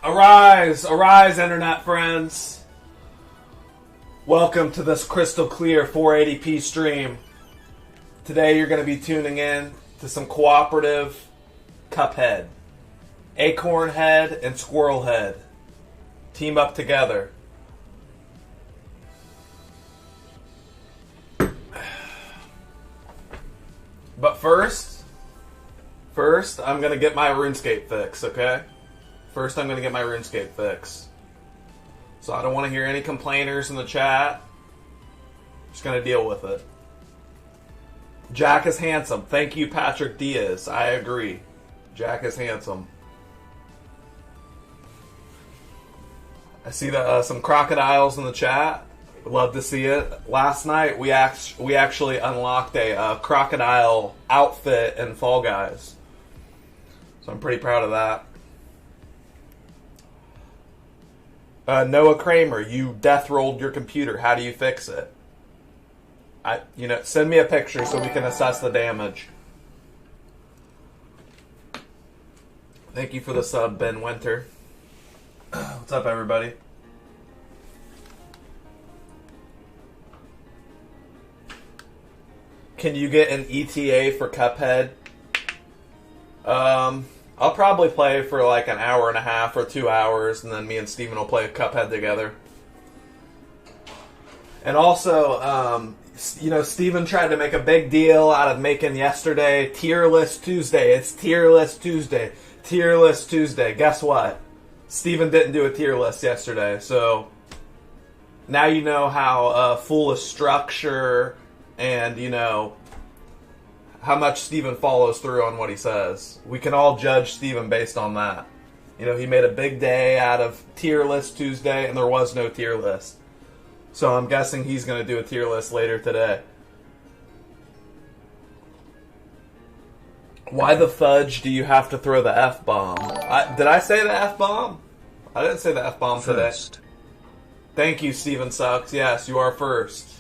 Arise, arise, internet friends. Welcome to this crystal clear 480p stream. Today you're going to be tuning in to some cooperative Cuphead. Acorn Head and Squirrel Head team up together. But first, I'm going to get my RuneScape fix, okay? First, I'm going to get my RuneScape fix. So I don't want to hear any complainers in the chat. Just going to deal with it. Jack is handsome. Thank you, Patrick Diaz. I agree. Jack is handsome. I see some crocodiles in the chat. Would love to see it. Last night, we actually unlocked a crocodile outfit in Fall Guys. So I'm pretty proud of that. Noah Kramer, you death rolled your computer. How do you fix it? Send me a picture so we can assess the damage. Thank you for the sub, Ben Winter. What's up, everybody? Can you get an ETA for Cuphead? I'll probably play for like an hour and a half or 2 hours, and then me and Steven will play Cuphead together. And also, Steven tried to make a big deal out of making yesterday Tier List Tuesday. It's Tier List Tuesday. Tier List Tuesday. Guess what? Steven didn't do a tier list yesterday, so now you know how full of structure and, how much Steven follows through on what he says. We can all judge Steven based on that. He made a big day out of Tier List Tuesday, and there was no tier list. So I'm guessing he's going to do a tier list later today. Why the fudge do you have to throw the F-bomb? Did I say the F-bomb? I didn't say the F-bomb today. Thank you, Steven Sucks. Yes, you are first.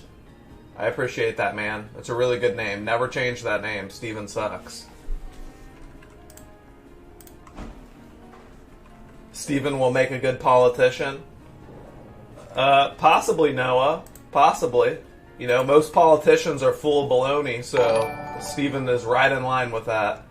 I appreciate that, man. It's a really good name. Never change that name. Steven Sucks. Steven will make a good politician. Possibly, Noah. Possibly. Most politicians are full of baloney, so Steven is right in line with that.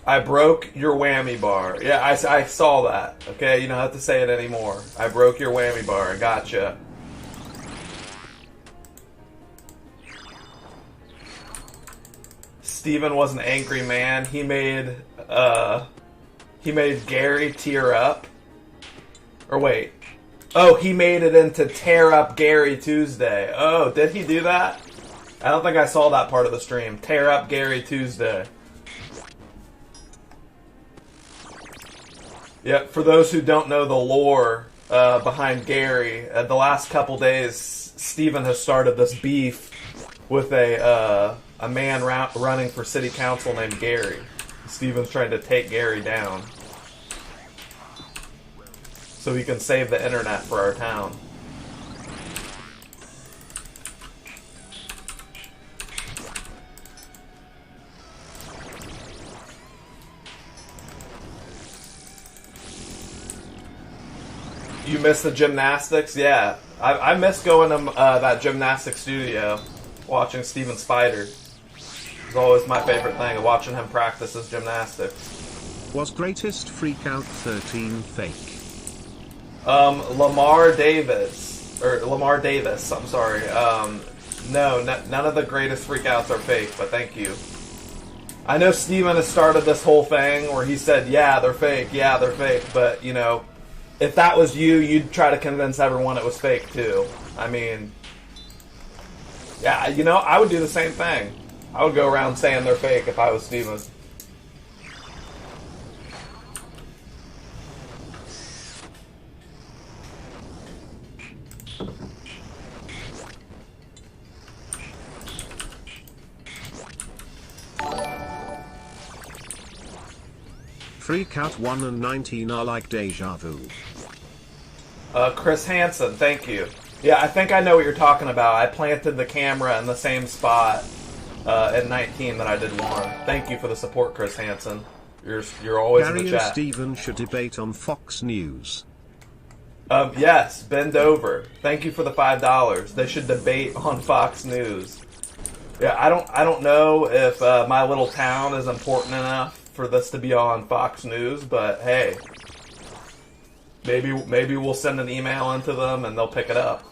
I broke your whammy bar. Yeah, I saw that. Okay, you don't have to say it anymore. I broke your whammy bar. I gotcha. Steven was an angry man. He made Gary tear up. Or wait. Oh, he made it into Tear Up Gary Tuesday. Oh, did he do that? I don't think I saw that part of the stream. Tear Up Gary Tuesday. Yeah, for those who don't know the lore behind Gary, the last couple days, Steven has started this beef with a man running for city council named Gary. Steven's trying to take Gary down so he can save the internet for our town. You miss the gymnastics? Yeah. I miss going to that gymnastics studio, watching Steven Spider. It's always my favorite thing, watching him practice his gymnastics. Was Greatest Freakout 13 fake? Lamar Davis, I'm sorry. No, none of the Greatest Freakouts are fake, but thank you. I know Steven has started this whole thing where he said, yeah, they're fake, but, if that was you, you'd try to convince everyone it was fake, too. I mean, yeah, I would do the same thing. I would go around saying they're fake if I was Steven. Freakout 1 and 19 are like deja vu. Chris Hansen, thank you. Yeah, I think I know what you're talking about. I planted the camera in the same spot at 19 that I did 1. Thank you for the support, Chris Hansen. You're always in the Gary chat. and Stephen should debate on Fox News. Yes, bend over. Thank you for the $5. They should debate on Fox News. Yeah, I don't know if my little town is important enough for this to be on Fox News, but hey, maybe we'll send an email into them and they'll pick it up.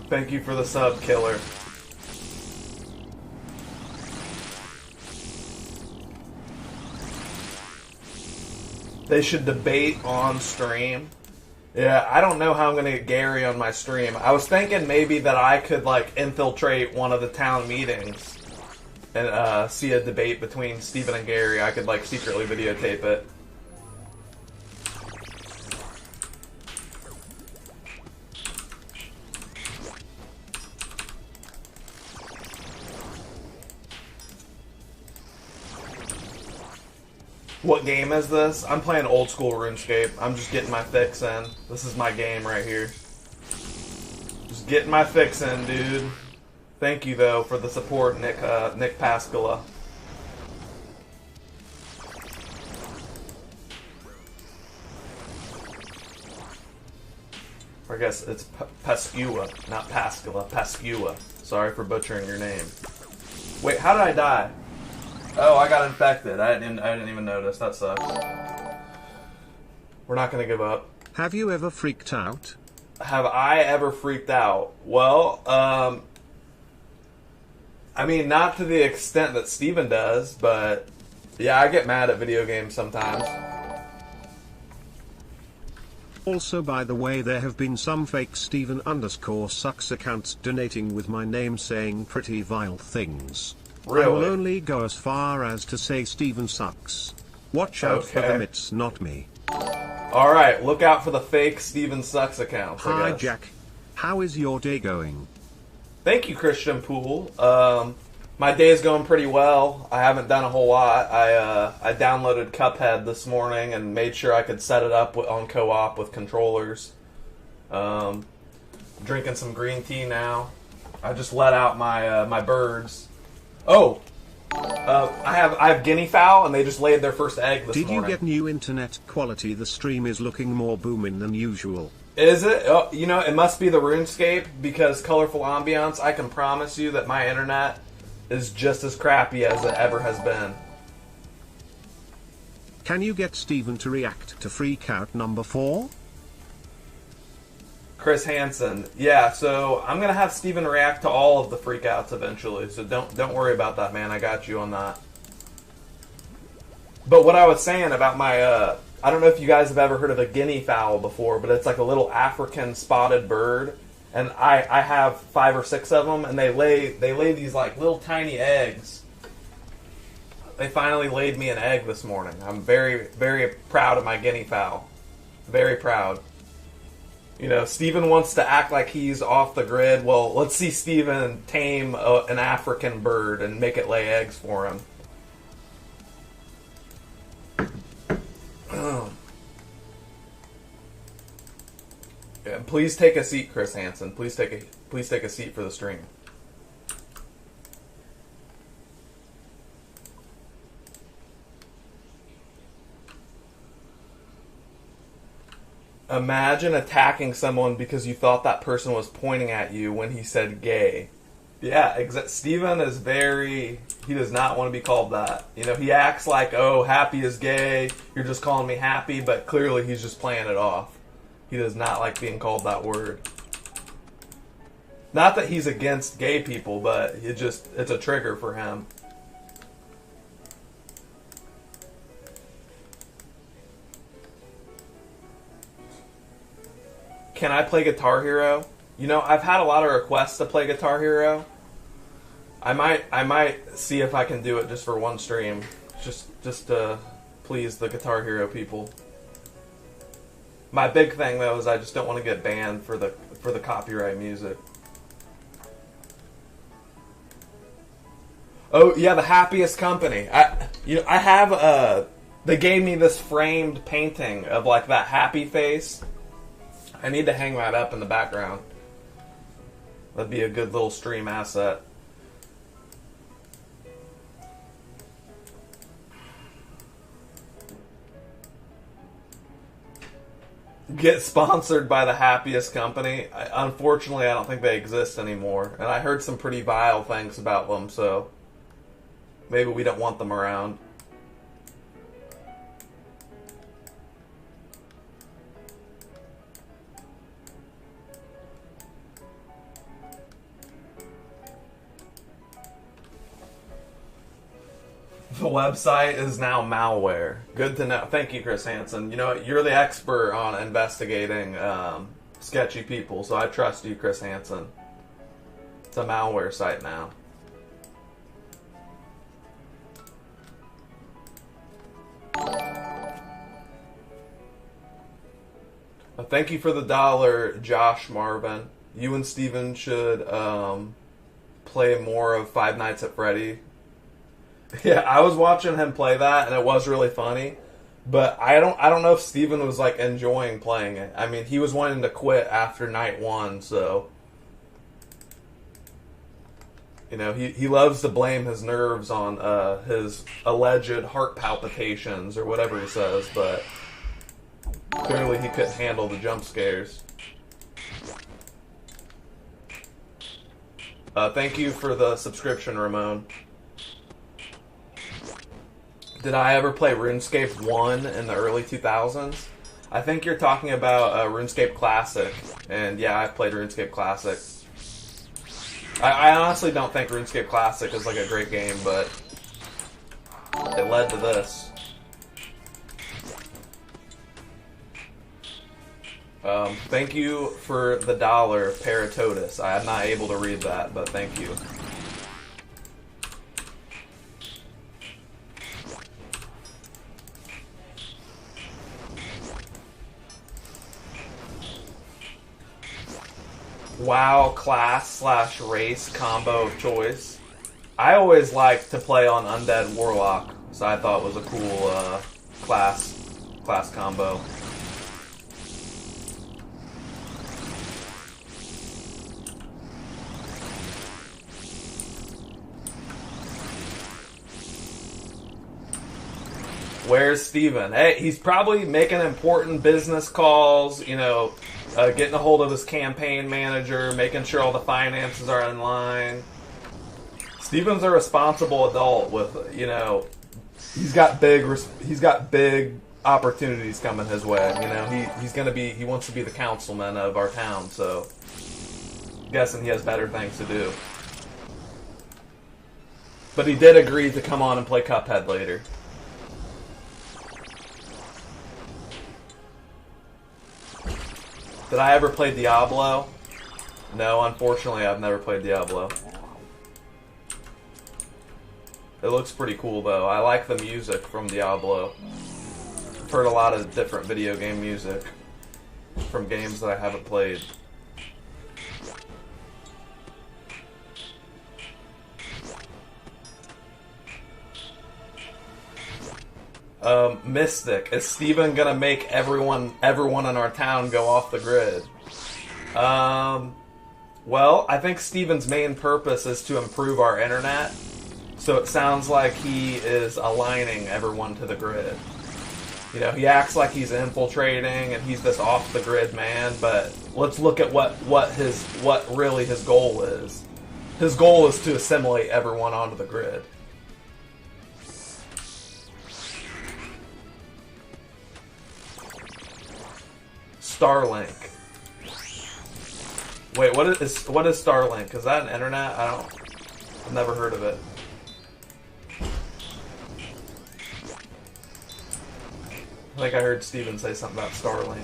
Thank you for the sub, Killer. They should debate on stream. Yeah, I don't know how I'm going to get Gary on my stream. I was thinking maybe that I could, like, infiltrate one of the town meetings and see a debate between Steven and Gary. I could, like, secretly videotape it. What game is this? I'm playing old school RuneScape. I'm just getting my fix in. This is my game right here. Just getting my fix in, dude. Thank you, though, for the support, Nick Pascala. I guess it's Pascua, not Pascala. Pascua. Sorry for butchering your name. Wait, how did I die? Oh, I got infected. I didn't even notice. That sucks. We're not going to give up. Have you ever freaked out? Have I ever freaked out? Well, I mean, not to the extent that Steven does, but yeah, I get mad at video games sometimes. Also, by the way, there have been some fake Steven_sucks accounts donating with my name saying pretty vile things. Really? I will only go as far as to say Steven sucks. Watch out for them, it's not me. Alright, look out for the fake Steven Sucks accounts, I Hi guess. Jack. How is your day going? Thank you, Christian Poole. My day is going pretty well. I haven't done a whole lot. I downloaded Cuphead this morning and made sure I could set it up on co-op with controllers. Drinking some green tea now. I just let out my birds. Oh, I have guinea fowl, and they just laid their first egg this morning. Did you get new internet quality? The stream is looking more booming than usual. Is it? Oh, you know, it must be the RuneScape, because Colorful Ambiance, I can promise you that my internet is just as crappy as it ever has been. Can you get Steven to react to Freak Out number 4? Chris Hansen. Yeah, so I'm gonna have Steven react to all of the freakouts eventually. So don't worry about that, man. I got you on that. But what I was saying about my I don't know if you guys have ever heard of a guinea fowl before, but it's like a little African spotted bird, and I have 5 or 6 of them, and they lay these like little tiny eggs. They finally laid me an egg this morning. I'm very, very proud of my guinea fowl. Very proud. You know, Steven wants to act like he's off the grid. Well, let's see Steven tame an African bird and make it lay eggs for him. Yeah, please take a seat, Chris Hansen. Please take a seat for the stream. Imagine attacking someone because you thought that person was pointing at you when he said gay. Yeah, Steven is he does not want to be called that. You know, he acts like, oh, happy is gay, you're just calling me happy, but clearly he's just playing it off. He does not like being called that word. Not that he's against gay people, but it's a trigger for him. Can I play Guitar Hero? You know, I've had a lot of requests to play Guitar Hero. I might see if I can do it just for one stream, just to please the Guitar Hero people. My big thing though is I just don't want to get banned for the copyright music. Oh yeah, the happiest company. I have they gave me this framed painting of like that happy face. I need to hang that up in the background. That'd be a good little stream asset. Get sponsored by the happiest company. Unfortunately, I don't think they exist anymore. And I heard some pretty vile things about them, so maybe we don't want them around. The website is now malware. Good to know. Thank you, Chris Hansen. You know, you're the expert on investigating sketchy people, so I trust you, Chris Hansen. It's a malware site now. Thank you for the $1, Josh Marvin. You and Steven should play more of Five Nights at Freddy. Yeah, I was watching him play that, and it was really funny. But I don't know if Steven was like enjoying playing it. I mean, he was wanting to quit after night one, so you know he loves to blame his nerves on his alleged heart palpitations or whatever he says. But clearly, he couldn't handle the jump scares. Thank you for the subscription, Ramon. Did I ever play RuneScape 1 in the early 2000s? I think you're talking about RuneScape Classic. And yeah, I've played RuneScape Classic. I honestly don't think RuneScape Classic is like a great game, but it led to this. Thank you for the $1, Paratotus. I am not able to read that, but thank you. WoW class/race combo of choice. I always liked to play on Undead Warlock, so I thought it was a cool class combo. Where's Steven? Hey, he's probably making important business calls, you know, getting a hold of his campaign manager, making sure all the finances are in line. Steven's a responsible adult with, you know, he's got big opportunities coming his way. You know, he wants to be the councilman of our town, so I'm guessing he has better things to do. But he did agree to come on and play Cuphead later. Did I ever play Diablo? No, unfortunately, I've never played Diablo. It looks pretty cool, though. I like the music from Diablo. I've heard a lot of different video game music from games that I haven't played. Mystic, is Steven gonna make everyone in our town go off the grid? Well, I think Steven's main purpose is to improve our internet, so it sounds like he is aligning everyone to the grid. You know, he acts like he's infiltrating and he's this off the grid man, but let's look at what really his goal is. His goal is to assimilate everyone onto the grid. Starlink. Wait, what is Starlink? Is that an internet? I've never heard of it. I think I heard Steven say something about Starlink.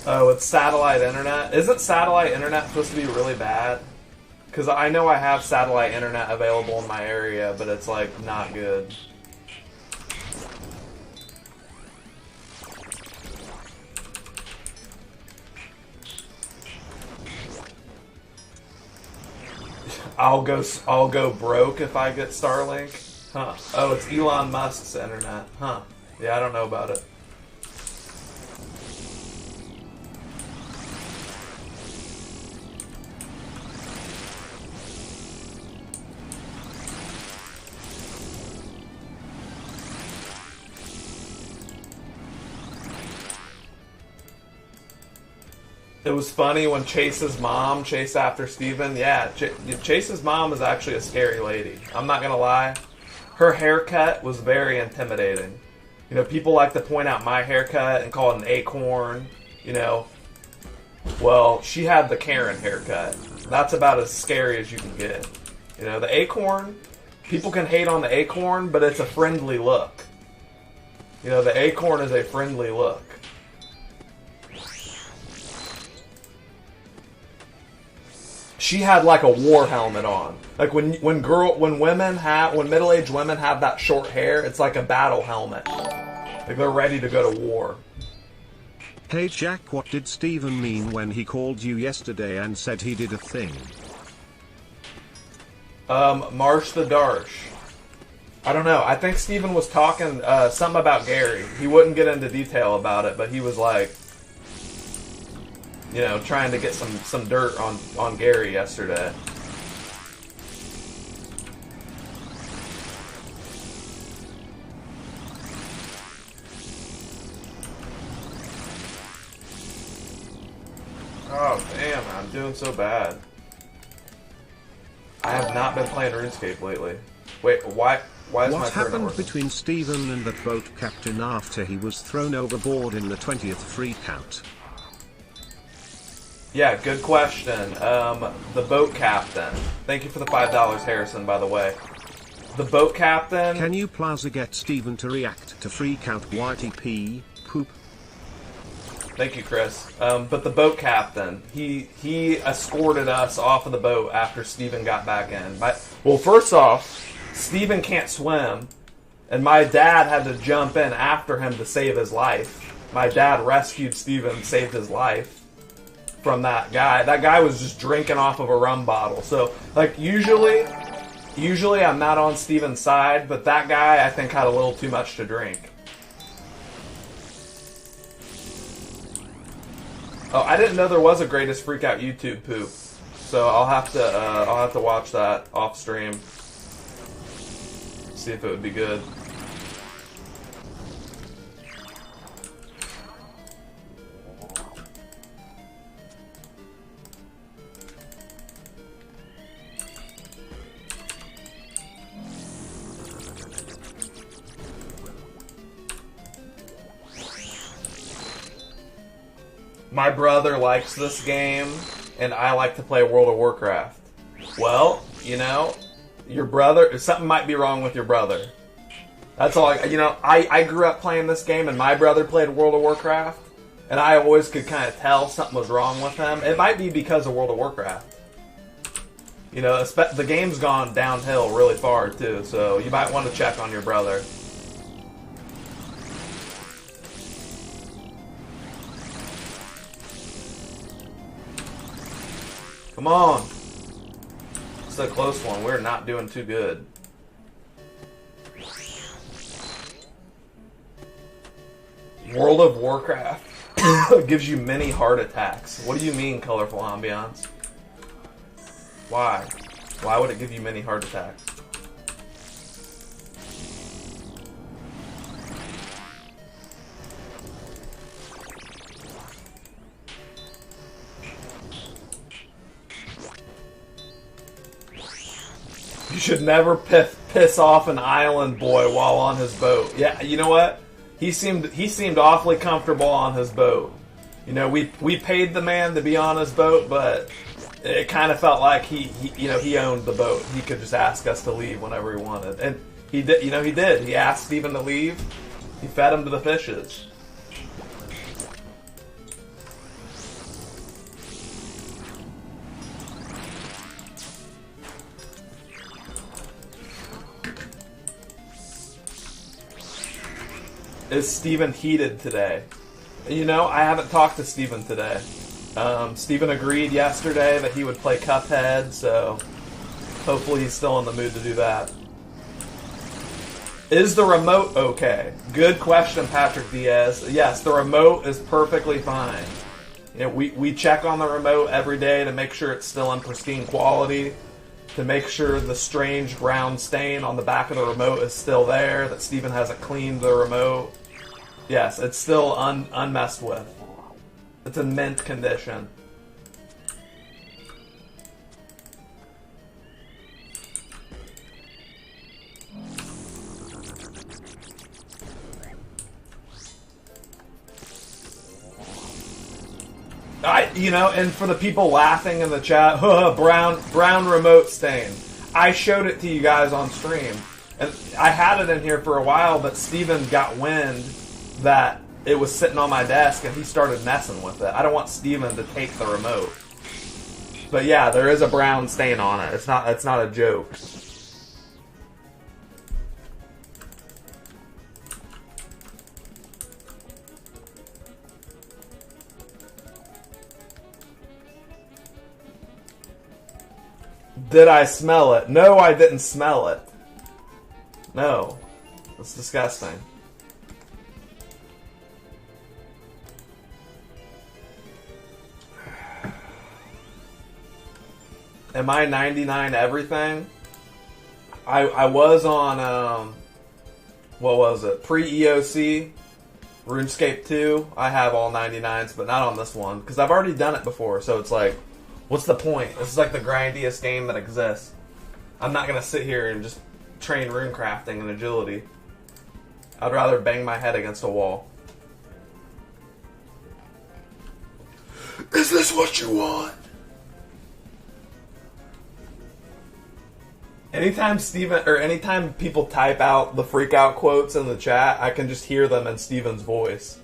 Oh, it's satellite internet? Isn't satellite internet supposed to be really bad? Because I know I have satellite internet available in my area, but it's, like, not good. I'll go broke if I get Starlink. Huh. Oh, it's Elon Musk's internet. Huh. Yeah, I don't know about it. It was funny when Chase's mom chased after Steven. Yeah, Chase's mom is actually a scary lady. I'm not gonna lie. Her haircut was very intimidating. You know, people like to point out my haircut and call it an acorn, you know. Well, she had the Karen haircut. That's about as scary as you can get. You know, the acorn, people can hate on the acorn, but it's a friendly look. You know, the acorn is a friendly look. She had like a war helmet on. Like when middle-aged women have that short hair, it's like a battle helmet. Like they're ready to go to war. Hey Jack, what did Steven mean when he called you yesterday and said he did a thing? Marsh the Darsh. I don't know. I think Steven was talking something about Gary. He wouldn't get into detail about it, but he was like, you know, trying to get some dirt on Gary yesterday. Oh, damn, I'm doing so bad. I have not been playing RuneScape lately. Wait, why is my What turn happened over? between Steven and that boat captain after he was thrown overboard in the 20th freakout? Yeah, good question. The boat captain. Thank you for the $5, Harrison, by the way. The boat captain... Can you plaza get Steven to react to freakout YTP, poop? Thank you, Chris. But the boat captain, he escorted us off of the boat after Steven got back in. Well, first off, Steven can't swim, and my dad had to jump in after him to save his life. My dad rescued Steven, saved his life from that guy. That guy was just drinking off of a rum bottle. So, like, usually I'm not on Steven's side, but that guy, I think, had a little too much to drink. Oh, I didn't know there was a Greatest Freakout YouTube poop. So I'll have to watch that off stream. See if it would be good. My brother likes this game, and I like to play World of Warcraft. Well, you know, your brother, something might be wrong with your brother. That's all. I grew up playing this game, and my brother played World of Warcraft, and I always could kind of tell something was wrong with him. It might be because of World of Warcraft. You know, the game's gone downhill really far, too, so you might want to check on your brother. Come on. It's a close one. We're not doing too good. World of Warcraft gives you many heart attacks. What do you mean, Colorful Ambiance? Why? Why would it give you many heart attacks? You should never piss off an island boy while on his boat. Yeah, you know what? He seemed awfully comfortable on his boat. You know, we paid the man to be on his boat, but it kind of felt like he owned the boat. He could just ask us to leave whenever he wanted, and he did. You know, he did. He asked Steven to leave. He fed him to the fishes. Is Steven heated today? You know, I haven't talked to Steven today. Steven agreed yesterday that he would play Cuphead, so Hopefully he's still in the mood to do that. Is the remote okay? Good question, Patrick Diaz. Yes, the remote is perfectly fine. You know, we check on the remote every day to make sure it's still in pristine quality, to make sure the strange brown stain on the back of the remote is still there, that Steven hasn't cleaned the remote. Yes, it's still unmessed with. It's in mint condition. And for the people laughing in the chat, brown remote stain. I showed it to you guys on stream. And I had it in here for a while, but Steven got wind that it was sitting on my desk and he started messing with it. I don't want Steven to take the remote. But yeah, there is a brown stain on it. It's not a joke. Did I smell it? No, I didn't smell it. No. It's disgusting. Am I 99 everything? I was on, what was it? Pre-EOC, RuneScape 2. I have all 99s, but not on this one. Because I've already done it before, so it's like, what's the point? This is like the grindiest game that exists. I'm not going to sit here and just train rune crafting and agility. I'd rather bang my head against a wall. Is this what you want? Anytime people type out the freak out quotes in the chat, I can just hear them in Steven's voice.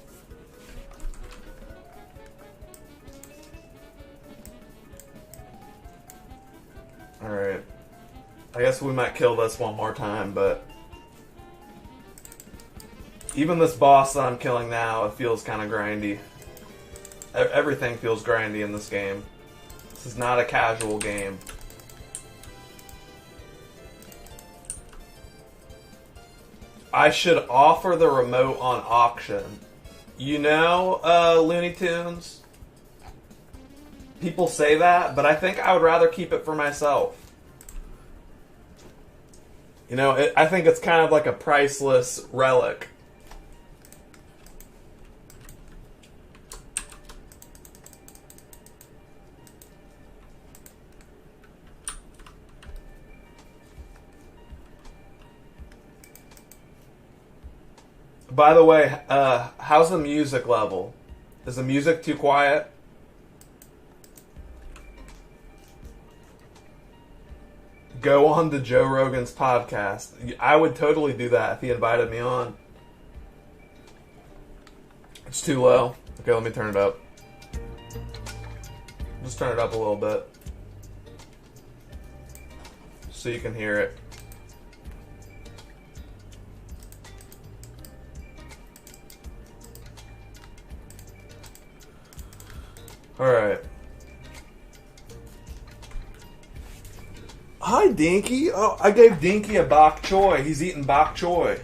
Alright. I guess we might kill this one more time, but even this boss that I'm killing now, it feels kind of grindy. Everything feels grindy in this game. This is not a casual game. I should offer the remote on auction. You know, Looney Tunes? People say that, but I think I would rather keep it for myself. You know, I think it's kind of like a priceless relic. By the way, how's the music level? Is the music too quiet? Go on to Joe Rogan's podcast. I would totally do that if he invited me on. It's too low. Okay, let me turn it up. Just turn it up a little bit so you can hear it. Alright. Hi, Dinky. Oh, I gave Dinky a bok choy. He's eating bok choy.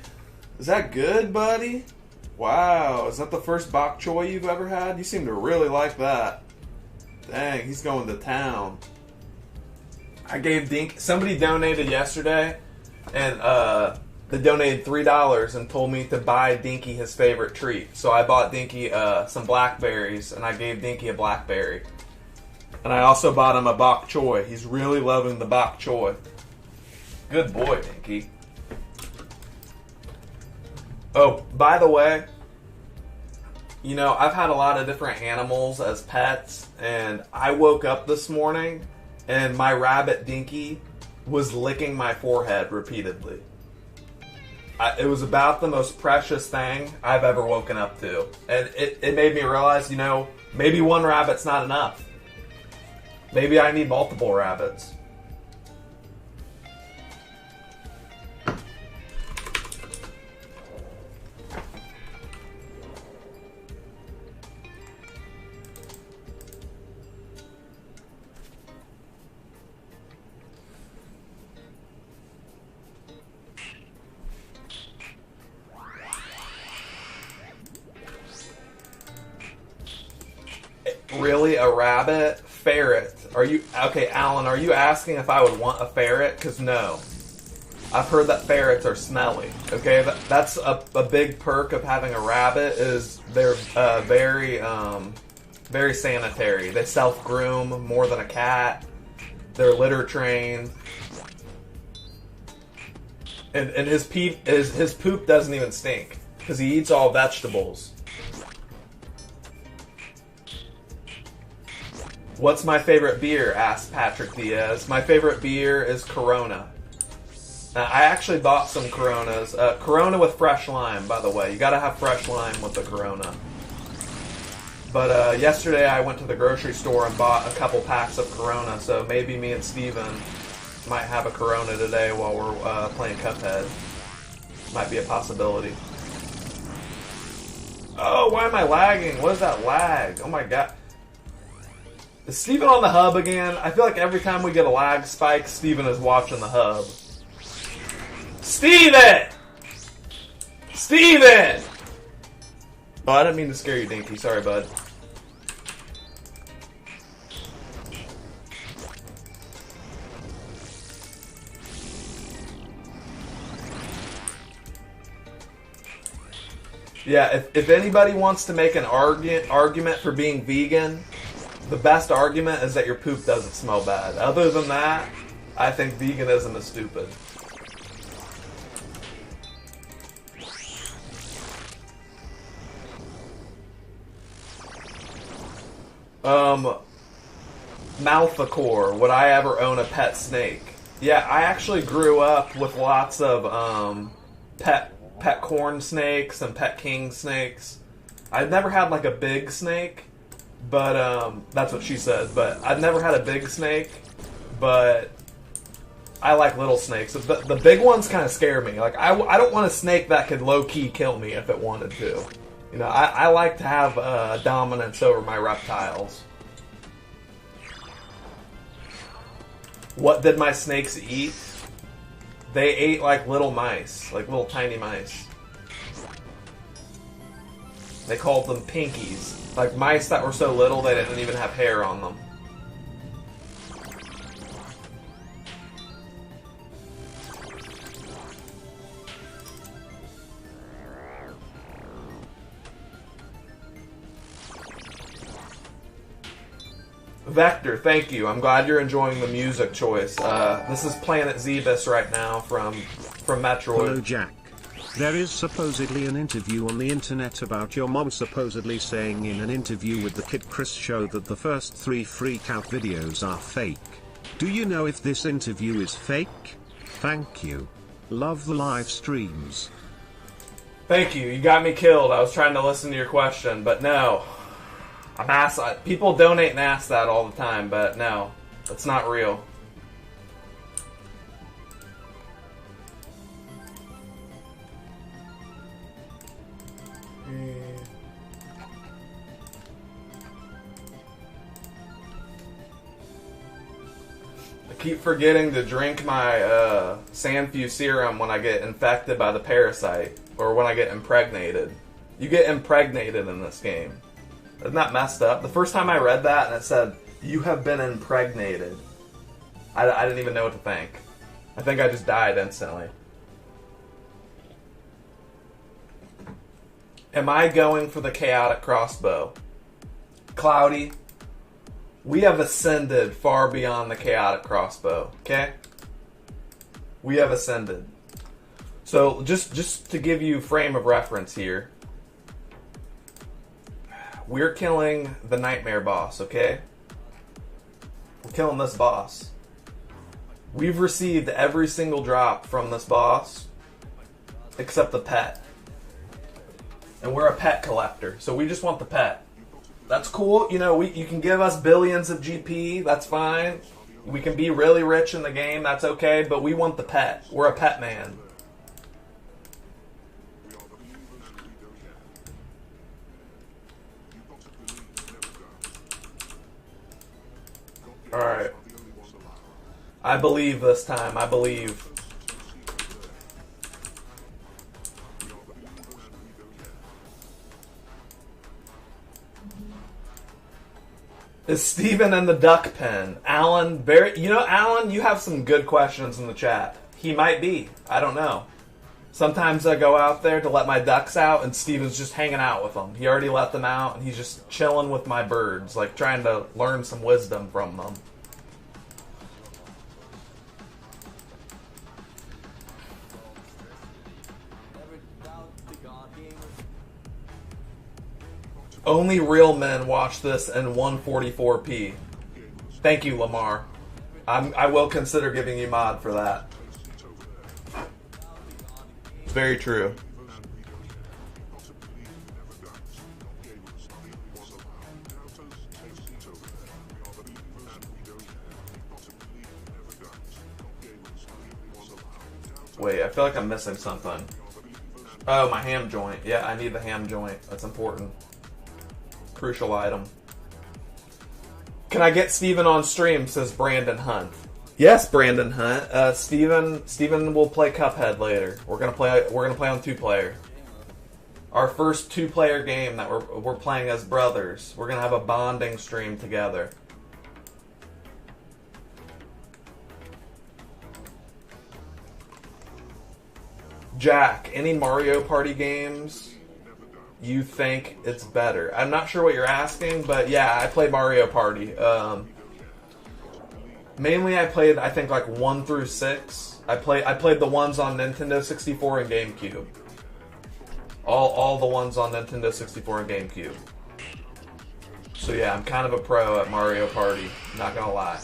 Is that good, buddy? Wow. Is that the first bok choy you've ever had? You seem to really like that. Dang, he's going to town. I gave Dinky... Somebody donated yesterday, and they donated $3 and told me to buy Dinky his favorite treat. So I bought Dinky some blackberries, and I gave Dinky a blackberry. And I also bought him a bok choy. He's really loving the bok choy. Good boy, Dinky. Oh, by the way, you know, I've had a lot of different animals as pets, and I woke up this morning, and my rabbit Dinky was licking my forehead repeatedly. It was about the most precious thing I've ever woken up to. And it made me realize, you know, maybe one rabbit's not enough. Maybe I need multiple rabbits. Really? A rabbit? Ferret? Are you... Okay, Alan, are you asking if I would want a ferret? Because no. I've heard that ferrets are smelly. Okay, that's a big perk of having a rabbit is they're very sanitary. They self-groom more than a cat. They're litter trained. And his poop doesn't even stink because he eats all vegetables. What's my favorite beer? Asked Patrick Diaz. My favorite beer is Corona. I actually bought some Coronas. Corona with fresh lime, by the way. You gotta have fresh lime with the Corona. But yesterday I went to the grocery store and bought a couple packs of Corona, so maybe me and Steven might have a Corona today while we're playing Cuphead. Might be a possibility. Oh, why am I lagging? What is that lag? Oh my god. Is Steven on the hub again? I feel like every time we get a lag spike, Steven is watching the hub. Steven! Steven! Oh, I didn't mean to scare you, Dinky. Sorry, bud. Yeah, if anybody wants to make an argument for being vegan, the best argument is that your poop doesn't smell bad. Other than that, I think veganism is stupid. Malthacor, would I ever own a pet snake? Yeah, I actually grew up with lots of pet corn snakes and pet king snakes. I've never had like a big snake, but that's what she said. But I've never had a big snake, but I like little snakes. The big ones kind of scare me. Like I don't want a snake that could low key kill me if it wanted to. You know, I like to have dominance over my reptiles. What did my snakes eat? They ate like little mice, like little tiny mice. They called them pinkies. Like mice that were so little they didn't even have hair on them. Vector, thank you. I'm glad you're enjoying the music choice. This is Planet Zebus right now from Metroid. Hello, Jack. There is supposedly an interview on the internet about your mom supposedly saying in an interview with the Kid Chris show that the first 3 freak out videos are fake. Do you know if this interview is fake? Thank you. Love the live streams. Thank you. You got me killed. I was trying to listen to your question, but no. People donate and ask that all the time, but no, it's not real. I keep forgetting to drink my Sanfu serum when I get infected by the parasite, or when I get impregnated. You get impregnated in this game. Isn't that messed up? The first time I read that and it said, "You have been impregnated," I didn't even know what to think. I think I just died instantly. Am I going for the chaotic crossbow? Cloudy, we have ascended far beyond the chaotic crossbow, okay? We have ascended. So just to give you frame of reference here, we're killing the nightmare boss, okay? We're killing this boss. We've received every single drop from this boss except the pet. And we're a pet collector, so we just want the pet. That's cool. You know, you can give us billions of GP, that's fine. We can be really rich in the game, that's okay, but we want the pet. We're a pet man. Alright. I believe this time. I believe. Is Steven in the duck pen? Alan, Alan, you have some good questions in the chat. He might be. I don't know. Sometimes I go out there to let my ducks out, and Steven's just hanging out with them. He already let them out, and he's just chilling with my birds, like trying to learn some wisdom from them. Only real men watch this in 144p. Thank you, Lamar. I will consider giving you mod for that. Very true. Wait, I feel like I'm missing something. Oh, my ham joint. Yeah, I need the ham joint. That's important. Crucial item. Can I get Steven on stream, says Brandon Hunt. Yes, Brandon Hunt. Steven will play Cuphead later. We're gonna play on 2-player. Our first 2-player game that we're playing as brothers. We're gonna have a bonding stream together. Jack, any Mario Party games you think it's better? I'm not sure what you're asking, but yeah, I play Mario Party. Mainly I played, I think, like 1 through 6. I played the ones on Nintendo 64 and GameCube. All the ones on Nintendo 64 and GameCube. So yeah, I'm kind of a pro at Mario Party, not gonna lie.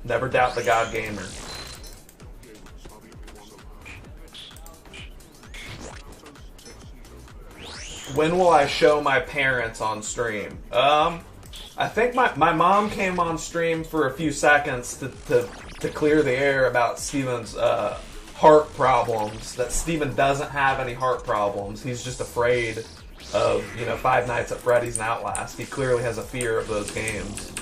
Never doubt the God Gamer. When will I show my parents on stream? I think my mom came on stream for a few seconds to clear the air about Steven's heart problems. That Steven doesn't have any heart problems. He's just afraid of, Five Nights at Freddy's and Outlast. He clearly has a fear of those games.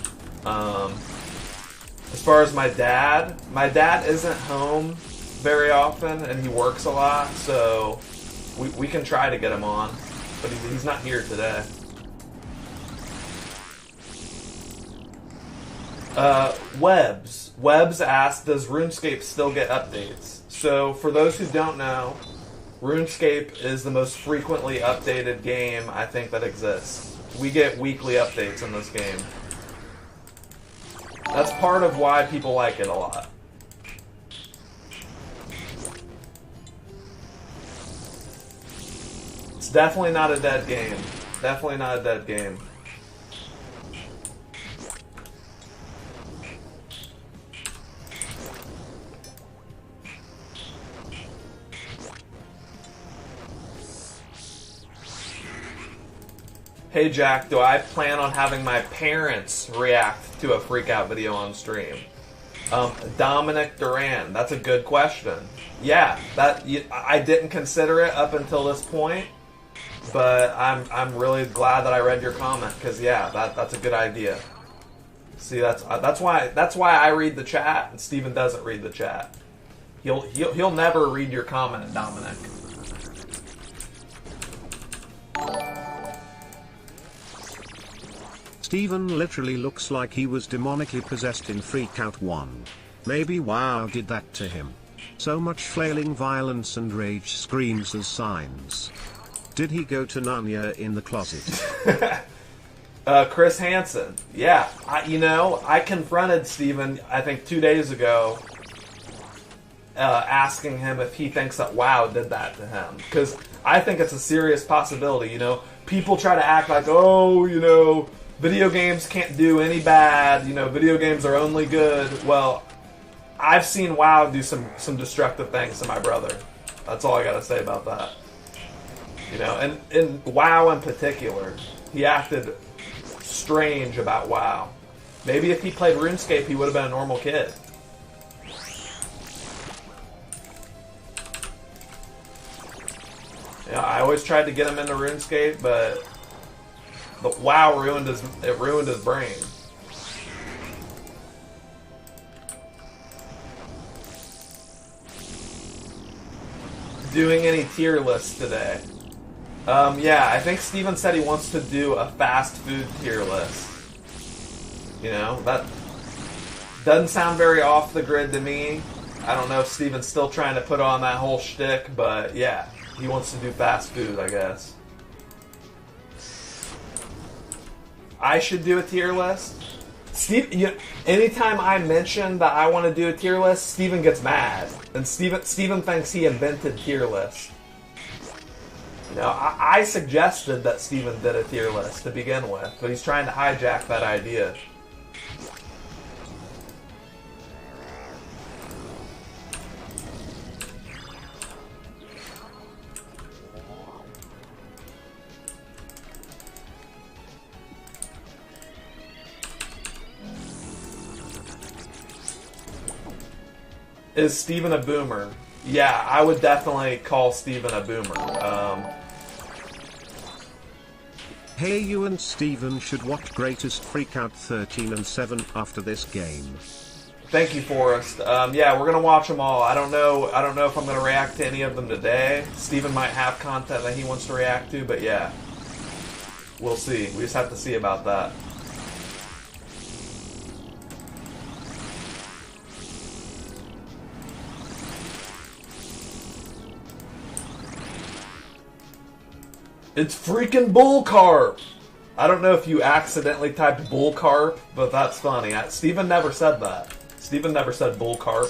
As far as my dad isn't home very often, and he works a lot, so we can try to get him on, but he's not here today. Webbs asked, does RuneScape still get updates? So, for those who don't know, RuneScape is the most frequently updated game I think that exists. We get weekly updates in this game. That's part of why people like it a lot. It's definitely not a dead game. Definitely not a dead game. Hey Jack, do I plan on having my parents react to a freakout video on stream? Dominic Duran, that's a good question. Yeah, I didn't consider it up until this point, but I'm really glad that I read your comment, because yeah, that's a good idea. See, that's why I read the chat and Steven doesn't read the chat. He'll never read your comment, Dominic. Steven literally looks like he was demonically possessed in Freakout 1. Maybe WoW did that to him. So much flailing violence and rage screams as signs. Did he go to Narnia in the closet? Chris Hansen. Yeah, I confronted Steven, I think 2 days ago, asking him if he thinks that WoW did that to him. Because I think it's a serious possibility, People try to act like, video games can't do any bad, video games are only good. Well, I've seen WoW do some destructive things to my brother. That's all I gotta say about that. And in WoW in particular, he acted strange about WoW. Maybe if he played RuneScape, he would have been a normal kid. I always tried to get him into RuneScape, but WoW ruined his brain. doing any tier lists today. Yeah, I think Steven said he wants to do a fast food tier list. You know, that doesn't sound very off the grid to me. I don't know if Steven's still trying to put on that whole shtick, but yeah, he wants to do fast food, I guess. I should do a tier list. Steve, anytime I mention that I want to do a tier list, Steven gets mad, and Steven thinks he invented tier lists. You know, I suggested that Steven did a tier list to begin with, but he's trying to hijack that idea. Is Steven a boomer? Yeah, I would definitely call Steven a boomer. Hey, you and Steven should watch Greatest Freakout 13 and 7 after this game. Thank you, Forrest. Yeah, we're gonna watch them all. I don't know if I'm gonna react to any of them today. Steven might have content that he wants to react to, but yeah, we'll see. We just have to see about that. It's freaking bull carp! I don't know if you accidentally typed bull carp, but that's funny. Steven never said that. Steven never said bull carp.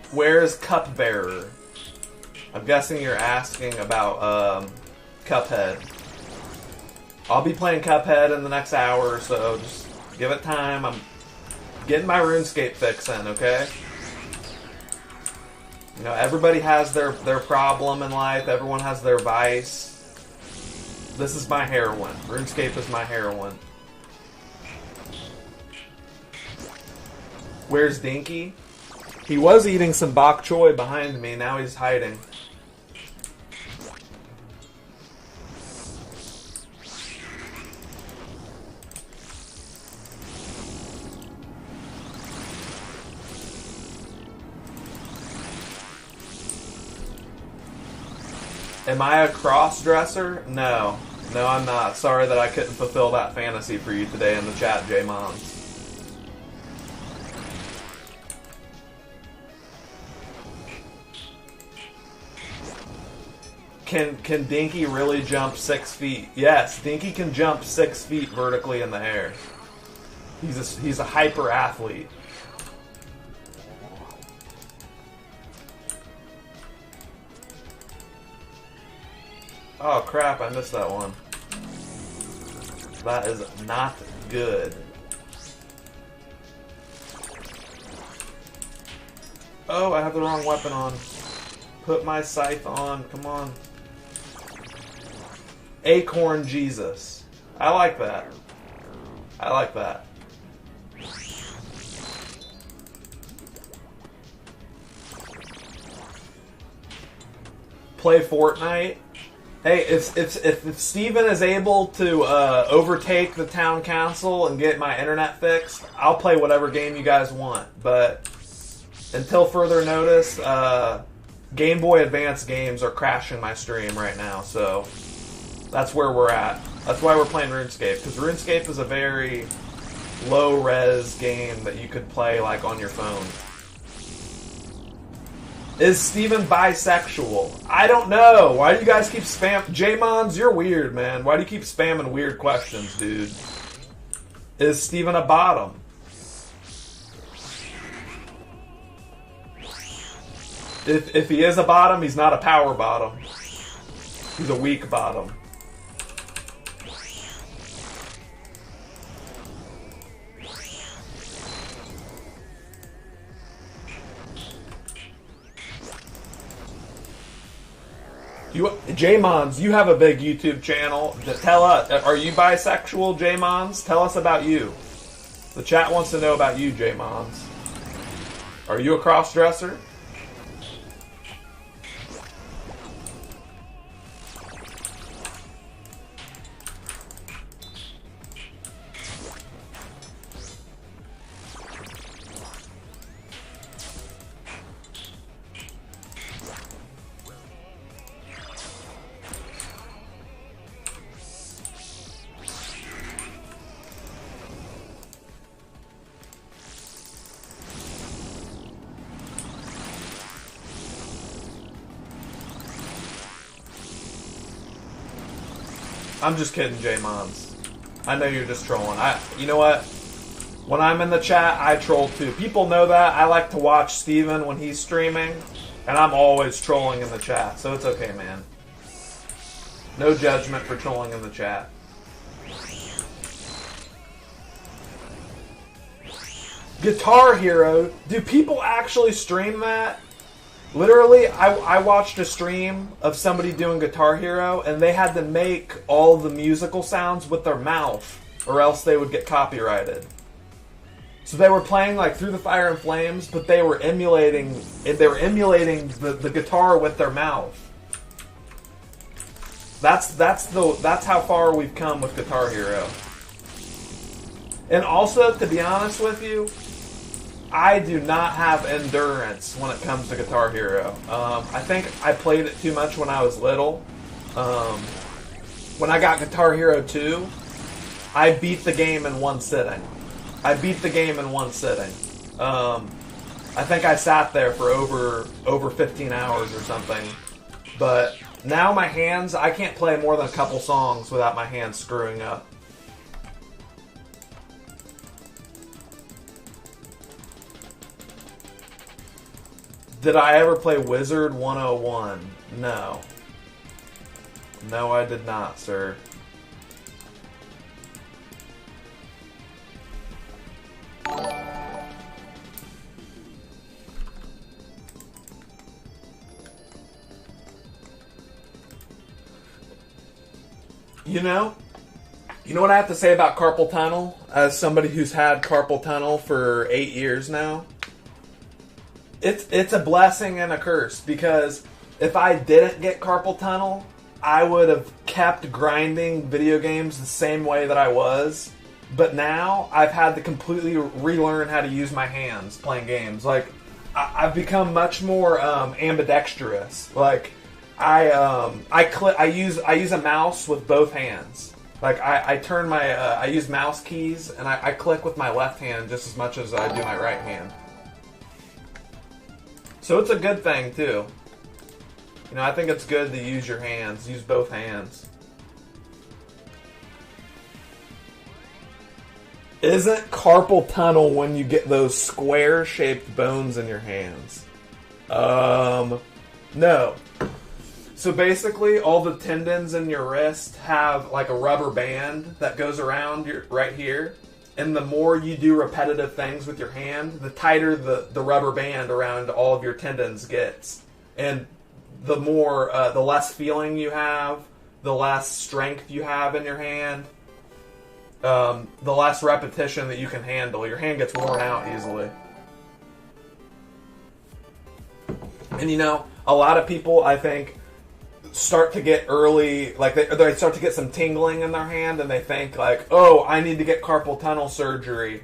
Where's Cupbearer? I'm guessing you're asking about Cuphead. I'll be playing Cuphead in the next hour or so. Just give it time. I'm getting my RuneScape fix in, okay? You know, everybody has their problem in life. Everyone has their vice. This is my heroin. RuneScape is my heroin. Where's Dinky? He was eating some bok choy behind me. Now he's hiding. Am I a cross-dresser? No. No, I'm not. Sorry that I couldn't fulfill that fantasy for you today in the chat, J-Mons. Can Dinky really jump 6 feet? Yes, Dinky can jump 6 feet vertically in the air. He's a hyper athlete. Oh crap, I missed that one. That is not good. Oh, I have the wrong weapon on. Put my scythe on, come on. Acorn Jesus. I like that. I like that. Play Fortnite. Hey, if Steven is able to overtake the town council and get my internet fixed, I'll play whatever game you guys want. But until further notice, Game Boy Advance games are crashing my stream right now, so that's where we're at. That's why we're playing RuneScape, because RuneScape is a very low-res game that you could play like on your phone. Is Steven bisexual? I don't know. Why do you guys keep J-Mons, you're weird, man. Why do you keep spamming weird questions, dude? Is Steven a bottom? If he is a bottom, he's not a power bottom. He's a weak bottom. J-Mons, you have a big YouTube channel. Tell us, are you bisexual, J-Mons? Tell us about you. The chat wants to know about you, J-Mons. Are you a cross-dresser? I'm just kidding, J-Mons. I know you're just trolling. You know what? When I'm in the chat, I troll too. People know that. I like to watch Steven when he's streaming, and I'm always trolling in the chat, so it's okay, man. No judgment for trolling in the chat. Guitar Hero? Do people actually stream that? Literally, I watched a stream of somebody doing Guitar Hero, and they had to make all the musical sounds with their mouth, or else they would get copyrighted. So they were playing like Through the Fire and Flames, but they were emulating the guitar with their mouth. That's how far we've come with Guitar Hero. And also, to be honest with you, I do not have endurance when it comes to Guitar Hero. I think I played it too much when I was little. When I got Guitar Hero 2, I beat the game in one sitting. I think I sat there for over 15 hours or something. But now my hands, I can't play more than a couple songs without my hands screwing up. Did I ever play Wizard 101? No. No, I did not, sir. You know what I have to say about carpal tunnel? As somebody who's had carpal tunnel for 8 years now, it's a blessing and a curse, because if I didn't get carpal tunnel, I would have kept grinding video games the same way that I was. But now I've had to completely relearn how to use my hands playing games. Like, I've become much more ambidextrous. Like, I use a mouse with both hands. Like, I use mouse keys, and I click with my left hand just as much as I do my right hand. So it's a good thing too. You know, I think it's good to use your hands, use both hands. Isn't carpal tunnel when you get those square-shaped bones in your hands? No. So basically, all the tendons in your wrist have like a rubber band that goes around right here. And the more you do repetitive things with your hand, the tighter the rubber band around all of your tendons gets. And the more, the less feeling you have, the less strength you have in your hand, the less repetition that you can handle. Your hand gets worn out easily. And you know, a lot of people, I think, start to get early, like they start to get some tingling in their hand, and they think like, oh, I need to get carpal tunnel surgery.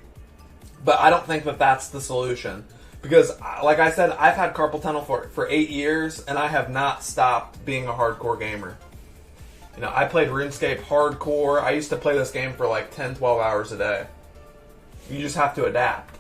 But I don't think that that's the solution. Because, like I said, I've had carpal tunnel for 8 years, and I have not stopped being a hardcore gamer. You know, I played RuneScape hardcore. I used to play this game for like 10, 12 hours a day. You just have to adapt.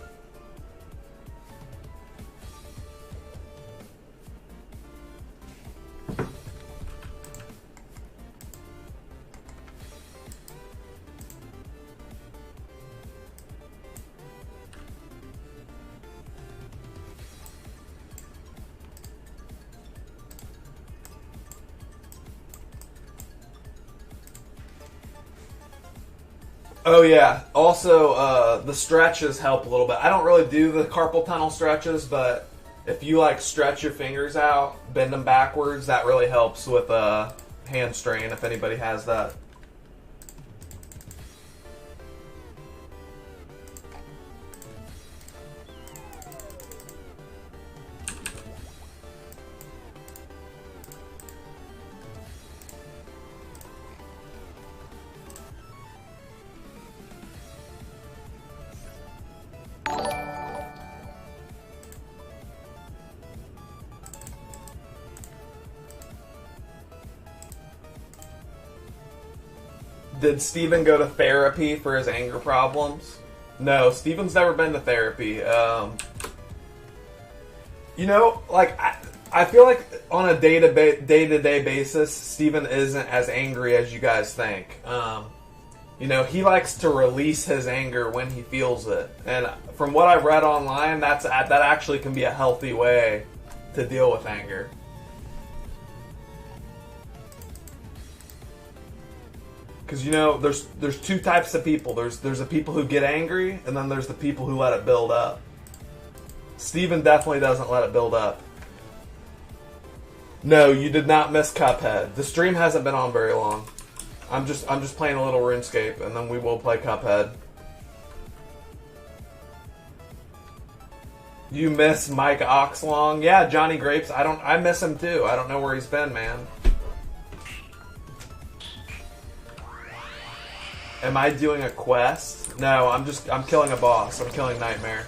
Oh yeah. Also, the stretches help a little bit. I don't really do the carpal tunnel stretches, but if you like stretch your fingers out, bend them backwards, that really helps with hand strain if anybody has that. Did Steven go to therapy for his anger problems? No, Steven's never been to therapy. You know, like, I feel like on a day-to-day basis, Steven isn't as angry as you guys think. You know, he likes to release his anger when he feels it. And from what I've read online, that actually can be a healthy way to deal with anger. Because, you know, there's two types of people. There's the people who get angry, and then there's the people who let it build up. Steven definitely doesn't let it build up. No, you did not miss Cuphead. The stream hasn't been on very long. I'm just playing a little RuneScape, and then we will play Cuphead. You miss Mike Oxlong? Yeah, Johnny Grapes. I miss him too. I don't know where he's been, man. Am I doing a quest? No, I'm killing a boss. I'm killing Nightmare.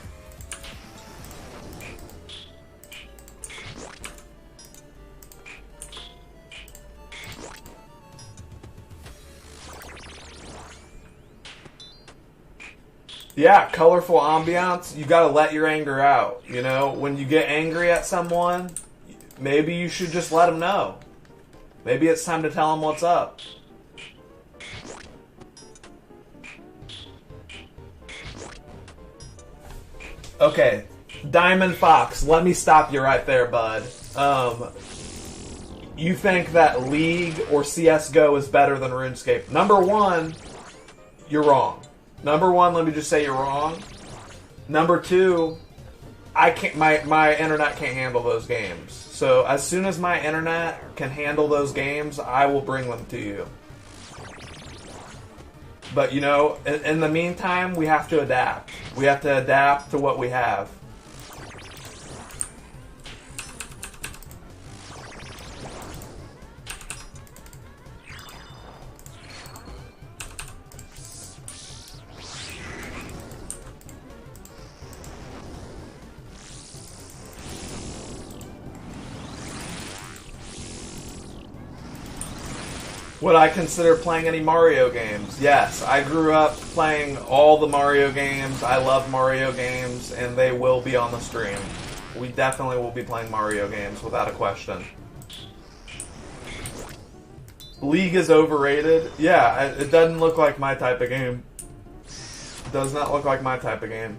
Yeah, colorful ambiance. You gotta let your anger out. You know, when you get angry at someone, maybe you should just let them know. Maybe it's time to tell them what's up. Okay, Diamond Fox, let me stop you right there, bud. You think that League or CSGO is better than RuneScape? Number one, you're wrong. Number one, let me just say you're wrong. Number two, I can't. My internet can't handle those games. So as soon as my internet can handle those games, I will bring them to you. But you know, in the meantime, we have to adapt. We have to adapt to what we have. Would I consider playing any Mario games? Yes, I grew up playing all the Mario games. I love Mario games, and they will be on the stream. We definitely will be playing Mario games, without a question. League is overrated? Yeah, it doesn't look like my type of game. It does not look like my type of game.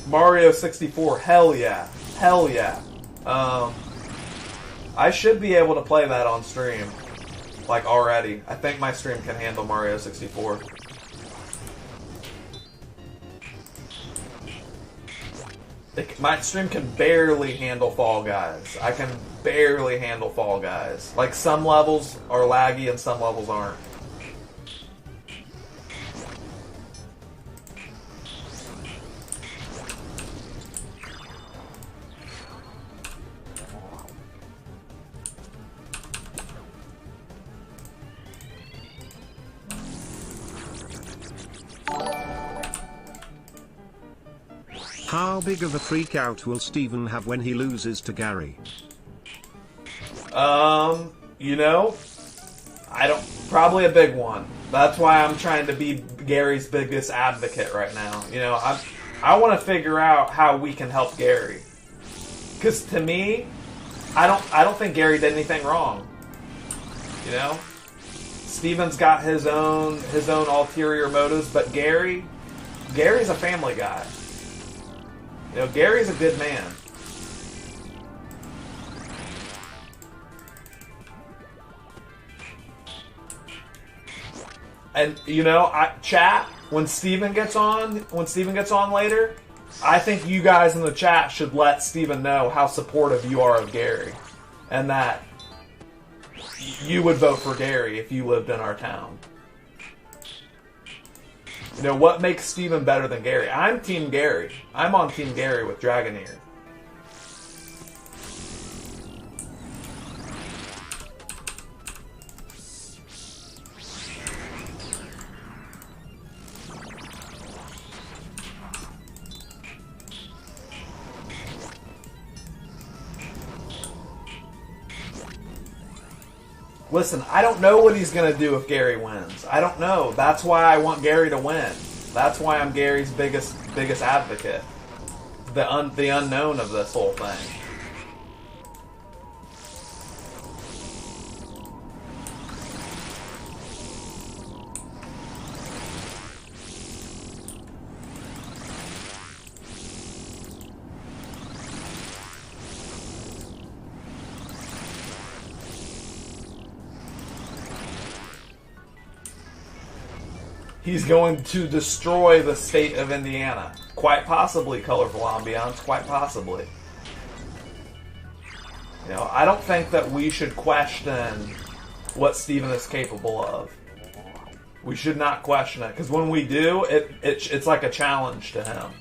Mario 64, hell yeah. Hell yeah. I should be able to play that on stream. Like, already. I think my stream can handle Mario 64. My stream can barely handle Fall Guys. I can barely handle Fall Guys. Like, some levels are laggy and some levels aren't. How big of a freak out will Steven have when he loses to Gary? You know, probably a big one. That's why I'm trying to be Gary's biggest advocate right now. You know, I want to figure out how we can help Gary. Because to me, I don't think Gary did anything wrong. You know, Steven's got his own ulterior motives, but Gary's a family guy. You know, Gary's a good man. And you know, chat, when Steven gets on later, I think you guys in the chat should let Steven know how supportive you are of Gary, and that you would vote for Gary if you lived in our town. You know, what makes Steven better than Gary? I'm Team Gary. I'm on Team Gary with Dragoneer. Listen, I don't know what he's going to do if Gary wins. I don't know. That's why I want Gary to win. That's why I'm Gary's biggest advocate. the unknown of this whole thing. He's going to destroy the state of Indiana. Quite possibly, Colorful Ambiance, quite possibly. You know, I don't think that we should question what Steven is capable of. We should not question it, because when we do, it's like a challenge to him.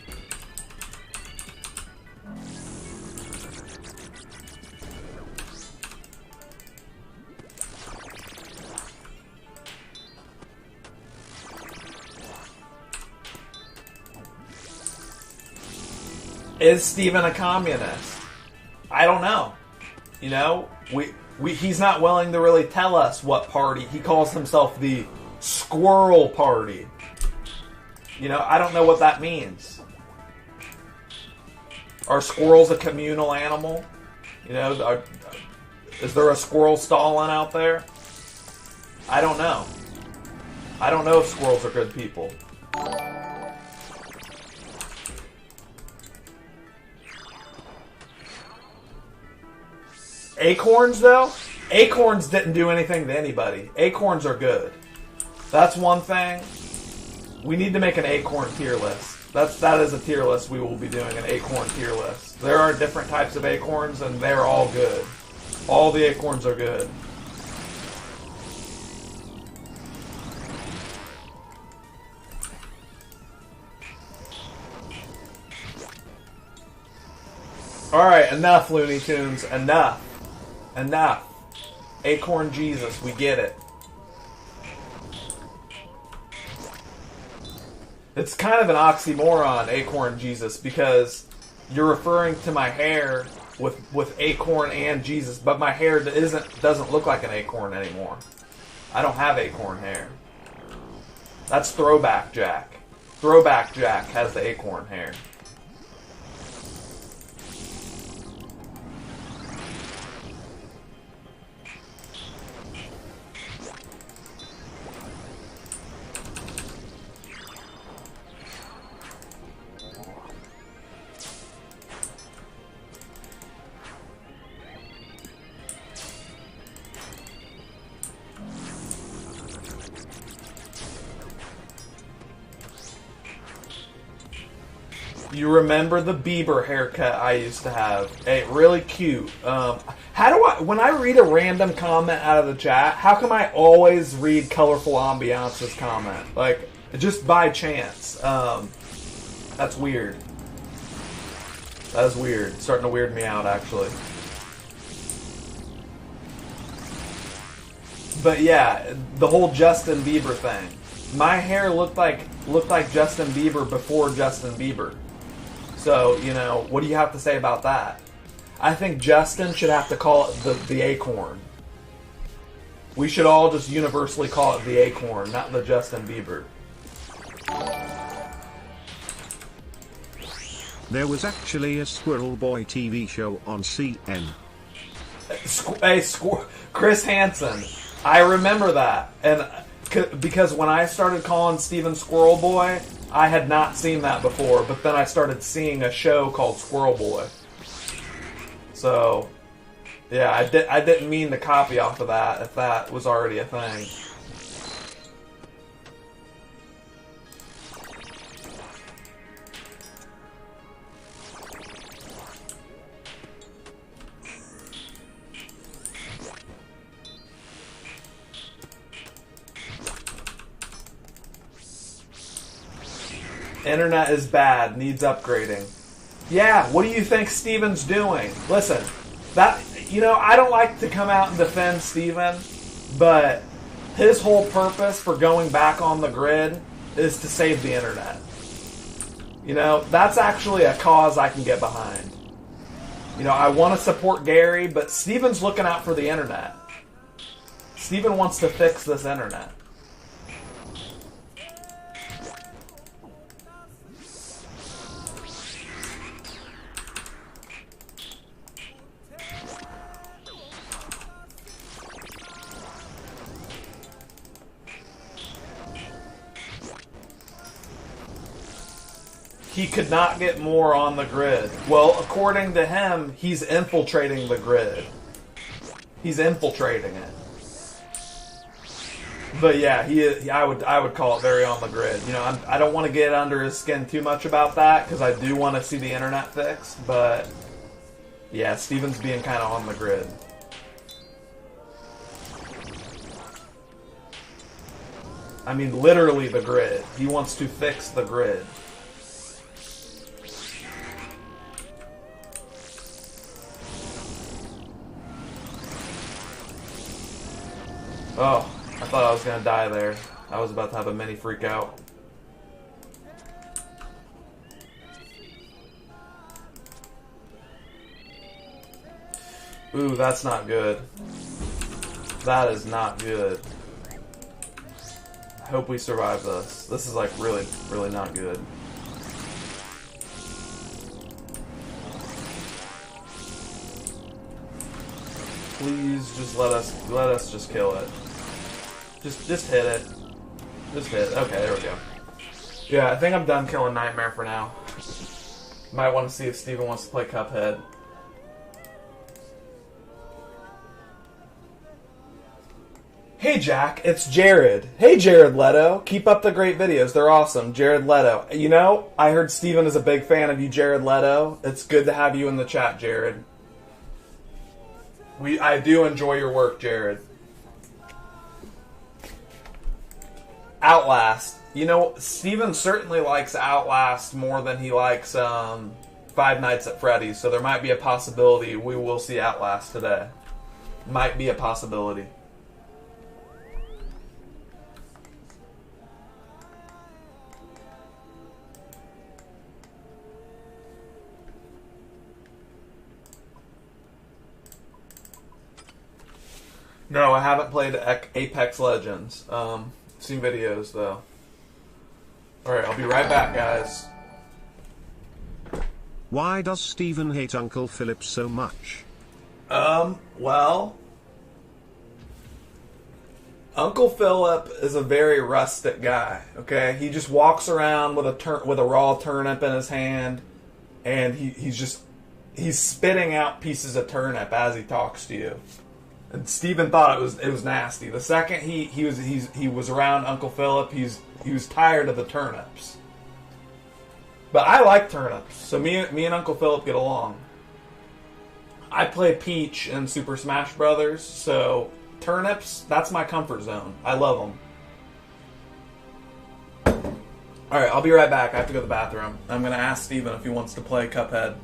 Is Steven a communist? I don't know. You know, he's not willing to really tell us what party. He calls himself the Squirrel Party. You know, I don't know what that means. Are squirrels a communal animal? You know, is there a squirrel Stalin out there? I don't know. I don't know if squirrels are good people. Acorns, though? Acorns didn't do anything to anybody. Acorns are good. That's one thing. We need to make an acorn tier list. That is a tier list we will be doing, an acorn tier list. There are different types of acorns, and they're all good. All the acorns are good. Alright, enough, Looney Tunes. Enough. Enough. Acorn Jesus, we get it. It's kind of an oxymoron, Acorn Jesus, because you're referring to my hair with acorn and Jesus, but my hair doesn't look like an acorn anymore. I don't have acorn hair. That's Throwback Jack. Throwback Jack has the acorn hair. You remember the Bieber haircut I used to have? Hey, really cute. When I read a random comment out of the chat, how come I always read Colorful Ambiance's comment? Like, just by chance. That's weird. That is weird. It's starting to weird me out, actually. But yeah, the whole Justin Bieber thing. My hair looked like Justin Bieber before Justin Bieber. So, you know, what do you have to say about that? I think Justin should have to call it the acorn. We should all just universally call it the acorn, not the Justin Bieber. There was actually a Squirrel Boy TV show on CN. Chris Hansen. I remember that. And because when I started calling Steven Squirrel Boy, I had not seen that before, but then I started seeing a show called Squirrel Boy. So, yeah, I didn't mean to copy off of that if that was already a thing. Internet is bad, needs upgrading. Yeah, what do you think Steven's doing? Listen, I don't like to come out and defend Steven, but his whole purpose for going back on the grid is to save the internet. You know, that's actually a cause I can get behind. You know, I want to support Gary, but Steven's looking out for the internet. Steven wants to fix this internet. He could not get more on the grid. Well, according to him, he's infiltrating the grid. He's infiltrating it. But yeah, I would call it very on the grid. You know, I don't want to get under his skin too much about that because I do want to see the internet fixed. But yeah, Steven's being kind of on the grid. I mean, literally the grid. He wants to fix the grid. Oh, I thought I was going to die there. I was about to have a mini freak out. Ooh, that's not good. That is not good. I hope we survive this. This is like really, really not good. Please just let us just kill it. Just hit it. Just hit it. Okay, there we go. Yeah, I think I'm done killing Nightmare for now. Might want to see if Steven wants to play Cuphead. Hey Jack, it's Jared. Hey Jared Leto. Keep up the great videos. They're awesome. Jared Leto. You know, I heard Steven is a big fan of you, Jared Leto. It's good to have you in the chat, Jared. I do enjoy your work, Jared. Outlast. You know, Steven certainly likes Outlast more than he likes Five Nights at Freddy's, so there might be a possibility we will see Outlast today. Might be a possibility. No, I haven't played Apex Legends. Seen videos, though. Alright, I'll be right back, guys. Why does Steven hate Uncle Philip so much? Well... Uncle Philip is a very rustic guy, okay? He just walks around with a raw turnip in his hand, and he's spitting out pieces of turnip as he talks to you. And Steven thought it was nasty. The second he was around Uncle Philip, he was tired of the turnips. But I like turnips, so me and Uncle Philip get along. I play Peach in Super Smash Brothers, so turnips, that's my comfort zone. I love them. Alright, I'll be right back. I have to go to the bathroom. I'm going to ask Steven if he wants to play Cuphead.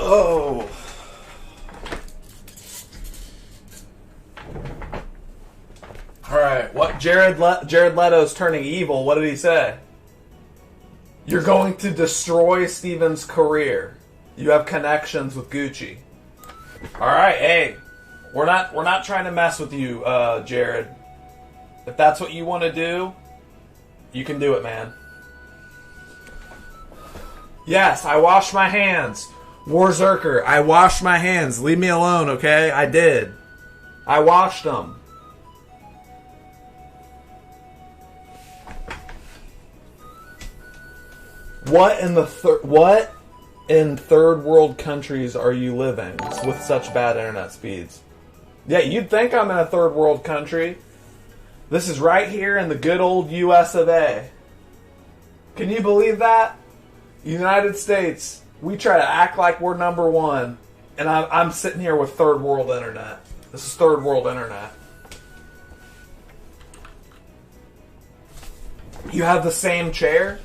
Oh. Alright, what Jared Leto's turning evil, what did he say? You're going to destroy Steven's career. You have connections with Gucci. Alright, hey. We're not trying to mess with you, Jared. If that's what you want to do, you can do it, man. Yes, I wash my hands. Warzerker, I washed my hands. Leave me alone, okay? I did. I washed them. What in third world countries are you living with such bad internet speeds? Yeah, you'd think I'm in a third world country. This is right here in the good old US of A. Can you believe that? United States, we try to act like we're number one, and I'm sitting here with third world internet. This is third world internet. You have the same chair?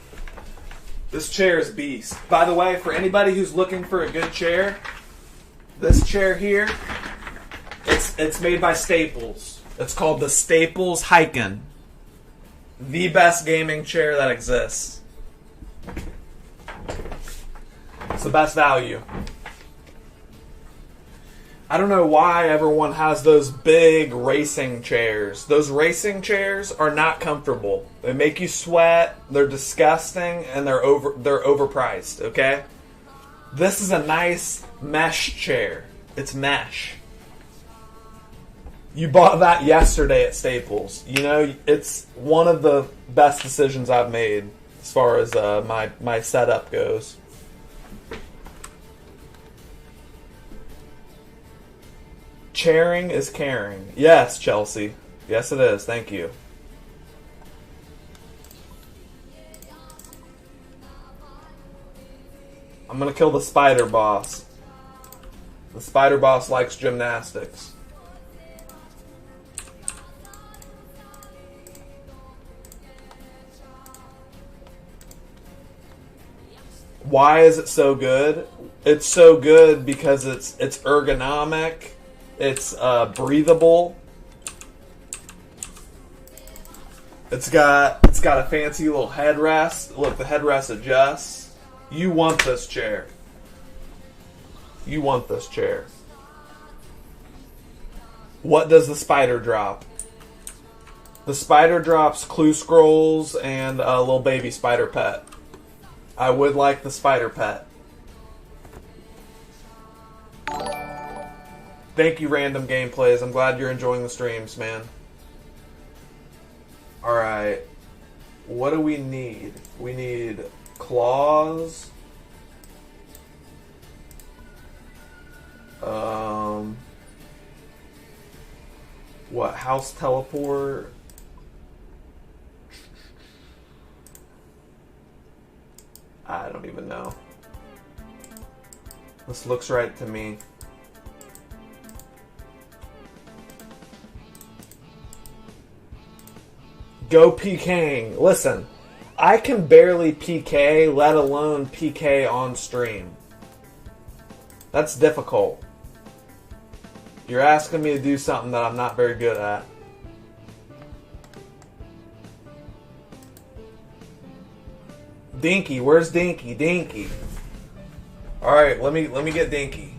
This chair is beast. By the way, for anybody who's looking for a good chair, this chair here, it's made by Staples. It's called the Staples Hyken. The best gaming chair that exists. It's the best value. I don't know why everyone has those big racing chairs. Those racing chairs are not comfortable. They make you sweat, they're disgusting, and they're overpriced, okay? This is a nice mesh chair. It's mesh. You bought that yesterday at Staples. You know, it's one of the best decisions I've made as far as my setup goes. Chairing is caring. Yes, Chelsea. Yes, it is. Thank you. I'm gonna kill the spider boss. The spider boss likes gymnastics. Why is it so good? It's so good because it's ergonomic. It's breathable. It's got a fancy little headrest. Look, the headrest adjusts. You want this chair. You want this chair. What does the spider drop? The spider drops clue scrolls and a little baby spider pet. I would like the spider pet. Thank you, Random Gameplays. I'm glad you're enjoying the streams, man. Alright. What do we need? We need claws. What? House teleport? I don't even know. This looks right to me. Go PKing. Listen, I can barely PK, let alone PK on stream. That's difficult. You're asking me to do something that I'm not very good at. Dinky, where's Dinky? Dinky. Alright, let me get Dinky.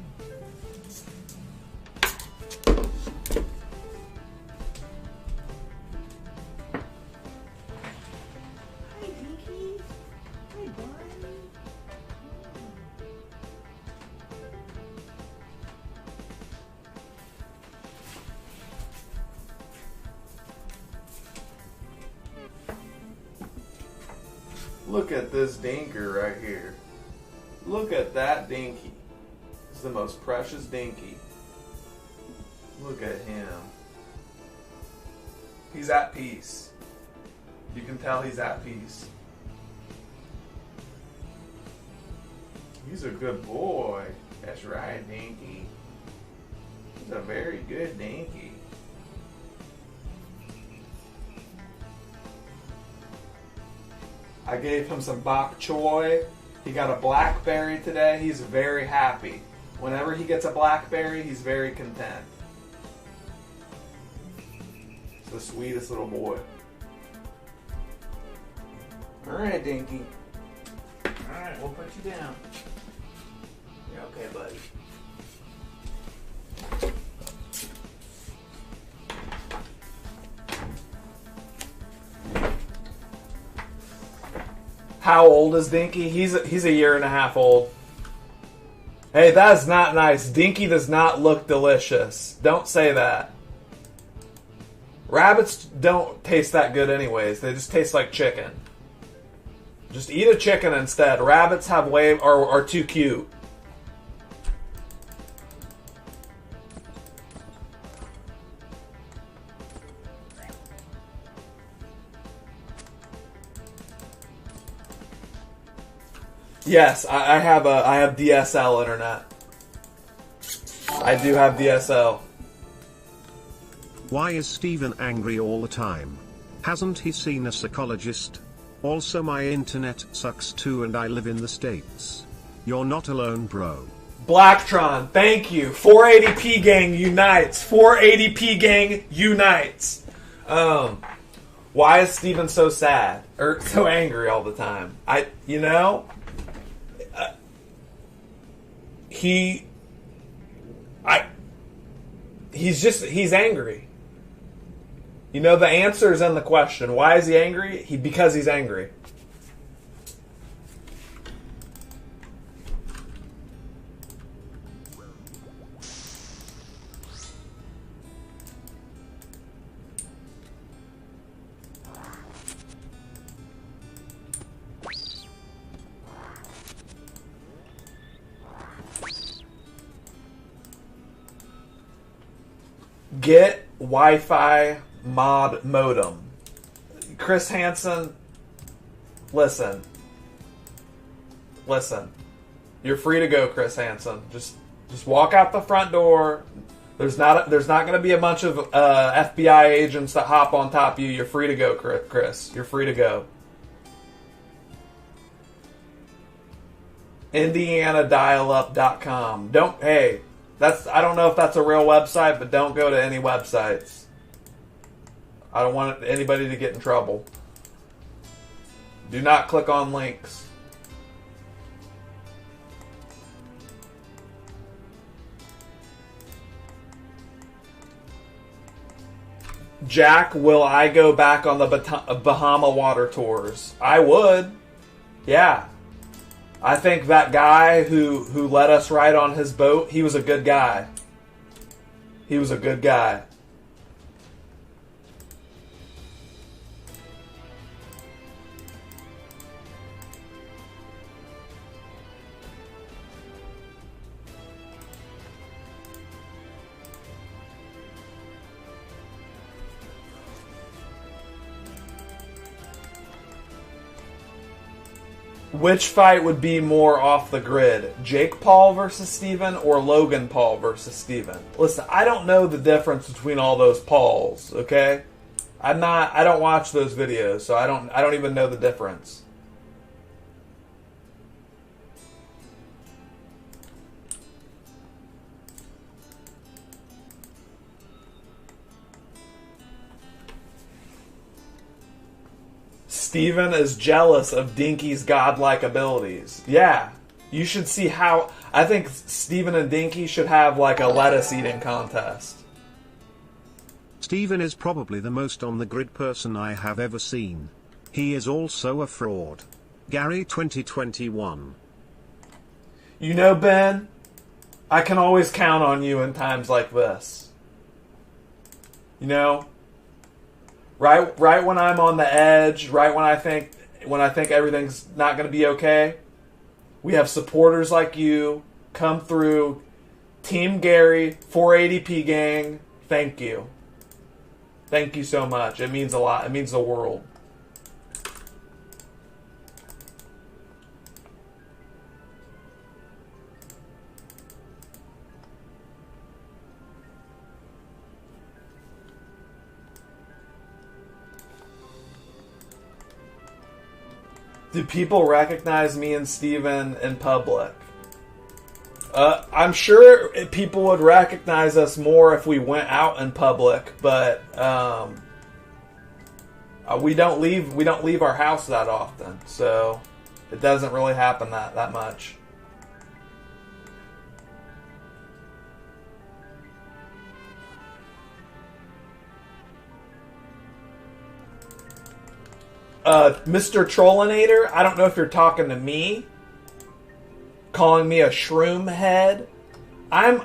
Look at this dinker right here. Look at that dinky. It's the most precious dinky. Look at him. He's at peace. You can tell he's at peace. He's a good boy. That's right, Dinky. He's a very good Dinky. I gave him some bok choy. He got a blackberry today. He's very happy. Whenever he gets a blackberry, he's very content. He's the sweetest little boy. Alright, Dinky. Alright, we'll put you down. You're okay, buddy. How old is Dinky? He's a year and a half old. Hey, that is not nice. Dinky does not look delicious. Don't say that. Rabbits don't taste that good anyways. They just taste like chicken. Just eat a chicken instead. Rabbits have are too cute. Yes, I have DSL internet. I do have DSL. Why is Steven angry all the time? Hasn't he seen a psychologist? Also, my internet sucks too and I live in the States. You're not alone, bro. Blacktron, thank you. 480p gang unites. 480p gang unites. Why is Steven so sad or so angry all the time? He's angry. You know, the answer is in the question. Why is he angry? Because he's angry. Get Wi-Fi mod modem. Chris Hansen, listen. You're free to go, Chris Hansen. Just walk out the front door. There's not going to be a bunch of FBI agents that hop on top of you. You're free to go, Chris. You're free to go. IndianaDialup.com. I don't know if that's a real website, but don't go to any websites. I don't want anybody to get in trouble. Do not click on links. Jack, will I go back on the Bahama water tours? I would. Yeah. I think that guy who let us ride on his boat, he was a good guy. He was a good guy. Which fight would be more off the grid? Jake Paul versus Steven or Logan Paul versus Steven? Listen, I don't know the difference between all those Pauls, okay? I don't watch those videos, so I don't even know the difference. Steven is jealous of Dinky's godlike abilities. Yeah, you should see how... I think Steven and Dinky should have like a lettuce eating contest. Steven is probably the most on the grid person I have ever seen. He is also a fraud. Gary 2021. You know, Ben, I can always count on you in times like this. You know? Right when I'm on the edge, right when I think everything's not going to be okay, we have supporters like you come through. Team Gary, 480p gang, thank you. Thank you so much. It means a lot. It means the world. Do people recognize me and Steven in public? I'm sure people would recognize us more if we went out in public, but we don't leave our house that often, so it doesn't really happen that much. Mr. Trollinator, I don't know if you're talking to me. calling me a shroom head. I'm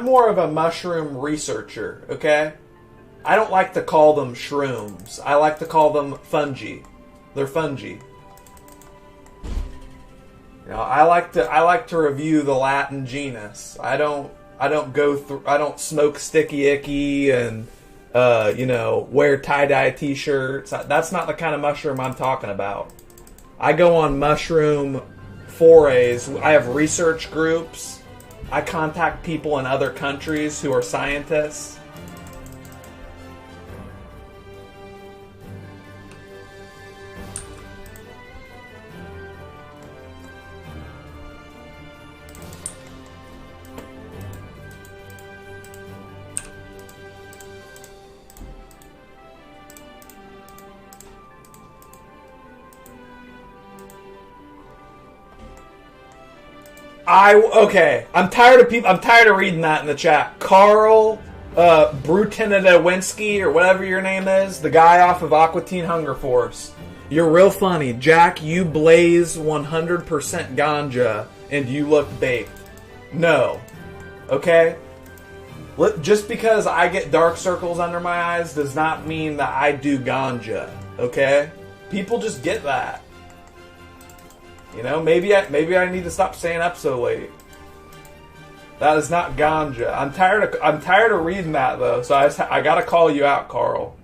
more of a mushroom researcher, okay? I don't like to call them shrooms. I like to call them fungi. They're fungi. You know, I like to review the Latin genus. I don't smoke sticky icky and wear tie-dye t-shirts. That's not the kind of mushroom I'm talking about. I go on mushroom forays. I have research groups. I contact people in other countries who are scientists. I'm tired of people. I'm tired of reading that in the chat. Carl Brutinadawinski, or whatever your name is, the guy off of Aqua Teen Hunger Force. You're real funny, Jack. You blaze 100% ganja, and you look baked. No, okay. Just because I get dark circles under my eyes does not mean that I do ganja. Okay, people just get that. You know, maybe I need to stop staying up so late. That is not ganja. I'm tired of reading that though. So I gotta call you out, Carl.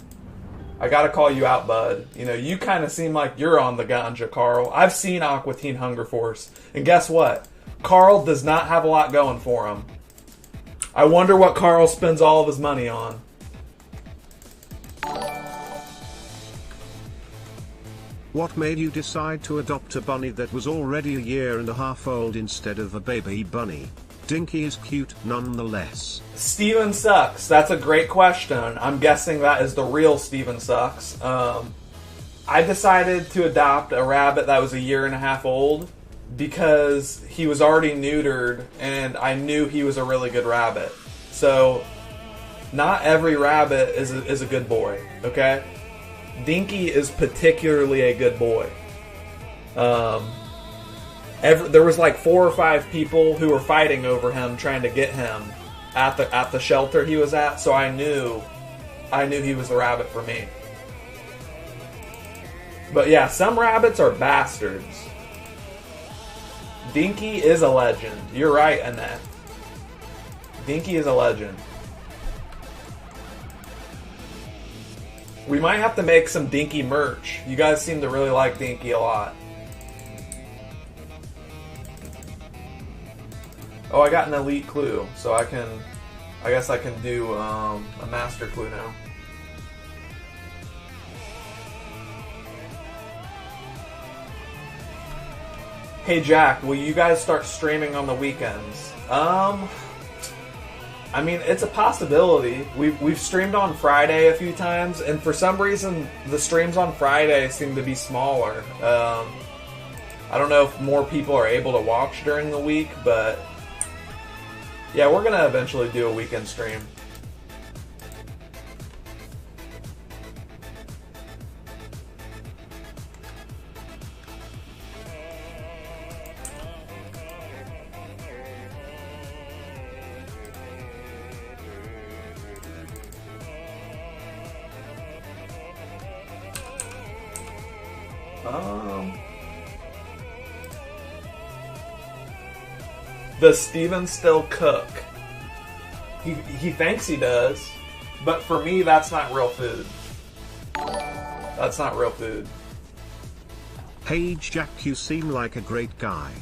I gotta call you out, bud. You know, you kind of seem like you're on the ganja, Carl. I've seen Aqua Teen Hunger Force, and guess what? Carl does not have a lot going for him. I wonder what Carl spends all of his money on. What made you decide to adopt a bunny that was already a year and a half old instead of a baby bunny? Dinky is cute nonetheless. Steven Sucks. That's a great question. I'm guessing that is the real Steven Sucks. I decided to adopt a rabbit that was a year and a half old because he was already neutered and I knew he was a really good rabbit. So, not every rabbit is a good boy, okay? Dinky is particularly a good boy. There was like 4 or 5 people who were fighting over him, trying to get him at the shelter he was at. So I knew he was the rabbit for me. But yeah, some rabbits are bastards. Dinky is a legend. You're right, Annette. Dinky is a legend. We might have to make some Dinky merch. You guys seem to really like Dinky a lot. Oh, I got an elite clue, so I guess I can do a master clue now. Hey Jack, will you guys start streaming on the weekends? I mean, it's a possibility. We've streamed on Friday a few times, and for some reason, the streams on Friday seem to be smaller. I don't know if more people are able to watch during the week, but yeah, we're gonna eventually do a weekend stream. Does Steven still cook? He thinks he does, but for me, that's not real food. That's not real food. Hey Jack, you seem like a great guy.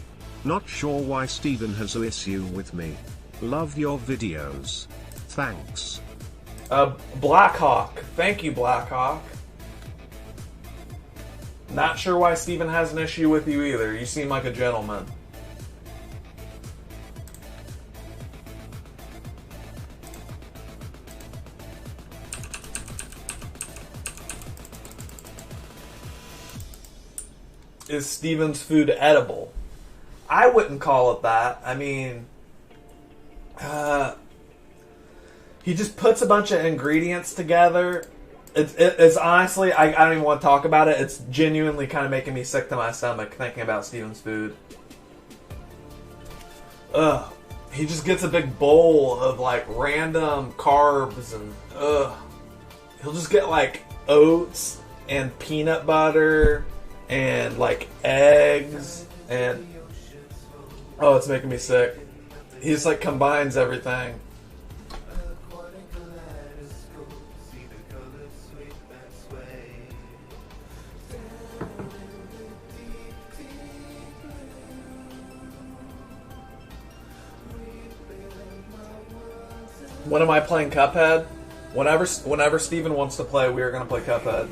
Not sure why Steven has an issue with me. Love your videos. Thanks. Blackhawk. Thank you, Blackhawk. Not sure why Steven has an issue with you either. You seem like a gentleman. Is Steven's food edible? I wouldn't call it that. I mean, he just puts a bunch of ingredients together. It's honestly, I don't even want to talk about it. It's genuinely kind of making me sick to my stomach thinking about Steven's food. He just gets a big bowl of like random carbs and he'll just get like oats and peanut butter and like eggs and it's making me sick. He just like combines everything. When am I playing Cuphead? Whenever Steven wants to play, we are going to play Cuphead.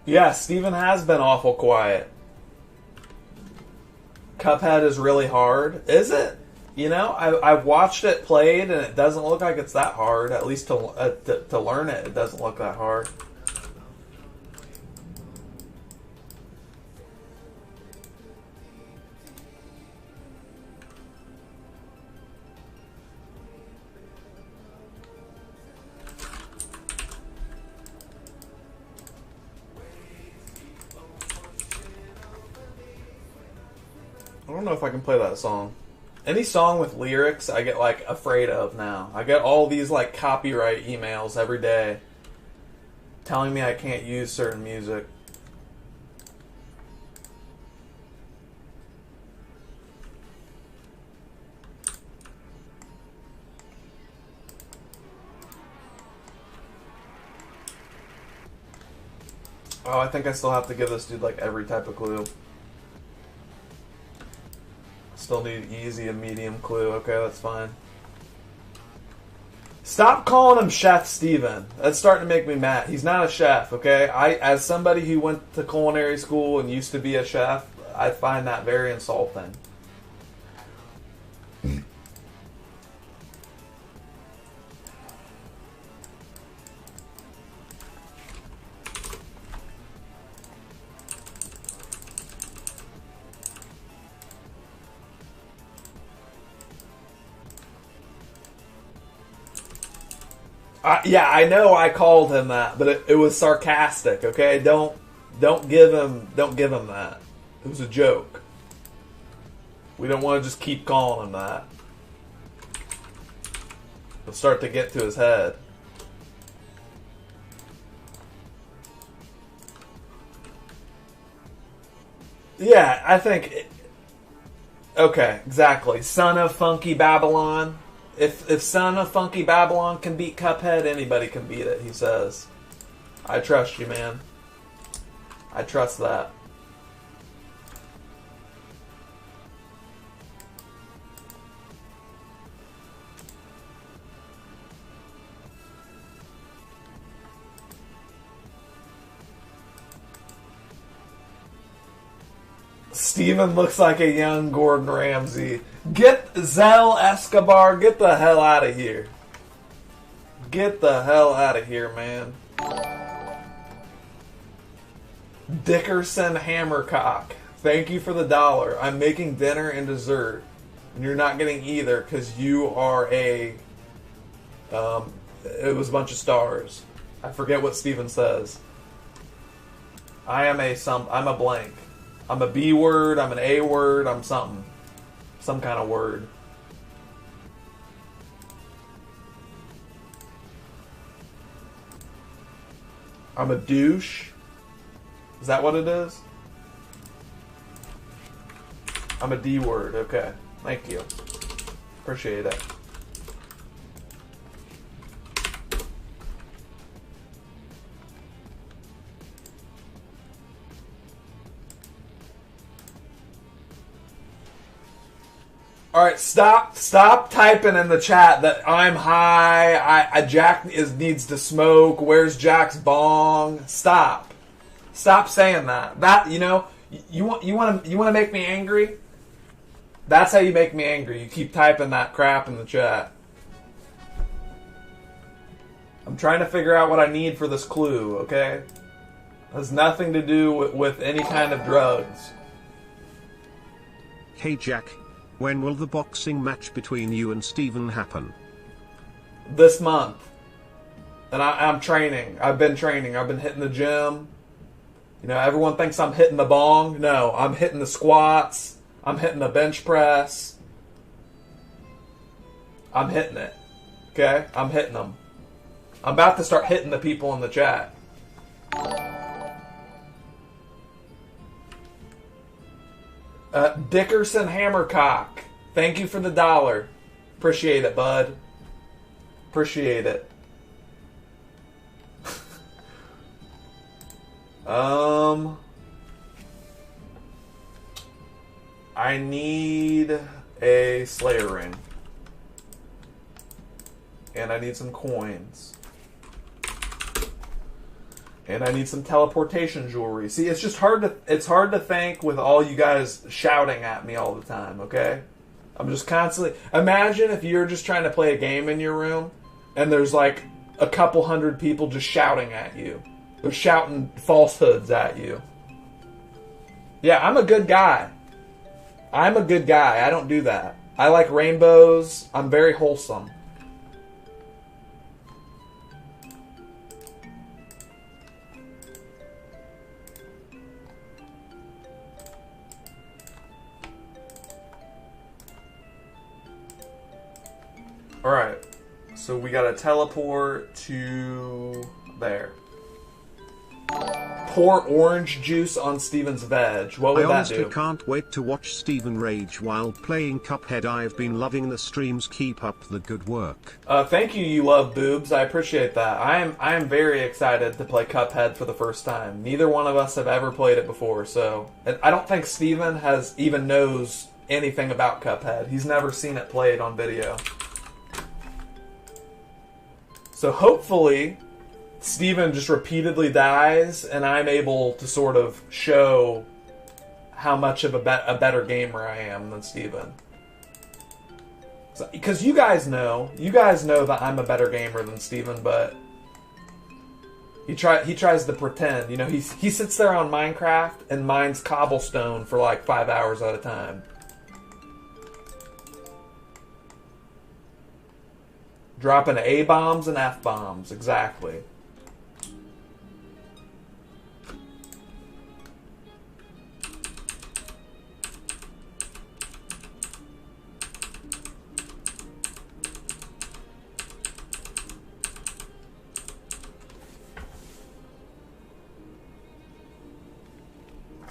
Yeah, Steven has been awful quiet. Cuphead is really hard. Is it? You know, I've watched it played, and it doesn't look like it's that hard. At least to learn it, it doesn't look that hard. I don't know if I can play that song. Any song with lyrics, I get like afraid of now. I get all these like copyright emails every day telling me I can't use certain music. Oh, I think I still have to give this dude like every type of clue. Still need easy and medium clue. Okay, that's fine. Stop calling him Chef Steven. That's starting to make me mad. He's not a chef, okay? As somebody who went to culinary school and used to be a chef, I find that very insulting. Yeah, I know I called him that, but it was sarcastic. Okay, don't give him that. It was a joke. We don't want to just keep calling him that. It'll start to get to his head. Yeah, I think. Okay, exactly. Son of Funky Babylon. If Son of Funky Babylon can beat Cuphead, anybody can beat it, he says. I trust you, man. I trust that. Steven looks like a young Gordon Ramsay. Get Zell Escobar, get the hell out of here. Get the hell out of here, man. Dickerson Hammercock. Thank you for the $1. I'm making dinner and dessert. And you're not getting either because you are a... it was a bunch of stars. I forget what Steven says. I'm a blank. I'm a B word, I'm an A word, I'm something. Some kind of word. I'm a douche. Is that what it is? I'm a D word, okay. Thank you. Appreciate it. Alright, stop typing in the chat that I'm high, Jack needs to smoke, where's Jack's bong? Stop saying that. That, you want to make me angry? That's how you make me angry. You keep typing that crap in the chat. I'm trying to figure out what I need for this clue, okay? Has nothing to do with any kind of drugs. Hey Jack, when will the boxing match between you and Steven happen? This month. And I'm training. I've been training. I've been hitting the gym. You know, everyone thinks I'm hitting the bong. No, I'm hitting the squats. I'm hitting the bench press. I'm hitting it. Okay? I'm hitting them. I'm about to start hitting the people in the chat. Dickerson Hammercock. Thank you for the $1. Appreciate it, bud. Appreciate it. I need a Slayer ring. And I need some coins. And I need some teleportation jewelry. See, it's just hard to think with all you guys shouting at me all the time, okay? I'm just constantly... Imagine if you're just trying to play a game in your room and there's like a couple hundred people just shouting at you. They're shouting falsehoods at you. Yeah, I'm a good guy. I'm a good guy. I don't do that. I like rainbows. I'm very wholesome. Alright, so we gotta teleport to there. Pour orange juice on Steven's veg. What would that do? I honestly can't wait to watch Steven rage while playing Cuphead. I've been loving the streams. Keep up the good work. Thank you, you love boobs. I appreciate that. I am very excited to play Cuphead for the first time. Neither one of us have ever played it before, so... And I don't think Steven even knows anything about Cuphead. He's never seen it played on video. So hopefully, Steven just repeatedly dies, and I'm able to sort of show how much of a better gamer I am than Steven. Because you guys know that I'm a better gamer than Steven, but he tries to pretend. You know, he sits there on Minecraft and mines cobblestone for like 5 hours at a time. Dropping A-bombs and F-bombs, exactly.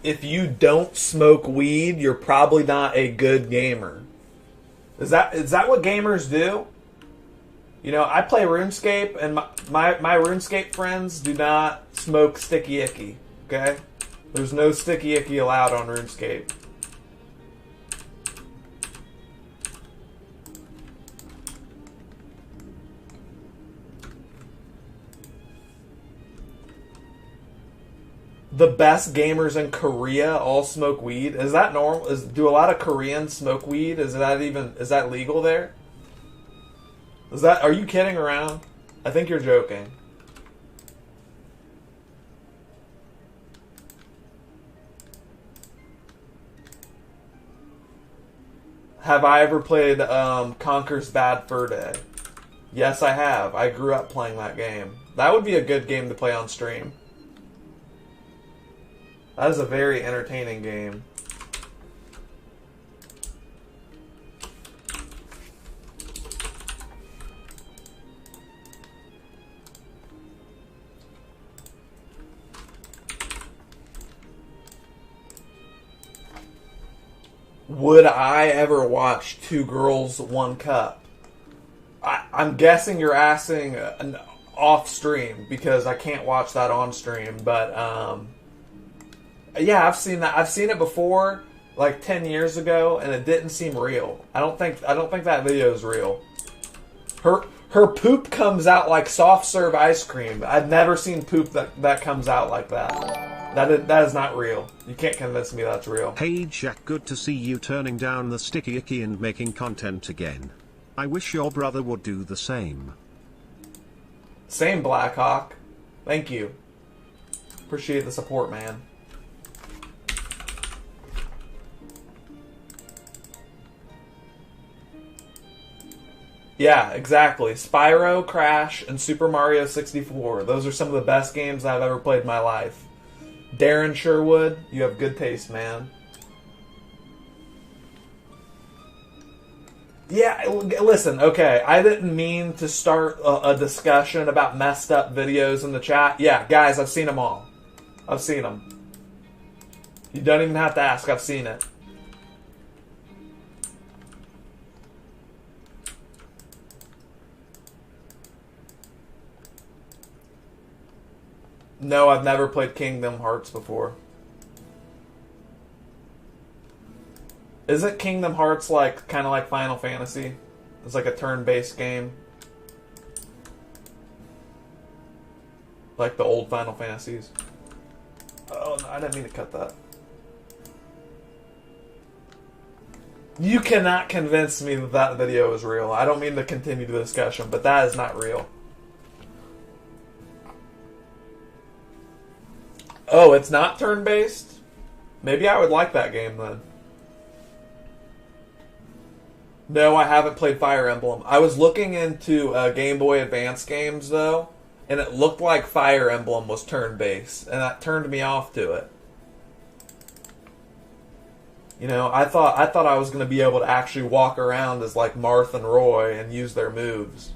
If you don't smoke weed, you're probably not a good gamer. Is that what gamers do? You know, I play RuneScape, and my RuneScape friends do not smoke sticky icky, okay? There's no sticky icky allowed on RuneScape. The best gamers in Korea all smoke weed. Is that normal? Do a lot of Koreans smoke weed? Is that legal there? Are you kidding around? I think you're joking. Have I ever played Conker's Bad Fur Day? Yes, I have. I grew up playing that game. That would be a good game to play on stream. That is a very entertaining game. Would I ever watch Two Girls, One Cup? I'm guessing you're asking off stream because I can't watch that on stream. But yeah, I've seen that. I've seen it before, like 10 years ago, and it didn't seem real. I don't think that video is real. Her poop comes out like soft serve ice cream. I've never seen poop that comes out like that. That is not real. You can't convince me that's real. Hey Jack, good to see you turning down the sticky icky and making content again. I wish your brother would do the same. Same, Blackhawk. Thank you. Appreciate the support, man. Yeah, exactly. Spyro, Crash, and Super Mario 64. Those are some of the best games I've ever played in my life. Darren Sherwood, you have good taste, man. Yeah, listen, okay, I didn't mean to start a discussion about messed up videos in the chat. Yeah, guys, I've seen them all. I've seen them. You don't even have to ask, I've seen it. No, I've never played Kingdom Hearts before. Isn't Kingdom Hearts like kind of like Final Fantasy? It's like a turn-based game. Like the old Final Fantasies. Oh, no, I didn't mean to cut that. You cannot convince me that that video is real. I don't mean to continue the discussion, but that is not real. Oh, it's not turn-based? Maybe I would like that game then. No, I haven't played Fire Emblem. I was looking into Game Boy Advance games, though, and it looked like Fire Emblem was turn-based, and that turned me off to it. You know, I thought I was going to be able to actually walk around as like Marth and Roy and use their moves.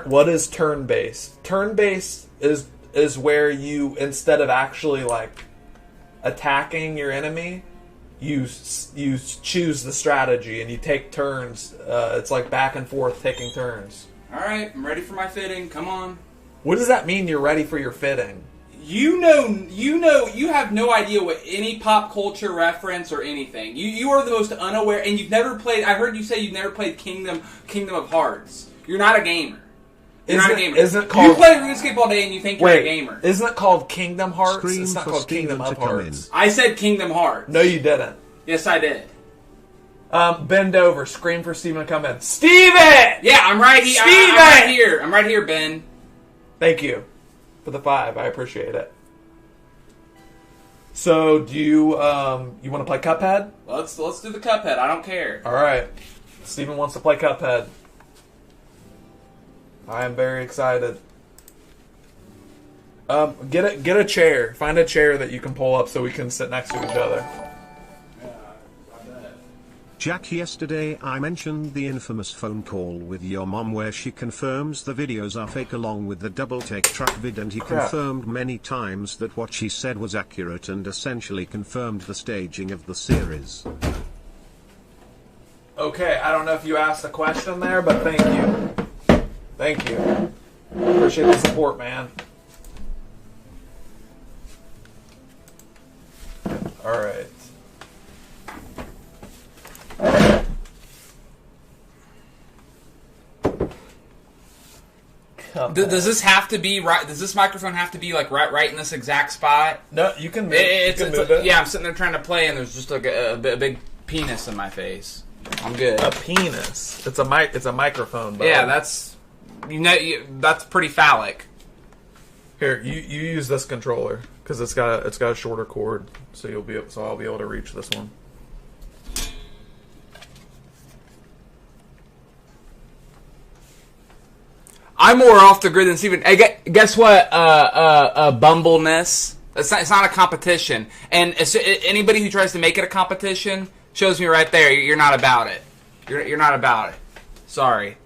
What is turn-based? Turn-based is where you, instead of actually like attacking your enemy, you choose the strategy and you take turns. It's like back and forth taking turns. All right, I'm ready for my fitting. Come on. What does that mean? You're ready for your fitting? You have no idea what any pop culture reference or anything. You are the most unaware, and you've never played. I heard you say you've never played Kingdom of Hearts. You're not a gamer. You're not a gamer. Isn't it called, you play RuneScape all day and you think you're a gamer. Isn't it called Kingdom Hearts? Scream it's not called Kingdom of Hearts. I said Kingdom Hearts. No, you didn't. Yes, I did. Bend over. Scream for Steven to come in. Steven! Yeah, I'm right here. Steven! I'm right here. I'm right here, Ben. Thank you for the 5. I appreciate it. So, do you you want to play Cuphead? Let's do the Cuphead. I don't care. All right. Steven wants to play Cuphead. I am very excited. Get a chair. Find a chair that you can pull up so we can sit next to each other. Jack, yesterday I mentioned the infamous phone call with your mom where she confirms the videos are fake along with the double take track vid, and he confirmed many times that what she said was accurate and essentially confirmed the staging of the series. Okay, I don't know if you asked a question there, but thank you. Thank you. Appreciate the support, man. Alright. Does this have to be right? Does this microphone have to be like right in this exact spot? No, you can move, it. Yeah, I'm sitting there trying to play, and there's just like a big penis in my face. I'm good. A penis. It's a microphone. Bud. Yeah, that's that's pretty phallic. Here, you use this controller because it's got a shorter cord, so I'll be able to reach this one. I'm more off the grid than Steven. Hey, guess what? Bumbleness. It's not a competition. And anybody who tries to make it a competition shows me right there. You're not about it. You're not about it. Sorry.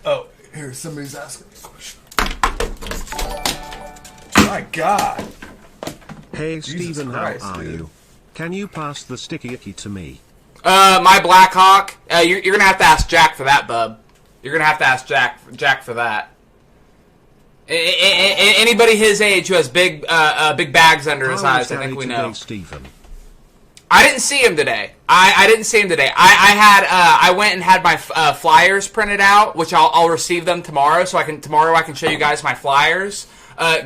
Oh, here, somebody's asking me a question. My God. Hey Jesus Steven, Christ, how are dude. you? Can you pass the sticky icky to me? My Blackhawk. You're gonna have to ask Jack for that, bub. You're gonna have to ask Jack for that. Anybody his age who has big bags under his eyes, I think we know. Steven? I didn't see him today. I didn't see him today. I went and had my flyers printed out, which I'll receive them tomorrow. So tomorrow I can show you guys my flyers.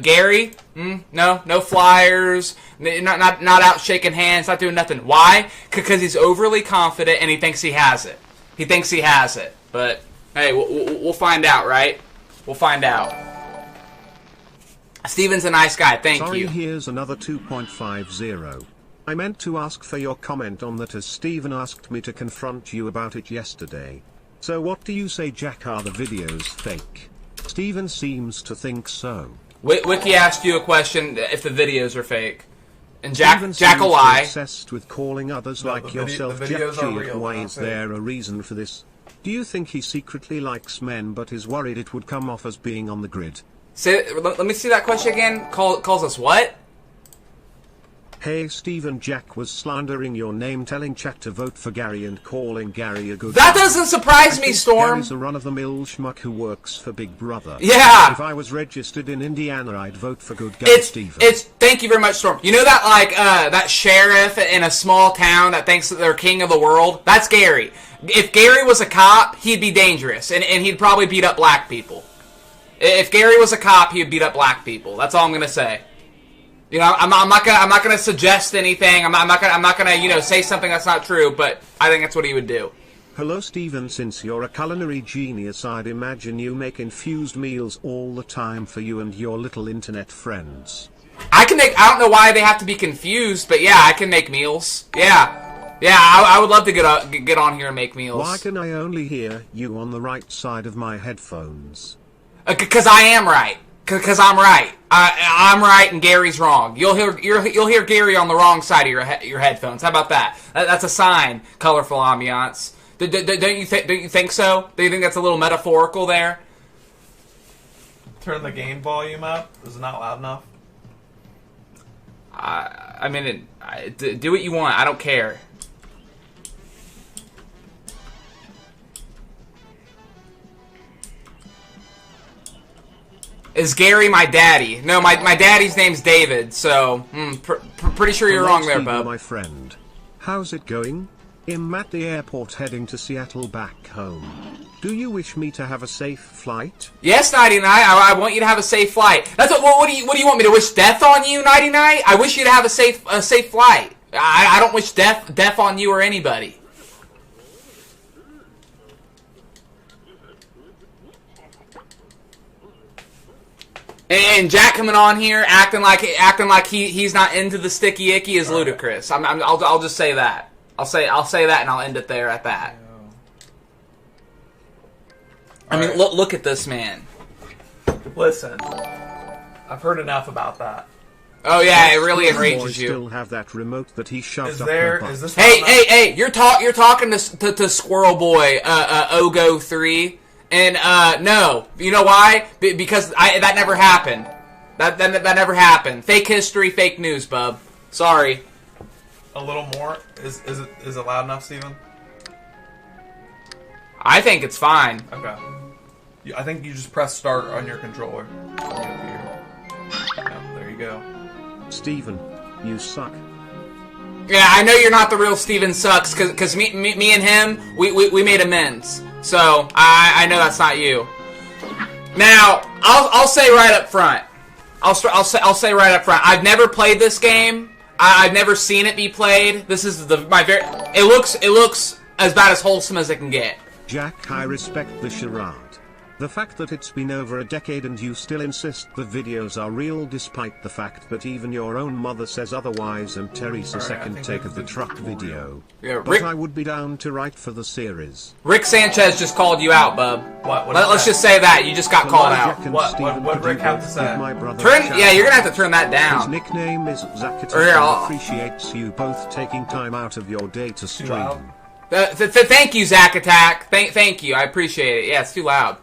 Gary, no flyers. Not out shaking hands. Not doing nothing. Why? Because he's overly confident and he thinks he has it. He thinks he has it, but hey, we'll find out, right? We'll find out. Steven's a nice guy, thank Sorry, you. Here's another 2.50. I meant to ask for your comment on that as Steven asked me to confront you about it yesterday. So what do you say, Jack? Are the videos fake? Steven seems to think so. Wiki asked you a question if the videos are fake. And Jack will seems lie. obsessed with calling others No, like the yourself videos Jack are G. real, Why they're is not there a reason for this? Do you think he secretly likes men but is worried it would come off as being on the grid? Let me see that question again. Calls us what? Hey Steven, Jack was slandering your name, telling chat to vote for Gary and calling Gary a good That guy. doesn't surprise I me, think Storm. Gary's a run-of-the-mill schmuck who works for Big Brother. Yeah. If I was registered in Indiana, I'd vote for good guy Steven. Thank you very much, Storm. You know that that sheriff in a small town that thinks that they're king of the world? That's Gary. If Gary was a cop, he'd be dangerous, and he'd probably beat up black people. If Gary was a cop, he would beat up black people. That's all I'm gonna say. You know, I'm not gonna suggest anything. I'm not gonna say something that's not true. But I think that's what he would do. Hello Steven, since you're a culinary genius, I'd imagine you make infused meals all the time for you and your little internet friends. I don't know why they have to be confused, but yeah, I can make meals. Yeah, I would love to get on here and make meals. Why can I only hear you on the right side of my headphones? Because I am right. Because I'm right. I'm right and Gary's wrong. You'll hear Gary on the wrong side of your headphones. How about that? That's a sign. Colorful ambiance. Don't you think so? Do you think that's a little metaphorical there? Turn the game volume up. Is it not loud enough? I mean, do what you want. I don't care. Is Gary my daddy? No, my daddy's name's David, so pretty sure you're wrong there, bub. My friend. How's it going? I'm at the airport heading to Seattle back home. Do you wish me to have a safe flight? Yes, Nighty Night. I want you to have a safe flight. That's what do you want me to wish death on you, Nighty Night? I wish you to have a safe flight. I don't wish death on you or anybody. And Jack coming on here acting like he's not into the sticky icky is ludicrous. I'll just say that. I'll say that and I'll end it there at that. I mean, look at this man. Listen, I've heard enough about that. Oh yeah, it really enrages you. Still have that remote that he shoved Is up there? her butt. Is this? Hey! You're talking to Squirrel Boy, Ogo 3, and no, you know why? Because that never happened. That never happened. Fake history, fake news, bub. Sorry. A little more. Is it loud enough, Steven? I think it's fine. Okay. I think you just press start on your controller. Yeah, there you go. Steven, you suck. Yeah, I know you're not the real Steven Sucks, because me and him, we made amends. So, I know that's not you. Now, I'll say right up front. I'll say right up front. I've never played this game. I've never seen it be played. This is it looks as bad as wholesome as it can get. Jack, I respect the charade. The fact that it's been over a decade and you still insist the videos are real despite the fact that even your own mother says otherwise and Terry's a second take of the truck video. Yeah, but I would be down to write for the series. Rick Sanchez just called you out, bub. Let's just say that. You just got So called Jack out. and What Steven, would could Rick you have both to say? give my brother a Yeah, you're gonna have to shout-out? turn that His down. nickname is Zakatak Here, and appreciates you both taking time out of your day to stream. loud? Thank you, Zack Attack. Thank you. I appreciate it. Yeah, it's too loud.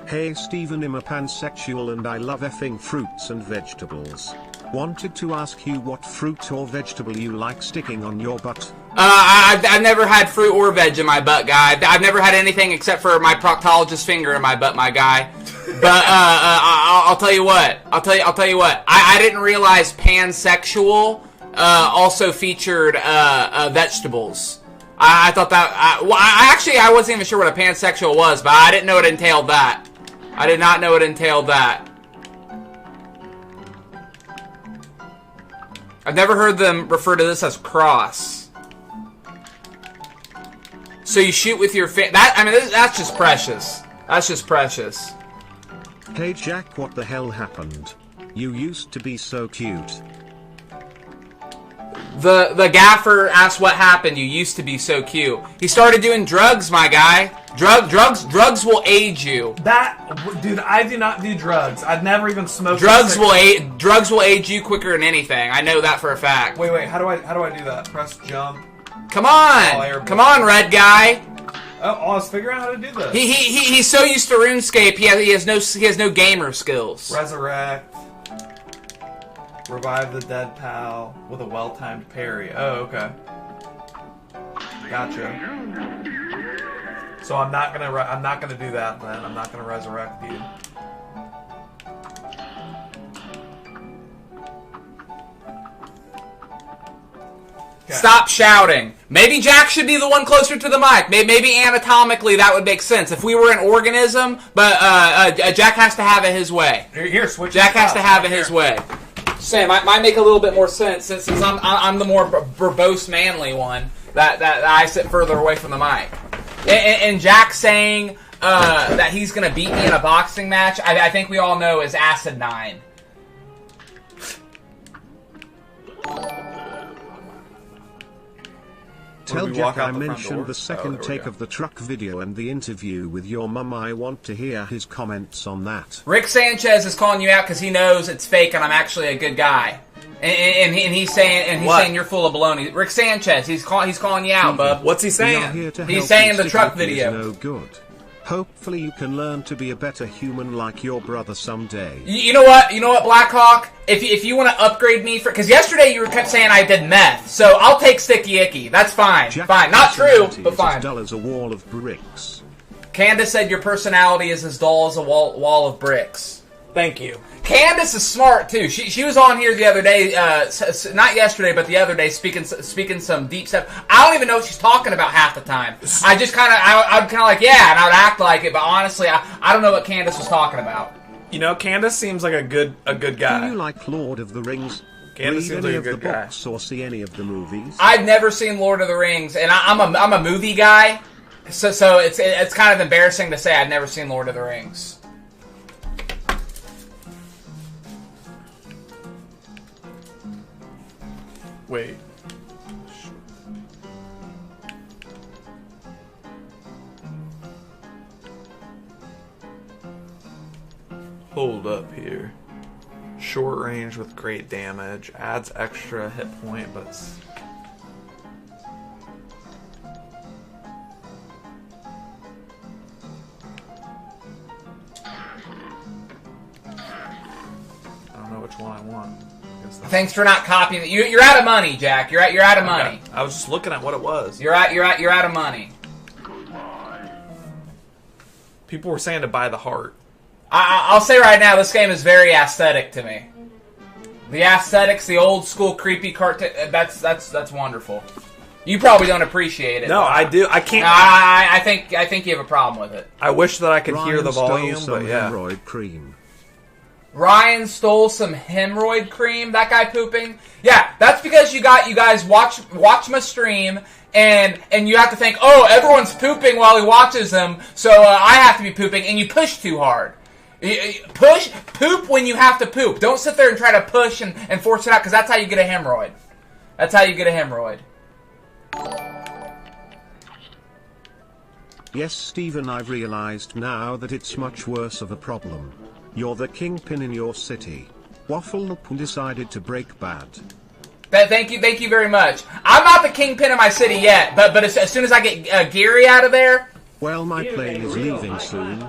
Hey Steven, I'm a pansexual and I love effing fruits and vegetables. Wanted to ask you what fruit or vegetable you like sticking on your butt. I've never had fruit or veg in my butt, guy. I've never had anything except for my proctologist finger in my butt, my guy. But I'll tell you what. I'll tell you what. I didn't realize pansexual also featured vegetables. I thought that. I wasn't even sure what a pansexual was, but I didn't know it entailed that. I did not know it entailed that. I've never heard them refer to this as cross. So you shoot with your that's just precious. That's just precious. Hey Jack, what the hell happened? You used to be so cute. The gaffer asked what happened. You used to be so cute. He started doing drugs, my guy. Drugs will age you. Dude, I do not do drugs. I'd never even smoked. Drugs will age you quicker than anything. I know that for a fact. Wait. How do I do that? Press jump. Come on, red guy. Oh, I was figuring out how to do this. He's so used to RuneScape. He has no gamer skills. Resurrect. Revive the dead pal with a well-timed parry. Oh, okay. Gotcha. So I'm not gonna do that then. I'm not gonna resurrect you. Okay. Stop shouting. Maybe Jack should be the one closer to the mic. Maybe anatomically that would make sense if we were an organism. But Jack has to have it his way. Here, switch. Jack has to have it his way. Sam, might make a little bit more sense since I'm the more verbose, manly one that I sit further away from the mic. And Jack saying that he's going to beat me in a boxing match, I think we all know is asinine. Tell Jack I mentioned the second take of the truck video and the interview with your mum. I want to hear his comments on that. Rick Sanchez is calling you out because he knows it's fake and I'm actually a good guy. And he's saying you're full of baloney. Rick Sanchez, he's calling you out, bub. What's he saying? He's saying the truck video. No good. Hopefully you can learn to be a better human like your brother someday. You know what, Blackhawk? If you want to upgrade me because yesterday you kept saying I did meth, so I'll take Sticky Icky. That's fine. Jack's fine. Not true, but fine. As dull as a wall of bricks. Candace said your personality is as dull as a wall of bricks. Thank you. Candace is smart too. She was on here the other day, not yesterday, but the other day, speaking some deep stuff. I don't even know what she's talking about half the time. I just I'm kind of like, yeah, and I would act like it, but honestly, I don't know what Candace was talking about. You know, Candace seems like a good guy. Do you like Lord of the Rings? Candace Read seems any like a of the good guy. books or see any of the movies? I've never seen Lord of the Rings, and I'm a movie guy, so it's kind of embarrassing to say I've never seen Lord of the Rings. Wait. Hold up here. Short range with great damage. Adds extra hit point, but... I don't know which one I want. Thanks for not copying it. You're out of money, Jack. You're out of money. I was just looking at what it was. You're out of money. People were saying to buy the heart. I'll say right now, this game is very aesthetic to me. The aesthetics, the old school creepy cartoon. That's wonderful. You probably don't appreciate it. No, I do. I can't. I think you have a problem with it. I wish that I could hear the Ryan volume, stole but some yeah. hemorrhoid cream. Ryan stole some hemorrhoid cream. That guy pooping. Yeah, that's because you guys watch my stream and you have to think, oh, everyone's pooping while he watches them, so I have to be pooping, and you push too hard. Poop when you have to poop. Don't sit there and try to push and force it out, because that's how you get a hemorrhoid. That's how you get a hemorrhoid. Yes, Stephen, I've realized now that it's much worse of a problem. You're the kingpin in your city. Wafflepwn decided to break bad. Thank you very much. I'm not the kingpin of my city yet, but as soon as I get Geary out of there... Well, my plane is leaving soon.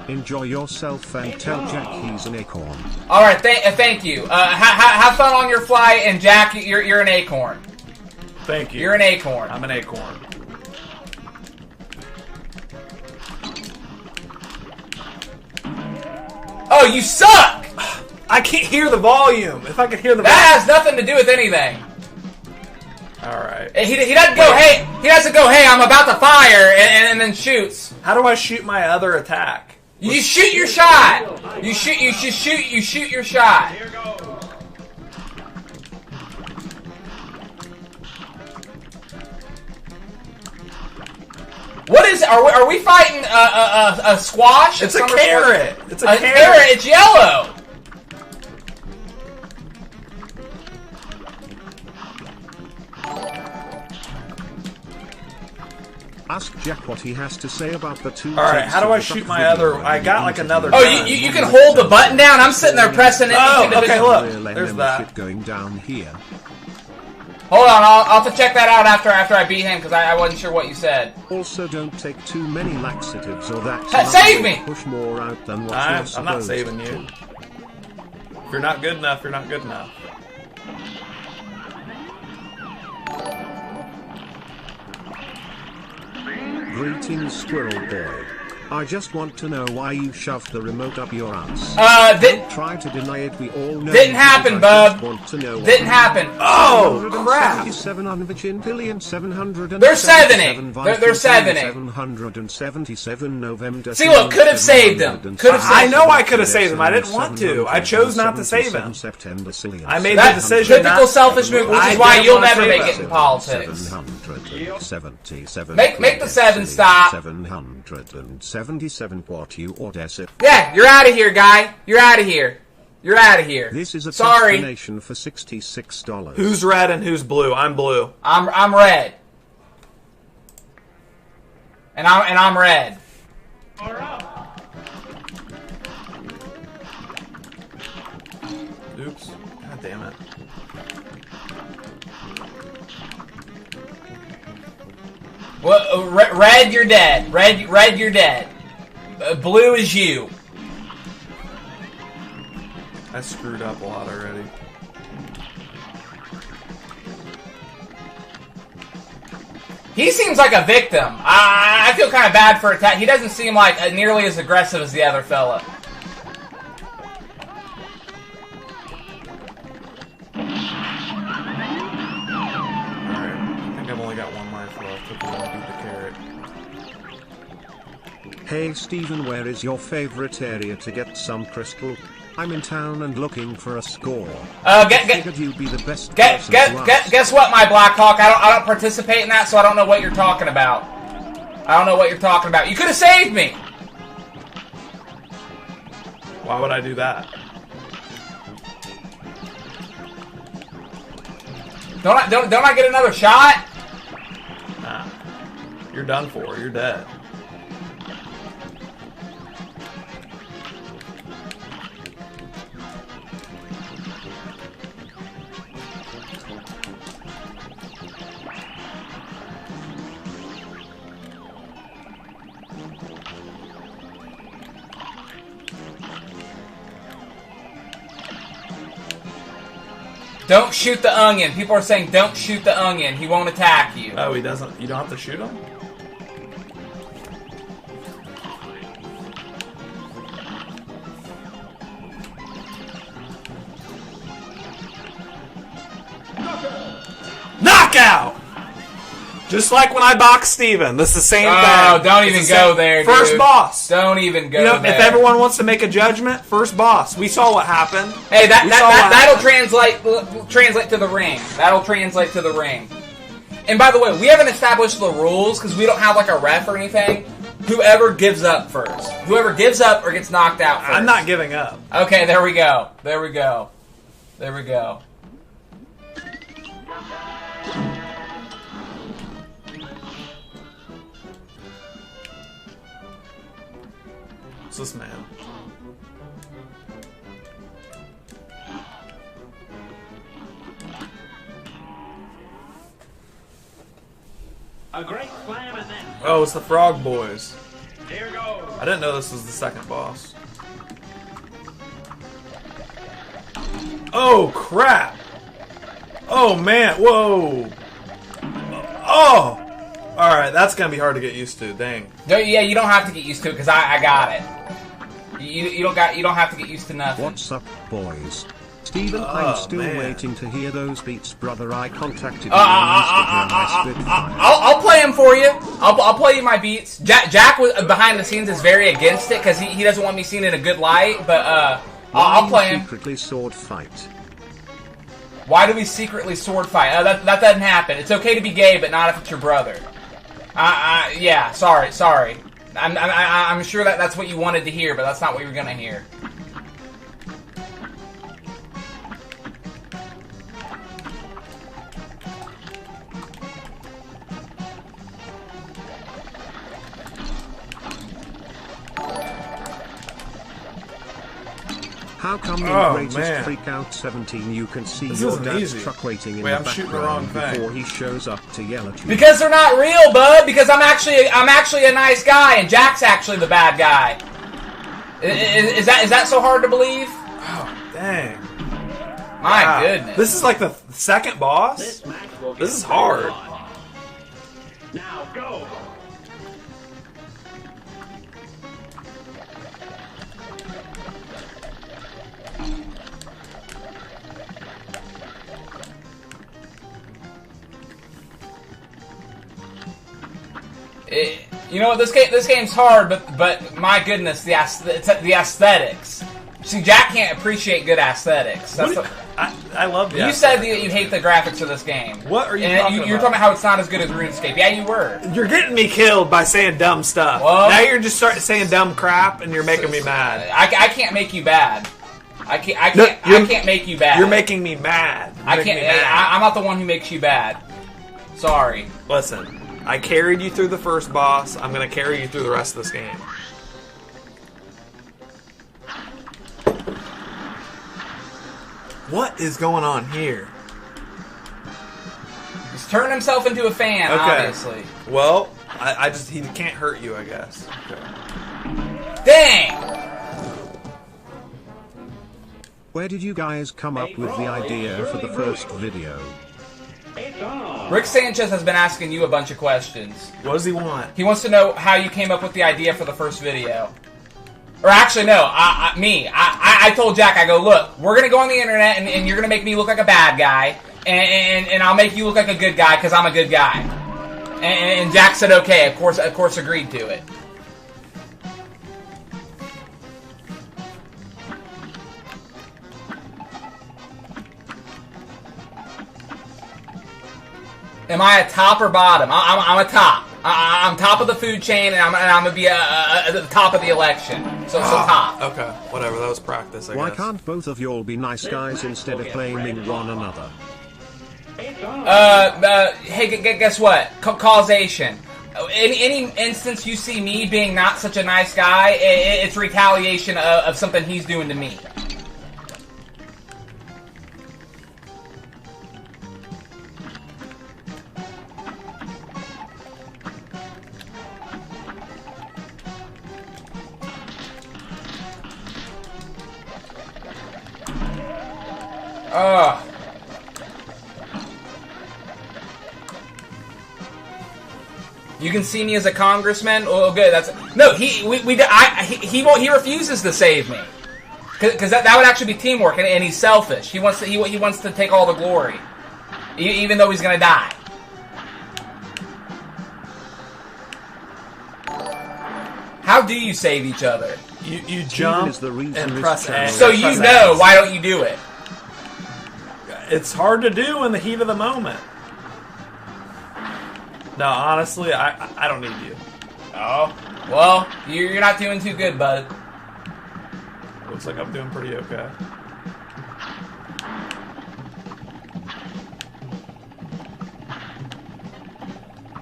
Enjoy yourself and tell Jack he's an acorn. Alright, thank you. Have fun on your flight, and Jack, you're an acorn. Thank you. You're an acorn. I'm an acorn. Oh, you suck! I can't hear the volume. If I could hear the volume. That has nothing to do with anything. Alright. He doesn't go, hey, I'm about to fire, and then shoots. How do I shoot my other attack? You shoot your shot. You shoot your shot. is? Are we fighting a squash? It's a carrot. It's a carrot. It's yellow. Ask Jack what he has to say about the two. Alright, how do I shoot my other... I got like another... Oh, you can hold the button down? I'm sitting there pressing it. Oh, okay, look. There's that. Going down here. Hold on, I'll have to check that out after I beat him, because I wasn't sure what you said. Also, don't take too many laxatives or that... Save me! Push more out than what I'm you're supposed not saving you. If you're not good enough, you're not good enough. Greetings, Squirrel Boy. I just want to know why you shoved the remote up your ass. Don't try to deny it, we all know. Didn't happen, bub. Didn't happen. Oh, crap. They're 7-ing. They're 7-ing. 777 November. See, look, could have saved them. I know I could have saved him. I didn't want to. I chose not to save him. I made the decision. Typical selfish move, which is why you'll never make it in politics. Make the 7 stop. 777 what you order. Yeah, you're out of here, guy. You're out of here. You're out of here. This is a sorry donation for $66. Who's red and who's blue? I'm blue. I'm red. And I'm red. Oops. God damn it. Well, red, you're dead. Red, you're dead. Blue is you. I screwed up a lot already. He seems like a victim. I feel kind of bad for attack. He doesn't seem like nearly as aggressive as the other fella. Hey Steven, where is your favorite area to get some crystal? I'm in town and looking for a score. Figured you'd be the best. Guess what, my Blackhawk? I don't participate in that, so I don't know what you're talking about. I don't know what you're talking about. You could have saved me. Why would I do that? Don't I get another shot? Nah. You're done for. You're dead. Don't shoot the onion. People are saying don't shoot the onion. He won't attack you. Oh, he doesn't. You don't have to shoot him? Knockout! Just like when I boxed Steven. This is the same thing. Oh, don't even go there, dude. First boss. Don't even go there. If everyone wants to make a judgment, first boss. We saw what happened. Hey, that'll translate to the ring. That'll translate to the ring. And by the way, we haven't established the rules because we don't have like a ref or anything. Whoever gives up first. Whoever gives up or gets knocked out first. I'm not giving up. Okay, there we go. There we go. There we go. This man. A great slam and then. Oh, it's the Frog Boys. Here goes. I didn't know this was the second boss. Oh crap! Oh man! Whoa! Oh! Alright, that's gonna be hard to get used to, dang. Yeah, you don't have to get used to it, because I got it. You don't have to get used to nothing. What's up, boys? Steven, I'm still waiting to hear those beats, brother. I contacted you on Instagram. I'll play them for you. I'll play you my beats. Jack was, behind the scenes is very against it, because he doesn't want me seen in a good light, but I'll play him. Secretly sword fight. Why do we secretly sword fight? That doesn't happen. It's okay to be gay, but not if it's your brother. Yeah, sorry. I'm sure that's what you wanted to hear, but that's not what you were gonna hear. How come in Oh, Greatest man. Freakout 17 you can see This your isn't dad's easy. truck waiting in Wait, the I'm shooting the wrong background thing. before he shows up to yell at you? Because they're not real, bud. Because I'm actually a nice guy, and Jack's actually the bad guy. Is that so hard to believe? Oh, dang. My Wow. goodness. This is like the second boss? This match will This get is hard. very long. Now go. You know what? This game's hard, but my goodness, the aesthetics. See, Jack can't appreciate good aesthetics. That's I love the you said that you hate the graphics of this game. What are you And talking You're about? talking about how it's not as good as RuneScape. Yeah, you were. You're getting me killed by saying dumb stuff. Well- now you're just starting saying dumb crap, and you're making me mad. I can't make you bad. I can't you're- make you bad. You're making me mad. You're I making can't. me mad. I'm not the one who makes you bad. Sorry. Listen, I carried you through the first boss. I'm gonna carry you through the rest of this game. What is going on here? He's turned himself into a fan, Okay. obviously. Well, I just he can't hurt you, I guess. Dang! Where did you guys come up with the idea for the first video? It's on. Rick Sanchez has been asking you a bunch of questions. What does he want? He wants to know how you came up with the idea for the first video. Or actually, no, I told Jack, I go, look, we're going to go on the internet and you're going to make me look like a bad guy, and I'll make you look like a good guy because I'm a good guy. And Jack said, okay, of course agreed to it. Am I a top or bottom? I'm a top. I'm top of the food chain, and I'm gonna be at the top of the election. So top. Okay, whatever. That was practice, I Why guess. can't both of y'all be nice guys instead of blaming one another? It's on. Hey, guess what? Causation. In any instance you see me being not such a nice guy, it's retaliation of something he's doing to me. You can see me as a congressman. Oh, good. That's no. He refuses to save me because that would actually be teamwork, and he's selfish. He wants to take all the glory, even though he's gonna die. How do you save each other? You Steven jump is the reason and this press channel- A. So you Press know, X. why don't you do it? It's hard to do in the heat of the moment. No, honestly, I don't need you. Oh, well, you're not doing too good, bud. Looks like I'm doing pretty okay.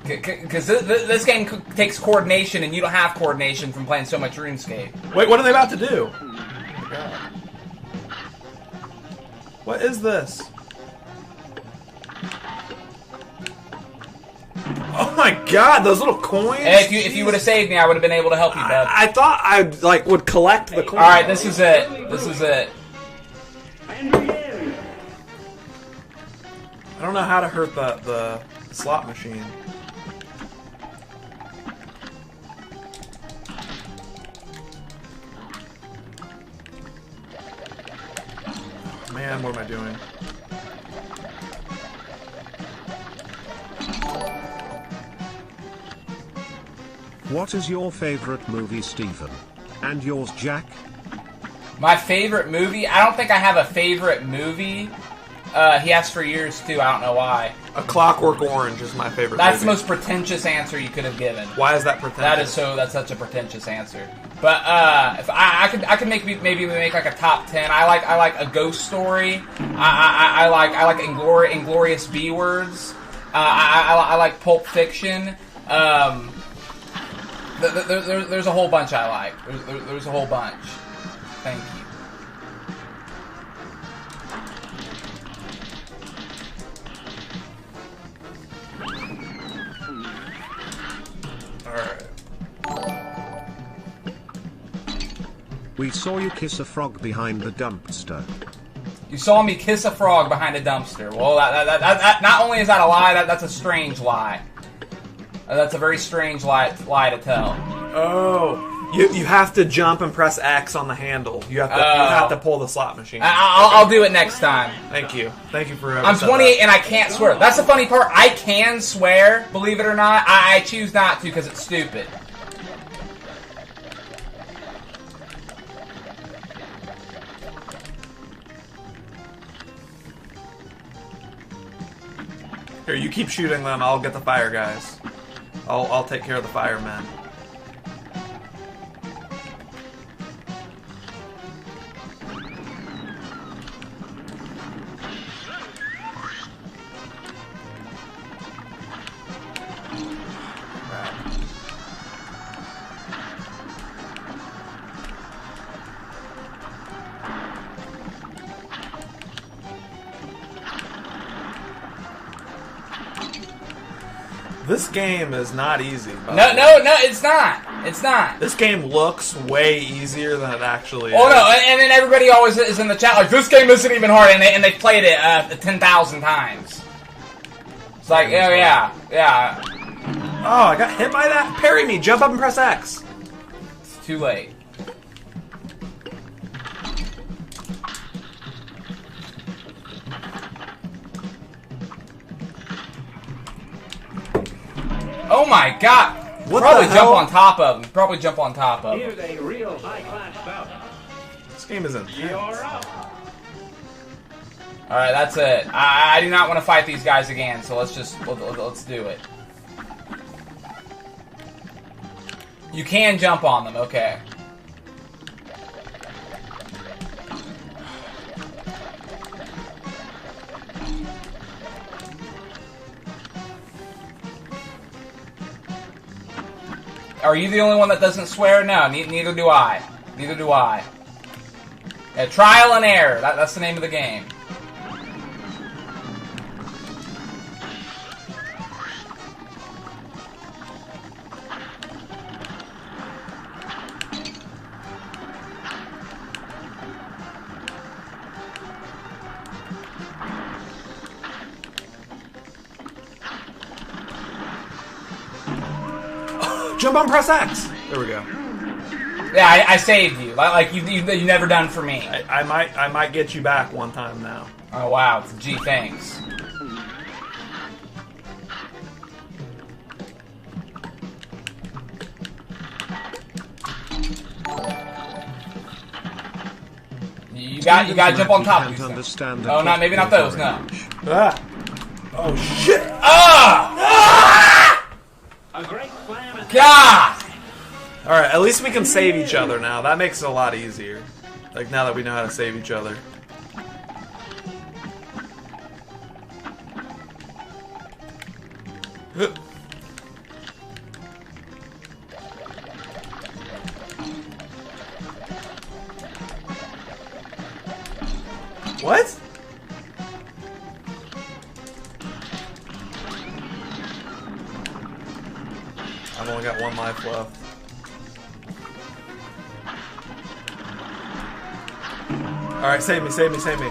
Because this game takes coordination, and you don't have coordination from playing so much RuneScape. Wait, what are they about to do? Oh my God. What is this? Oh my God, those little coins! Hey, if you would have saved me, I would have been able to help you, bud. I thought I would collect the coins. All right, this is it. This is it. And begin. I don't know how to hurt the slot machine. Man, what am I doing? What is your favorite movie, Steven? And yours, Jack? My favorite movie? I don't think I have a favorite movie. He asked for yours too. I don't know why. A Clockwork Orange is my favorite. That's the movie. most pretentious answer you could have given. Why is that pretentious? That's such a pretentious answer. But if I could maybe make like a top 10. I like A Ghost Story. I like Inglorious B Words. I like Pulp Fiction. There's a whole bunch I like. There's a whole bunch. Thank you. We saw you kiss a frog behind the dumpster. You saw me kiss a frog behind a dumpster. Well, that not only is that a lie, that's a strange lie. That's a very strange lie to tell. Oh, you have to jump and press X on the handle. You have to pull the slot machine. I'll do it next time. Thank you for. I'm 28 and I can't swear. That's the funny part. I can swear, believe it or not. I choose not to because it's stupid. Here, you keep shooting them. I'll get the fire guys. I'll take care of the firemen. This game is not easy. No, it's not. It's not. This game looks way easier than it actually is. Oh no, and then everybody always is in the chat like, this game isn't even hard, and they played it 10,000 times. It's like, oh yeah. Oh, I got hit by that? Parry me, jump up and press X. It's too late. Oh my god! What Probably the jump hell? on top of him. Probably jump on top of him. Here's a real high-class bout. This game is intense. You're up. Alright, that's it. I do not want to fight these guys again, so let's do it. You can jump on them, okay. Are you the only one that doesn't swear? No, neither do I. Neither do I. Yeah, trial and error. That's the name of the game. Jump on, press X. There we go. Yeah, I saved you. Like you've never done for me. I might get you back one time now. Oh wow, gee, thanks. You got to jump on top of these things. Oh no, maybe not those. No. Ah. Oh shit. A great slam and God. All right, at least we can save each other now. That makes it a lot easier. Like now that we know how to save each other. What? I've only got one life left. Alright, save me, save me, save me.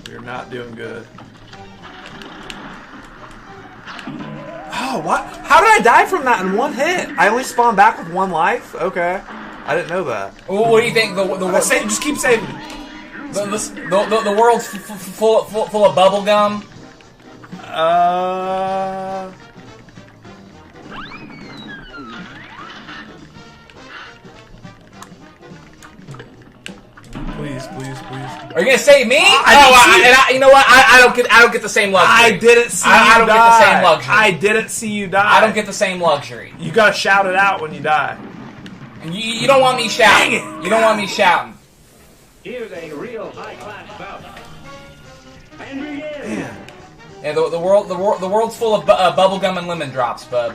We're not doing good. Oh, what? How did I die from that in one hit? I only spawned back with one life? Okay. I didn't know that. What do you think? Just keep saving me. The world's full of bubble gum. Please, please, please. Are you gonna save me? You know what? I don't get the same luxury. I didn't see you die. I don't get the same luxury. I didn't see you die. I don't get the same luxury. You gotta shout it out when you die. And you don't want me shouting. Dang it. You don't want me shouting. Here's a real high-class bout. And begin. Man. Yeah, the world's full of bubblegum and lemon drops, bub.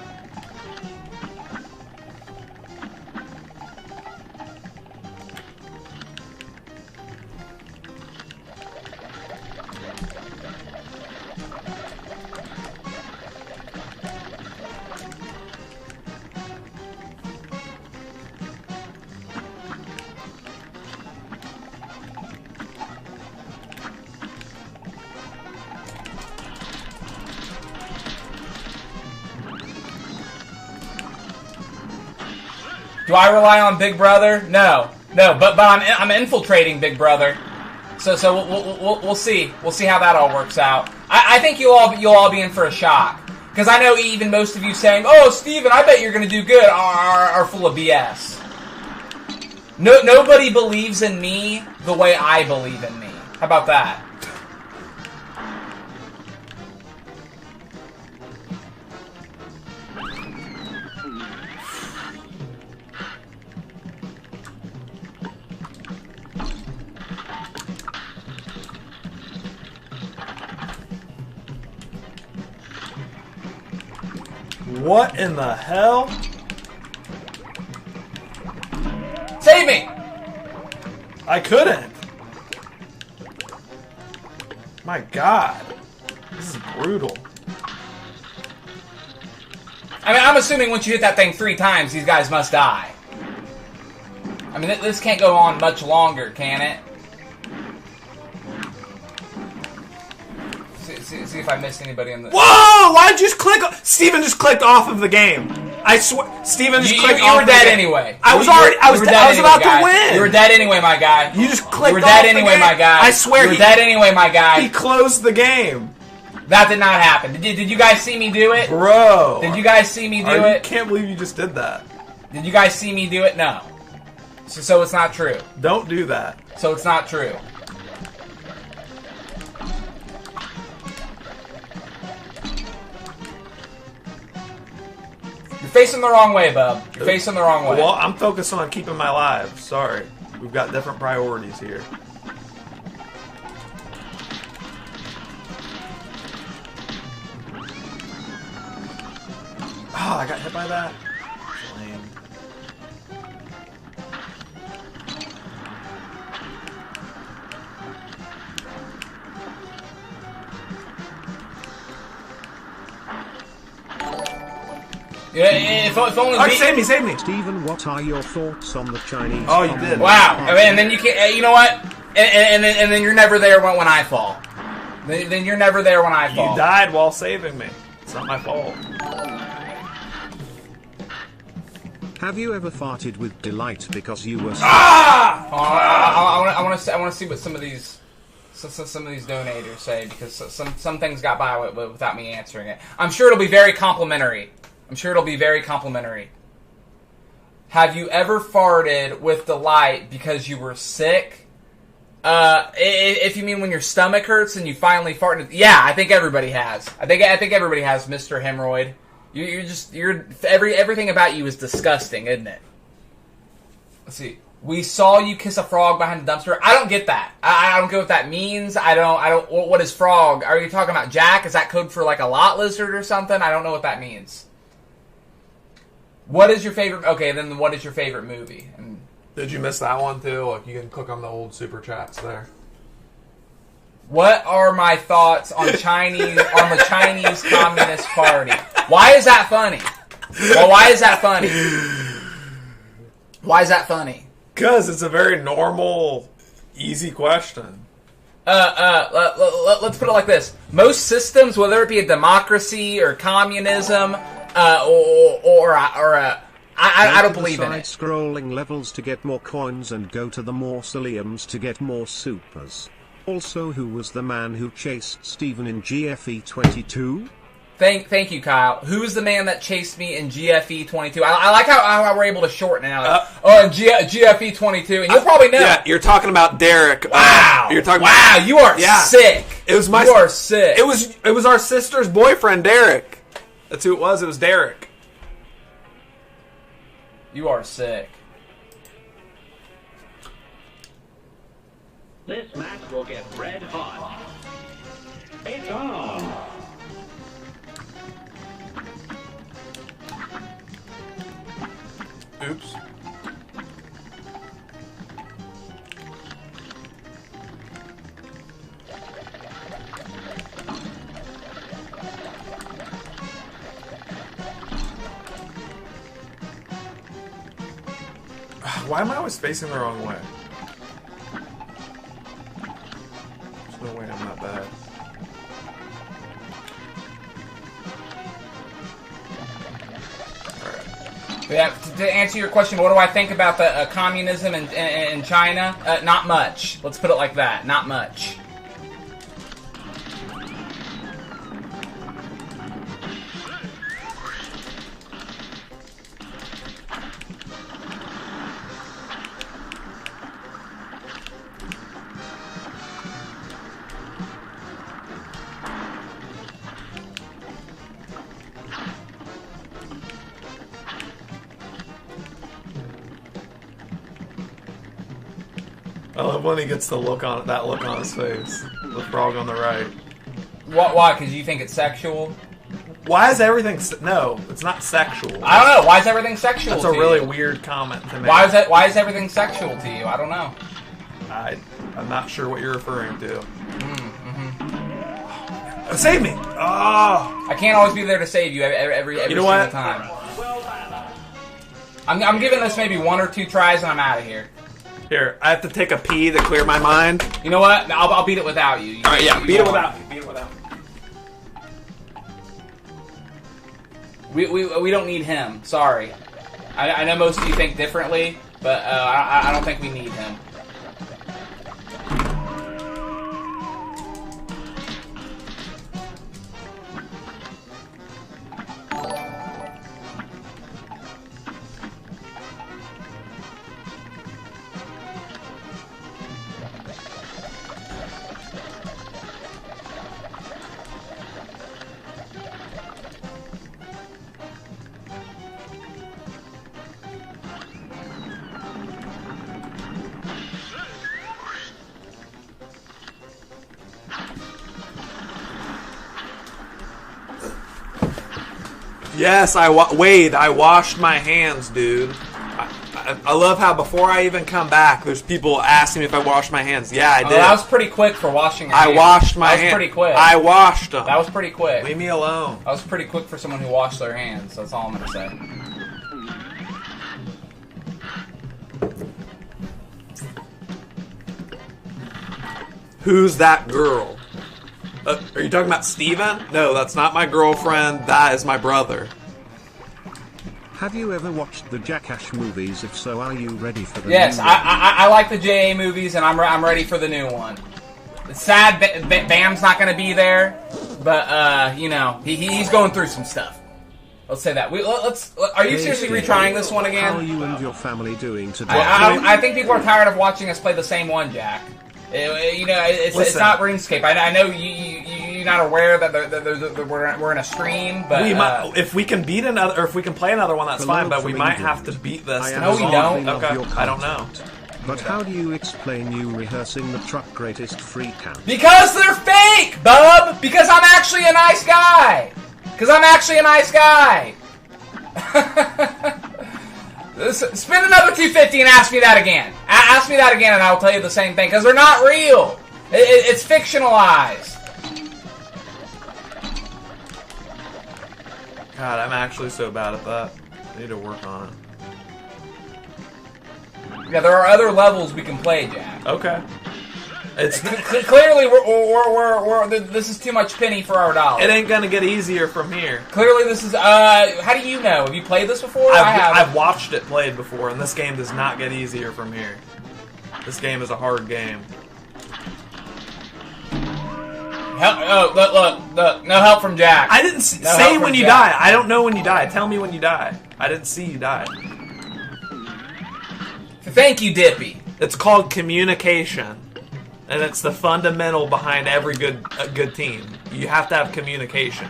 Do I rely on Big Brother? No, but I'm infiltrating Big Brother. So we'll see. We'll see how that all works out. I think you'll all be in for a shock, because I know even most of you saying, "Oh, Steven, I bet you're going to do good," are full of BS. Nobody believes in me the way I believe in me. How about that? What in the hell? Save me! I couldn't. My God. This is brutal. I mean, I'm assuming once you hit that thing 3 times, these guys must die. I mean, this can't go on much longer, can it? See if I missed anybody in the... Whoa! Why'd you just click? Steven just clicked off of the game. I swear, Steven just clicked off. You were dead anyway. I was about to win. You were dead anyway, my guy. You just clicked. You were dead anyway, my guy. I swear, you were dead anyway, my guy. He closed the game. That did not happen. Did you guys see me do it, bro? Did you guys see me do it? I can't believe you just did that. Did you guys see me do it? No. So it's not true. Don't do that. So it's not true. You're facing the wrong way, bub. You're facing the wrong way. Well, I'm focused on keeping my lives. Sorry. We've got different priorities here. Oh, I got hit by that. Lame. Yeah, if only oh, save me, save me. Steven, what are your thoughts on the Chinese? Oh, you did. Wow. And then you can't. You know what? And then you're never there when I fall. Then you're never there when I fall. You died while saving me. It's not my fault. Have you ever farted with delight because you were? Ah! I want to see what some of these donators say, because some things got by without me answering it. I'm sure it'll be very complimentary. Have you ever farted with delight because you were sick? If you mean when your stomach hurts and you finally farted, yeah, I think everybody has. I think everybody has, Mr. Hemorrhoid. Everything about you is disgusting, isn't it? Let's see. We saw you kiss a frog behind the dumpster. I don't get that. I don't get what that means. I don't. What is frog? Are you talking about Jack? Is that code for like a lot lizard or something? I don't know what that means. What is your favorite? Okay, then what is your favorite movie? And did you miss that one too? Look, you can click on the old super chats there. What are my thoughts on the Chinese Communist Party? Why is that funny? Well, why is that funny? Why is that funny? Because it's a very normal, easy question. Let's put it like this. Most systems, whether it be a democracy or communism, I don't believe in it. Scrolling levels to get more coins and go to the mausoleums to get more supers. Also, who was the man who chased Steven in GFE 22? Thank you, Kyle. Who's the man that chased me in GFE 22? I like how we're able to shorten it out. In GFE 22, and you'll probably know. Yeah, you're talking about Derek. Wow. You're talking wow, about, you are sick. It was You are sick. It was our sister's boyfriend, Derek. That's who it was. It was Derek. You are sick. This match will get red hot. It's on. Oops. Why am I always facing the wrong way? There's no way I'm not bad. Yeah, to answer your question, what do I think about the communism in China? Not much. Let's put it like that. Not much. I love when he gets that look on his face. The frog on the right. Why? Because you think it's sexual? Why is everything? No, it's not sexual. I don't know. Why is everything sexual? That's to a really you? weird comment to make. Why is everything sexual to you? I don't know. I'm not sure what you're referring to. Save me! Oh! I can't always be there to save you every You know single what? time. I'm giving this maybe 1 or 2 tries and I'm out of here. Here, I have to take a pee to clear my mind. You know what? I'll beat it without you. All right, yeah, beat it without me. Beat it without me. We don't need him. Sorry. I know most of you think differently, but I don't think we need him. Yes, Wade, I washed my hands, dude. I love how before I even come back, there's people asking me if I washed my hands. Yeah, I did. That was pretty quick for washing your hands. I washed my hands. That was pretty quick. I washed them. That was pretty quick. Leave me alone. That was pretty quick for someone who washed their hands. That's all I'm going to say. Who's that girl? Are you talking about Steven? No, that's not my girlfriend. That is my brother. Have you ever watched the Jackass movies? If so, are you ready for the Yes, new I like the JA movies, and I'm ready for the new one. It's sad Bam's not going to be there, but you know he's going through some stuff. Let's say that. Are you seriously retrying this one again? How are you and your family doing today? I think people are tired of watching us play the same one, Jack. You know, it's not RuneScape. I know you're not aware that we're in a stream, but if we can beat another, or if we can play another one, that's fine. But we might have to beat this. No, we don't. Okay, I don't know. But how do you explain you rehearsing the truck greatest freak out? Because they're fake, bub! Because I'm actually a nice guy! Spend another $250 and ask me that again. Ask me that again and I'll tell you the same thing. Because they're not real. It's fictionalized. God, I'm actually so bad at that. I need to work on it. Yeah, there are other levels we can play, Jack. Okay. It's clearly this is too much penny for our dollar. It ain't gonna get easier from here. Clearly, this is. How do you know? Have you played this before? I have. I've watched it played before, and this game does not get easier from here. This game is a hard game. Look. No help from Jack. I didn't say when you die. I don't know when you die. Tell me when you die. I didn't see you die. Thank you, Dippy. It's called communication, and it's the fundamental behind every good team. You have to have communication.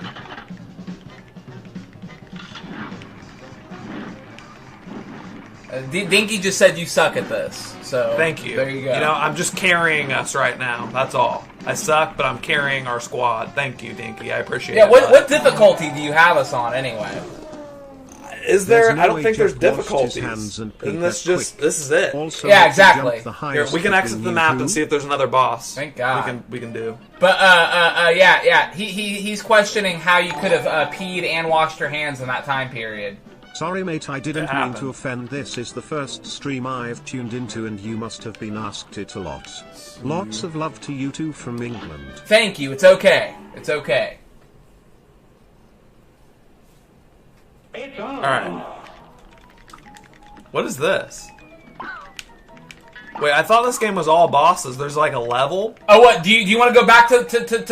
Dinky just said you suck at this, so thank you. There you go. You know, I'm just carrying us right now. That's all. I suck, but I'm carrying our squad. Thank you, Dinky. I appreciate it. Yeah, what difficulty do you have us on anyway? Is there? No I don't think there's Jeff washed his difficulties. hands and Isn't this quick. just? This is it. Also, Yeah, if you exactly. jump the Here, highest we can exit between the you map two, and see if there's another boss. Thank God. We can do. But yeah. He's questioning how you could have peed and washed your hands in that time period. Sorry mate, I didn't It mean happened. to offend. This is the first stream I've tuned into and you must have been asked it a lot. Lots of love to you two from England. Thank you. It's okay. It's okay. It's on. All right. What is this? Wait, I thought this game was all bosses. There's like a level. Oh, what? Do you want to go back to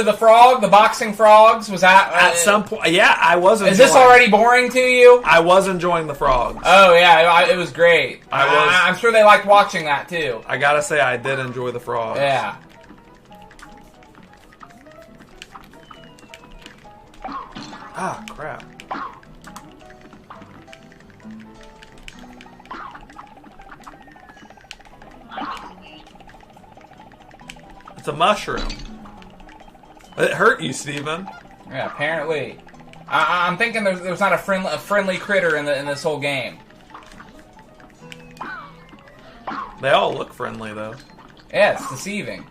the frog, the boxing frogs? Was that At some point, yeah, I was enjoying. Is this already boring to you? I was enjoying the frogs. Oh yeah, it was great. I was. I'm sure they liked watching that too. I gotta say, I did enjoy the frogs. Yeah. Ah, crap. It's a mushroom. It hurt you, Steven. Yeah, apparently. I'm thinking there's not a friendly critter in this whole game. They all look friendly, though. Yeah, it's deceiving.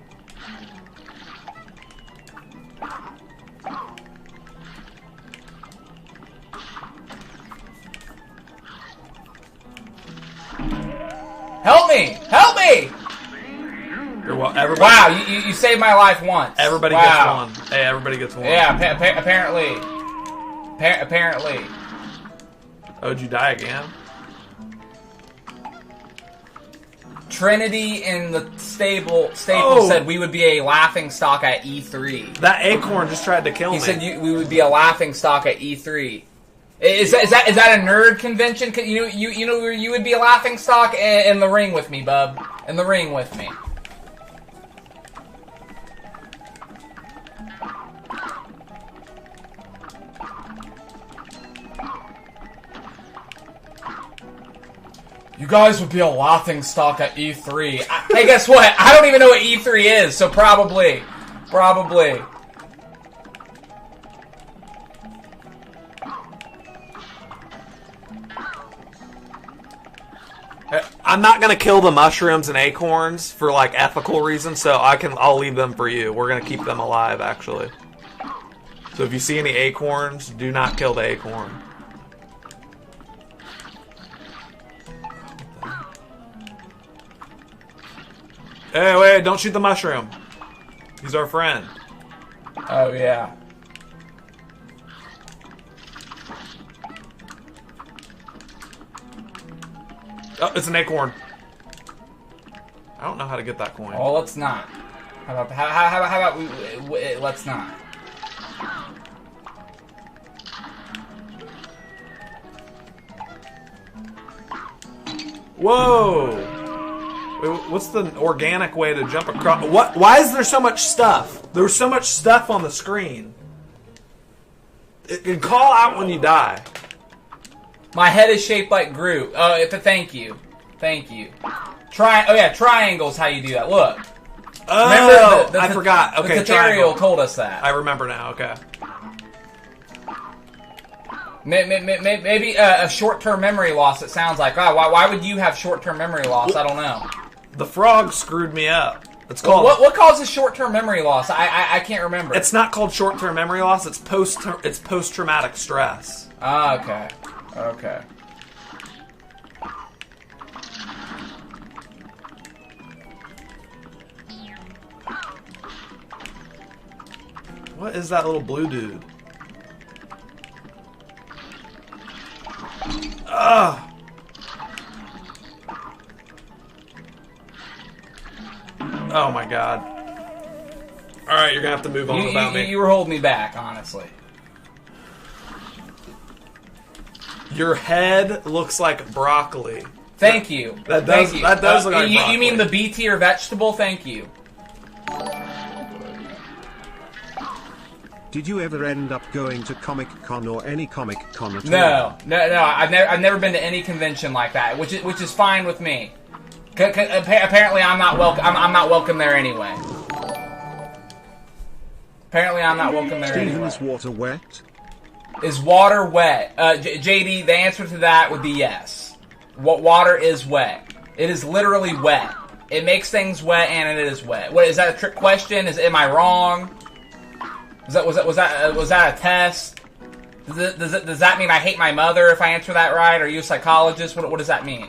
Help me! Help me! You're well, everybody, Wow, you saved my life once. Everybody Wow. gets one. Hey, everybody gets one. Yeah, apparently. Apparently. Oh, did you die again? Trinity in the stable Oh. said we would be a laughing stock at E3. That acorn just tried to kill He me. said we would be a laughing stock at E3. Is that a nerd convention? You would be a laughing stock in the ring with me, bub. In the ring with me. You guys would be a laughing stock at E3. Hey, guess what? I don't even know what E3 is, so probably. I'm not gonna kill the mushrooms and acorns for like ethical reasons, so I'll leave them for you. We're gonna keep them alive, actually. So if you see any acorns, do not kill the acorn. Hey, wait, don't shoot the mushroom. He's our friend. Oh, yeah. Oh, it's an acorn. I don't know how to get that coin. Well, let's not. How about let's not. Whoa! Wait, what's the organic way to jump across? What? Why is there so much stuff? There's so much stuff on the screen. It can call out when you die. My head is shaped like Groot. Oh, thank you. Triangle's how you do that. Look. Oh, Remember I forgot. Okay, the tutorial triangle. told us that. I remember now. Okay. Maybe a short-term memory loss. It sounds like. Oh, why would you have short-term memory loss? I don't know. The frog screwed me up. It's called. What causes short-term memory loss? I can't remember. It's not called short-term memory loss. It's post-traumatic stress. Ah, okay. Okay. What is that little blue dude? Ugh. Oh my god. All right, you're gonna have to move on without me. You were holding me back, honestly. Your head looks like broccoli. Thank you. That does look like broccoli. You mean the B tier vegetable? Thank you. Did you ever end up going to Comic Con or any Comic Con at all? No. I've never been to any convention like that, which is fine with me. Apparently, I'm not welcome. I'm not welcome there anyway. Apparently, I'm not welcome there anyway. Is water wet? Is water wet? JD, the answer to that would be yes. Water is wet. It is literally wet. It makes things wet, and it is wet. What is that a trick question? Am I wrong? Was that a test? Does that mean I hate my mother if I answer that right? Are you a psychologist? What does that mean?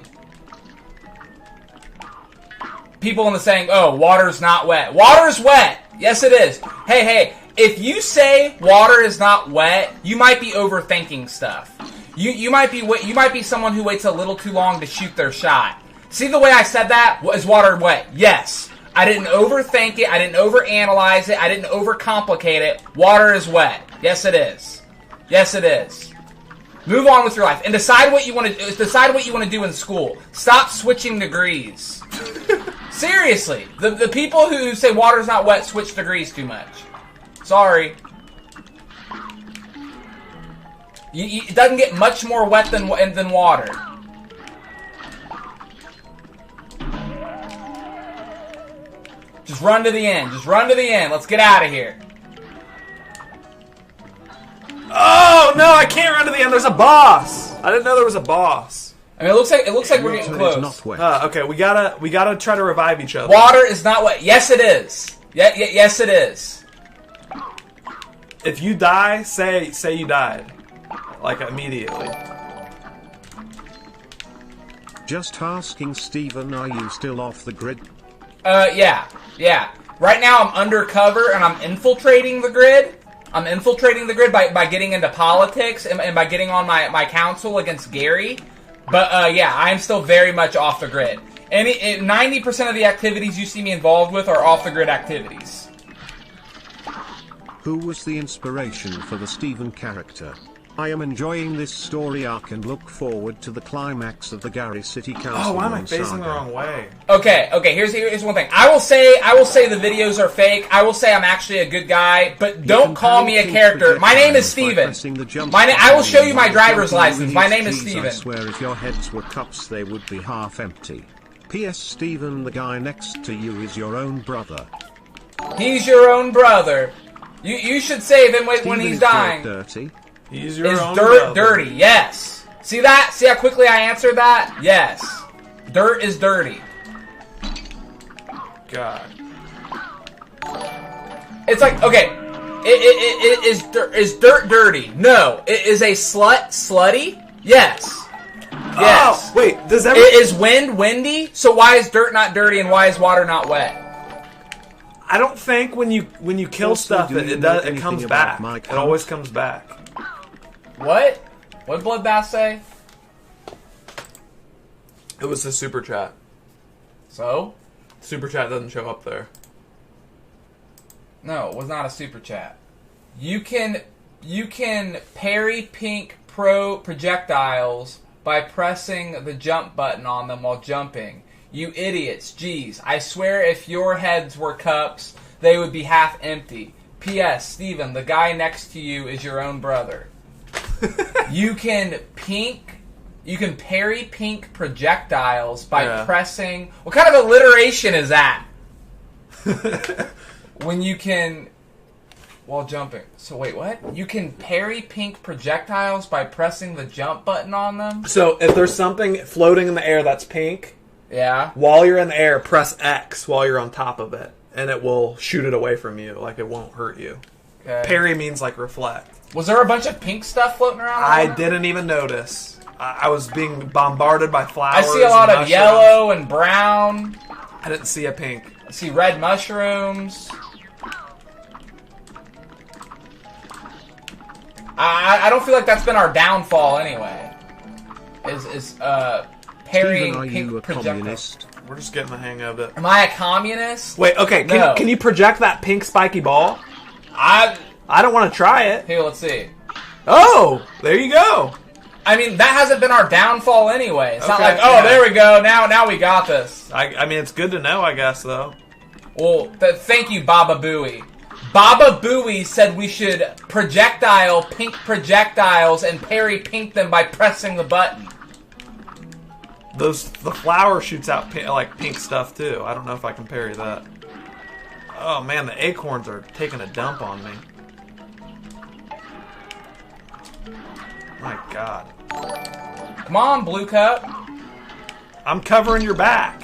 People in the saying, "Oh, water's not wet." Water's wet. Yes, it is. Hey. If you say water is not wet, you might be overthinking stuff. You might be someone who waits a little too long to shoot their shot. See the way I said that? Is water wet? Yes. I didn't overthink it. I didn't overanalyze it. I didn't overcomplicate it. Water is wet. Yes, it is. Yes, it is. Move on with your life and decide what you want to do in school. Stop switching degrees. Seriously, the people who say water's not wet switch degrees too much. Sorry. It doesn't get much more wet than water. Just run to the end. Just run to the end. Let's get out of here. Oh no, I can't run to the end. There's a boss. I didn't know there was a boss. I mean, it looks like we're getting close. Not wet. Okay, we gotta try to revive each other. Water is not wet. Yes, it is. Yes, it is. If you die, say you died, like immediately. Just asking, Steven, are you still off the grid? Yeah. Right now I'm undercover and I'm infiltrating the grid. I'm infiltrating the grid by getting into politics and by getting on my council against Gary. But yeah, I am still very much off the grid. 90% of the activities you see me involved with are off the grid activities. Who was the inspiration for the Steven character? I am enjoying this story arc and look forward to the climax of the Gary City Council. Oh, why am I facing the wrong way? Okay. Here's one thing. I will say the videos are fake. I will say I'm actually a good guy, but don't call me a character. My name is Steven. I will show you my driver's license. My name is Steven. I swear, if your heads were cups, they would be half empty. P.S. Steven, the guy next to you is your own brother. He's your own brother. You should save him when he's dying. Dirty. He's your own dirt brother. dirty? Yes. See that? See how quickly I answered that? Yes. Dirt is dirty. God. It's like, okay, is dirt dirty? No. Is a slut slutty? Yes. Yes. Oh, wait, Is wind windy? So why is dirt not dirty and why is water not wet? I don't think when you kill stuff it comes back. It always comes back. What? What did Bloodbath say? It was a super chat. So? Super chat doesn't show up there. No, it was not a super chat. You can parry pink pro projectiles by pressing the jump button on them while jumping. You idiots. Geez, I swear if your heads were cups, they would be half empty. P.S. Steven, the guy next to you is your own brother. You can parry pink projectiles by pressing... What kind of alliteration is that? When you can... While jumping. So wait, what? You can parry pink projectiles by pressing the jump button on them? So if there's something floating in the air that's pink... Yeah. While you're in the air, press X while you're on top of it, and it will shoot it away from you. Like, it won't hurt you. Okay. Parry means, like, reflect. Was there a bunch of pink stuff floating around? I didn't even notice. I was being bombarded by flowers. I see a lot of yellow and brown. I didn't see a pink. I see red mushrooms. I don't feel like that's been our downfall anyway. parrying Steven, are pink you a projectiles. communist? We're just getting the hang of it. Am I a communist? Wait, okay. No. Can you project that pink spiky ball? I don't want to try it. Here, let's see. Oh, there you go. I mean, that hasn't been our downfall anyway. It's not Okay, like, oh, yeah. there we go. Now we got this. I mean, it's good to know, I guess, though. Well, thank you, Baba Booey. Baba Booey said we should projectile pink projectiles and parry pink them by pressing the button. The flower shoots out pink stuff, too. I don't know if I can parry that. Oh, man, the acorns are taking a dump on me. My God. Come on, Blue Cup. I'm covering your back.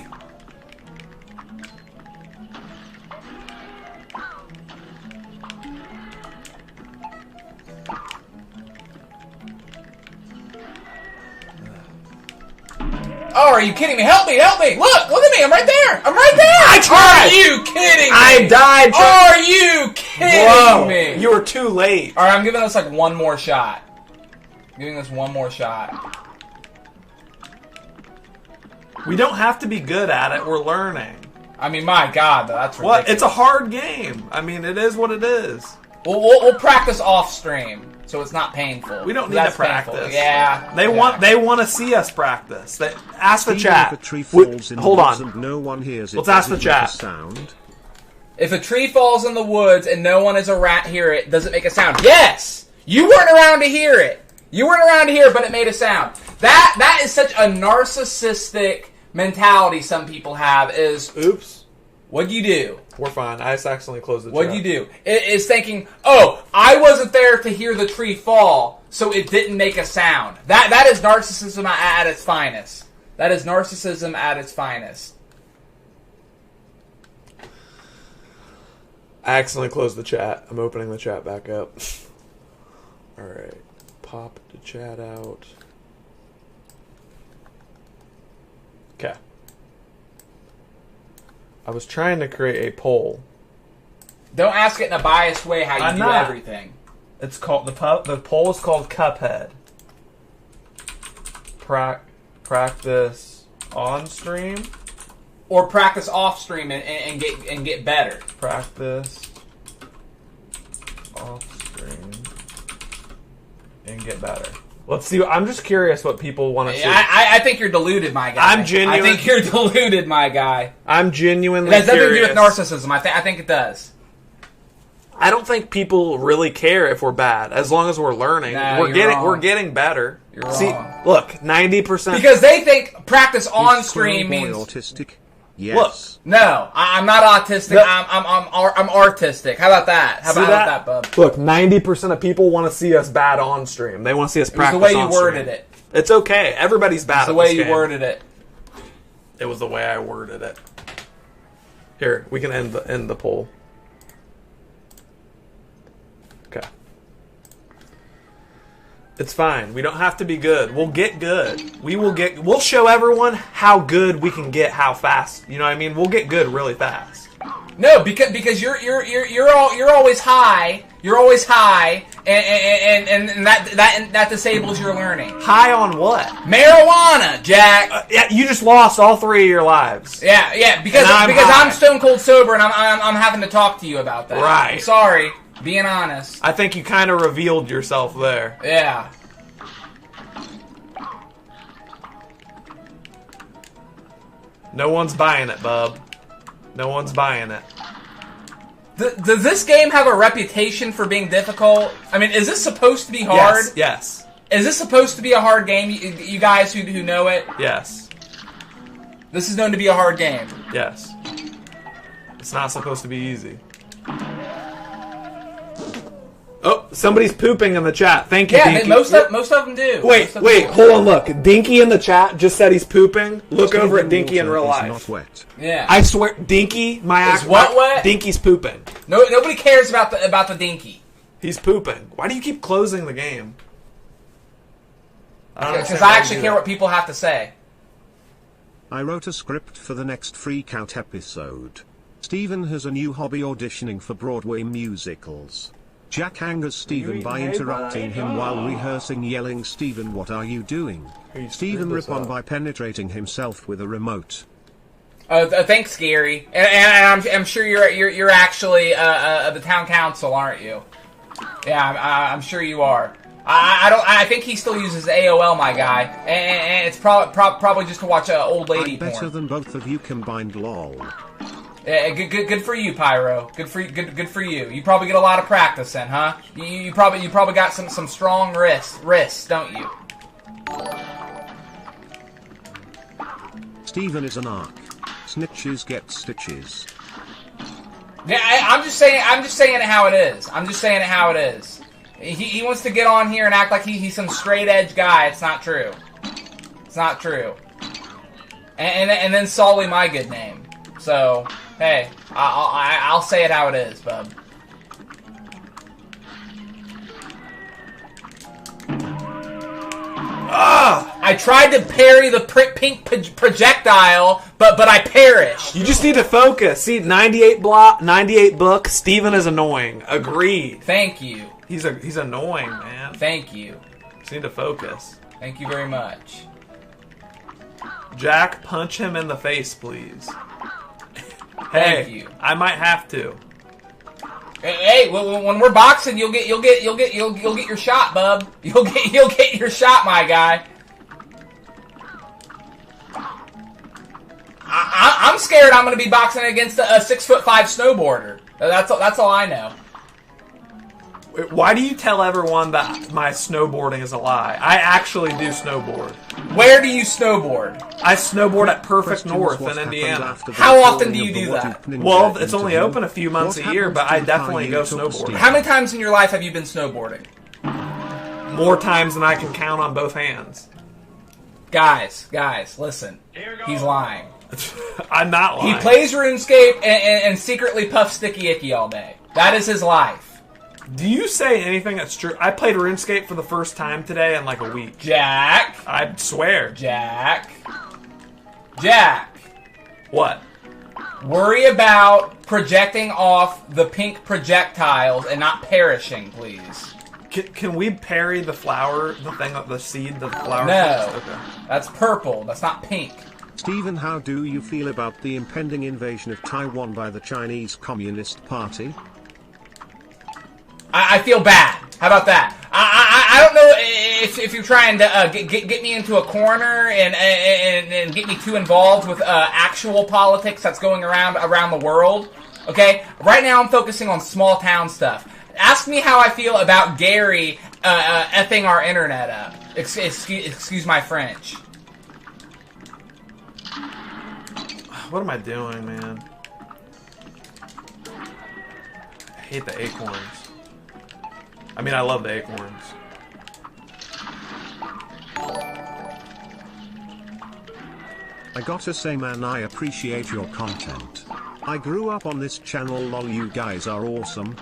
Oh, are you kidding me? Help me, help me. Look at me. I'm right there. I'm right there. I tried. Are you kidding me? I died. Are you kidding me? You were too late. All right, I'm giving this like one more shot. Giving this one more shot. We don't have to be good at it. We're learning. I mean, my God, though, that's ridiculous. What? It's a hard game. I mean, it is what it is. We'll practice off stream, so it's not painful. We don't need That's to practice. painful. Yeah. They want to see us practice. Ask the Steven, chat. if a tree falls in the Hold woods on. and no one hears it, Let's ask does the it make a chat. sound? If a tree falls in the woods and no one is around to hear it, does it make a sound? Yes! You weren't around to hear it. You weren't around to hear it, but it made a sound. That is such a narcissistic mentality some people have is, Oops. what'd you do? We're fine. I just accidentally closed the chat. What'd you do? It is thinking, oh, I wasn't there to hear the tree fall, so it didn't make a sound. That is narcissism at its finest. That is narcissism at its finest. I accidentally closed the chat. I'm opening the chat back up. Alright. Pop the chat out. Okay. I was trying to create a poll. Don't ask it in a biased way how you I'm do not. everything. It's called the poll is called Cuphead. Practice on stream. Or practice off stream and get better. Practice off stream and get better. Let's see. I'm just curious what people want to see. I think you're deluded, my guy. I'm genuine. I think you're deluded, my guy. I'm genuinely It has nothing to do curious. with narcissism. I think it does. I don't think people really care if we're bad, as long as we're learning. Nah, we're wrong. getting better. You're See, wrong. look, 90%. Because they think practice on Is Squirrel stream Boy means autistic? Yes. no. I'm not autistic. No. I'm artistic. How about that? How See about that, bub? Look, 90% of people want to see us bad on stream. They want to see us It was practice the way you on worded stream. it. It's okay. Everybody's bad It's the at way this you game. worded it. It was the way I worded it. Here, we can end the poll. Okay. It's fine. We don't have to be good. We'll get good. We'll show everyone how good we can get, how fast. You know what I mean? We'll get good really fast. No, because you're always high. You're always high, and that disables your learning. High on what? Marijuana, Jack. Yeah, you just lost all 3 of your lives. Yeah, because And I'm I'm high. stone cold sober, and I'm having to talk to you about that. Right. I'm sorry, being honest. I think you kind of revealed yourself there. Yeah. No one's buying it, bub. No one's buying it. Does this game have a reputation for being difficult? I mean, is this supposed to be hard? Yes. Is this supposed to be a hard game? You guys who know it, Yes. this is known to be a hard game. Yes. It's not supposed to be easy. Oh, somebody's pooping in the chat. Thank you, Yeah, Dinky. most of them do. Wait, Most of them wait, do. hold on, look. Dinky in the chat just said he's pooping. Look over at Steven Dinky in water real is life. not wet. Yeah. I swear, Dinky, Is what wet? Dinky's pooping. Nobody cares about the dinky. He's pooping. Why do you keep closing the game? I don't Because understand I why you actually do care that. what people have to say. I wrote a script for the next Freak Out episode. Steven has a new hobby, auditioning for Broadway musicals. Jack angers Steven eating by hay, interrupting bud? him while rehearsing, yelling, "Steven, what are you doing?" Hey, Steven screw this rip on up. by penetrating himself with a remote. Thanks, Gary. And I'm sure you're actually the town council, aren't you? Yeah, I'm sure you are. I think he still uses AOL, my guy, and it's probably just to watch old lady I'm better porn. than both of you combined, lol. Good for you, Pyro. Good for you. You probably get a lot of practice in, huh? You probably got some strong wrists, don't you? Steven is an arc. Snitches get stitches. Yeah, I'm just saying it how it is. I'm just saying it how it is. He wants to get on here and act like he's some straight edge guy. It's not true. It's not true. And then sully my good name. So hey, I'll say it how it is, bub. I tried to parry the pink projectile, but I perished. You just need to focus. See, 98 book. Steven is annoying. Agreed. Thank you. He's annoying, man. Thank you. Just need to focus. Thank you very much. Jack, punch him in the face, please. Thank Hey, you. I might have to. Hey, when we're boxing, you'll get your shot, bub. You'll get your shot, my guy. I'm scared I'm going to be boxing against a 6'5" snowboarder. That's all I know. Why do you tell everyone that my snowboarding is a lie? I actually do snowboard. Where do you snowboard? I snowboard at Perfect Question is North what in happened Indiana. after the How often recording do you of the do What that? If Ninja Well, it's only interview? open a few months What a year, happens but to I the definitely time go you took snowboarding. Steve? How many times in your life have you been snowboarding? More times than I can count on both hands. Guys, listen. He's lying. I'm not lying. He plays RuneScape and secretly puffs Sticky Icky all day. That is his life. Do you say anything that's true? I played RuneScape for the first time today in like a week. Jack. I swear. Jack. What? Worry about projecting off the pink projectiles and not perishing, please. Can we parry the flower, the seed, the flower? No. Okay. That's purple. That's not pink. Steven, how do you feel about the impending invasion of Taiwan by the Chinese Communist Party? I feel bad. How about that? I don't know if you're trying to get me into a corner and get me too involved with actual politics that's going around the world. Okay? Right now I'm focusing on small town stuff. Ask me how I feel about Gary effing our internet up. Excuse my French. What am I doing, man? I hate the acorns. I mean, I love the acorns. I gotta say, man, I appreciate your content. I grew up on this channel, lol, you guys are awesome.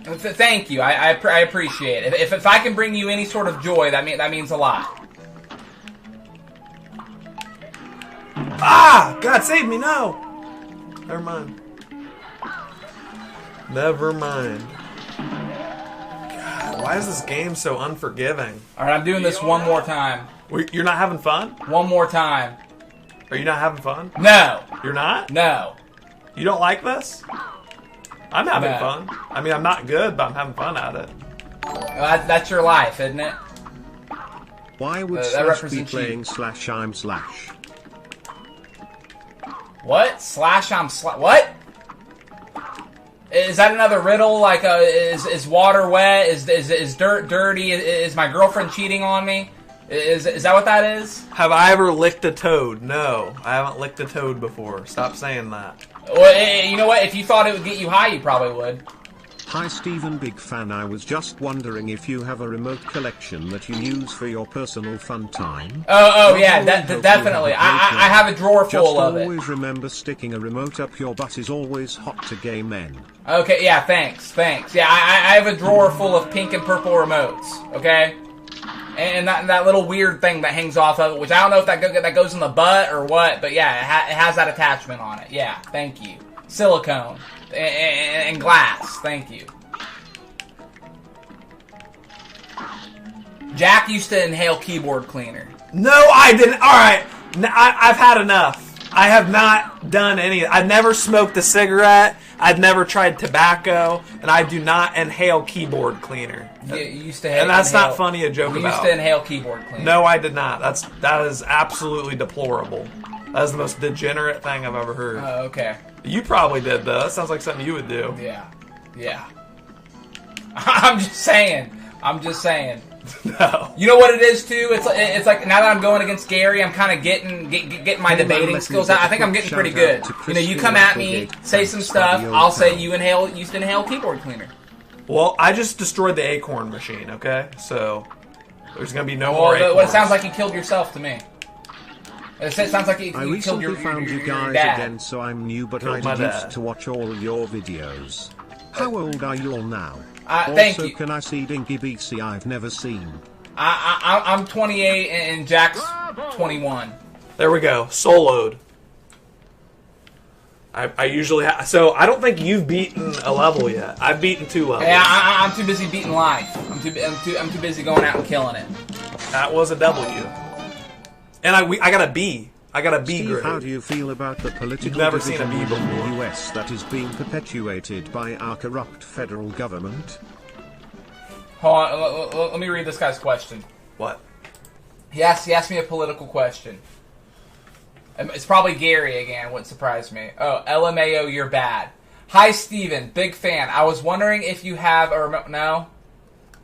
Thank you. I appreciate it. If I can bring you any sort of joy, that means a lot. Ah! God save me, no! Never mind. Never mind. God, why is this game so unforgiving? Alright, I'm doing this one more time. You're not having fun? One more time. Are you not having fun? No. You're not? No. You don't like this? I'm having No. fun. I mean, I'm not good, but I'm having fun at it. That's your life, isn't it? Why would That Slash be represents you. playing Slash I'm Slash? What? Slash I'm what? Is that another riddle? Like, is water wet? Is dirt dirty? Is my girlfriend cheating on me? Is that what that is? Have I ever licked a toad? No, I haven't licked a toad before. Stop saying that. Well, you know what? If you thought it would get you high, you probably would. Hi Steven, big fan. I was just wondering if you have a remote collection that you use for your personal fun time. Oh yeah, Not only hope definitely. you have a great I have a drawer Just full of it. always remember sticking a remote up your butt is always hot to gay men. Okay, yeah, thanks. Yeah, I have a drawer full of pink and purple remotes, okay? And that little weird thing that hangs off of it, which I don't know if that goes in the butt or what, but yeah, it has that attachment on it. Yeah, thank you. Silicone. And glass, thank you. Jack used to inhale keyboard cleaner. No, I didn't. All right, I've had enough. I have not done any. I've never smoked a cigarette. I've never tried tobacco, and I do not inhale keyboard cleaner. You used to and that's not funny to joke you about. used to inhale keyboard cleaner. No, I did not. That is absolutely deplorable. That is the most degenerate thing I've ever heard. Oh, okay. You probably did, though. That sounds like something you would do. Yeah. I'm just saying. No. You know what it is too? It's like now that I'm going against Gary, I'm kind of getting my debating skills out. I think I'm getting pretty good. You know, you come at me, say some stuff, I'll say you used to inhale keyboard cleaner. Well, I just destroyed the acorn machine. Okay, so there's gonna be no more acorns. Well, it sounds like you killed yourself to me. It sounds like you I killed recently found you guys dad. again, so I'm new, but Killed I my did used dad. to watch all your videos. How old are you all now? Thank Also, you. can I see Dinky BC? I've never seen. I'm 28 and Jack's 21. There we go. Soloed. I usually so I don't think you've beaten a level yet. I've beaten 2 levels. Yeah, I'm too busy beating life. I'm too busy going out and killing it. That was a W. And I got a B. I got a B Steve, grade. how do you feel about the political never seen a division B within before. the US that is being perpetuated by our corrupt federal government? Hold on, let me read this guy's question. What? He asked me a political question. It's probably Gary again, wouldn't surprise me. Oh, LMAO, you're bad. Hi, Steven, big fan. I was wondering if you have no?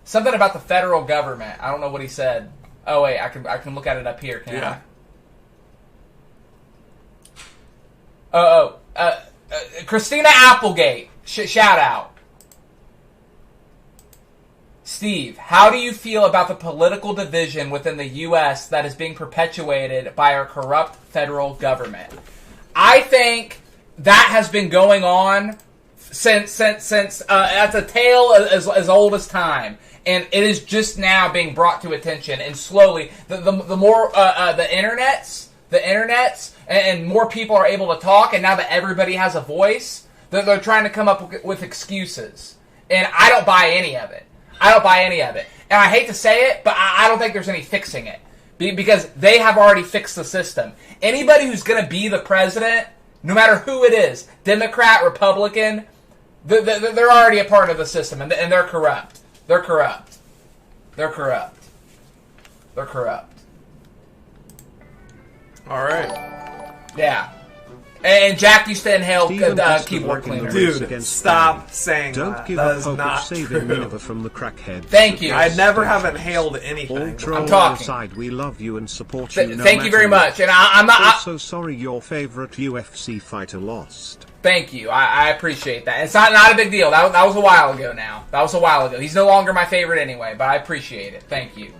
Something about the federal government. I don't know what he said. Oh, wait, I can look at it up here, can Yeah. I? Christina Applegate, shout out. Steve, how do you feel about the political division within the U.S. that is being perpetuated by our corrupt federal government? I think that has been going on since it's a tale as old as time, and it is just now being brought to attention. And slowly, the more the internets, and more people are able to talk, and now that everybody has a voice, they're trying to come up with excuses, and I don't buy any of it. And I hate to say it, but I don't think there's any fixing it. Because they have already fixed the system. Anybody who's going to be the president, no matter who it is, Democrat, Republican, they're already a part of the system, and they're corrupt. They're corrupt. All right. Yeah. And Jack used to inhale Steven Best of keyboard luck in the cleaner. race Dude, against stop Stan. saying Don't that. give That up is hope not of saving true. Nineveh from the crackhead. Thank you. I never have inhaled anything. All before. trolls talking. aside, we love you and support you. No Thank you very matter much. And I'm not. what. Also, sorry your favorite UFC fighter lost. Thank you. I appreciate that. It's not a big deal. That was a while ago now. He's no longer my favorite anyway, but I appreciate it. Thank you.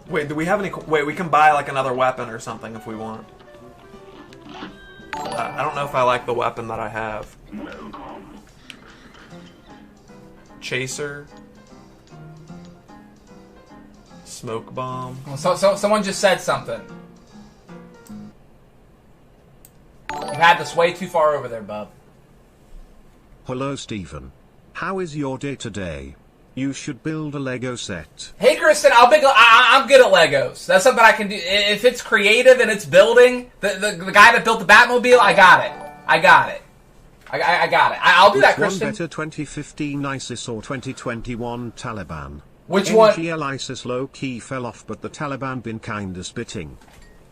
Wait, do we have any? Wait, we can buy like another weapon or something if we want. I don't know if I like the weapon that I have. Chaser. Smoke bomb. So someone just said something. You had this way too far over there, bub. Hello, Stephen. How is your day today? You should build a Lego set. Hey, Kristen, I'm good at Legos. That's something I can do. If it's creative and it's building, the guy that built the Batmobile, I got it. I'll do that, Which Kristen. one better, 2015 ISIS or 2021 Taliban? Which one? NGL ISIS low-key fell off, but the Taliban been kinda spitting.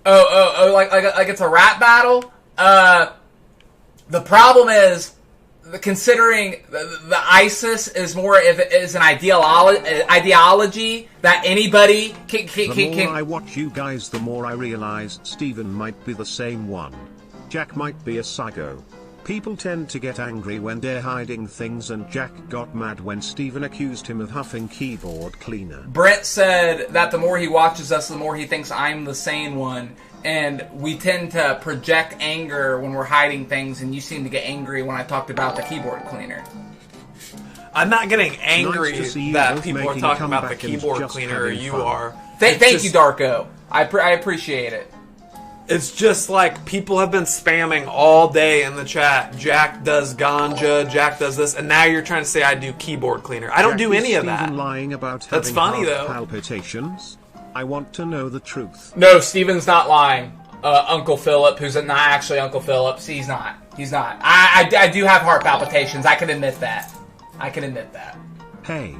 Oh, like it's a rap battle? The problem is, considering the ISIS is an ideology that anybody can. The more I watch you guys, the more I realize Steven might be the same one. Jack might be a psycho. People tend to get angry when they're hiding things, and Jack got mad when Steven accused him of huffing keyboard cleaner. Brent said that the more he watches us, the more he thinks I'm the sane one. And we tend to project anger when we're hiding things, and you seem to get angry when I talked about the keyboard cleaner. I'm not getting angry Nice to see you that both people are making a talking about the comeback and keyboard just cleaner. having You fun. are. Thank you, Darko. I appreciate it. It's just like people have been spamming all day in the chat. Jack does ganja, Jack does this, and now you're trying to say I do keyboard cleaner. I don't do any of that. Lying about That's having funny, heart though. palpitations. I want to know the truth. No, Steven's not lying. Uncle Philip, who's not actually Uncle Philip, he's not. He's not. I do have heart palpitations. I can admit that. Hey,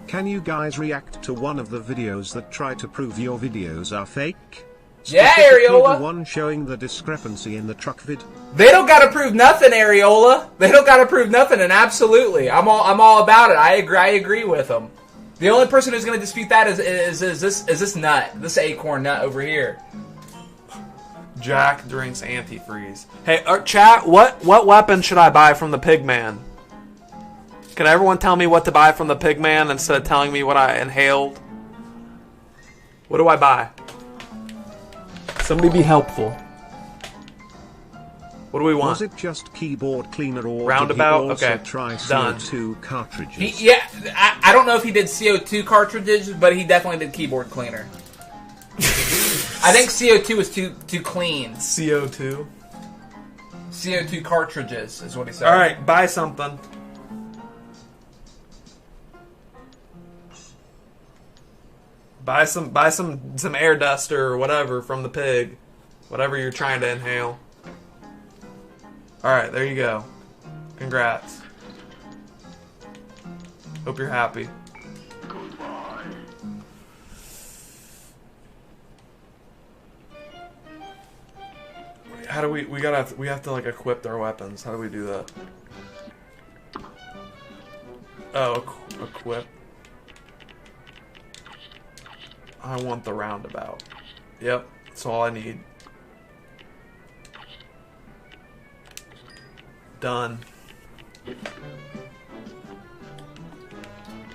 can you guys react to one of the videos that try to prove your videos are fake? Yeah, Specifically Areola. the one showing the discrepancy in the truck vid. They don't gotta prove nothing, Areola. They don't gotta prove nothing, and absolutely, I'm all about it. I agree with them. The only person who's gonna dispute that is this nut, this acorn nut over here. Jack drinks antifreeze. Hey, chat, what weapon should I buy from the Pigman? Can everyone tell me what to buy from the Pigman instead of telling me what I inhaled? What do I buy? Somebody be helpful. What do we want? Was it just keyboard cleaner or Roundabout? did he also Okay. try Done. CO2 cartridges? I don't know if he did CO2 cartridges, but he definitely did keyboard cleaner. I think CO2 was too clean. CO2? CO2 cartridges is what he said. Alright, buy something. Buy some air duster or whatever from the pig. Whatever you're trying to inhale. Alright, there you go. Congrats. Hope you're happy. How do we have to like equip our weapons. How do we do that? Oh, equip. I want the roundabout. Yep, that's all I need. Done.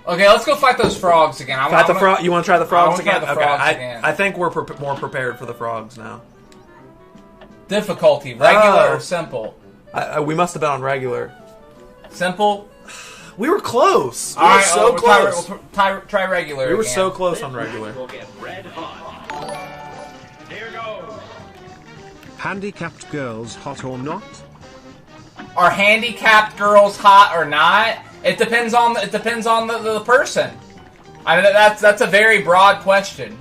Okay, let's go fight those frogs again. Fight the frog. You want to try the frogs I wanna again? try the frogs Okay, again. I think we're more prepared for the frogs now. Difficulty, regular or simple? We must have been on regular. Simple? We were close. We All were right, so close. We'll try regular. We were again. so close on regular. Will get red hot. Here goes. Handicapped girls hot or not? Are handicapped girls hot or not? It depends on the person. I mean, that's a very broad question.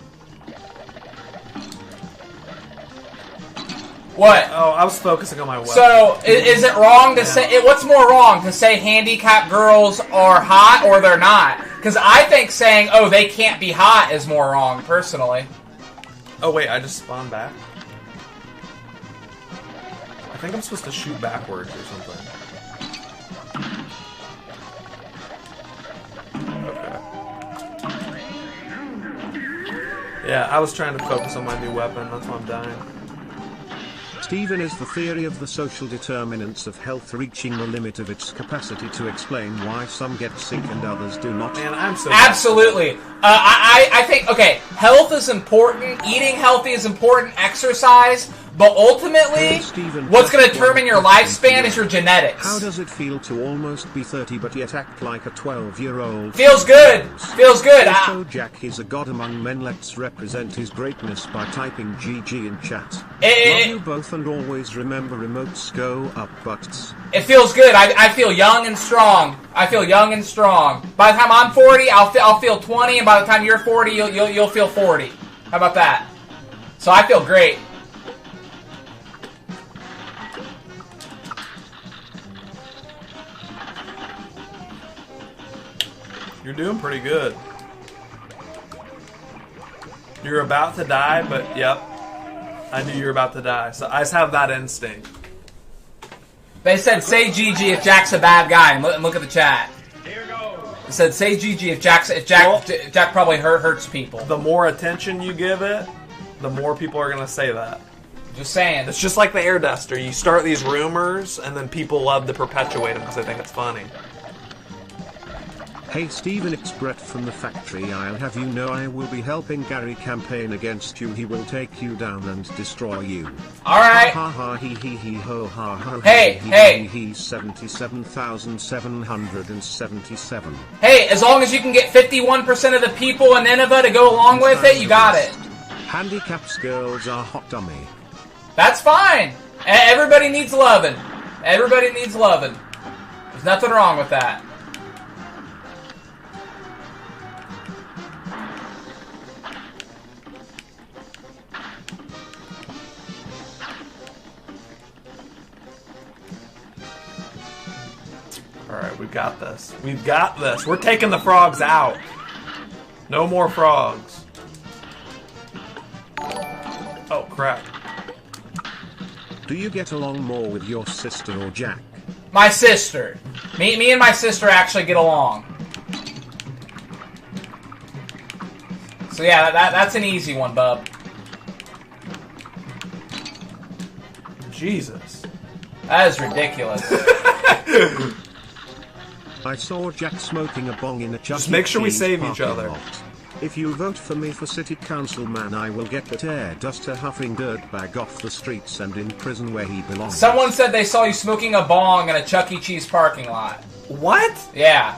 What? Oh, I was focusing on my weapon. So, is it wrong to say... What's more wrong? To say handicapped girls are hot or they're not? Because I think saying, oh, they can't be hot is more wrong, personally. Oh, wait, I just spawned back? I think I'm supposed to shoot backwards or something. Okay. Yeah, I was trying to focus on my new weapon. That's why I'm dying. Steven is the theory of the social determinants of health reaching the limit of its capacity to explain why some get sick and others do not. Man, I'm so... Absolutely. I think, okay, health is important, eating healthy is important, exercise, but ultimately, Hey, Stephen, what's going to just determine one your question lifespan for is you. your genetics. How does it feel to almost be 30 but yet act like a 12-year-old? Feels good. Feels good. Also, Jack is a god among men. Let's represent his greatness by typing GG in chat. Love you both and always remember remotes go up butts. It feels good. I feel young and strong. I feel young and strong. By the time I'm 40, I'll feel 20, and by the time you're 40, you'll feel 40. How about that? So I feel great. You're doing pretty good. You're about to die, but yep. I knew you were about to die, so I just have that instinct. They said, say GG if Jack's a bad guy, and look at the chat. Here goes. It said, say GG if Jack probably hurts people. The more attention you give it, the more people are going to say that. Just saying. It's just like the air duster. You start these rumors, and then people love to perpetuate them because they think it's funny. Hey Steven, it's Brett from the factory. I'll have you know I will be helping Gary campaign against you. He will take you down and destroy you. Alright. Ha ha he ho ha ha. Hey, he, hey. He 77,777. Hey, as long as you can get 51% of the people in Nineveh to go along with it, you got it. Handicaps girls are hot dummy. That's fine. Everybody needs loving. Everybody needs loving. There's nothing wrong with that. Alright, we've got this. We've got this. We're taking the frogs out. No more frogs. Oh, crap. Do you get along more with your sister or Jack? My sister. Me and my sister actually get along. So yeah, that's an easy one, bub. Jesus. That is ridiculous. I saw Jack smoking a bong in a Chuck Just make sure we E. Cheese save each parking other. lot. If you vote for me for city councilman, I will get that air duster huffing dirtbag off the streets and in prison where he belongs. Someone said they saw you smoking a bong in a Chuck E. Cheese parking lot. What? Yeah.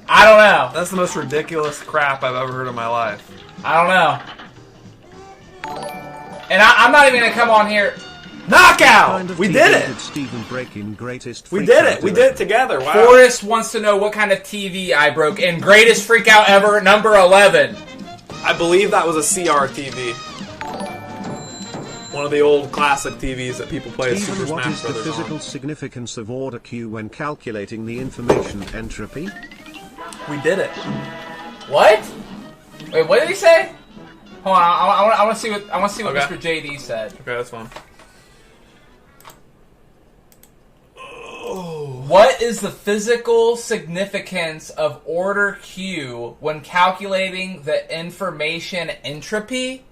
I don't know. That's the most ridiculous crap I've ever heard in my life. I don't know. And I'm not even going to come on here. Knockout! Kind of We TV did it! Stephen breaking greatest We freak did out it! We ever. did it together. Wow. Forrest wants to know what kind of TV I broke. And greatest freak out ever, number 11. I believe that was a CRTV. One of the old classic TVs that people play Super Stephen, what Smash is the Brothers physical on. significance of order Q when calculating the information entropy? We did it. What? Wait, what did he say? Hold on, I want to see what Okay. Mr. JD said. Okay, that's fine. What is the physical significance of order Q when calculating the information entropy?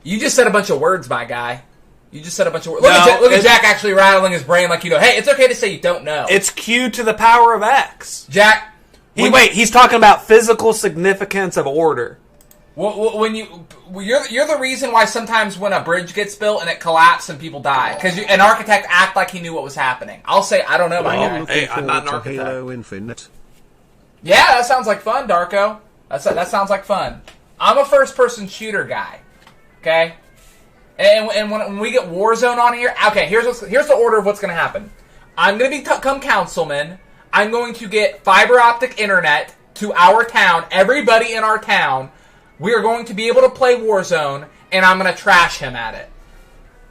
You just said a bunch of words, my guy. You just said a bunch of words. Look, No, at Jack actually rattling his brain like, hey, it's okay to say you don't know. It's Q to the power of X. Jack, He's talking about physical significance of order. when you're the reason why sometimes when a bridge gets built and it collapses and people die because an architect act like he knew what was happening. I'll say I don't know, my guy. Looking Hey, I'm not an forward to architect. Halo Infinite. Yeah, that sounds like fun, Darko. That sounds like fun. I'm a first-person shooter guy. Okay, and when we get Warzone on here, okay, here's the order of what's going to happen. I'm going to become councilman. I'm going to get fiber optic internet to our town. Everybody in our town. We are going to be able to play Warzone, and I'm going to trash him at it.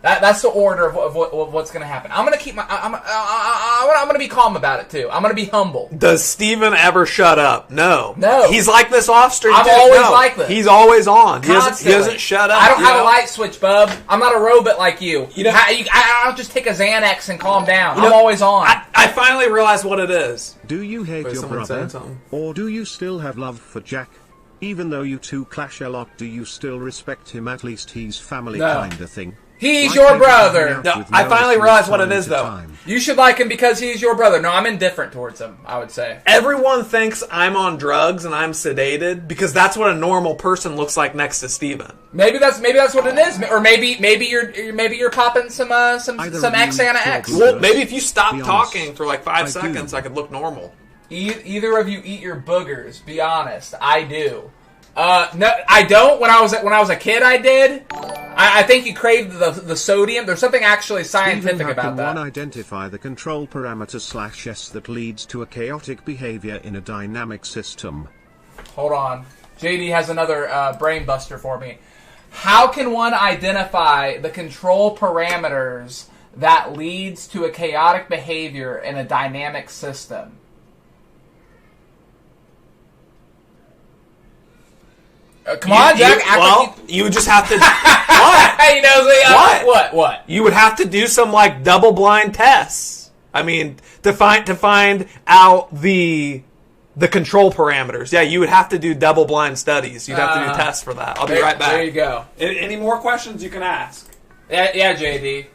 That's the order of what's going to happen. I'm going to keep I'm going to be calm about it too. I'm going to be humble. Does Steven ever shut up? No. No. He's like this off stream. I'm too. always No. like this. He's always on. He Constantly. doesn't shut up. I don't you have know? a light switch, bub. I'm not a robot like you. You know- I don't just take a Xanax and calm down. You I'm know, always on. I finally realized what it is. Do you hate Wait, your someone brother? said something. Or do you still have love for Jack? Even though you two clash a lot, do you still respect him? At least he's family No. kinda thing. He's Like your people brother. hang out No, with I Noah finally from realized what time it is, to though. time. You should like him because he's your brother. No, I'm indifferent towards him, I would say. Everyone thinks I'm on drugs and I'm sedated because that's what a normal person looks like next to Steven. Maybe that's what it is, or maybe you're popping some Either of X you Anna talk X. with Well, us. maybe if you stop Be honest. talking for like 5 I seconds, do. I could look normal. Either of you eat your boogers. Be honest, I do. No, I don't. When I was a kid, I did. I think you crave the sodium. There's something actually scientific Stephen, how about can that. one identify the control parameter /s that leads to a chaotic behavior in a dynamic system? Hold on. JD has another brain buster for me. How can one identify the control parameters that leads to a chaotic behavior in a dynamic system? Come on, Jack. Act like You would just have to. What? he knows What? What? You would have to do some like double blind tests. I mean, to find out the control parameters. Yeah, you would have to do double blind studies. You'd have to do tests for that. I'll be right back. There you go. Any more questions you can ask? Yeah, JD.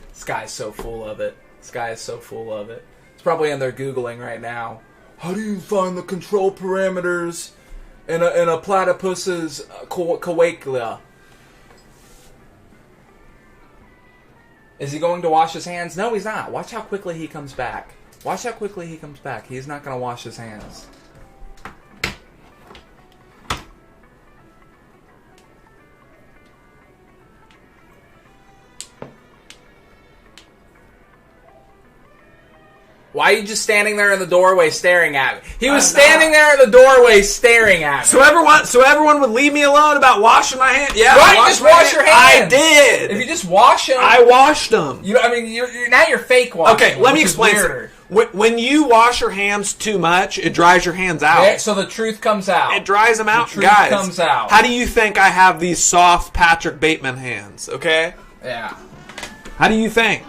This guy's so full of it. It's probably in there Googling right now. How do you find the control parameters in a platypus's coagula? Is he going to wash his hands? No, he's not. Watch how quickly he comes back. He's not going to wash his hands. Why are you just standing there in the doorway staring at me? He was standing there in the doorway staring at me. So everyone would leave me alone about washing my hands. Yeah, Why don't you just wash your hands? I did. If you just wash them, I washed them. You're fake washing. Okay, let me explain. Weirder. When you wash your hands too much, it dries your hands out. Yeah, so the truth comes out. It dries them out, the truth guys. Comes out. How do you think I have these soft Patrick Bateman hands? Okay. Yeah. How do you think?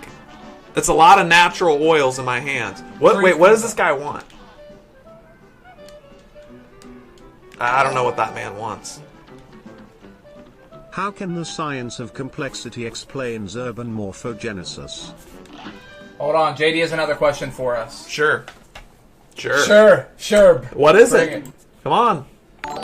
It's a lot of natural oils in my hands. What does this guy want? I don't know what that man wants. How can the science of complexity explains urban morphogenesis? Hold on, JD has another question for us. Sure. What is it? Come on.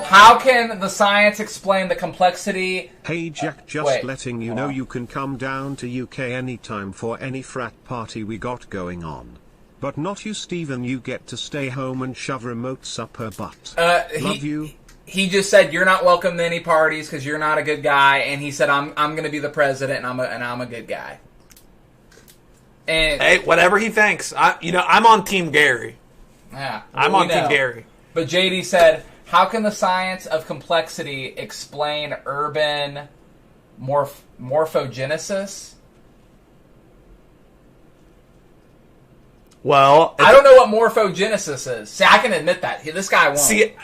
How can the science explain the complexity? Hey Jack, just letting you know you can come down to UK anytime for any frat party we got going on. But not you, Steven. You get to stay home and shove remotes up her butt. Love you. He just said you're not welcome to any parties because you're not a good guy, and he said I'm going to be the president and I'm a good guy. And hey, whatever he thinks. I'm on Team Gary. Yeah, I'm on Team Gary. But JD said, how can the science of complexity explain urban morphogenesis? Well, I don't know what morphogenesis is. See, I can admit that. This guy won't. See,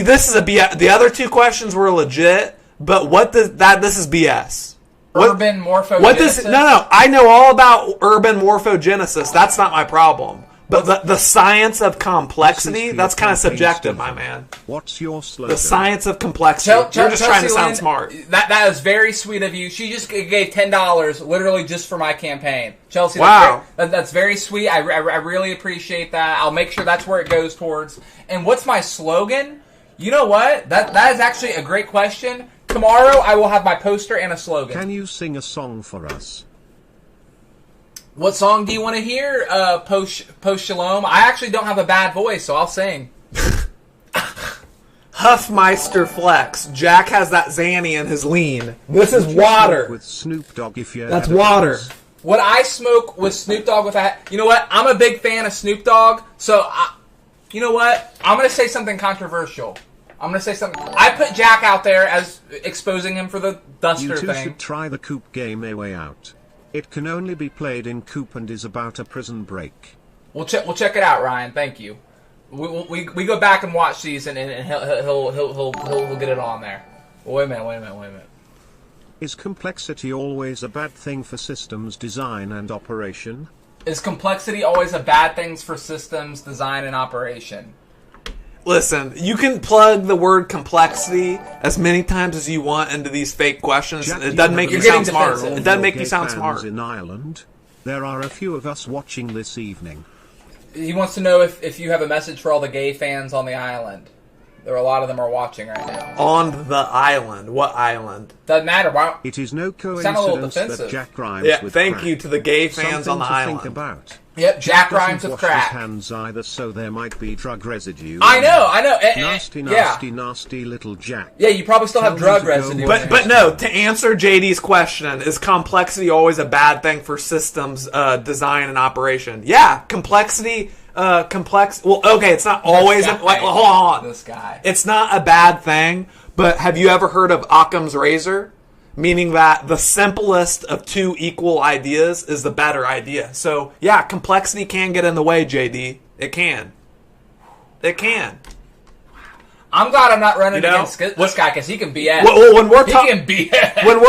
this is the other two questions were legit, but this is BS. Urban morphogenesis? No, I know all about urban morphogenesis. That's not my problem. But the science of complexity, that's kind of subjective, my man. What's your slogan? The science of complexity. You're just trying to sound smart. That is very sweet of you. She just gave $10 literally just for my campaign. Chelsea, wow. That's very sweet. I really appreciate that. I'll make sure that's where it goes towards. And what's my slogan? You know what? That is actually a great question. Tomorrow I will have my poster and a slogan. Can you sing a song for us? What song do you want to hear? Post Shalom. I actually don't have a bad voice, so I'll sing. Huffmeister Flex. Jack has that Zanny in his lean. This is water. With Snoop Dogg, if you That's water. What I smoke with Snoop Dogg with that. You know what? I'm a big fan of Snoop Dogg, so you know what? I'm going to say something controversial. I'm going to say something. I put Jack out there as exposing him for the Duster You two thing. should try the Coop game A Way Out. It can only be played in Coop and is about a prison break. We'll check it out, Ryan. Thank you. We go back and watch these, and he'll get it on there. Wait a minute. Is complexity always a bad thing for systems design and operation? Is complexity always a bad thing for systems design and operation? Listen, you can plug the word complexity as many times as you want into these fake questions. Jack, it doesn't make you sound smart. It doesn't make you sound smart. In Ireland, there are a few of us watching this evening. He wants to know if you have a message for all the gay fans on the island. There are a lot of them are watching right now. On the island. What island? Doesn't matter. Why? It is no Sound a little coincidence defensive. that Jack rhymes with thank crack. you to the gay fans Something on the to island. think about. Yep, Jack rhymes doesn't with wash his crack. hands either, so there might be drug residue. I know. Nasty little Jack. Yeah, you probably still have Tell drug him to go residue. watch But no, to answer JD's question, is complexity always a bad thing for systems design and operation? Yeah, complexity. Well, okay, it's not always hold on. This guy. It's not a bad thing, but have you ever heard of Occam's razor? Meaning that the simplest of two equal ideas is the better idea. So, yeah, complexity can get in the way, JD. It can. It can. I'm glad I'm not running against this guy because he can BS. Well, when we're he can BS. when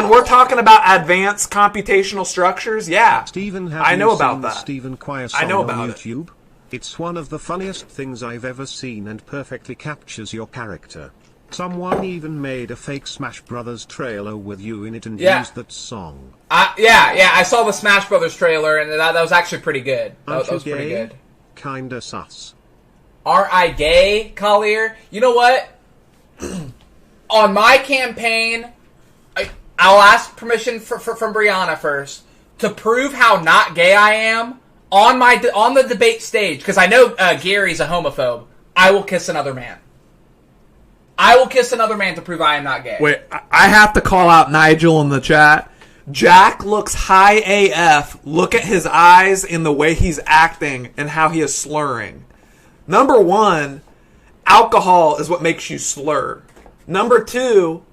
we're talking about advanced computational structures, yeah, Steven, I know about that. Stephen Choir song I know about on it. YouTube. It's one of the funniest things I've ever seen and perfectly captures your character. Someone even made a fake Smash Brothers trailer with you in it and used that song. I saw the Smash Brothers trailer and that was actually pretty good. That was pretty good. Kinda sus. Aren't I gay, Collier? You know what? On my campaign, I'll ask permission from Brianna first to prove how not gay I am on the debate stage because I know Gary's a homophobe. I will kiss another man. I will kiss another man to prove I am not gay. Wait, I have to call out Nigel in the chat. Jack looks high AF. Look at his eyes and the way he's acting and how he is slurring. Number one, alcohol is what makes you slur. Number two,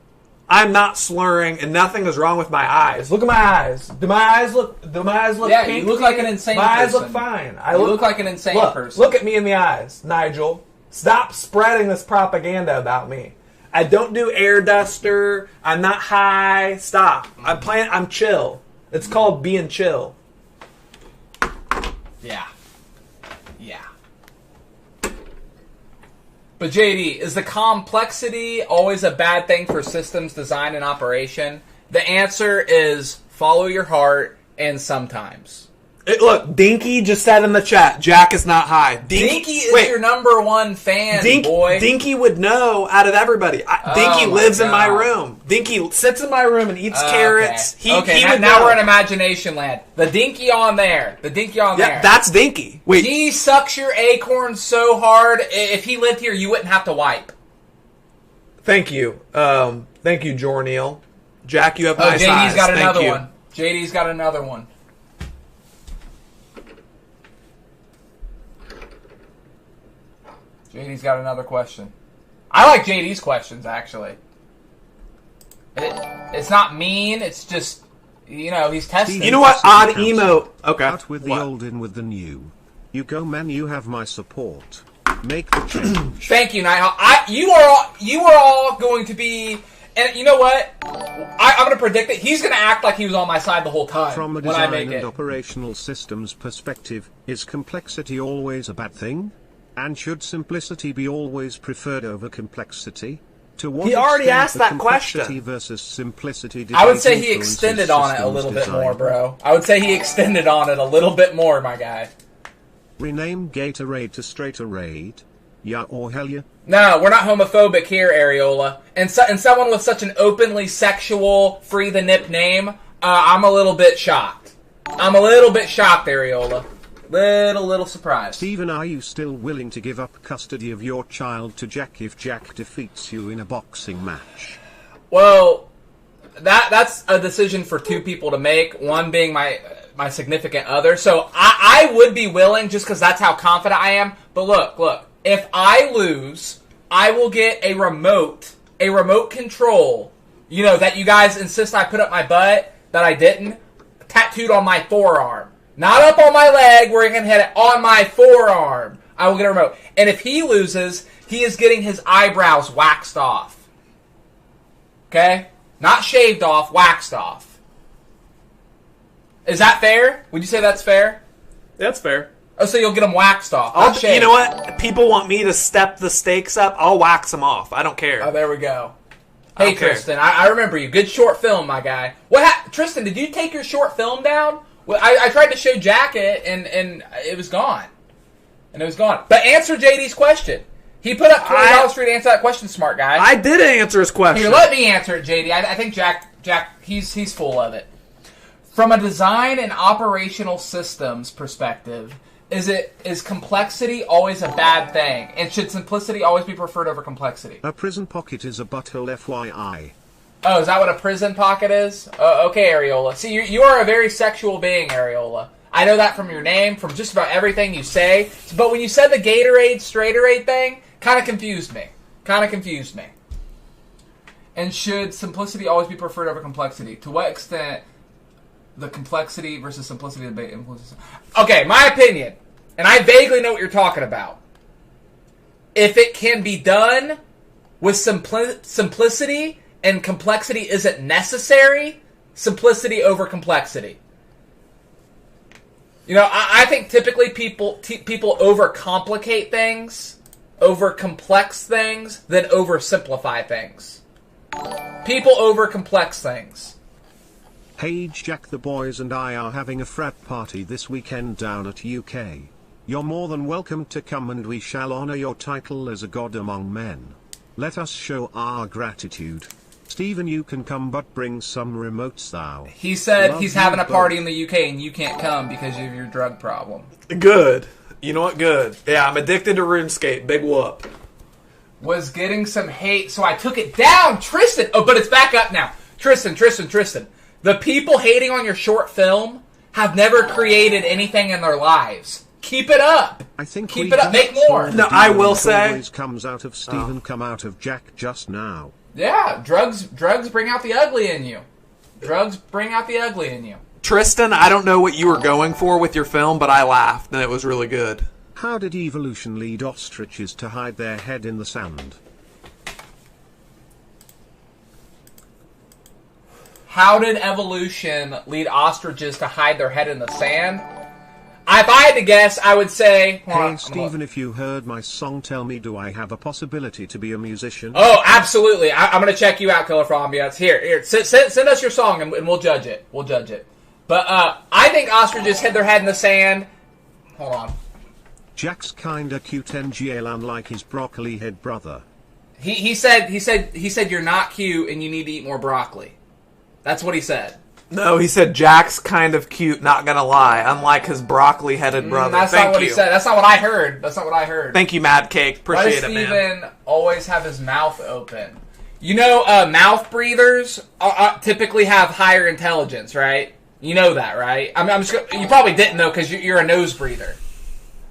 I'm not slurring and nothing is wrong with my eyes. Look at my eyes. Do my eyes look Yeah, pink? you look like an insane person. My eyes look fine. You look like an insane person. Look at me in the eyes, Nigel. Stop spreading this propaganda about me. I don't do air duster. I'm not high. Stop. I'm chill. It's called being chill. Yeah. But JD, is the complexity always a bad thing for systems design and operation? The answer is follow your heart and sometimes. Look, Dinky just said in the chat, Jack is not high. Dinky is your number one fan, boy. Dinky would know out of everybody. Dinky lives in my room. Dinky sits in my room and eats carrots. Okay. Now we're in imagination land. The Dinky on there. Yeah, that's Dinky. Wait. He sucks your acorns so hard, if he lived here, you wouldn't have to wipe. Thank you. Thank you, Jorneal. Jack, you have nice eyes. JD's got another one. JD's got another one. JD's got another question. I like JD's questions, actually. It's not mean, it's just, he's testing. You know what? Odd emote. Okay. Out with the old, in with the new. You go, man, you have my support. Make the change. Thank you, Nighthawk. You are all going to be... And you know what? I'm going to predict that he's going to act like he was on my side the whole time. From a design and operational systems perspective, is complexity always a bad thing? And should simplicity be always preferred over complexity? To what he already asked that question. Versus simplicity I would say he extended on it a little bit more, bro. I would say he extended on it a little bit more, my guy. Rename Gatorade to Straighterade? Yeah or hell yeah? No, we're not homophobic here, Areola. And someone with such an openly sexual, free the nip name, I'm a little bit shocked. Areola. Little surprised. Steven, are you still willing to give up custody of your child to Jack if Jack defeats you in a boxing match? Well, that's a decision for two people to make, one being my significant other. So I would be willing, just because that's how confident I am. But look, if I lose, I will get a remote control, that you guys insist I put up my butt, that I didn't, tattooed on my forearm. Not up on my leg where you can hit it, on my forearm. I will get a remote. And if he loses, he is getting his eyebrows waxed off. Okay? Not shaved off, waxed off. Is that fair? Would you say that's fair? That's fair. Oh, so you'll get them waxed off, not shaved. You know what? People want me to step the stakes up. I'll wax them off. I don't care. Oh, there we go. Hey, Tristan, I remember you. Good short film, my guy. Tristan, did you take your short film down? Well, I tried to show Jack it, and it was gone. But answer JD's question. He put up $20 for you to answer that question, smart guy. I did answer his question. Here, let me answer it, JD. I think Jack, he's full of it. From a design and operational systems perspective, is complexity always a bad thing? And should simplicity always be preferred over complexity? A prison pocket is a butthole, FYI. Oh, is that what a prison pocket is? Okay, Areola. See, you are a very sexual being, Areola. I know that from your name, from just about everything you say. But when you said the Gatorade, Straighterade thing, kind of confused me. And should simplicity always be preferred over complexity? To what extent the complexity versus simplicity debate influences? Okay, my opinion, and I vaguely know what you're talking about. If it can be done with simplicity and complexity isn't necessary, simplicity over complexity. I think typically people overcomplicate things, overcomplex things, than oversimplify things. People overcomplex things. Hey Jack, the boys and I are having a frat party this weekend down at UK. You're more than welcome to come and we shall honor your title as a god among men. Let us show our gratitude. Steven, you can come but bring some remotes thou. He said he's having a party in the UK and you can't come because of your drug problem. Good. You know what? Good. Yeah, I'm addicted to RuneScape. Big whoop. Was getting some hate, so I took it down. Tristan! Oh, but it's back up now. Tristan. The people hating on your short film have never created anything in their lives. Keep it up. I think Keep it up. Make more. No, I will say. Always comes out of Stephen, come out of Jack just now. Yeah, drugs bring out the ugly in you. Drugs bring out the ugly in you. Tristan, I don't know what you were going for with your film, but I laughed, and it was really good. How did evolution lead ostriches to hide their head in the sand? How did evolution lead ostriches to hide their head in the sand? If I had to guess, I would say... Hey, Stephen, if you heard my song, tell me, do I have a possibility to be a musician? Oh, absolutely. I'm going to check you out, Killer for Ambiance. Here. Send us your song, and we'll judge it. We'll judge it. But I think ostriches hid their head in the sand. Hold on. Jack's kinda cute NGL, unlike his broccoli head brother. He said you're not cute and you need to eat more broccoli. That's what he said. No, he said Jack's kind of cute, not gonna lie, unlike his broccoli-headed brother. That's not what he said. That's not what I heard. Thank you, Mad Cake. Appreciate it, man. Why does Steven always have his mouth open? You know, mouth breathers typically have higher intelligence, right? You know that, right? You probably didn't know because you're a nose breather.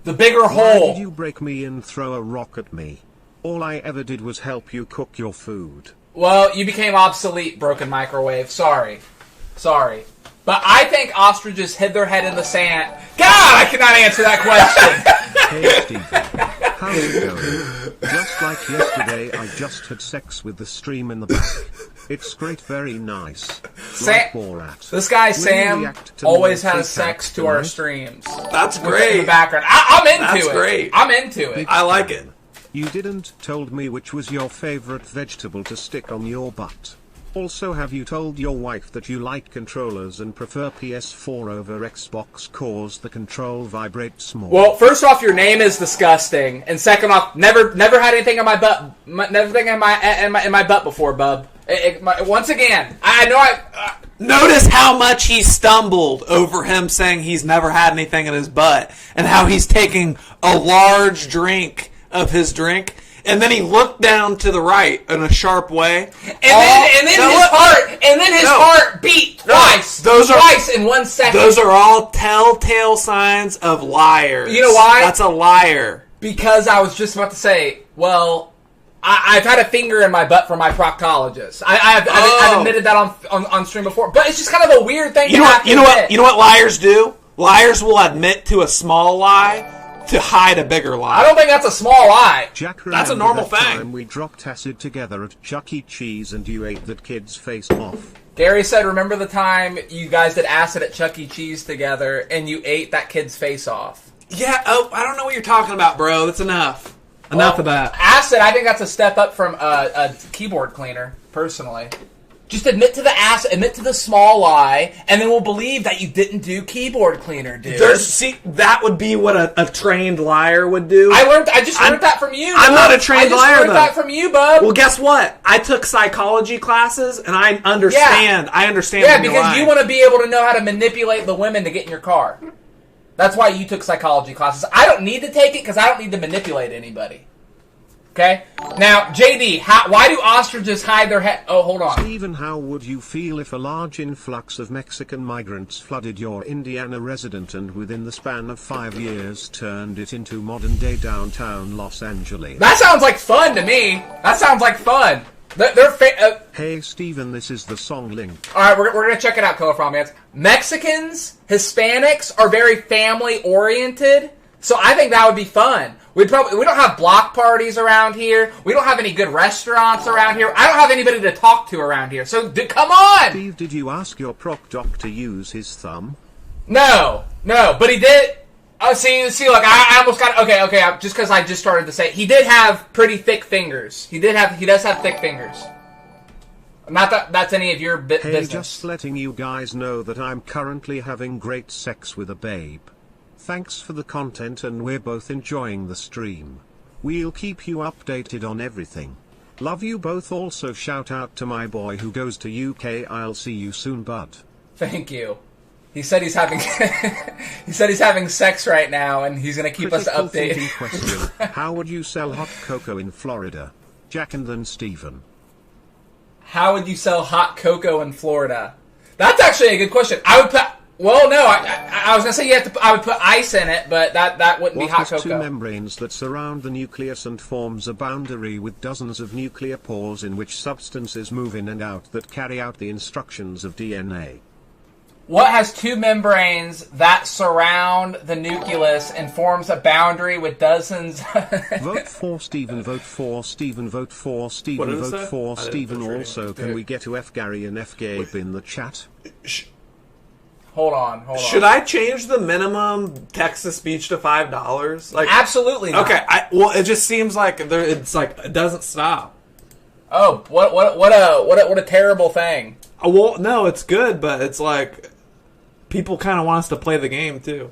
The bigger hole. Why did you break me and throw a rock at me? All I ever did was help you cook your food. Well, you became obsolete, broken microwave. Sorry. But I think ostriches hid their head in the sand. God, I cannot answer that question. Hey, Stephen. How's it going? Just like yesterday, I just had sex with the stream in the back. It's great, very nice. Like Borat. This guy, Will Sam, always has sex to our streams. That's great. In the background. I'm into it. That's great. I'm into it. I like it. You didn't told me which was your favorite vegetable to stick on your butt. Also, have you told your wife that you like controllers and prefer PS4 over Xbox cause the control vibrates more? Well, first off, your name is disgusting, and second off, never had anything in my butt, never thing in my butt before, bub. Once again, I know Notice how much he stumbled over him saying he's never had anything in his butt, and how he's taking a large drink of his drink. And then he looked down to the right in a sharp way. And then his heart beat twice. Twice in 1 second. Those are all telltale signs of liars. You know why? That's a liar. Because I was just about to say, well, I've had a finger in my butt from my proctologist. I've admitted that on stream before. But it's just kind of a weird thing to have to admit. You know what liars do? Liars will admit to a small lie to hide a bigger lie. I don't think that's a small lie. Jack, that's a normal that thing. Time we dropped acid together at Chuck E. Cheese and you ate that kid's face off. Gary said, remember the time you guys did acid at Chuck E. Cheese together and you ate that kid's face off? Yeah, I don't know what you're talking about, bro. That's enough. Enough of that. Acid, I think that's a step up from a keyboard cleaner, personally. Just admit to the admit to the small lie, and then we'll believe that you didn't do keyboard cleaner, dude. That would be what a trained liar would do. I just learned that from you. I'm not a trained liar, though. I just learned that from you, bub. Well, guess what? I took psychology classes, and I understand. Yeah. I understand. Yeah, because you want to be able to know how to manipulate the women to get in your car. That's why you took psychology classes. I don't need to take it because I don't need to manipulate anybody. Okay? Now, JD, why do ostriches hide their head? Oh, hold on. Stephen, how would you feel if a large influx of Mexican migrants flooded your Indiana residence and within the span of 5 years turned it into modern-day downtown Los Angeles? That sounds like fun to me. That sounds like fun. Hey, Stephen, this is the song link. All right, we're going to check it out, Color From Mans. Mexicans, Hispanics are very family-oriented, so I think that would be fun. We don't have block parties around here. We don't have any good restaurants around here. I don't have anybody to talk to around here. So come on. Steve, did you ask your proc doc to use his thumb? No, but he did. Oh, see, look, I almost got okay. Just because I just started to say he did have pretty thick fingers. He does have thick fingers. Not that that's any of your business. Hey, just letting you guys know that I'm currently having great sex with a babe. Thanks for the content and we're both enjoying the stream. We'll keep you updated on everything. Love you both. Also shout out to my boy who goes to UK. I'll see you soon, bud. Thank you. He said he's having sex right now and he's going to keep us updated. Question. How would you sell hot cocoa in Florida? Jack and then Stephen. How would you sell hot cocoa in Florida? That's actually a good question. I would put. Well, no, I was gonna say I would put ice in it, but that wouldn't be hot What has cocoa. two membranes that surround the nucleus and forms a boundary with dozens of nuclear pores in which substances move in and out that carry out the instructions of DNA? What has two membranes that surround the nucleus and forms a boundary with dozens? Vote for Stephen, vote for Stephen, vote for Stephen, What did it vote say? for I didn't Stephen. put it Also, can we get to F Gary and F Gabe in the chat? Hold on. Should I change the minimum text-to-speech to $5? Like, Absolutely not. okay. Well, it just seems like it's like it doesn't stop. Oh, what a terrible thing. Well, no, it's good, but it's like people kind of want us to play the game too.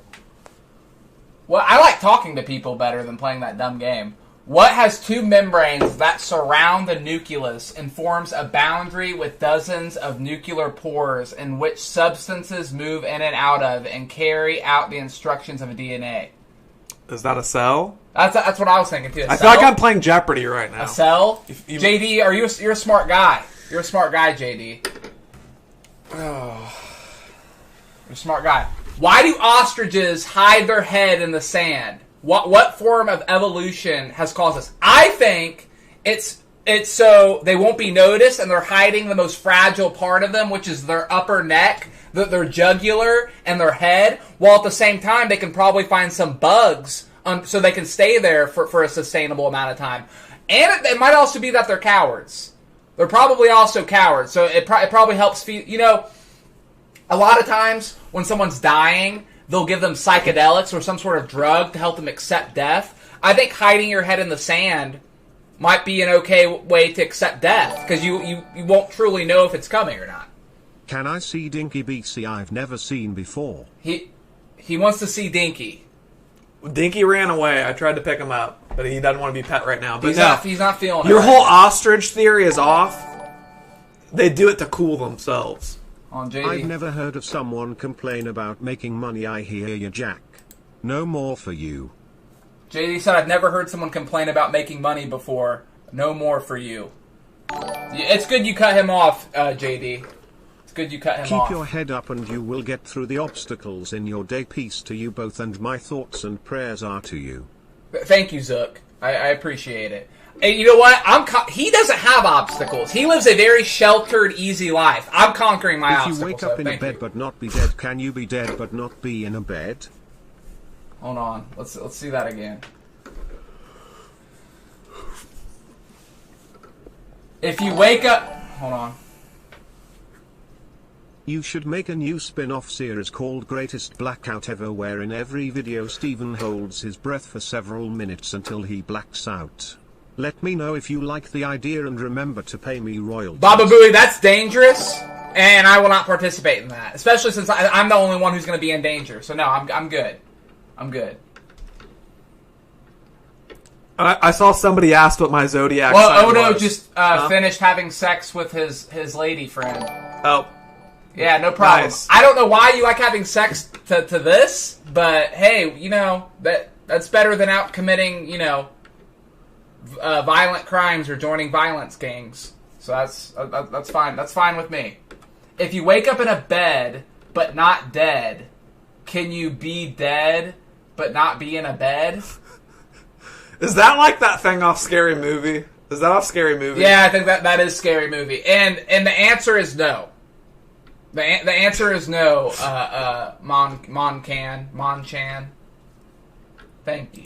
Well, I like talking to people better than playing that dumb game. What has two membranes that surround the nucleus and forms a boundary with dozens of nuclear pores in which substances move in and out of and carry out the instructions of a DNA? Is that a cell? That's what I was thinking too. I feel like I'm playing Jeopardy right now. A cell? you- JD, you're a smart guy. You're a smart guy, JD. Oh. You're a smart guy. Why do ostriches hide their head in the sand? What form of evolution has caused this? I think it's so they won't be noticed and they're hiding the most fragile part of them, which is their upper neck, their jugular, and their head, while at the same time they can probably find some bugs so they can stay there for a sustainable amount of time. And it might also be that they're cowards. They're probably also cowards, so it probably helps feed... You know, a lot of times when someone's dying, they'll give them psychedelics or some sort of drug to help them accept death. I think hiding your head in the sand might be an okay way to accept death, because you won't truly know if it's coming or not. Can I see Dinky BC I've never seen before? He wants to see Dinky. Dinky ran away. I tried to pick him up, but he doesn't want to be pet right now. But He's not feeling it. Your right whole now. ostrich theory is off. They do it to cool themselves. On JD. I've never heard of someone complain about making money. I hear you, Jack. No more for you. JD said, I've never heard someone complain about making money before. No more for you. It's good you cut him off, JD. It's good you cut him off. Keep your head up and you will get through the obstacles in your day. Peace to you both, and my thoughts and prayers are to you. Thank you, Zook. I appreciate it. And you know what? He doesn't have obstacles. He lives a very sheltered, easy life. I'm conquering my If obstacles. you wake up so in a thank bed you. but not be dead, can you be dead but not be in a bed? Hold on. Let's see that again. If you wake up... Hold on. You should make a new spin-off series called Greatest Blackout Ever, where in every video Stephen holds his breath for several minutes until he blacks out. Let me know if you like the idea and remember to pay me royalties. Baba Booey, that's dangerous, and I will not participate in that. Especially since I'm the only one who's going to be in danger. So no, I'm good. I'm good. I saw somebody asked what my zodiac Well, sign Odo was. just finished having sex with his lady friend. Oh. Yeah, no problem. Nice. I don't know why you like having sex to this, but hey, you know, that's better than out committing, you know, violent crimes or joining violence gangs. So that's fine. That's fine with me. If you wake up in a bed but not dead, can you be dead but not be in a bed? Is that like that thing off Scary Movie? Is that off Scary Movie? Yeah, I think that is Scary Movie. And the answer is no. The answer is no, Mon-chan. Thank you.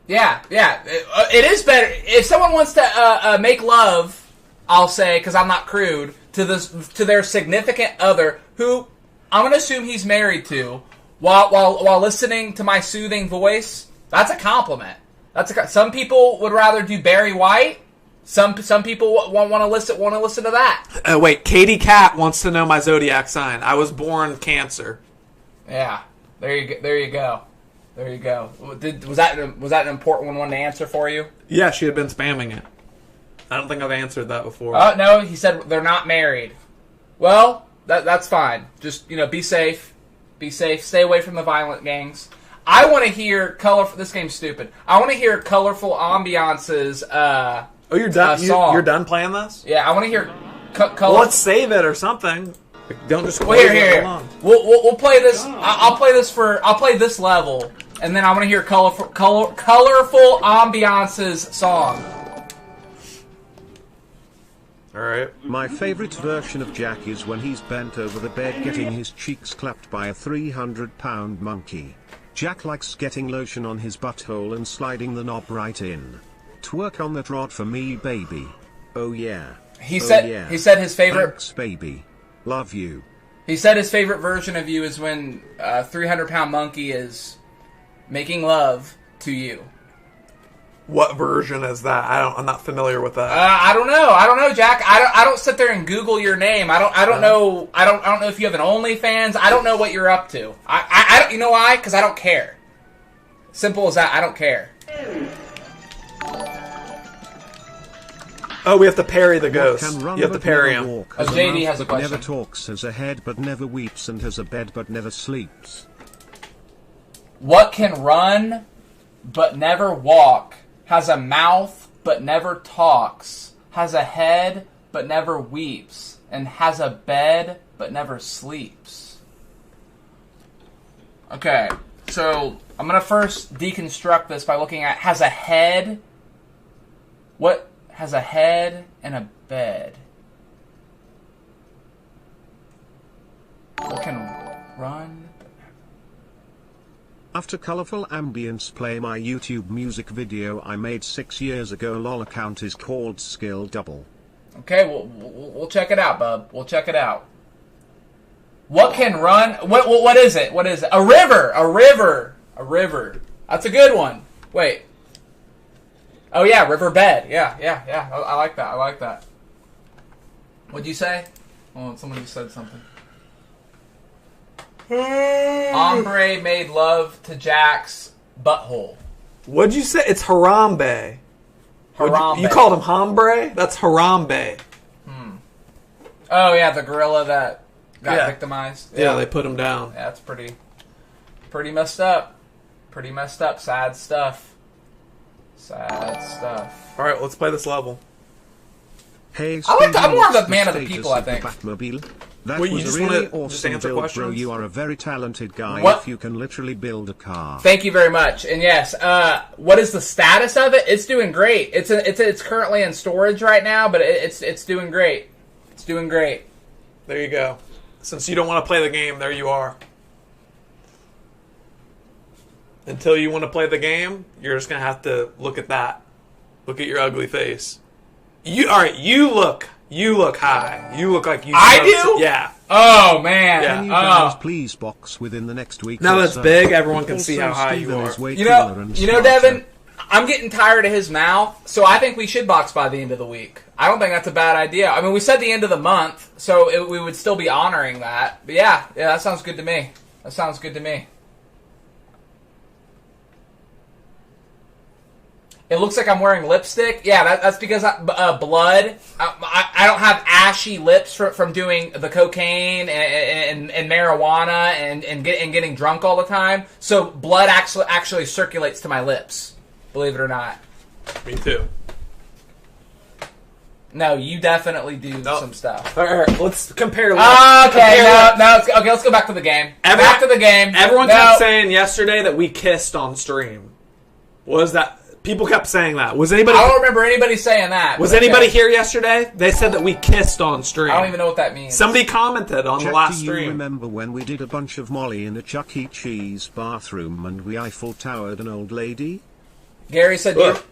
Yeah. It is better. If someone wants to make love, I'll say, because I'm not crude, to their significant other, who I'm going to assume he's married to, while listening to my soothing voice, that's a compliment. Some people would rather do Barry White. Some people want to listen to that. Wait, Katie Cat wants to know my zodiac sign. I was born Cancer. Yeah, there you go. Was that an important one to answer for you? Yeah, she had been spamming it. I don't think I've answered that before. Oh no, he said they're not married. Well, that's fine. Just be safe. Be safe. Stay away from the violent gangs. I want to hear colorful. This game's stupid. I want to hear colorful ambiances. Oh, you're done. song. You're done playing this? Yeah, I want to hear. Well, let's save it or something. Don't just Well, here. We'll play this. I'll play this I'll play this level, and then I want to hear colorful ambiance's song. Alright. My favorite version of Jack is when he's bent over the bed getting his cheeks clapped by a 300-pound monkey. Jack likes getting lotion on his butthole and sliding the knob right in. Twerk on that rod for me, baby. Oh yeah. He said his favorite. Thanks, baby. Love you. He said his favorite version of you is when a 300-pound monkey is making love to you. What version is that? I'm not familiar with that. I don't know, Jack. I don't sit there and Google your name. I don't know. I don't know if you have an OnlyFans. I don't know what you're up to. I don't. You know why? Because I don't care. Simple as that. I don't care. Oh, we have to parry the ghost. Can run You have to but parry never him. walk, Oh, has a JD mouth has a but never question. talks, has a head but never weeps, and has a bed but never sleeps. What can run but never walk, has a mouth but never talks, has a head but never weeps, and has a bed but never sleeps? Okay, so I'm going to first deconstruct this by looking at has a head. What has a head and a bed? What can run? After colorful ambience, play my YouTube music video I made 6 years ago. Lol, account is called Skill Double. Okay, we'll check it out, bub. We'll check it out. What can run? What is it? What is it? A river. A river. A river. That's a good one. Wait. Oh yeah, riverbed. Yeah. I like that. I like that. What'd you say? Oh, someone just said something. Ombre made love to Jack's butthole. What'd you say? It's Harambe. Harambe. You called him Hombre? That's Harambe. Oh yeah, the gorilla that got victimized. Yeah, they put him down. Yeah, that's pretty messed up. Pretty messed up. Sad stuff. Sad stuff. Alright, let's play this level. Hey, I'm more of a man of the status people, I of the think. Batmobile? That Wait, you was just a really wanna just awesome answer build, questions? bro. You are a very talented guy What? if you can literally build a car. Thank you very much. And yes, what is the status of it? It's doing great. It's currently in storage right now, but it's doing great. It's doing great. There you go. Since you don't want to play the game, there you are. Until you want to play the game, you're just going to have to look at that. Look at your ugly face. Alright, you look high. You look like you... I do? Yeah. Oh man. Yeah. Can you guys please box within the next week? Now or that's so? big, everyone can Also, see how high Steven you are. is way You cooler know, and Devin, smarter. I'm getting tired of his mouth, so I think we should box by the end of the week. I don't think that's a bad idea. I mean, we said the end of the month, so we would still be honoring that. But yeah, that sounds good to me. That sounds good to me. It looks like I'm wearing lipstick. Yeah, that's because blood. I don't have ashy lips from doing the cocaine and marijuana and getting drunk all the time. So blood actually circulates to my lips. Believe it or not. Me too. No, you definitely do some stuff. Alright, let's compare... Okay, let's go back to the game. Back to the game. Everyone No. kept saying yesterday that we kissed on stream. What was that? People kept saying that. Was anybody... I don't remember anybody saying that. Was but okay. anybody here yesterday? They said that we kissed on stream. I don't even know what that means. Somebody commented on the Jack, last do you stream. remember when we did a bunch of Molly in a Chuck E. Cheese bathroom and we Eiffel Towered an old lady? Gary said, Look,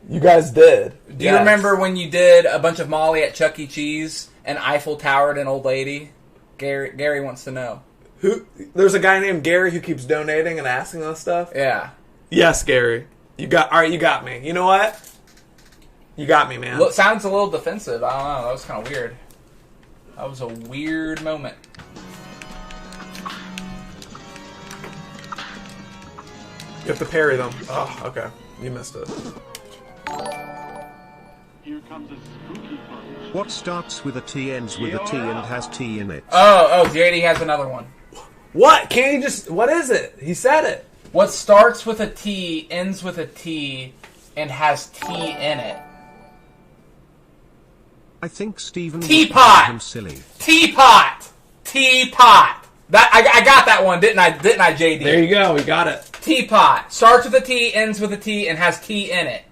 you guys did. Do you remember when you did a bunch of Molly at Chuck E. Cheese and Eiffel Towered an old lady? Gary wants to know. There's a guy named Gary who keeps donating and asking us stuff? Yeah. Yes, Gary. Alright, you got me. You know what? You got me, man. Well, it sounds a little defensive. I don't know. That was kind of weird. That was a weird moment. You have to parry them. Oh, okay. You missed it. Here comes a spooky punch. What starts with a T, ends with a T, and has T in it? Oh, JD has another one. What? Can't you just... What is it? He said it. What starts with a T, ends with a T, and has T in it? I think Steven was Teapot. calling him silly. Teapot. Teapot. That I got that one, didn't I? Didn't I, JD? There you go. We got it. Teapot. Starts with a T, ends with a T, and has tea in it.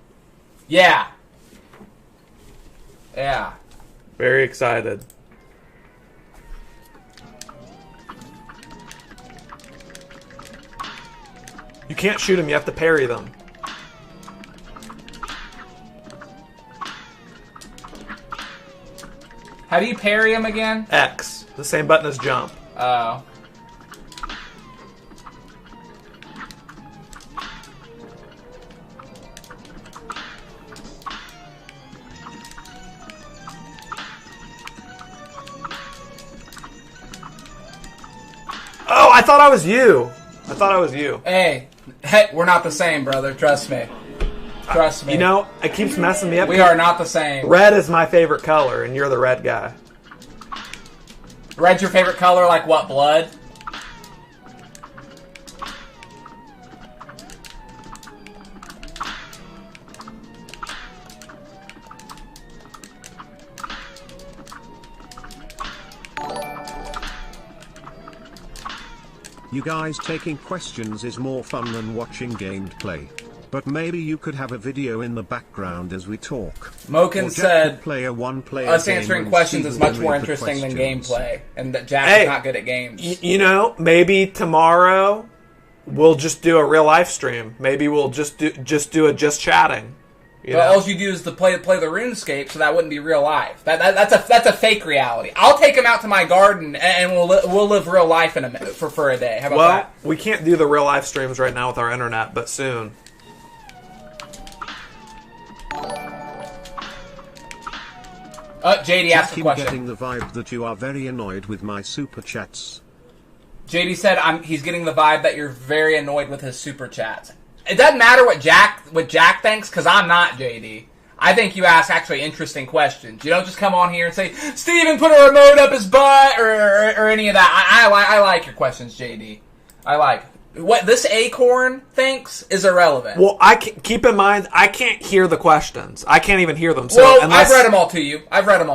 Yeah. Yeah. Very excited. You can't shoot them. You have to parry them. How do you parry him again? X. The same button as jump. Oh. Oh, I thought I was you. I thought I was you. Hey, we're not the same, brother. Trust me. Trust me. You know, it keeps messing me up. We are not the same. Red is my favorite color, and you're the red guy. Red's your favorite color, like what, blood? You guys taking questions is more fun than watching gameplay. But maybe you could have a video in the background as we talk. Moken said, play a one-player us game answering and questions Steven is much will more read the interesting than questions. gameplay. And that Jack Hey, is not good at games. You know, maybe tomorrow we'll just do a real life stream. Maybe we'll just do a just chatting. You But know? all you do is to play the RuneScape, so that wouldn't be real life. That's a fake reality. I'll take him out to my garden and we'll live real life for a day. How about Well, that? we can't do the real life streams right now with our internet, but soon. JD asked a Keep question. getting the vibe that you are very annoyed with my super chats. JD said he's getting the vibe that you're very annoyed with his super chats. It doesn't matter what Jack thinks, because I'm not, JD. I think you ask actually interesting questions. You don't just come on here and say, Steven, put a remote up his butt, or any of that. I like your questions, JD. I like it. What this acorn thinks is irrelevant. Well, keep in mind, I can't hear the questions. I can't even hear them. So Well, unless, I've read them all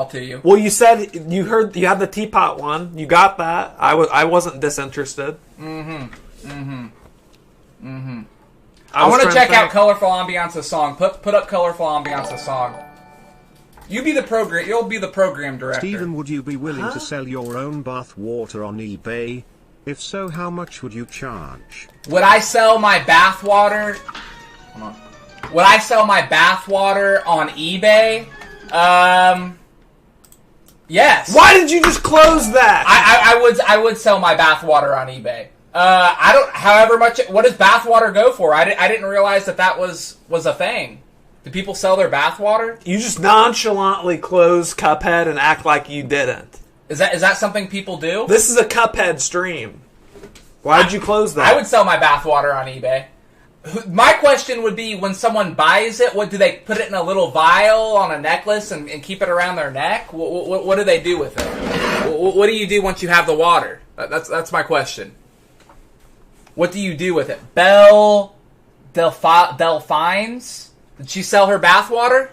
to you. Well, you said you had the teapot one. You got that. I wasn't disinterested. I want to check out Colorful Ambiance's song. Put up Colorful Ambiance's song. You'll be the program director. Steven, would you be willing to sell your own bath water on eBay? If so, how much would you charge? Would I sell my bathwater? Hold on. Would I sell my bathwater on eBay? Yes. Why did you just close that? I would sell my bathwater on eBay. I don't. However much. What does bathwater go for? I didn't realize that was a thing. Do people sell their bathwater? You just nonchalantly close Cuphead and act like you didn't. Is that something people do? This is a Cuphead stream. Why did you close that? I would sell my bathwater on eBay. My question would be, when someone buys it, what do they put it in a little vial on a necklace and keep it around their neck? What do they do with it? What do you do once you have the water? That's my question. What do you do with it? Belle Delphines? Did she sell her bathwater?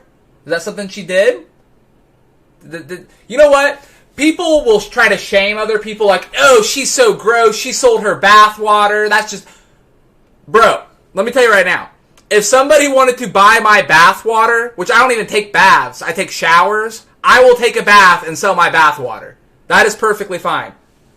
Is that something she did? You know what? People will try to shame other people like, oh, she's so gross, she sold her bathwater. That's just... Bro, let me tell you right now. If somebody wanted to buy my bathwater, which I don't even take baths, I take showers, I will take a bath and sell my bathwater. That is perfectly fine.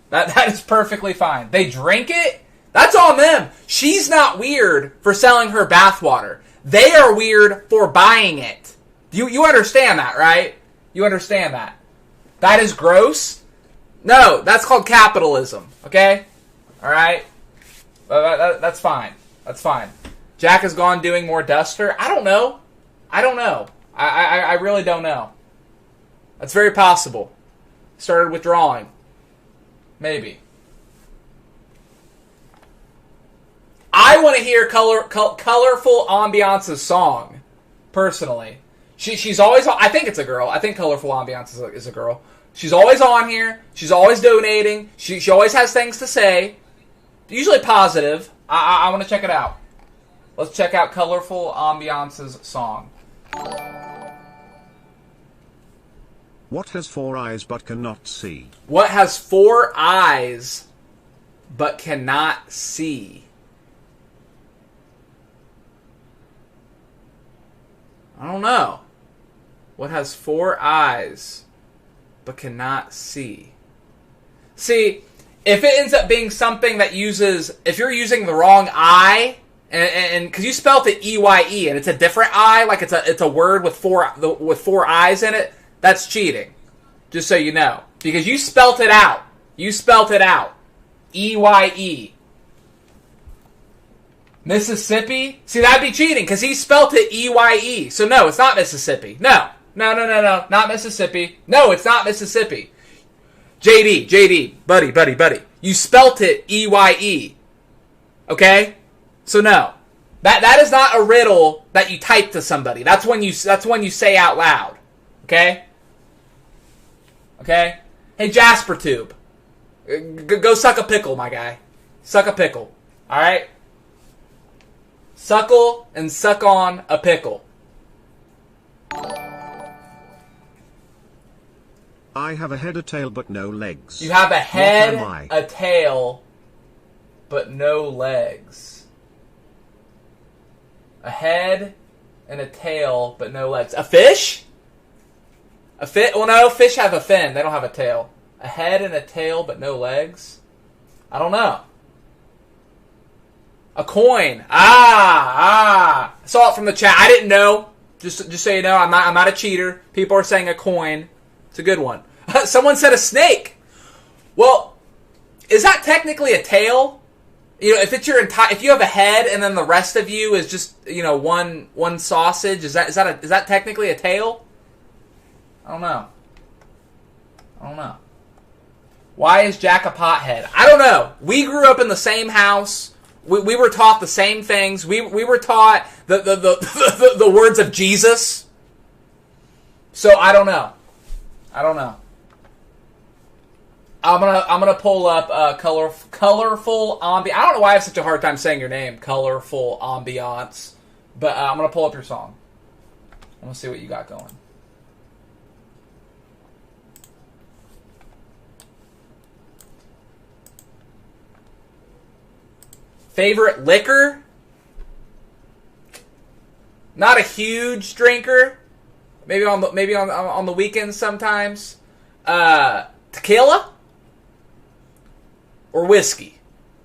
That is perfectly fine. They drink it? That's on them. She's not weird for selling her bathwater. They are weird for buying it. You understand that, right? You understand that. That is gross? No, that's called capitalism, okay? Alright? That's fine. That's fine. Jack has gone doing more Duster? I don't know. I really don't know. That's very possible. Started withdrawing. Maybe. I want to hear Colorful Ambiance's song, personally. She's always... I think it's a girl. I think Colorful Ambiance is a girl. She's always on here. She's always donating. She always has things to say. Usually positive. I want to check it out. Let's check out Colorful Ambiance's song. What has 4 eyes but cannot see? What has 4 eyes but cannot see? I don't know. What has 4 eyes but cannot see? See, if it ends up being something that uses, if you're using the wrong eye, and because you spelled it EYE and it's a different eye, like it's a word with 4 eyes in it, that's cheating. Just so you know, because you spelt it out. You spelt it out. EYE. Mississippi? See, that'd be cheating because he spelt it EYE. So no, it's not Mississippi. No, not Mississippi. No, it's not Mississippi. JD, buddy. You spelt it EYE. Okay? So no. That is not a riddle that you type to somebody. That's when you say out loud. Okay? Okay? Hey, Jasper Tube. Go suck a pickle, my guy. Suck a pickle. Alright? Suckle and suck on a pickle. I have a head, a tail, but no legs. You have a head, What am I? a tail, but no legs. A head and a tail, but no legs. A fish? Well, no, fish have a fin. They don't have a tail. A head and a tail, but no legs? I don't know. A coin. I saw it from the chat. I didn't know. Just so you know, I'm not a cheater. People are saying a coin. It's a good one. Someone said a snake. Well, is that technically a tail? You know, if you have a head and then the rest of you is just, you know, one sausage, is that technically a tail? I don't know. Why is Jack a pothead? I don't know. We grew up in the same house. We were taught the same things. We were taught the words of Jesus. So I don't know. I'm gonna pull up colorful ambiance. I don't know why I have such a hard time saying your name, colorful ambiance. But I'm gonna pull up your song. I'm gonna see what you got going. Favorite liquor? Not a huge drinker. Maybe on the weekends sometimes. Tequila or whiskey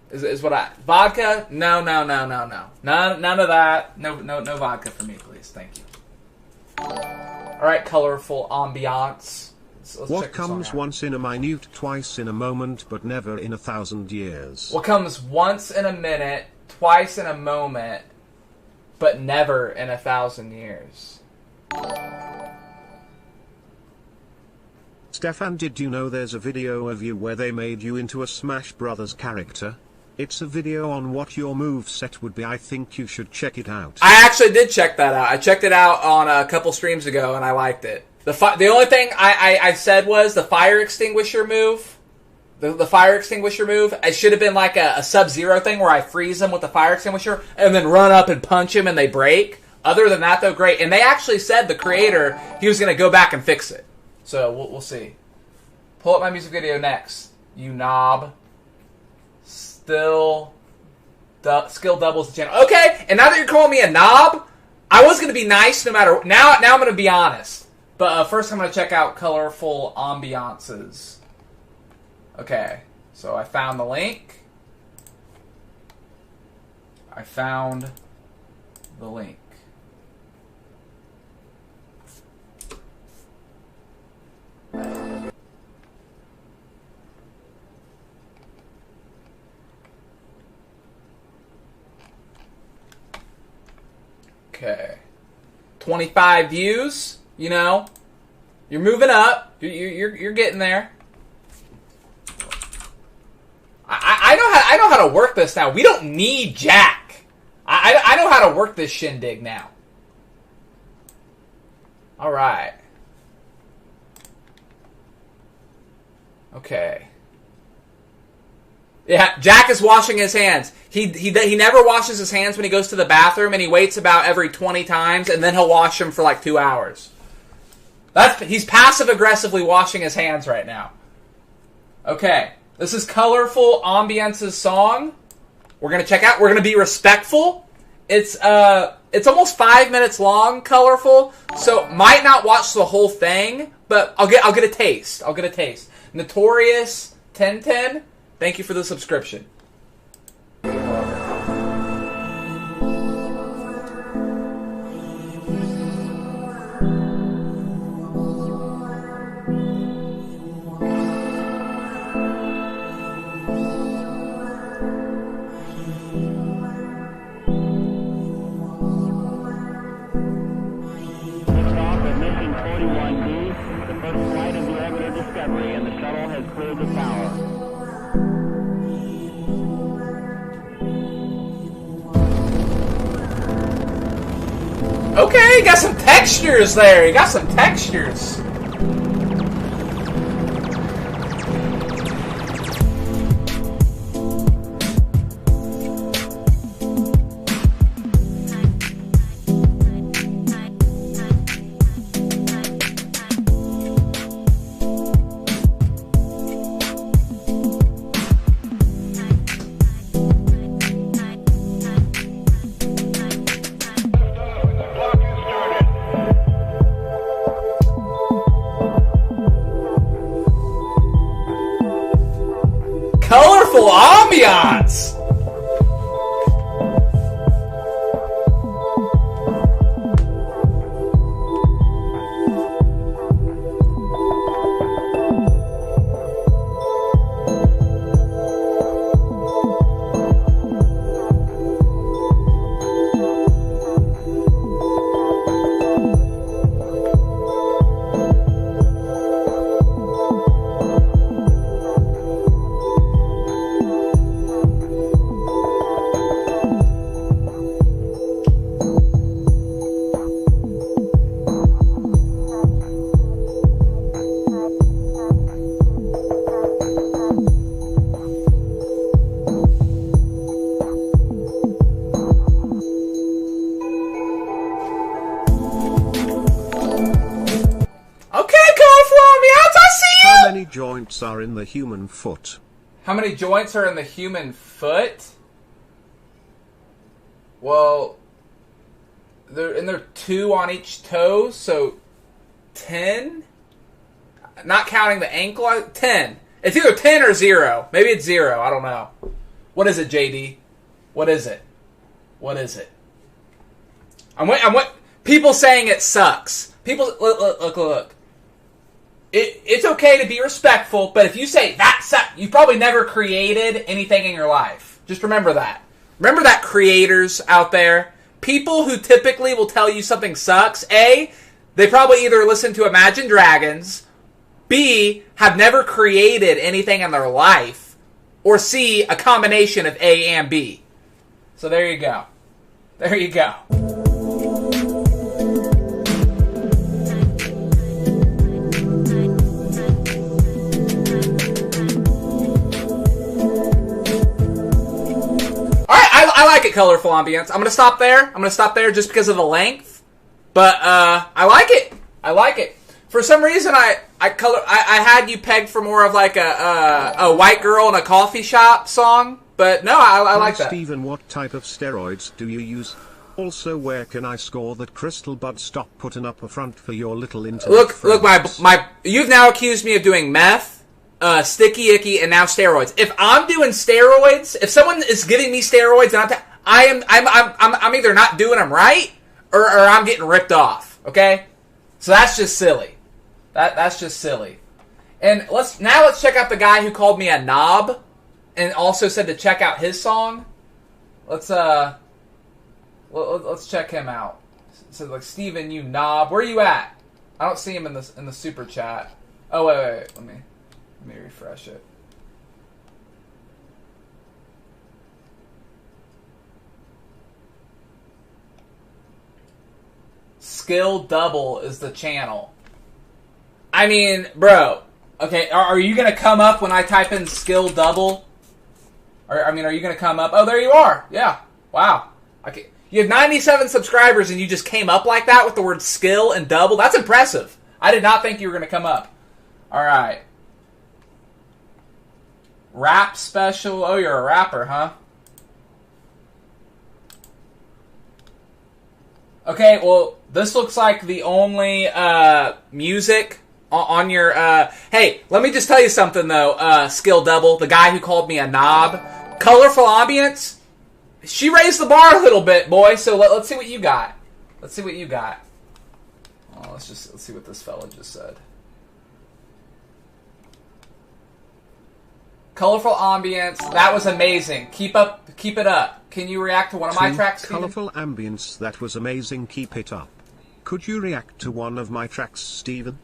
is what vodka? No. None of that. No vodka for me, please. Thank you. All right, colorful ambiance. Let's What check the song comes out. once in a minute, twice in a moment, but never in 1,000 years? What comes once in a minute, twice in a moment, but never in 1,000 years? Stefan, did you know there's a video of you where they made you into a Smash Brothers character? It's a video on what your moveset would be. I think you should check it out. I actually did check that out. I checked it out on a couple streams ago, and I liked it. The only thing I said was the fire extinguisher move. The fire extinguisher move. It should have been like a Sub-Zero thing where I freeze them with the fire extinguisher and then run up and punch them and they break. Other than that, though, great. And they actually said, the creator, he was going to go back and fix it. So we'll see. Pull up my music video next, you knob. Skill doubles the channel. Okay, and now that you're calling me a knob, I was going to be nice no matter... Now I'm going to be honest. But first I'm going to check out colorful ambiances. Okay, so I found the link. Okay. 25 views, you know. You're moving up. You're getting there. I know how to work this now. We don't need Jack. I know how to work this shindig now. All right. Okay. Yeah, Jack is washing his hands. He never washes his hands when he goes to the bathroom, and he waits about every 20 times, and then he'll wash them for like 2 hours. He's passive-aggressively washing his hands right now. Okay. This is Colorful Ambiance's song. We're going to check out. We're going to be respectful. It's almost 5 minutes long, Colorful. So might not watch the whole thing, but I'll get a taste. I'll get a taste. Notorious 1010, thank you for the subscription. And the shuttle has cleared the tower. Okay, you got some textures there. You got some textures. Colorful ambiance! How many joints are in the human foot? How many joints are in the human foot? Well, there are 2 on each toe, so 10? Not counting the ankle, 10. It's either 10 or 0. Maybe it's 0, I don't know. What is it, JD? What is it? What is it? I'm people saying it sucks. People, look. It's okay to be respectful, but if you say that sucks, you probably never created anything in your life. Just remember that. Remember that, creators out there. People who typically will tell you something sucks, A, they probably either listen to Imagine Dragons, B, have never created anything in their life, or C, a combination of A and B. So there you go. There you go. I like it, Colorful Ambiance. I'm going to stop there. I'm going to stop there just because of the length. But I like it. I like it. For some reason, I had you pegged for more of like a white girl in a coffee shop song. But no, I like that. Steven, what type of steroids do you use? Also, where can I score that Crystal Bud? Stop putting up a front for your little internet friends. Look, my you've now accused me of doing meth. Sticky Icky, and now steroids. If I'm doing steroids, if someone is giving me steroids, and I'm either not doing them right, or I'm getting ripped off. Okay, so that's just silly. That's just silly. And let's check out the guy who called me a knob, and also said to check out his song. Let's check him out. So like, Steven, you knob, where are you at? I don't see him in the super chat. Oh wait, let me refresh it. Skill Double is the channel. I mean, bro. Okay, are you gonna come up when I type in Skill Double? Are you gonna come up? Oh, there you are. Yeah. Wow. Okay. You have 97 subscribers and you just came up like that with the word skill and double. That's impressive. I did not think you were going to come up. All right. Rap special. Oh, you're a rapper, huh? Okay, well, this looks like the only music on your... Hey, let me just tell you something, though, Skill Double, the guy who called me a knob. Colorful Ambience, she raised the bar a little bit, boy, so let's see what you got. Let's see what you got. Oh, let's see what this fella just said. Colorful Ambience, that was amazing. Keep it up. Can you react to one of my tracks, Steven? Colorful Ambience, that was amazing. Keep it up. Could you react to one of my tracks, Steven?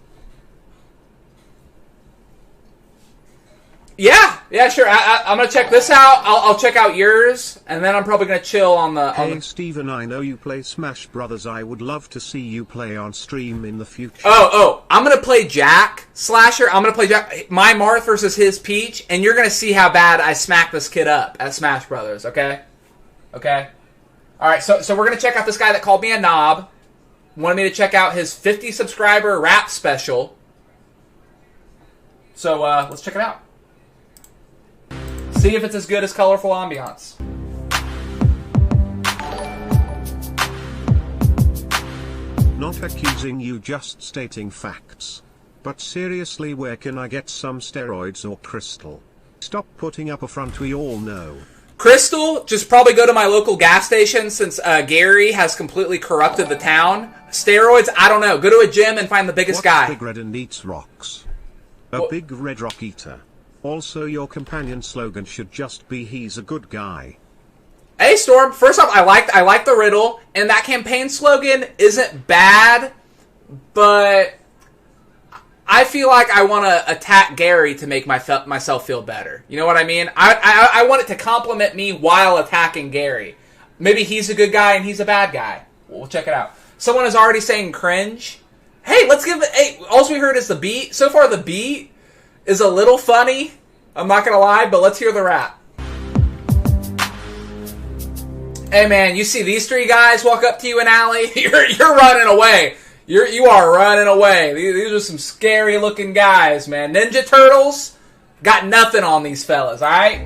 Yeah, sure. I'm gonna check this out. I'll check out yours, and then I'm probably gonna chill on the. Hey, Steven, I know you play Smash Brothers. I would love to see you play on stream in the future. Oh, I'm gonna play Jack Slasher. I'm gonna play Jack. My Marth versus his Peach, and you're gonna see how bad I smack this kid up at Smash Brothers. Okay. All right. So we're gonna check out this guy that called me a knob. Wanted me to check out his 50 subscriber rap special. So let's check it out. See if it's as good as Colorful Ambiance. Not accusing you, just stating facts. But seriously, where can I get some steroids or crystal? Stop putting up a front, we all know. Crystal, just probably go to my local gas station since Gary has completely corrupted the town. Steroids, I don't know. Go to a gym and find the biggest guy. Big Red and eats rocks. Big red rock eater. Also, your companion slogan should just be "He's a good guy." Hey, Storm. First off, I like the riddle, and that campaign slogan isn't bad, but I feel like I want to attack Gary to make myself feel better. You know what I mean? I want it to compliment me while attacking Gary. Maybe he's a good guy and he's a bad guy. We'll check it out. Someone is already saying cringe. Hey, let's give it... Hey, all we heard is the beat. So far, the beat is a little funny. I'm not going to lie, but let's hear the rap. Hey, man, you see these three guys walk up to you in alley? You're running away. You are running away. These are some scary-looking guys, man. Ninja Turtles got nothing on these fellas, all right?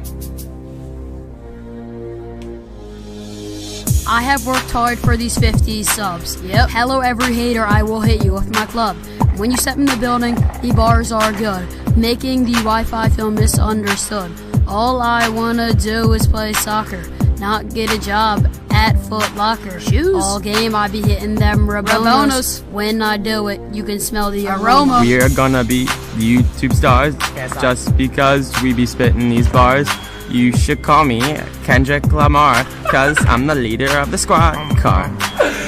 I have worked hard for these 50 subs. Yep. Hello, every hater, I will hit you with my club. When you step in the building, the bars are good, making the Wi-Fi feel misunderstood. All I wanna do is play soccer, not get a job at Foot Locker. Shoes. All game I be hitting them Rabonos. When I do it, you can smell the aroma. We are gonna be YouTube stars, just because we be spitting these bars. You should call me Kendrick Lamar, cause I'm the leader of the squad car.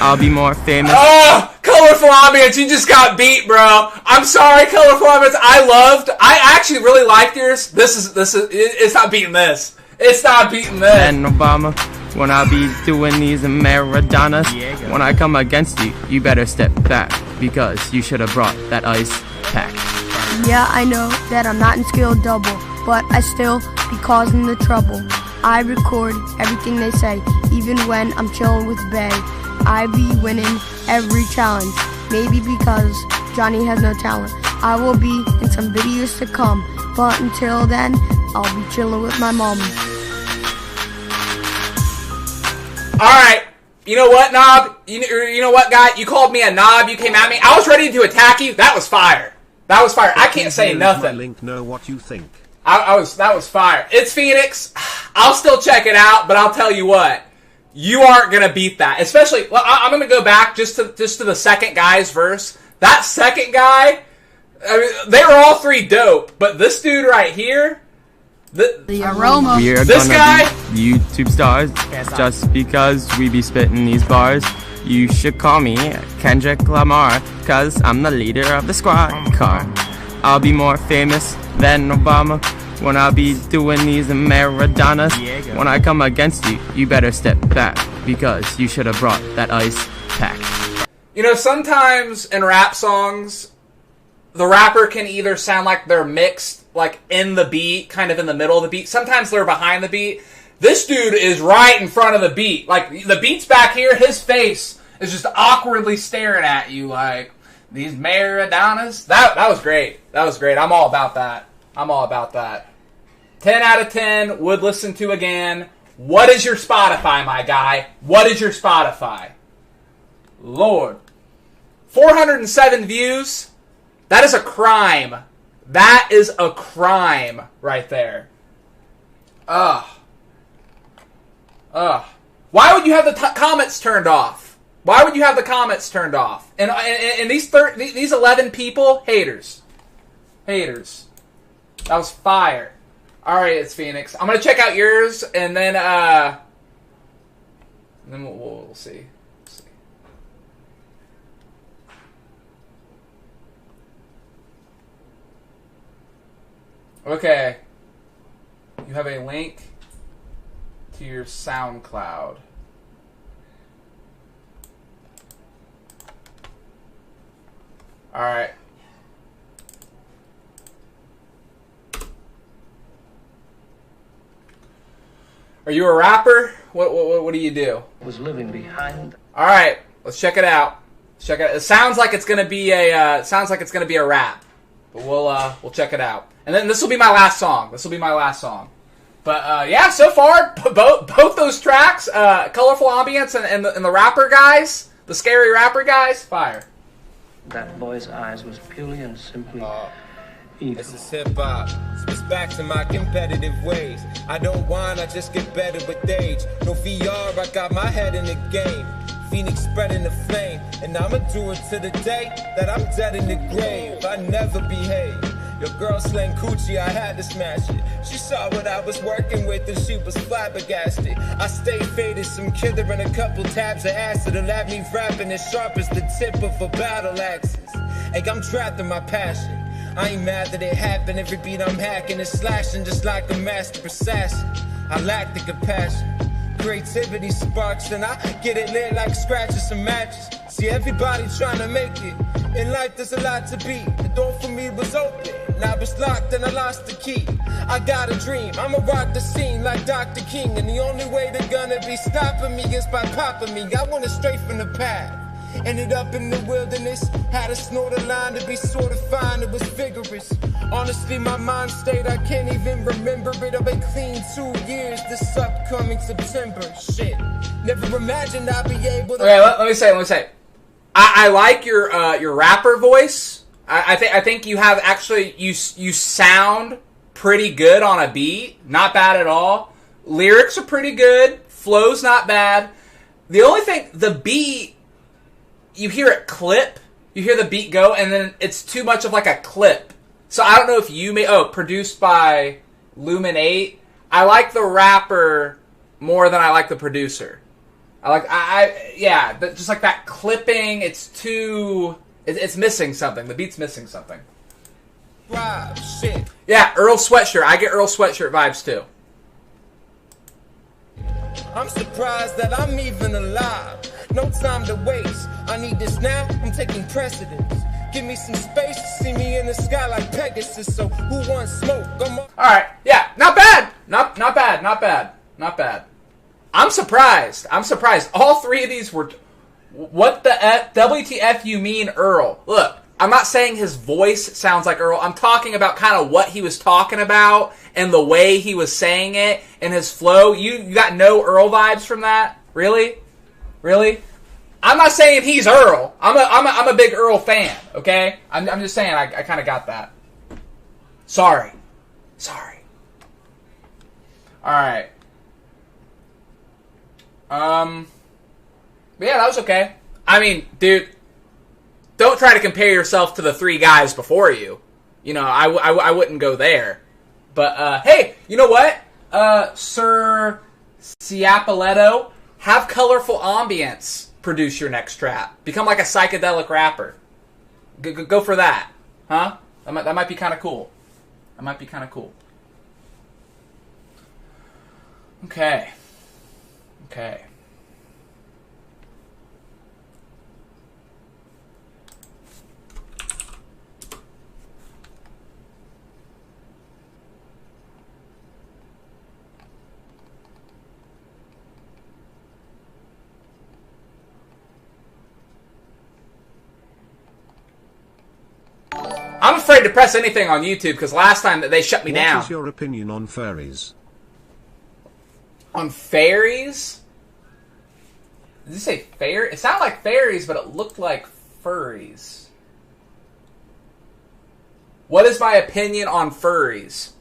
I'll be more famous. Oh, Colorful Ambience, you just got beat, bro. I'm sorry, Colorful Ambience. I actually really liked yours. It's not beating this. It's not beating this. And Obama, when I be doing these Maradonas, when I come against you, you better step back, because you should have brought that ice pack. Yeah, I know that I'm not in skill double, but I still be causing the trouble. I record everything they say, even when I'm chilling with Bay. I be winning every challenge, maybe because Johnny has no talent. I will be in some videos to come, but until then, I'll be chilling with my mom. Alright, you know what, Knob? You know what, guy? You called me a knob, you came at me. I was ready to attack you. That was fire. That was fire. I can't say nothing. Link, know what you think. That was fire. It's Phoenix. I'll still check it out, but I'll tell you what. You aren't gonna beat that. Especially, well, I'm gonna go back just to the second guy's verse. That second guy, I mean, they were all three dope, but this dude right here, the aroma. We are this gonna guy, be YouTube stars, just because we be spitting these bars. You should call me Kendrick Lamar, cause I'm the leader of the squad car. I'll be more famous than Obama, when I be doing these Maradonas. When I come against you, you better step back, because you should have brought that ice pack. you know, sometimes in rap songs, the rapper can either sound like they're mixed, like in the beat, kind of in the middle of the beat. Sometimes they're behind the beat. This dude is right in front of the beat. Like, the beat's back here, his face is just awkwardly staring at you like, These Maradonas. That was great. That was great. I'm all about that. I'm all about that. 10 out of 10. Would listen to again. What is your Spotify, my guy? What is your Spotify? Lord. 407 views. That is a crime. That is a crime right there. Ugh. Why would you have the comments turned off? Why would you have the comments turned off? And these 11 people, haters. Haters. That was fire. Alright, it's Phoenix. I'm going to check out yours, and then we'll see. Okay. You have a link to your SoundCloud. Alright. Are you a rapper? What do you do? Was living behind. All right, let's check it out. Check it out. It sounds like it's gonna be a rap, but we'll check it out. And then this will be my last song. But yeah, so far both those tracks, colorful ambience and the rapper guys, the scary rapper guys, fire. That boy's eyes was purely and simply evil. This is hip-hop. Switch back to my competitive ways. I don't whine, I just get better with age. No VR, I got my head in the game. Phoenix spreading the flame, and I'ma do it to the day that I'm dead in the grave. I never behave. Your girl slang coochie, I had to smash it. She saw what I was working with and she was flabbergasted. I stayed faded, some killer and a couple tabs of acid that'll have me rapping as sharp as the tip of a battle axis. Hey, I'm trapped in my passion. I ain't mad that it happened. Every beat I'm hacking is slashing just like a master assassin. I lack the compassion. Creativity sparks and I get it lit like scratches and matches. See, everybody trying to make it. In life there's a lot to be. The door for me was open. Now it's locked and I lost the key. I got a dream. I'ma rock the scene like Dr. King. And the only way they're gonna be stopping me is by popping me. I went straight from the path. Ended up in the wilderness. Had to snort a line to be sort of fine. It was vigorous. Honestly, my mind state, I can't even remember it. I've been clean 2 years this upcoming September. Shit. Never imagined I'd be able to... Okay, let me say. I like your rapper voice. I think you have actually... You sound pretty good on a beat. Not bad at all. Lyrics are pretty good. Flow's not bad. The only thing... The beat... You hear it clip, you hear the beat go, and then it's too much of like a clip. So I don't know if you may... Oh, produced by Lumin8. I like the rapper more than I like the producer. Just like that clipping, it's too... It's missing something. The beat's missing something. Wow, shit. Yeah, Earl Sweatshirt. I get Earl Sweatshirt vibes too. I'm surprised that I'm even alive. No time to waste. I need this now. I'm taking precedence. Give me some space to see me in the sky like Pegasus. So who wants smoke? All right. Yeah. Not bad. Not bad. I'm surprised. All three of these were. What the WTF you mean, Earl? Look, I'm not saying his voice sounds like Earl. I'm talking about kind of what he was talking about and the way he was saying it and his flow. You got no Earl vibes from that? Really? I'm not saying he's Earl. I'm a big Earl fan. Okay, I'm just saying I kind of got that. Sorry. All right. But yeah, that was okay. I mean, dude, don't try to compare yourself to the three guys before you. You know, I wouldn't go there. But hey, you know what, Sir Ciapoletto, have colorful ambience produce your next trap. Become like a psychedelic rapper. Go for that, huh? That might be kind of cool. Okay. afraid to press anything on YouTube because last time that they shut me down. What is your opinion on furries? On fairies? Did you say fair? It sounded like fairies, but it looked like furries. What is my opinion on furries?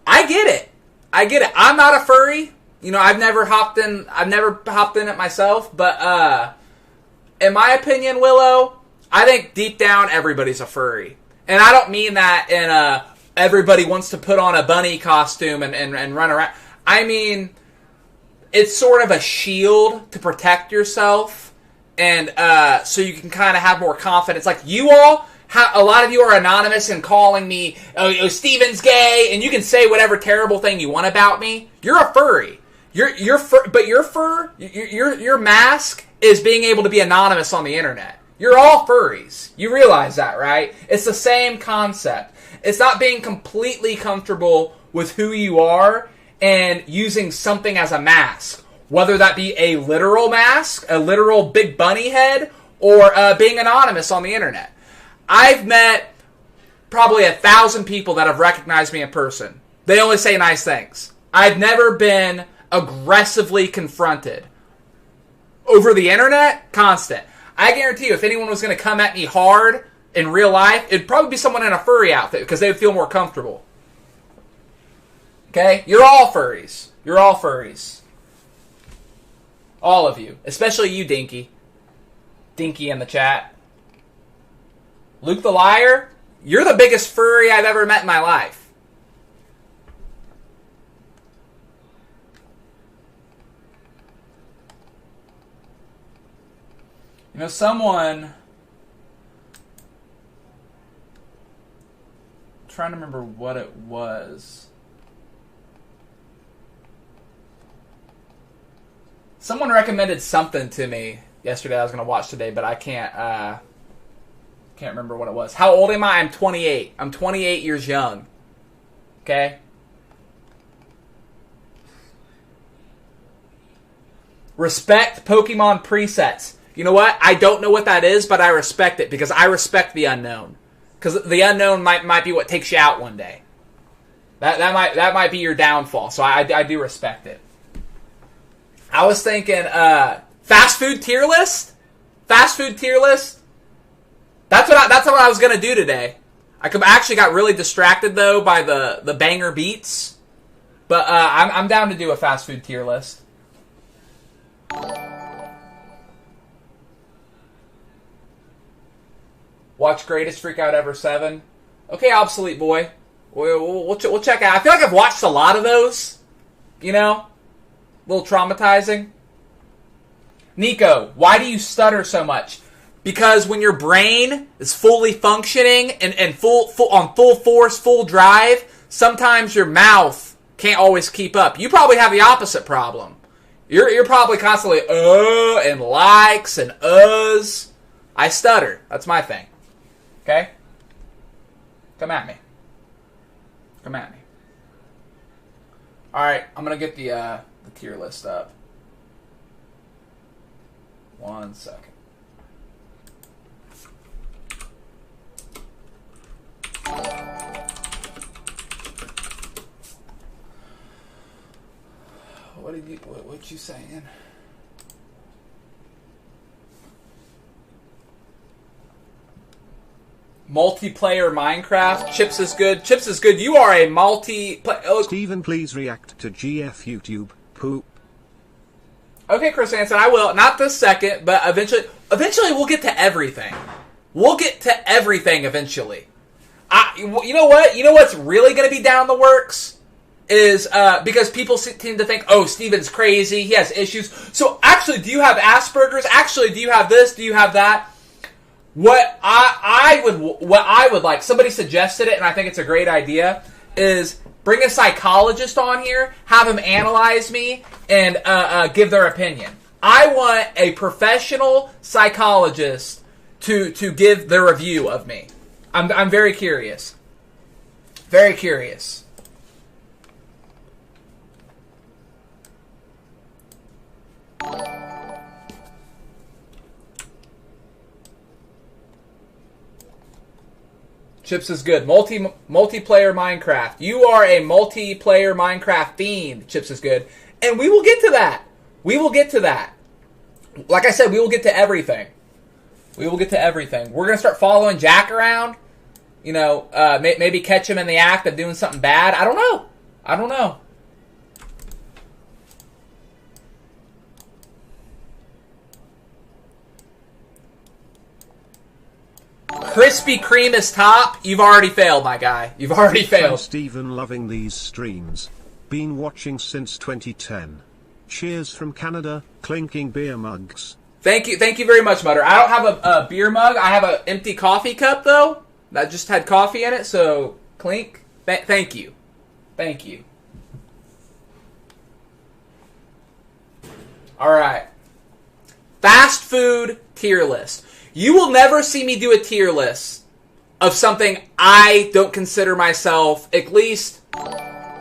I get it. I'm not a furry. You know, I've never hopped in it myself, but in my opinion, Willow, I think deep down everybody's a furry. And I don't mean that in everybody wants to put on a bunny costume and run around. I mean, it's sort of a shield to protect yourself, and so you can kind of have more confidence. Like you all, a lot of you are anonymous and calling me, oh, Steven's gay, and you can say whatever terrible thing you want about me. You're a furry. But your mask is being able to be anonymous on the internet. You're all furries. You realize that, right? It's the same concept. It's not being completely comfortable with who you are and using something as a mask. Whether that be a literal mask, a literal big bunny head, or being anonymous on the internet. I've met probably 1,000 people that have recognized me in person. They only say nice things. I've never been aggressively confronted. Over the internet, constant. I guarantee you, if anyone was going to come at me hard in real life, it'd probably be someone in a furry outfit because they would feel more comfortable. Okay? You're all furries. You're all furries. All of you. Especially you, Dinky. Dinky in the chat. Luke the Liar, you're the biggest furry I've ever met in my life. You know, someone... I'm trying to remember what it was. Someone recommended something to me yesterday I was going to watch today, but I can't remember what it was. How old am I? I'm 28. I'm 28 years young. Okay? Respect Pokemon presets. You know what? I don't know what that is, but I respect it because I respect the unknown. Because the unknown might be what takes you out one day. That might be your downfall. So I do respect it. I was thinking fast food tier list. Fast food tier list. That's what I was gonna do today. I actually got really distracted though by the banger beats. But I'm down to do a fast food tier list. Watch Greatest Freakout Ever 7. Okay, Obsolete Boy. We'll check out. I feel like I've watched a lot of those. You know? A little traumatizing. Nico, why do you stutter so much? Because when your brain is fully functioning and full on full force, full drive, sometimes your mouth can't always keep up. You probably have the opposite problem. You're probably constantly and likes and uhs. I stutter. That's my thing. Okay? Come at me. Come at me. Alright, I'm gonna get the tier list up. 1 second. What you saying? Multiplayer Minecraft. Chips is good. Chips is good. You are a Steven, please react to GF YouTube. Poop. Okay, Chris Hansen, I will. Not this second, but eventually we'll get to everything. We'll get to everything eventually. You know what? You know what's really going to be down the works? Is because people seem to think, oh, Steven's crazy, he has issues. So actually, do you have Asperger's? Actually, do you have this? Do you have that? What I would like, somebody suggested it, and I think it's a great idea, is bring a psychologist on here, have them analyze me, and give their opinion. I want a professional psychologist to give their review of me. I'm very curious. Very curious. Chips is good. Multiplayer Minecraft. You are a multiplayer Minecraft fiend. Chips is good. And we will get to that. We will get to that. Like I said, we will get to everything. We will get to everything. We're going to start following Jack around. You know, maybe catch him in the act of doing something bad. I don't know. I don't know. Krispy Kreme is top. You've already failed, my guy. You've already failed. Stephen, loving these streams. Been watching since 2010. Cheers from Canada. Clinking beer mugs. Thank you very much, Mutter. I don't have a beer mug. I have an empty coffee cup, though. That just had coffee in it, so clink. Thank you. Thank you. All right. Fast food tier list. You will never see me do a tier list of something I don't consider myself at least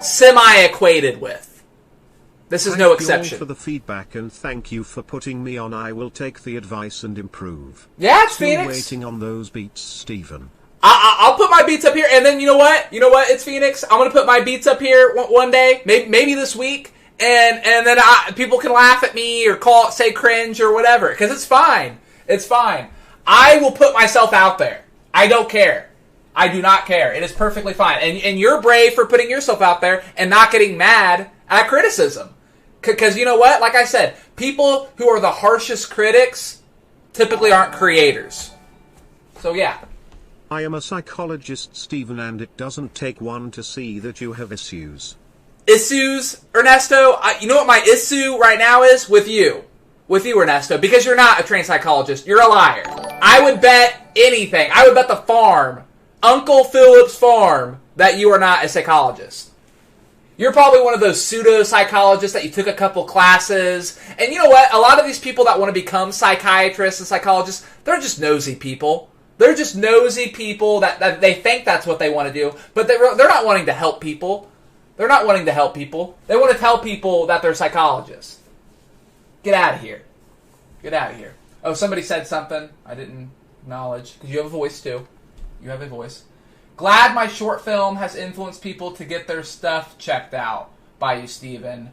semi-equated with. This is no exception. Thank you all for the feedback and thank you for putting me on. I will take the advice and improve. Yeah, it's Still Phoenix. Waiting on those beats, Stephen. I'll put my beats up here, and then you know what? It's Phoenix. I'm gonna put my beats up here one day, maybe this week, and then people can laugh at me or say cringe or whatever, because it's fine. It's fine. I will put myself out there. I don't care. I do not care. It is perfectly fine. And you're brave for putting yourself out there and not getting mad at criticism. Because you know what? Like I said, people who are the harshest critics typically aren't creators. So yeah. I am a psychologist, Stephen, and it doesn't take one to see that you have issues. Issues, Ernesto? You know what my issue right now is? With you. With you, Ernesto. Because you're not a trained psychologist. You're a liar. I would bet anything. I would bet the farm, Uncle Philip's farm, that you are not a psychologist. You're probably one of those pseudo-psychologists that you took a couple classes. And you know what? A lot of these people that want to become psychiatrists and psychologists, they're just nosy people. They're just nosy people that they think that's what they want to do. But they're not wanting to help people. They're not wanting to help people. They want to tell people that they're psychologists. Get out of here. Get out of here. Oh, somebody said something I didn't acknowledge. Because you have a voice, too. You have a voice. Glad my short film has influenced people to get their stuff checked out by you, Steven.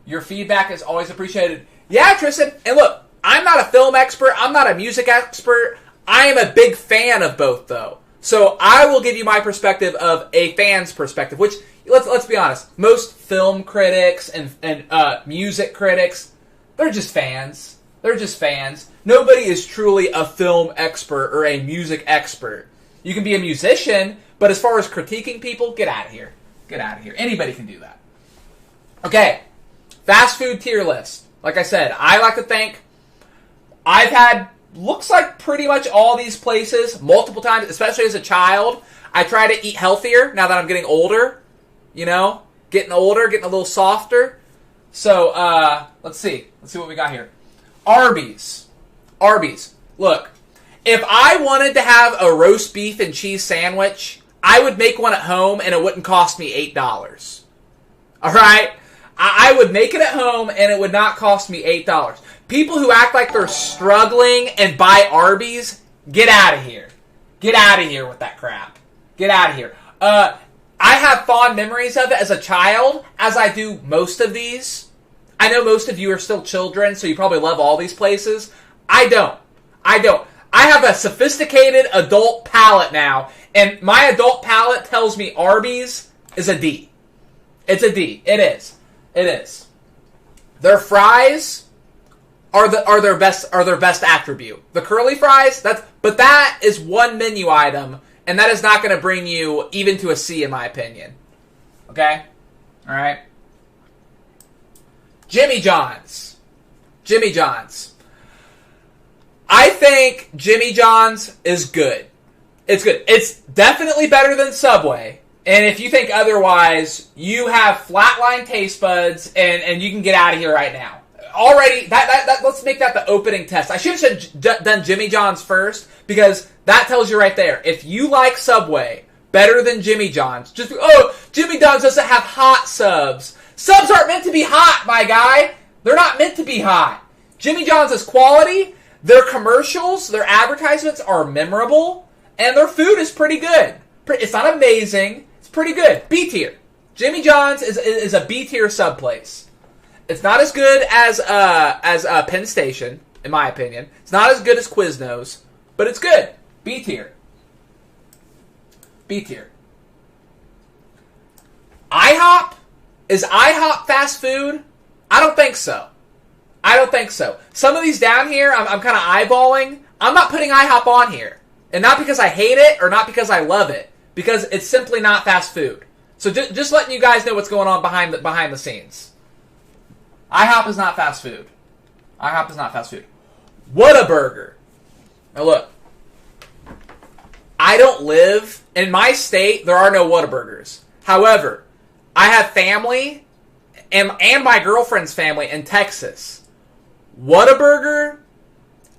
Your feedback is always appreciated. Yeah, Tristan. And look, I'm not a film expert. I'm not a music expert. I am a big fan of both, though. So I will give you my perspective of a fan's perspective, which, let's be honest, most film critics and music critics, they're just fans. They're just fans. Nobody is truly a film expert or a music expert. You can be a musician, but as far as critiquing people, get out of here. Get out of here. Anybody can do that. Okay. Fast food tier list. Like I said, I like to think I've had, looks like pretty much all these places multiple times, especially as a child. I try to eat healthier now that I'm getting older. You know? Getting older, getting a little softer. So, let's see. Let's see what we got here. Arby's. Arby's. Look, if I wanted to have a roast beef and cheese sandwich, I would make one at home and it wouldn't cost me $8. Alright? I would make it at home and it would not cost me $8. People who act like they're struggling and buy Arby's, get out of here. Get out of here with that crap. Get out of here. I have fond memories of it as a child, as I do most of these. I know most of you are still children, so you probably love all these places. I don't. I have a sophisticated adult palate now, and my adult palate tells me Arby's is a D. It's a D. It is. It is. Their fries are their best attribute. The curly fries, but that is one menu item, and that is not going to bring you even to a C in my opinion. Okay? All right. Jimmy John's. Jimmy John's. I think Jimmy John's is good. It's good. It's definitely better than Subway. And if you think otherwise, you have flatline taste buds, and you can get out of here right now. Already, let's make that the opening test. I should have done Jimmy John's first, because that tells you right there. If you like Subway better than Jimmy John's, Jimmy John's doesn't have hot subs. Subs aren't meant to be hot, my guy. They're not meant to be hot. Jimmy John's is quality. Their commercials, their advertisements are memorable. and their food is pretty good. It's not amazing. It's pretty good. B tier. Jimmy John's is a B tier sub place. It's not as good as Penn Station, in my opinion. It's not as good as Quiznos, but it's good. B tier. B tier. IHOP? Is IHOP fast food? I don't think so. I don't think so. Some of these down here, I'm kind of eyeballing. I'm not putting IHOP on here. And not because I hate it or not because I love it. Because it's simply not fast food. So just letting you guys know what's going on behind the scenes. IHOP is not fast food. IHOP is not fast food. Whataburger. Now look. I don't live... In my state, there are no Whataburgers. However, I have family and my girlfriend's family in Texas. Whataburger,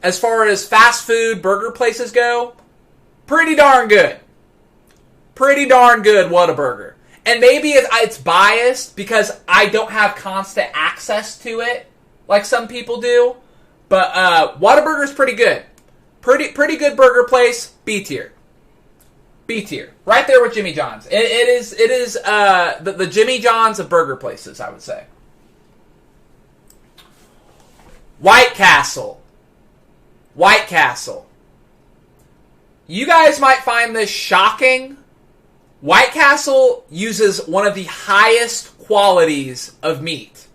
as far as fast food burger places go, pretty darn good. Pretty darn good Whataburger. And maybe it's biased because I don't have constant access to it like some people do. But Whataburger's pretty good. Pretty good burger place. B tier. B tier. Right there with Jimmy John's. It is the Jimmy John's of burger places, I would say. White Castle. White Castle. You guys might find this shocking. White Castle uses one of the highest qualities of meat.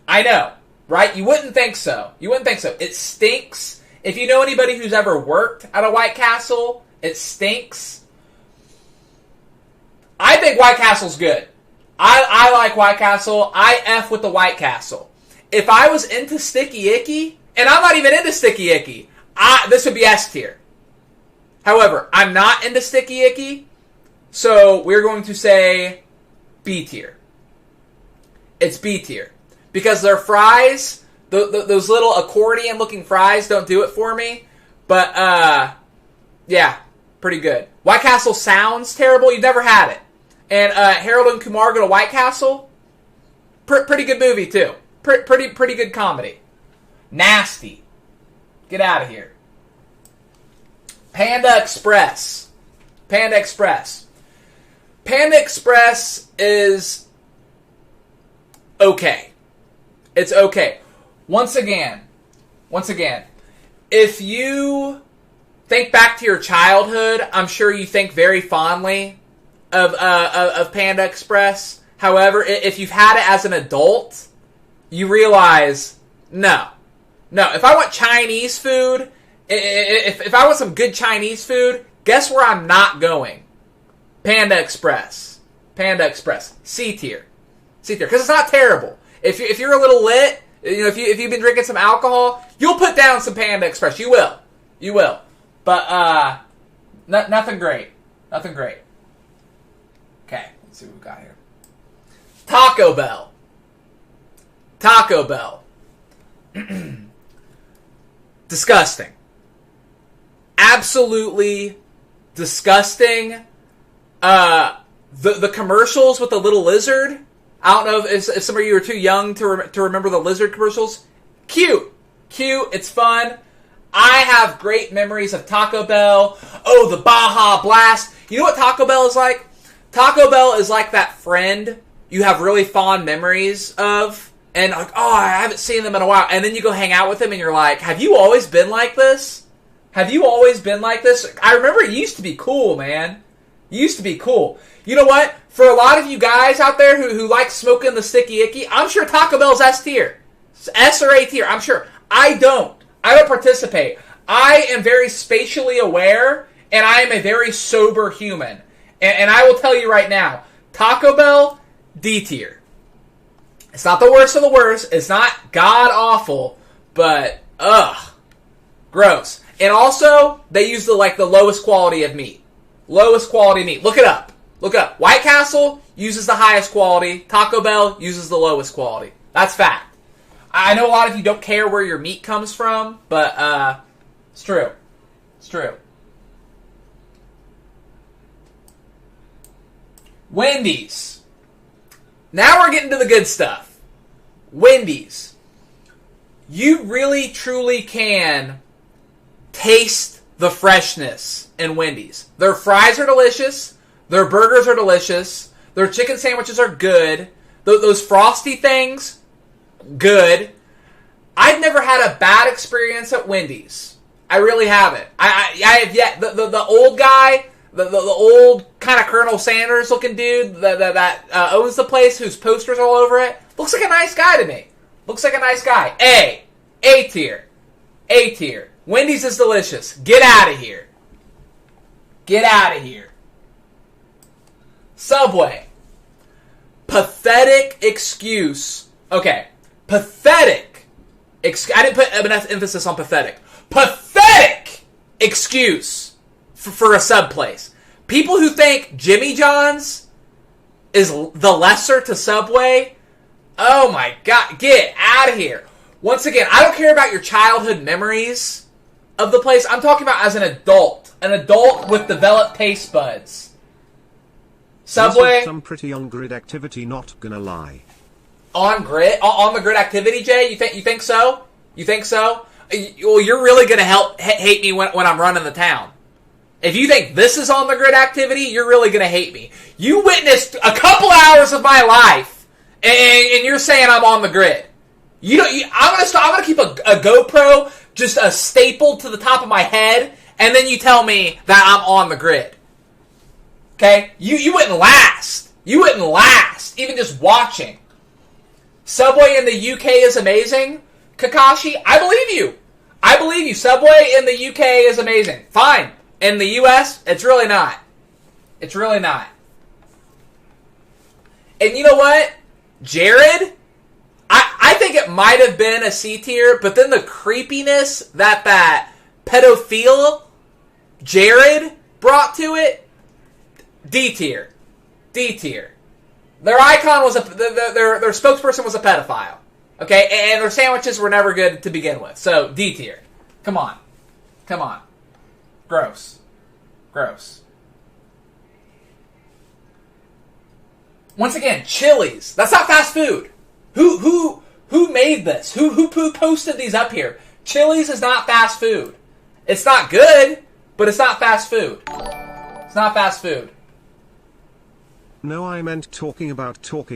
I know, right? You wouldn't think so. You wouldn't think so. It stinks. If you know anybody who's ever worked at a White Castle, it stinks. I think White Castle's good. I like White Castle. I F with the White Castle. If I was into Sticky Icky, and I'm not even into Sticky Icky, this would be S tier. However, I'm not into Sticky Icky, so we're going to say B tier. It's B tier. Because their fries, those little accordion-looking fries don't do it for me. But, yeah, pretty good. White Castle sounds terrible. You've never had it. And Harold and Kumar go to White Castle. Pretty good movie, too. Pretty good comedy. Nasty. Get out of here. Panda Express. Panda Express. Panda Express is okay. It's okay. Once again, if you think back to your childhood, I'm sure you think very fondly of Panda Express. However, if you've had it as an adult, you realize, no. If I want Chinese food, if I want some good Chinese food, guess where I'm not going? Panda Express. Panda Express. C tier. C tier. Because it's not terrible. If you're a little lit, if you've been drinking some alcohol, you'll put down some Panda Express. You will. You will. But, nothing great. Nothing great. Okay, let's see what we've got here. Taco Bell. Taco Bell. Disgusting. Absolutely disgusting. The commercials with the little lizard. I don't know if some of you are too young to remember the lizard commercials. Cute. It's fun. I have great memories of Taco Bell. Oh, the Baja Blast. You know what Taco Bell is like? Taco Bell is like that friend you have really fond memories of. And like, oh, I haven't seen them in a while. And then you go hang out with them and you're like, have you always been like this? Have you always been like this? I remember it used to be cool, man. It used to be cool. You know what? For a lot of you guys out there who like smoking the Sticky Icky, I'm sure Taco Bell's S tier. S or A tier, I'm sure. I don't participate. I am very spatially aware, and I am a very sober human. And I will tell you right now, Taco Bell, D tier. It's not the worst of the worst. It's not god-awful, but, gross. And also, they use the lowest quality of meat. Lowest quality meat. Look it up. White Castle uses the highest quality. Taco Bell uses the lowest quality. That's fact. I know a lot of you don't care where your meat comes from, but it's true. It's true. Wendy's. Now we're getting to the good stuff. Wendy's. You really, truly can taste the freshness in Wendy's. Their fries are delicious. Their burgers are delicious. Their chicken sandwiches are good. Those frosty things, good. I've never had a bad experience at Wendy's. I really haven't. I have yet. The old guy, the old kind of Colonel Sanders looking dude that owns the place, whose posters all over it, looks like a nice guy to me. Looks like a nice guy. A tier. A tier. Wendy's is delicious. Get out of here. Get out of here. Subway. Pathetic excuse. Okay. Pathetic. I didn't put enough emphasis on pathetic. Pathetic excuse for a sub place. People who think Jimmy John's is the lesser to Subway, oh my God, get out of here. Once again, I don't care about your childhood memories of the place. I'm talking about as an adult with developed taste buds. Subway. Some pretty on-grid activity, not gonna lie. On the grid activity, Jay? You think so? You think so? Well, you're really gonna hate me when I'm running the town. If you think this is on the grid activity, you're really gonna hate me. You witnessed a couple hours of my life, and you're saying I'm on the grid. I'm gonna keep a GoPro just stapled to the top of my head, and then you tell me that I'm on the grid. Okay? You wouldn't last. You wouldn't last, even just watching. Subway in the UK is amazing. Kakashi, I believe you. I believe you. Subway in the UK is amazing. Fine. In the US, it's really not. It's really not. And you know what? Jared, I think it might have been a C tier, but then the creepiness that pedophile Jared brought to it, D tier. D tier. Their icon was their spokesperson was a pedophile. Okay, and their sandwiches were never good to begin with. So D tier. Come on. Come on. Gross. Gross. Once again, Chili's. That's not fast food. Who made this? Who posted these up here? Chili's is not fast food. It's not good, but it's not fast food. It's not fast food. No, I meant talking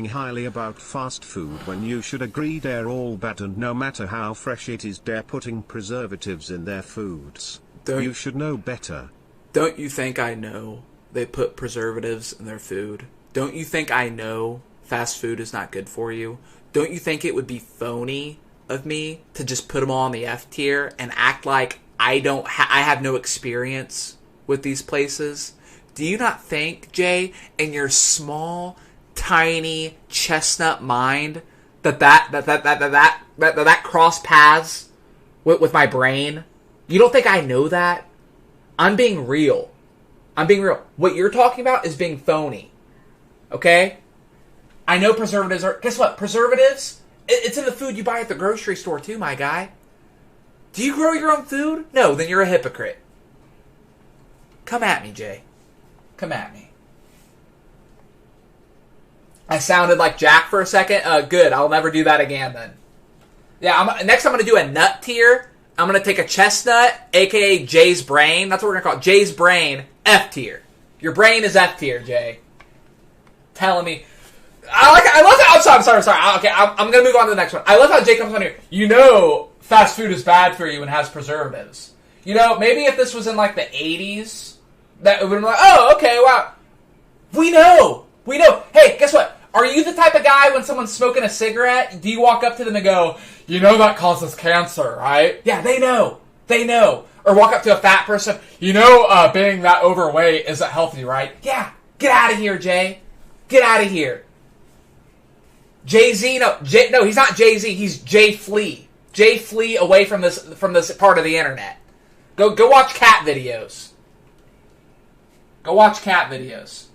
highly about fast food when you should agree they're all bad, and no matter how fresh it is, they're putting preservatives in their foods. You should know better. Don't you think I know they put preservatives in their food? Don't you think I know fast food is not good for you? Don't you think it would be phony of me to just put them all on the F tier and act like I have no experience with these places? Do you not think, Jay, in your small, tiny chestnut mind, that cross paths with my brain? You don't think I know that? I'm being real. I'm being real. What you're talking about is being phony. Okay? I know preservatives are... Guess what? Preservatives, it's in the food you buy at the grocery store too, my guy. Do you grow your own food? No, then you're a hypocrite. Come at me, Jay. Come at me. I sounded like Jack for a second. Good. I'll never do that again then. Yeah, next I'm going to do a nut tier. I'm going to take a chestnut, a.k.a. Jay's brain. That's what we're going to call it. Jay's brain, F tier. Your brain is F tier, Jay. Telling me. I love that. I'm sorry. Okay, I'm going to move on to the next one. I love how Jay comes on here. You know fast food is bad for you and has preservatives. You know, maybe if this was in like the 80s, that would be like, oh, okay, wow. We know. Hey, guess what? Are you the type of guy when someone's smoking a cigarette, do you walk up to them and go, you know that causes cancer, right? Yeah, they know. Or walk up to a fat person, you know being that overweight isn't healthy, right? Yeah, get out of here, Jay. Get out of here. Jay-Z, no, he's not Jay-Z, he's Jay Flea. Jay Flea away from this part of the internet. Go watch cat videos. Go watch cat videos.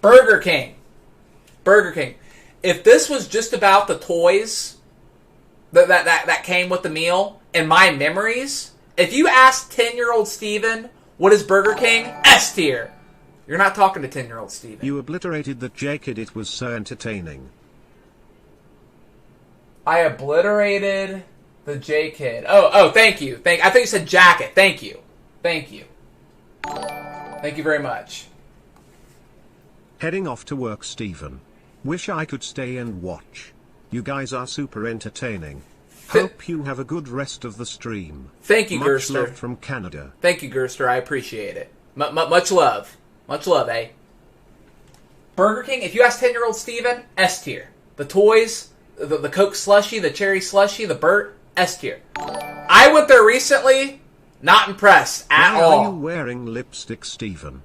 Burger King. If this was just about the toys that came with the meal and my memories, if you asked 10-year-old Steven, what is Burger King? S tier. You're not talking to 10-year-old Steven. You obliterated that J-Kid, it was so entertaining. I obliterated The J Kid. Oh, thank you. I thought you said jacket. Thank you. Thank you very much. Heading off to work, Stephen. Wish I could stay and watch. You guys are super entertaining. Hope you have a good rest of the stream. Thank you, Much Gerster. love from Canada. Thank you, Gerster. I appreciate it. Much love. Much love, eh? Burger King, if you ask 10-year-old Steven, S tier. The toys, the Coke slushie, the cherry slushie, the Burt, S tier. I went there recently, not impressed at all. Why are you wearing lipstick, Stephen?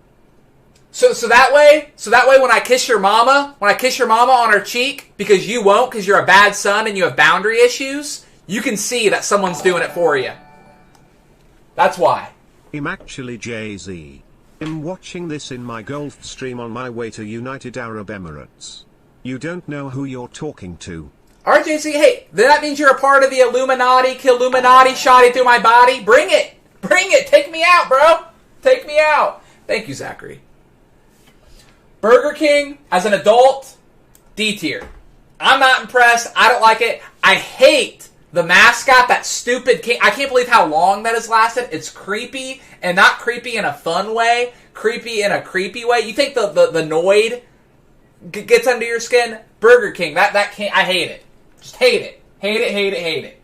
So that way when I kiss your mama on her cheek, because you won't, because you're a bad son and you have boundary issues, you can see that someone's doing it for you. That's why. I'm actually Jay-Z. I'm watching this in my Gulf stream on my way to United Arab Emirates. You don't know who you're talking to. RJC, hey, then that means you're a part of the Illuminati, Killuminati, shotty through my body. Bring it. Take me out, bro. Take me out. Thank you, Zachary. Burger King, as an adult, D tier. I'm not impressed. I don't like it. I hate the mascot, that stupid king. I can't believe how long that has lasted. It's creepy, and not creepy in a fun way. Creepy in a creepy way. You think the Noid gets under your skin? Burger King, that can't. I hate it. Just hate it. Hate it.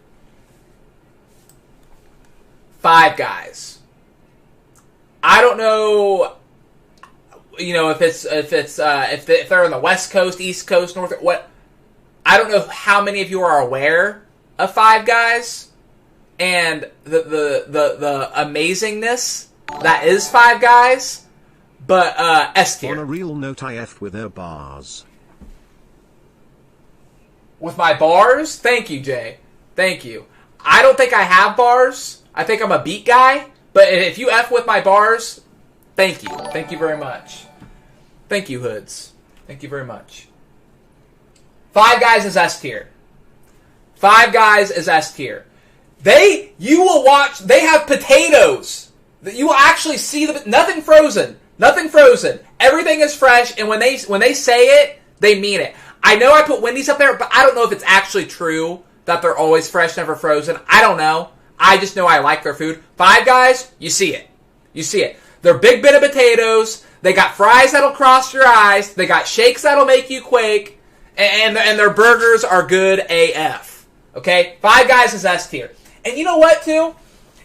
Five Guys. I don't know. You know, if they're on the West Coast, East Coast, North, what? I don't know how many of you are aware of Five Guys and the amazingness that is Five Guys, but S tier. On a real note, I F with her bars. With my bars? Thank you, Jay. Thank you. I don't think I have bars. I think I'm a beat guy, but if you F with my bars, thank you. Thank you very much. Thank you, Hoods. Thank you very much. Five Guys is S tier. Five Guys is S tier. You will watch, they have potatoes. You will actually see nothing frozen. Nothing frozen. Everything is fresh, and when they say it, they mean it. I know I put Wendy's up there, but I don't know if it's actually true that they're always fresh, never frozen. I don't know. I just know I like their food. Five Guys, you see it. You see it. They're big bit of potatoes. They got fries that'll cross your eyes. They got shakes that'll make you quake. And their burgers are good AF. Okay? Five Guys is S tier. And you know what, too?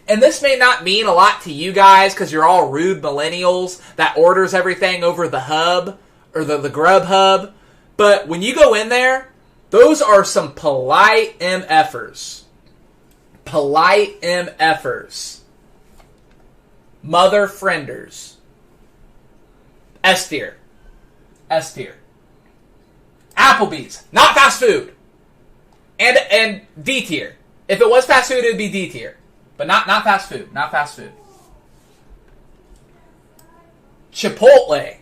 And this may not mean a lot to you guys because you're all rude millennials that orders everything over the hub or the Grub Hub. But when you go in there, those are some polite MFers. Polite MFers. Mother frienders. S tier. S tier. Applebee's. Not fast food. And D tier. If it was fast food, it would be D tier. But not fast food. Not fast food. Chipotle.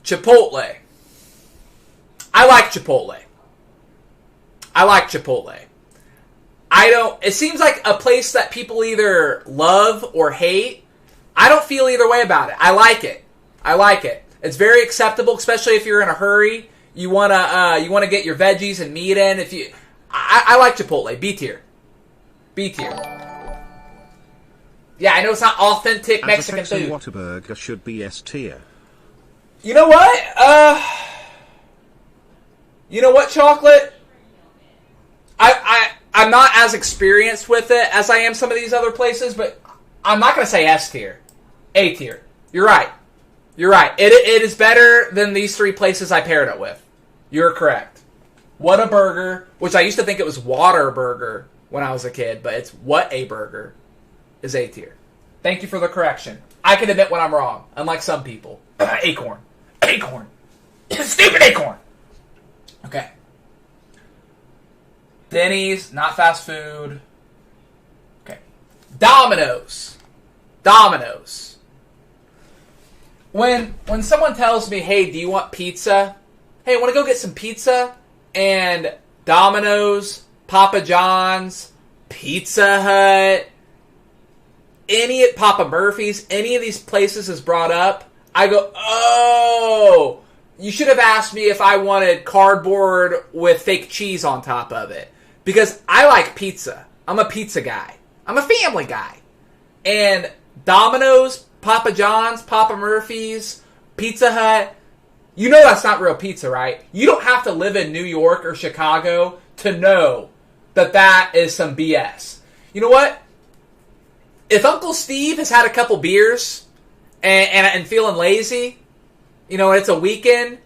Chipotle. I like Chipotle. It seems like a place that people either love or hate. I don't feel either way about it. I like it. It's very acceptable, especially if you're in a hurry. You wanna get your veggies and meat in. I like Chipotle. B tier. Yeah, I know it's not authentic Mexican food. Whataburger should be S tier. You know what? You know what, Chocolate? I'm not as experienced with it as I am some of these other places, but I'm not going to say S tier. A tier. You're right. It is better than these three places I paired it with. You're correct. What a Burger, which I used to think it was Water Burger when I was a kid, but it's What a Burger, is A tier. Thank you for the correction. I can admit when I'm wrong, unlike some people. Acorn. Stupid Acorn. Okay. Denny's, not fast food. Okay. Domino's. When someone tells me, hey, do you want pizza? Hey, I want to go get some pizza? And Domino's, Papa John's, Pizza Hut, Papa Murphy's, any of these places is brought up, I go, oh, you should have asked me if I wanted cardboard with fake cheese on top of it. because I like pizza. I'm a pizza guy. I'm a family guy. And Domino's, Papa John's, Papa Murphy's, Pizza Hut, you know that's not real pizza, right? You don't have to live in New York or Chicago to know that that is some BS. You know what? If Uncle Steve has had a couple beers and feeling lazy, you know, it's a weekend,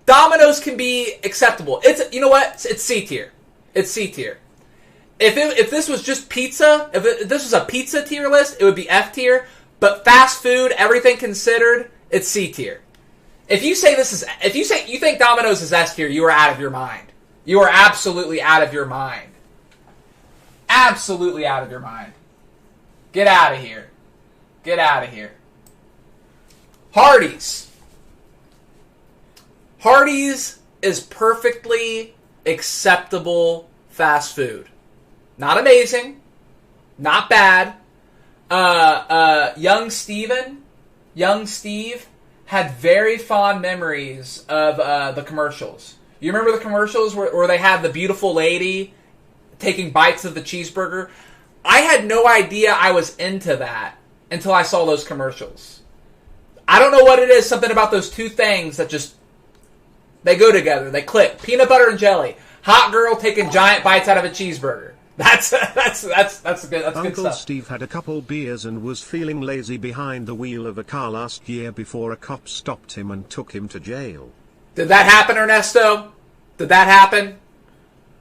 Domino's can be acceptable. You know what? It's C tier. It's C tier. If this was just pizza, if this was a pizza tier list, it would be F tier. But fast food, everything considered, it's C tier. If you think Domino's is S tier, you are out of your mind. You are absolutely out of your mind. Absolutely out of your mind. Get out of here. Get out of here. Hardee's. Hardee's is perfectly acceptable fast food. Not amazing. Not bad. Young Steve had very fond memories of the commercials. You remember the commercials where they had the beautiful lady taking bites of the cheeseburger? I had no idea I was into that until I saw those commercials. I don't know what it is, something about those two things that just, they go together, they click. Peanut butter and jelly. Hot girl taking giant bites out of a cheeseburger. That's good Uncle stuff. Steve had a couple beers and was feeling lazy behind the wheel of a car last year before a cop stopped him and took him to jail. Did that happen, Ernesto? Did that happen?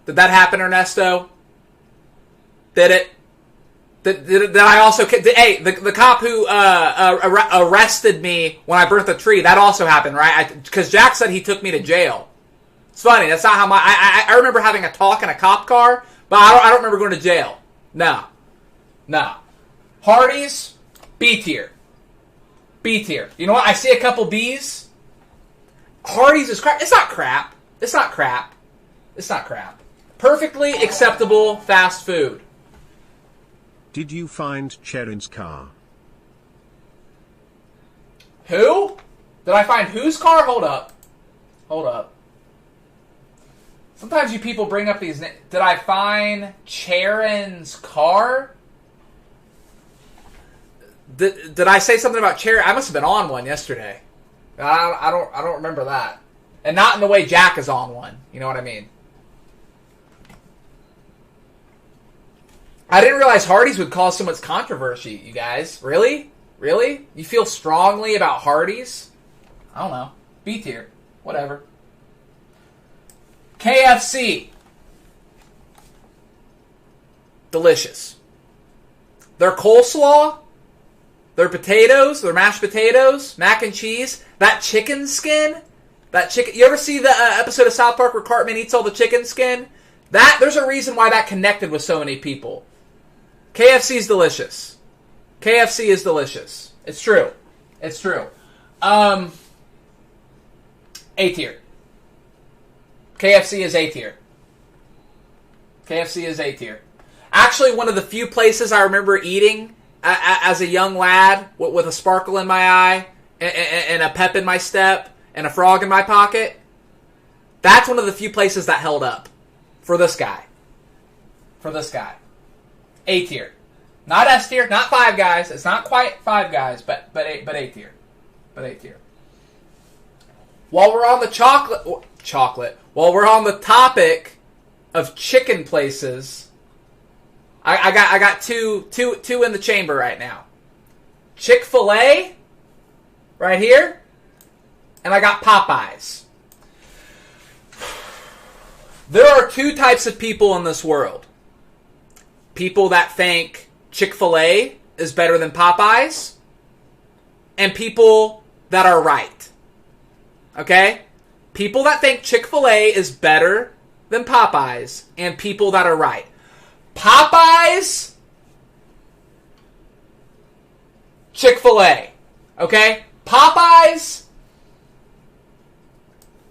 Did that happen, Ernesto? Did it? Did I also... Hey, the cop who arrested me when I burnt the tree, that also happened, right? Because Jack said he took me to jail. It's funny. That's not how my... I remember having a talk in a cop car, but I don't remember going to jail. No. Hardee's, B tier. B tier. You know what? I see a couple B's. Hardee's is crap. It's not crap. It's not crap. It's not crap. Perfectly acceptable fast food. Did you find Cherin's car? Who? Did I find whose car? Hold up. Sometimes you people bring up these names. Did I find Cherin's car? Did I say something about Cherin? I must have been on one yesterday. I don't remember that. And not in the way Jack is on one. You know what I mean? I didn't realize Hardee's would cause so much controversy, you guys. Really? Really? You feel strongly about Hardee's? I don't know. B tier. Whatever. KFC. Delicious. Their coleslaw, their potatoes, their mashed potatoes, mac and cheese, that chicken skin, you ever see the episode of South Park where Cartman eats all the chicken skin? There's a reason why that connected with so many people. KFC is delicious. KFC is delicious. It's true. It's true. A tier. KFC is A tier. KFC is A tier. Actually, one of the few places I remember eating as a young lad with a sparkle in my eye and a pep in my step and a frog in my pocket, that's one of the few places that held up for this guy. For this guy. A tier. Not S tier, not Five Guys. It's not quite Five Guys, but A tier. But A tier. While we're on the while we're on the topic of chicken places, I got two in the chamber right now. Chick-fil-A, right here, and I got Popeyes. There are two types of people in this world. People that think Chick-fil-A is better than Popeyes, and people that are right. Okay? People that think Chick-fil-A is better than Popeyes, and people that are right. Popeyes, Chick-fil-A. Okay? Popeyes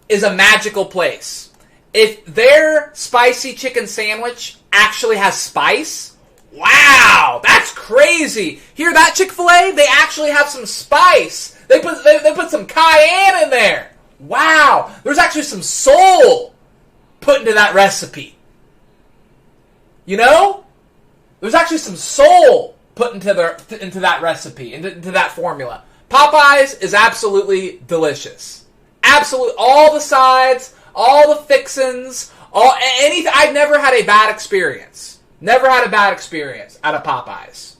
is a magical place. If their spicy chicken sandwich actually has spice, wow, that's crazy. Hear that, Chick-fil-A? They actually have some spice. They put some cayenne in there. Wow, there's actually some soul put into that recipe. You know? There's actually some soul put into that recipe, into that formula. Popeyes is absolutely delicious. Absolutely. All the sides, all the fixins, anything. I've never had a bad experience. Never had a bad experience out of Popeyes.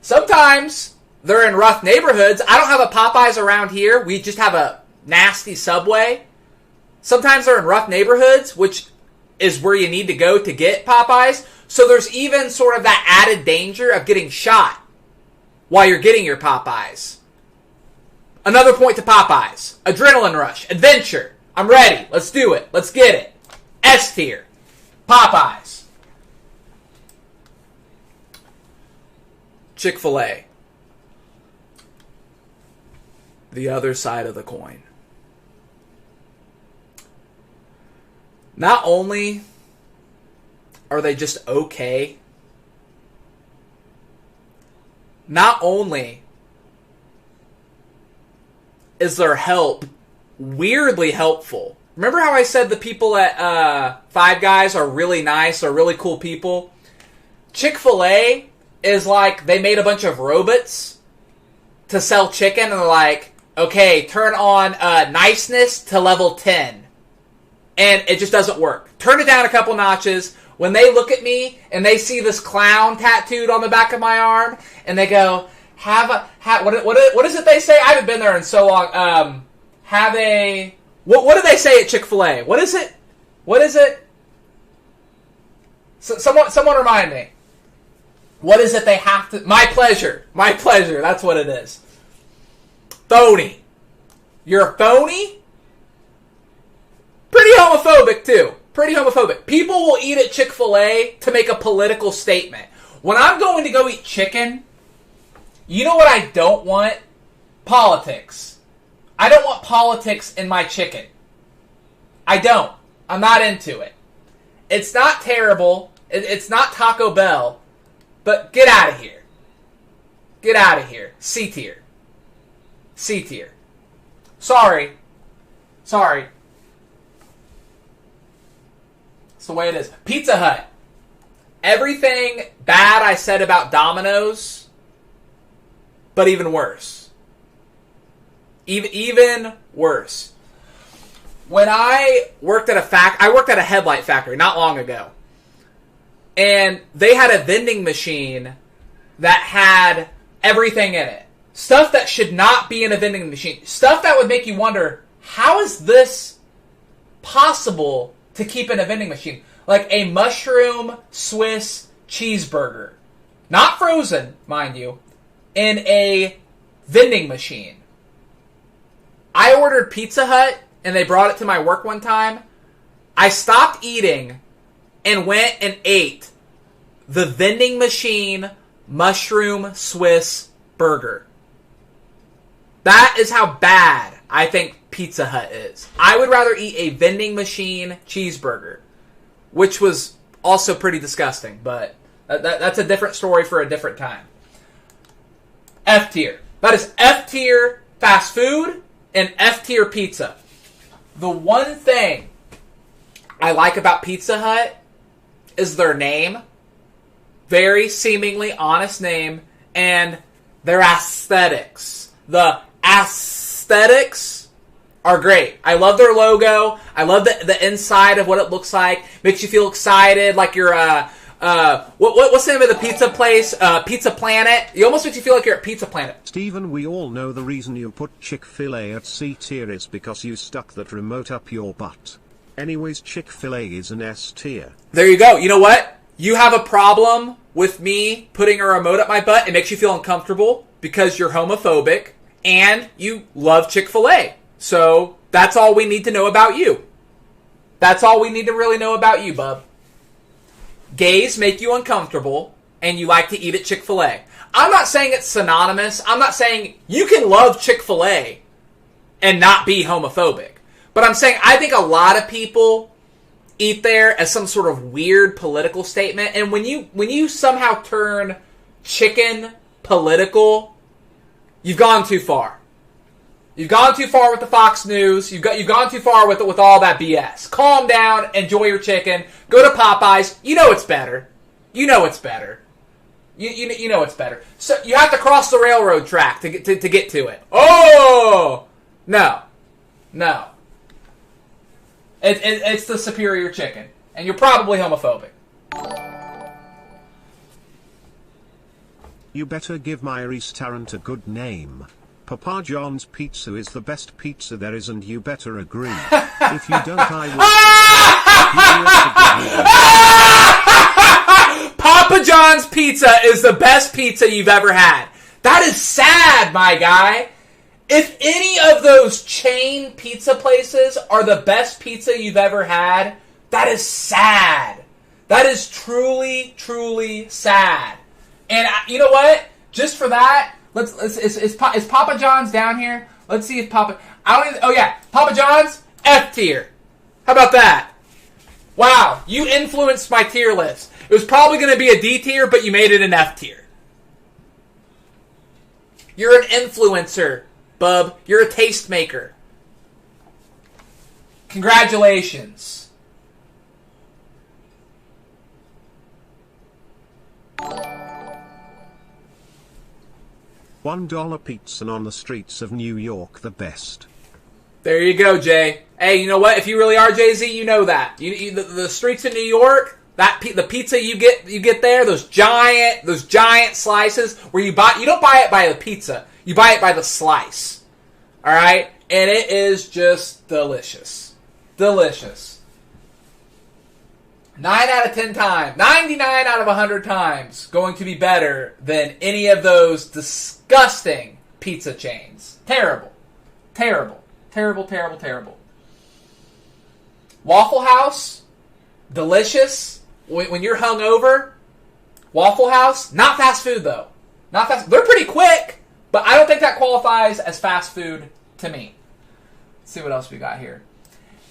Sometimes they're in rough neighborhoods. I don't have a Popeyes around here. We just have a nasty Subway. Sometimes they're in rough neighborhoods, which is where you need to go to get Popeyes. So there's even sort of that added danger of getting shot while you're getting your Popeyes. Another point to Popeyes. Adrenaline rush. Adventure. I'm ready. Let's do it. Let's get it. S tier. Popeyes. Chick-fil-A. The other side of the coin. Not only are they just okay, not only is their help weirdly helpful. Remember how I said the people at Five Guys are really nice, are really cool people? Chick-fil-A is like they made a bunch of robots to sell chicken, and they're like, okay, turn on niceness to level 10. And it just doesn't work. Turn it down a couple notches. When they look at me and they see this clown tattooed on the back of my arm, and they go, what is it they say? I haven't been there in so long. What do they say at Chick-fil-A? What is it? What is it? Someone remind me. What is it they have to... My pleasure. My pleasure. That's what it is. Phony. You're a phony? Pretty homophobic, too. Pretty homophobic. People will eat at Chick-fil-A to make a political statement. When I'm going to go eat chicken, you know what I don't want? Politics. I don't want politics in my chicken. I don't. I'm not into it. It's not terrible. It's not Taco Bell. But get out of here. Get out of here. C tier. C tier. Sorry. Sorry. It's the way it is. Pizza Hut. Everything bad I said about Domino's, but even worse. Even worse. When I worked at I worked at a headlight factory not long ago. And they had a vending machine that had everything in it. Stuff that should not be in a vending machine. Stuff that would make you wonder, how is this possible to keep in a vending machine? Like a mushroom Swiss cheeseburger. Not frozen, mind you. In a vending machine. I ordered Pizza Hut and they brought it to my work one time. I stopped eating and went and ate the vending machine mushroom Swiss burger. That is how bad I think Pizza Hut is. I would rather eat a vending machine cheeseburger, which was also pretty disgusting, but that's a different story for a different time. F tier. That is F tier fast food and F tier pizza. The one thing I like about Pizza Hut is their name. Very seemingly honest name. And their aesthetics. The aesthetics are great. I love their logo. I love the inside of what it looks like. Makes you feel excited, like you're what's the name of the pizza place? Pizza Planet. It almost makes you feel like you're at Pizza Planet. Stephen, we all know the reason you put Chick-fil-A at C tier is because you stuck that remote up your butt. Anyways, Chick-fil-A is an S tier. There you go. You know what? You have a problem with me putting a remote up my butt. It makes you feel uncomfortable because you're homophobic and you love Chick-fil-A. So that's all we need to know about you. That's all we need to really know about you, bub. Gays make you uncomfortable, and you like to eat at Chick-fil-A. I'm not saying it's synonymous. I'm not saying you can love Chick-fil-A and not be homophobic. But I'm saying I think a lot of people eat there as some sort of weird political statement. And when you somehow turn chicken political, you've gone too far. You've gone too far with the Fox News. You've gone too far with all that BS. Calm down. Enjoy your chicken. Go to Popeyes. You know it's better. You know it's better. You know it's better. So you have to cross the railroad track to get to it. Oh no. It's the superior chicken, and you're probably homophobic. You better give Maurice Tarrant a good name. Papa John's Pizza is the best pizza there is, and you better agree. If you don't, I will. Papa John's Pizza is the best pizza you've ever had. That is sad, my guy. If any of those chain pizza places are the best pizza you've ever had, that is sad. That is truly, truly sad. And you know what? Just for that, is Papa John's down here? Let's see if Papa John's F tier. How about that? Wow, you influenced my tier list. It was probably going to be a D tier, but you made it an F tier. You're an influencer, bub. You're a tastemaker. Congratulations. $1 pizza on the streets of New York, the best. There you go, Jay. Hey, you know what? If you really are Jay-Z, you know that. The streets of New York, the pizza you get there, those giant slices where you don't buy it by the pizza, you buy it by the slice. All right, and it is just delicious, delicious. 9 out of 10 times, 99 out of 100 times, going to be better than any of those disgusting pizza chains. Terrible, terrible, terrible, terrible, terrible. Waffle House, delicious. When you're hungover, Waffle House, not fast food though. Not fast. They're pretty quick, but I don't think that qualifies as fast food to me. Let's see what else we got here.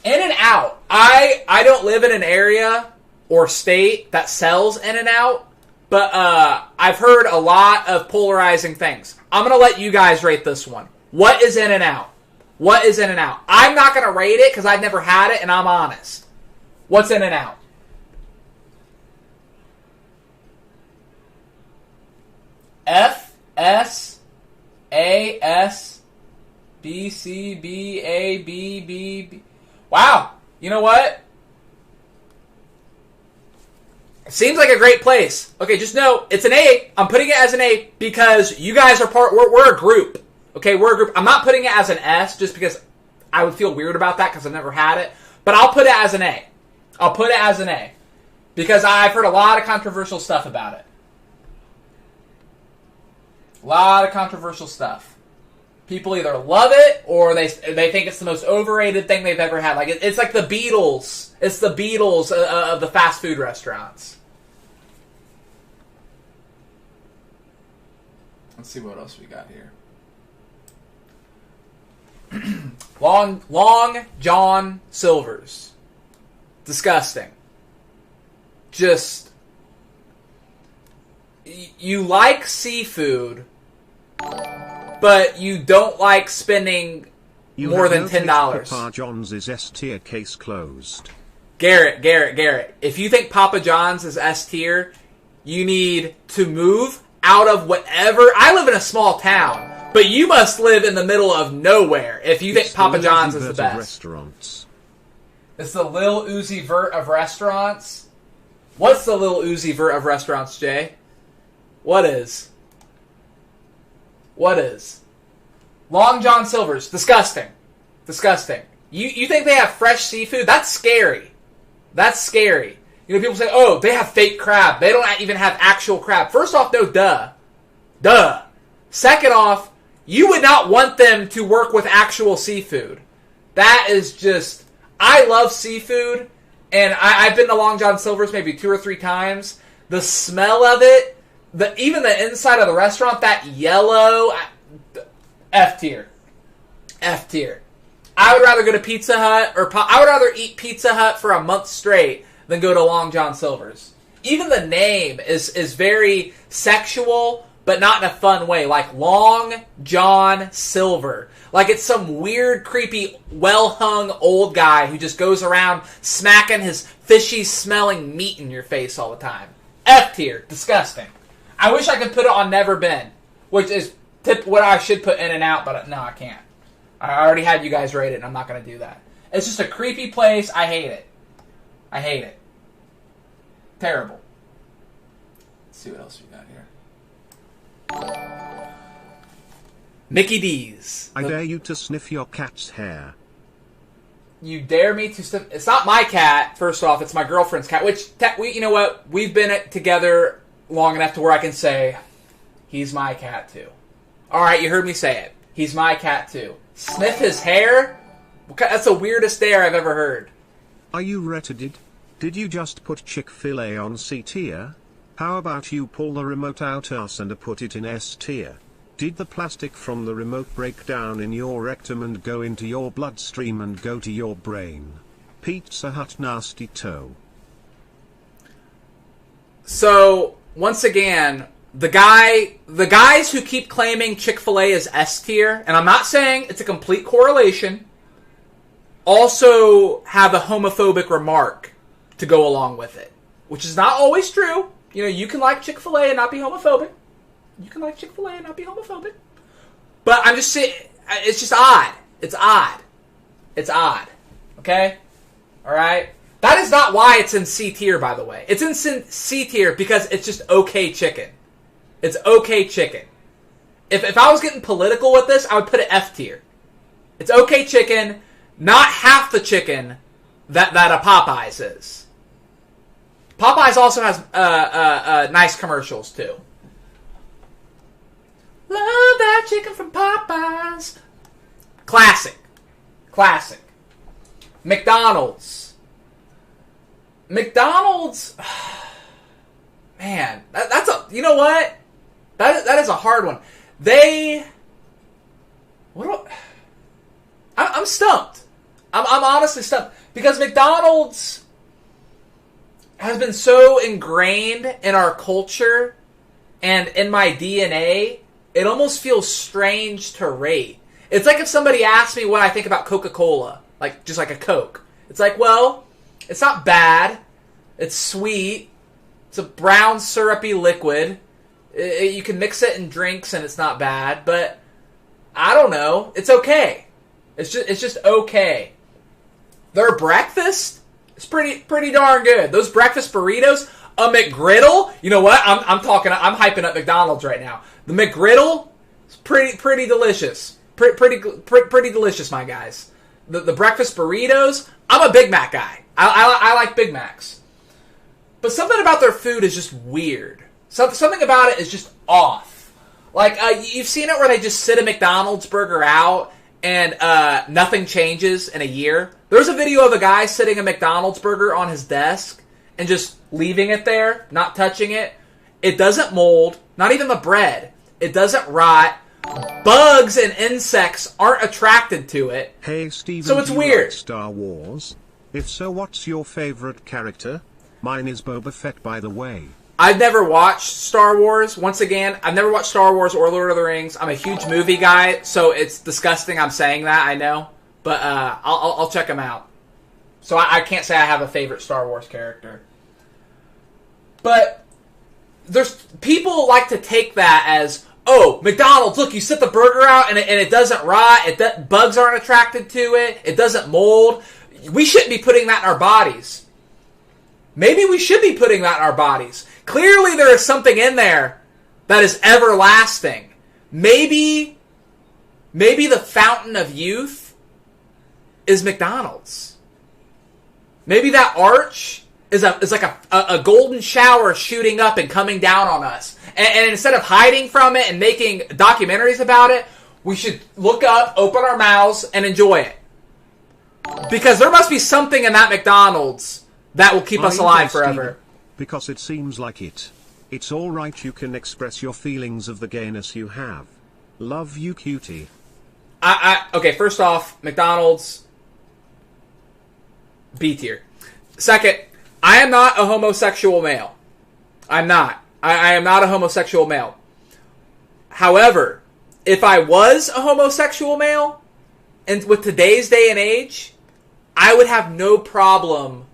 In-N-Out. I don't live in an area or state that sells In-N-Out, but I've heard a lot of polarizing things. I'm going to let you guys rate this one. What is In-N-Out? What is In-N-Out? I'm not going to rate it because I've never had it, and I'm honest. What's In-N-Out? F-S-A-S-B-C-B-A-B-B-B. Wow. You know what? Seems like a great place. Okay, just know it's an A. I'm putting it as an A because you guys are we're a group. Okay, we're a group. I'm not putting it as an S just because I would feel weird about that because I've never had it. But I'll put it as an A. I'll put it as an A because I've heard a lot of controversial stuff about it. A lot of controversial stuff. People either love it or they think it's the most overrated thing they've ever had. Like it's like the Beatles. It's the Beatles of the fast food restaurants. Let's see what else we got here. Long John Silver's. Disgusting. Just you like seafood, but you don't like spending more than $10. Papa John's is S tier, case closed. Garrett. If you think Papa John's is S tier, you need to move out of whatever. I live in a small town, but you must live in the middle of nowhere if you think Papa John's is the best. Restaurants. It's the Lil Uzi Vert of restaurants. What's the Lil Uzi Vert of restaurants, Jay? What is? Long John Silver's. Disgusting. You think they have fresh seafood? That's scary. You know, people say, oh, they have fake crab. They don't even have actual crab. First off, no, duh. Second off, you would not want them to work with actual seafood. That is just... I love seafood, and I've been to Long John Silver's maybe 2 or 3 times. The smell of it, even the inside of the restaurant, that yellow... F tier. I would rather go to Pizza Hut, I would rather eat Pizza Hut for a month straight than go to Long John Silver's. Even the name is very sexual, but not in a fun way. Like Long John Silver. Like it's some weird, creepy, well-hung old guy who just goes around smacking his fishy-smelling meat in your face all the time. F tier. Disgusting. I wish I could put it on Never Been, which is what I should put In and Out, but no, I can't. I already had you guys rate it, and I'm not going to do that. It's just a creepy place. I hate it. I hate it. Terrible. Let's see what else we got here. Mickey D's. I dare you to sniff your cat's hair. You dare me to sniff... It's not my cat, first off. It's my girlfriend's cat, which, you know what? We've been together long enough to where I can say, he's my cat, too. All right, you heard me say it. He's my cat, too. Sniff his hair? That's the weirdest dare I've ever heard. Are you retarded? Did you just put Chick-fil-A on C tier? How about you pull the remote out us and put it in S tier? Did the plastic from the remote break down in your rectum and go into your bloodstream and go to your brain? Pizza Hut nasty toe. So, once again, the guys who keep claiming Chick-fil-A is S tier, and I'm not saying it's a complete correlation, also have a homophobic remark to go along with it, which is not always true. You know, you can like Chick-fil-A and not be homophobic. You can like Chick-fil-A and not be homophobic. But I'm just saying, it's just odd. It's odd. It's odd. Okay? Alright? That is not why it's in C tier, by the way. It's in C tier because it's just okay chicken. It's okay chicken. If I was getting political with this, I would put it F tier. It's okay chicken, not half the chicken that a Popeyes is. Popeyes also has nice commercials, too. Love that chicken from Popeyes. Classic. Classic. McDonald's. McDonald's. Man, that's a. You know what? That is a hard one. I'm stumped. I'm honestly stumped because McDonald's has been so ingrained in our culture and in my DNA. It almost feels strange to rate. It's like if somebody asked me what I think about Coca-Cola, like just like a Coke. It's like, well, it's not bad. It's sweet. It's a brown syrupy liquid. You can mix it in drinks and it's not bad, but I don't know. It's okay. It's just okay. Their breakfast is pretty darn good. Those breakfast burritos, a McGriddle. You know what? I'm hyping up McDonald's right now. The McGriddle is pretty delicious. Pretty delicious, my guys. The breakfast burritos. I'm a Big Mac guy. I like Big Macs. But something about their food is just weird. Something about it is just off. Like, you've seen it where they just sit a McDonald's burger out and nothing changes in a year. There's a video of a guy sitting a McDonald's burger on his desk and just leaving it there, not touching it. It doesn't mold, not even the bread. It doesn't rot. Bugs and insects aren't attracted to it. Hey Steven, so it's do you weird. like Star Wars? If so, what's your favorite character? Mine is Boba Fett, by the way. I've never watched Star Wars. Once again, I've never watched Star Wars or Lord of the Rings. I'm a huge movie guy, so it's disgusting I'm saying that, I know. But I'll check them out. So I can't say I have a favorite Star Wars character. But there's people like to take that as, oh, McDonald's, look, you sit the burger out and it doesn't rot. Bugs aren't attracted to it. It doesn't mold. We shouldn't be putting that in our bodies. Maybe we should be putting that in our bodies. Clearly there is something in there that is everlasting. Maybe the fountain of youth is McDonald's. Maybe that arch is like a golden shower shooting up and coming down on us. And instead of hiding from it and making documentaries about it, we should look up, open our mouths, and enjoy it. Because there must be something in that McDonald's that will keep us alive forever. Because it seems like it. It's alright, you can express your feelings of the gayness you have. Love you, cutie. Okay, first off, McDonald's, B tier. Second, I am not a homosexual male. I'm not. I am not a homosexual male. However, if I was a homosexual male, and with today's day and age, I would have no problem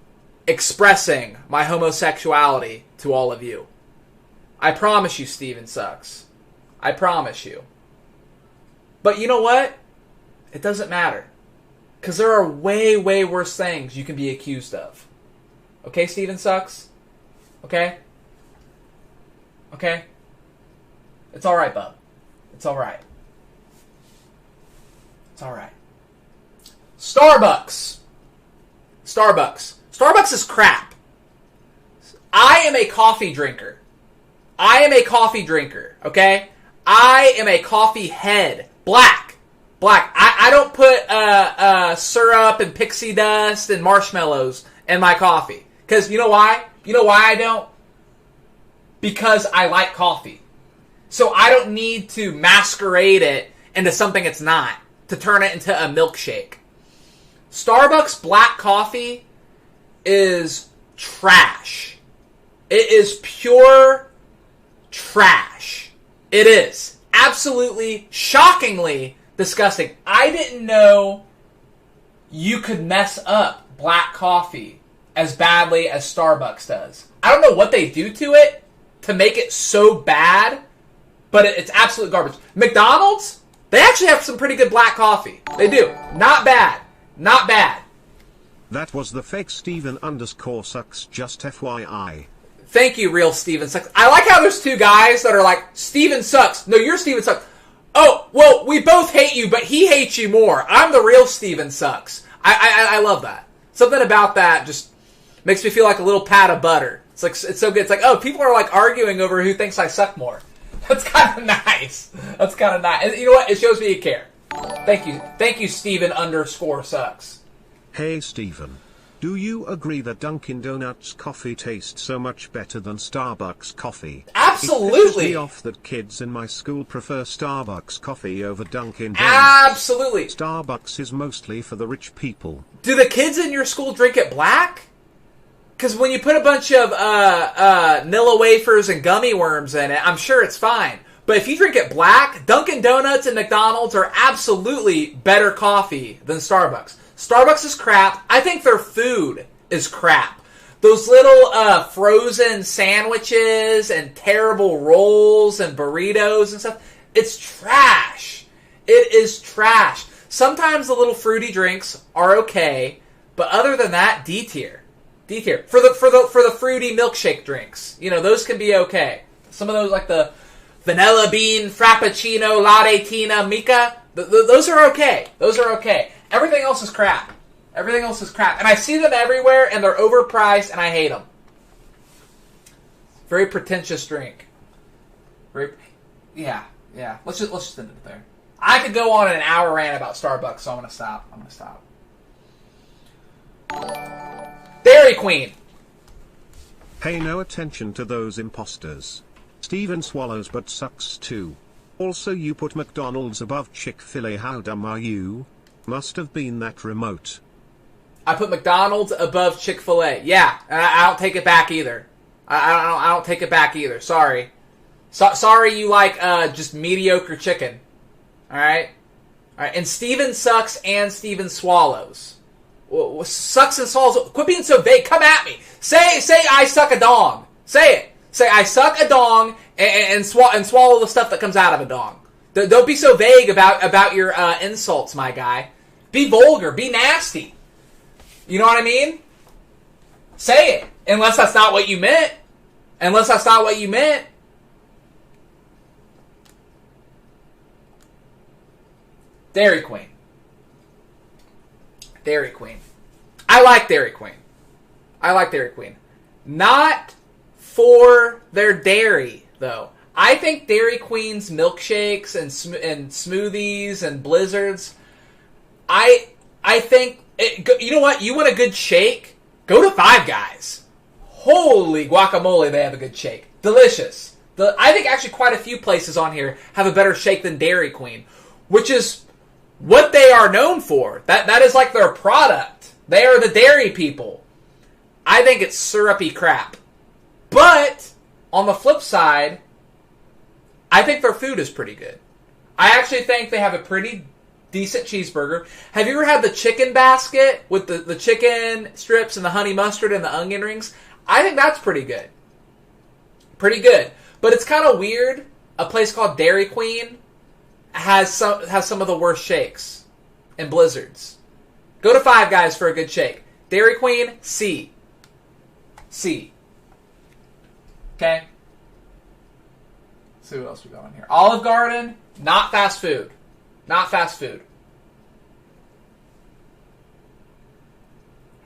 expressing my homosexuality to all of you. I promise you, Steven sucks. I promise you. But you know what? It doesn't matter. Because there are way, way worse things you can be accused of. Okay, Steven sucks? Okay? Okay? It's alright, bub. It's alright. It's alright. Starbucks. Starbucks is crap. I am a coffee drinker. Okay? I am a coffee head. Black. I don't put syrup and pixie dust and marshmallows in my coffee. Because you know why? You know why I don't? Because I like coffee. So I don't need to masquerade it into something it's not to turn it into a milkshake. Starbucks black coffee is trash. It is pure trash. It is. Absolutely, shockingly disgusting. I didn't know you could mess up black coffee as badly as Starbucks does. I don't know what they do to it to make it so bad, but it's absolute garbage. McDonald's, they actually have some pretty good black coffee. They do. Not bad. Not bad. That was the fake Steven_sucks, just FYI. Thank you, real Steven sucks. I like how there's two guys that are like, Steven sucks. No, you're Steven sucks. Oh, well, we both hate you, but he hates you more. I'm the real Steven sucks. I love that. Something about that just makes me feel like a little pat of butter. It's like, it's so good. It's like, oh, people are like arguing over who thinks I suck more. That's kind of nice. That's kind of nice. And you know what? It shows me you care. Thank you. Thank you, Steven_sucks. Hey, Steven. Do you agree that Dunkin' Donuts coffee tastes so much better than Starbucks coffee? Absolutely. It pisses me off that kids in my school prefer Starbucks coffee over Dunkin' Donuts. Absolutely. Starbucks is mostly for the rich people. Do the kids in your school drink it black? Because when you put a bunch of Nilla wafers and gummy worms in it, I'm sure it's fine. But if you drink it black, Dunkin' Donuts and McDonald's are absolutely better coffee than Starbucks. Starbucks is crap. I think their food is crap. Those little frozen sandwiches and terrible rolls and burritos and stuff, it's trash. It is trash. Sometimes the little fruity drinks are okay, but other than that, D tier. D tier. For the fruity milkshake drinks, you know, those can be okay. Some of those, like the vanilla bean frappuccino latte tina mica, those are okay. Those are okay. Everything else is crap. Everything else is crap. And I see them everywhere, and they're overpriced, and I hate them. Very pretentious drink. Yeah. Let's just end it there. I could go on an hour rant about Starbucks, so I'm going to stop. Dairy Queen. Pay no attention to those imposters. Steven swallows but sucks too. Also, you put McDonald's above Chick-fil-A. How dumb are you? Must have been that remote. I put McDonald's above Chick-fil-A. Yeah, and I don't take it back either. I don't take it back either. Sorry. Sorry you like just mediocre chicken. Alright? Alright, and Steven sucks and Steven swallows. Sucks and swallows. Quit being so vague. Come at me. Say I suck a dong. Say it. Say I suck a dong and swallow the stuff that comes out of a dong. Don't be so vague about your insults, my guy. Be vulgar. Be nasty. You know what I mean? Say it. Unless that's not what you meant. Dairy Queen. I like Dairy Queen. Not for their dairy, though. I think Dairy Queen's milkshakes and smoothies and blizzards, I think, you know what? You want a good shake? Go to Five Guys. Holy guacamole, they have a good shake. Delicious. I think actually quite a few places on here have a better shake than Dairy Queen, which is what they are known for. That is like their product. They are the dairy people. I think it's syrupy crap. But, on the flip side, I think their food is pretty good. I actually think they have a pretty decent cheeseburger. Have you ever had the chicken basket with the chicken strips and the honey mustard and the onion rings? I think that's pretty good. Pretty good. But it's kind of weird. A place called Dairy Queen has some of the worst shakes and blizzards. Go to Five Guys for a good shake. Dairy Queen, C. C. Okay? Let's see what else we got on here. Olive Garden, not fast food. Not fast food.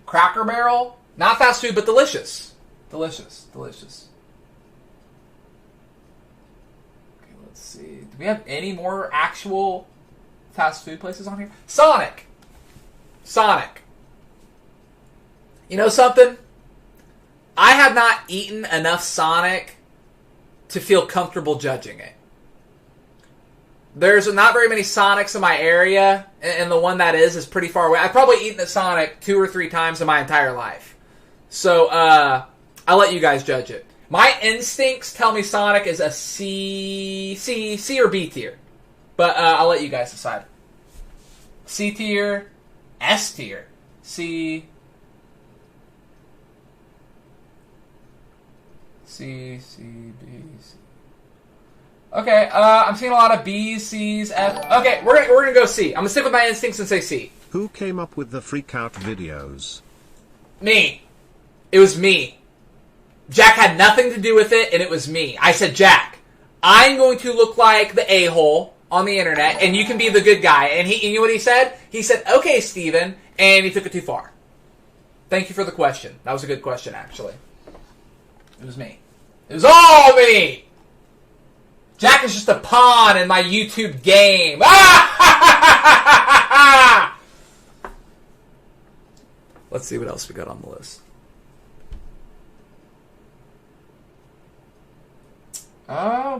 Cracker Barrel, not fast food, but delicious. Delicious. Delicious. Okay, let's see. Do we have any more actual fast food places on here? Sonic. Sonic. You know something? I have not eaten enough Sonic to feel comfortable judging it. There's not very many Sonics in my area, and the one that is pretty far away. I've probably eaten at Sonic 2 or 3 times in my entire life. So, I'll let you guys judge it. My instincts tell me Sonic is a C or B tier. But, I'll let you guys decide. C tier, S tier, C, B, C. Okay, I'm seeing a lot of B's, C's, F. Okay, we're gonna go C. I'm gonna stick with my instincts and say C. Who came up with the freak out videos? Me. It was me. Jack had nothing to do with it, and it was me. I said, Jack, I'm going to look like the a-hole on the internet, and you can be the good guy. And you know what he said? He said, okay, Steven, and he took it too far. Thank you for the question. That was a good question, actually. It was me. It was all me! Jack is just a pawn in my YouTube game. Let's see what else we got on the list.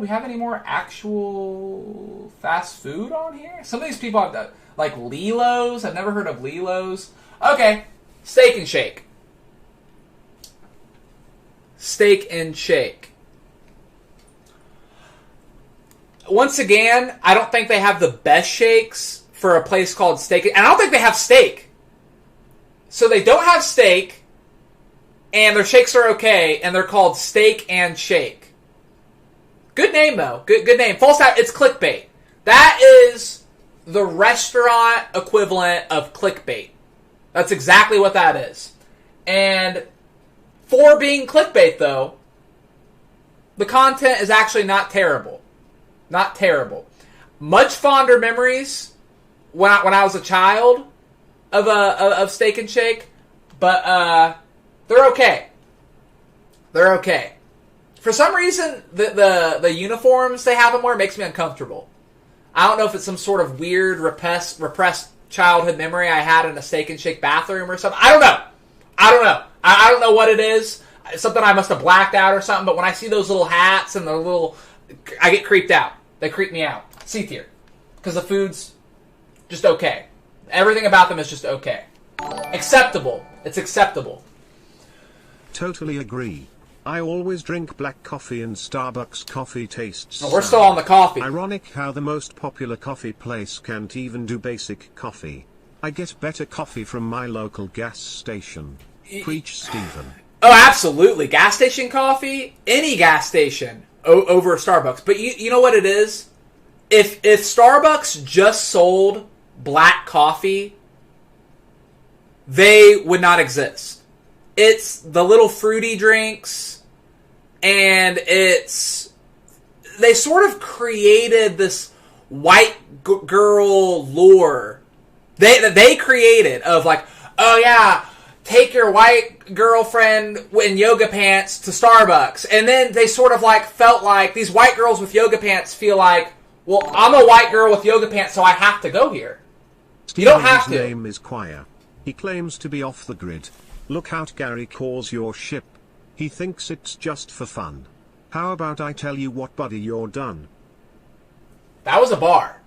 We have any more actual fast food on here? Some of these people have that, like Lilo's. I've never heard of Lilo's. Okay, Steak and Shake. Steak and Shake. Once again, I don't think they have the best shakes for a place called Steak. And I don't think they have steak. So they don't have steak, and their shakes are okay, and they're called Steak and Shake. Good name, though. Good name. Full stop, it's clickbait. That is the restaurant equivalent of clickbait. That's exactly what that is. And for being clickbait, though, the content is actually not terrible. Not terrible. Much fonder memories when I was a child of Steak and Shake, but they're okay. They're okay. For some reason, the uniforms they have them wear makes me uncomfortable. I don't know if it's some sort of weird repressed childhood memory I had in a Steak and Shake bathroom or something. I don't know. I don't know what it is. It's something I must have blacked out or something. But when I see those little hats and the little, I get creeped out. They creep me out. C tier. Because the food's just okay. Everything about them is just okay. Acceptable. It's acceptable. Totally agree. I always drink black coffee and Starbucks coffee tastes. Well, we're still on the coffee. Ironic how the most popular coffee place can't even do basic coffee. I get better coffee from my local gas station. Preach, Stephen. Oh, absolutely. Gas station coffee? Any gas station. Over Starbucks. But you know what it is? If Starbucks just sold black coffee, they would not exist. It's the little fruity drinks, and they sort of created this white girl lore. They created of like, oh yeah, take your white girlfriend in yoga pants to Starbucks. And then they sort of like felt like these white girls with yoga pants feel like, well, I'm a white girl with yoga pants, so I have to go here. You don't have to. His name is Choir. He claims to be off the grid. Look out, Gary calls your ship. He thinks it's just for fun. How about I tell you what, buddy, you're done. That was a bar.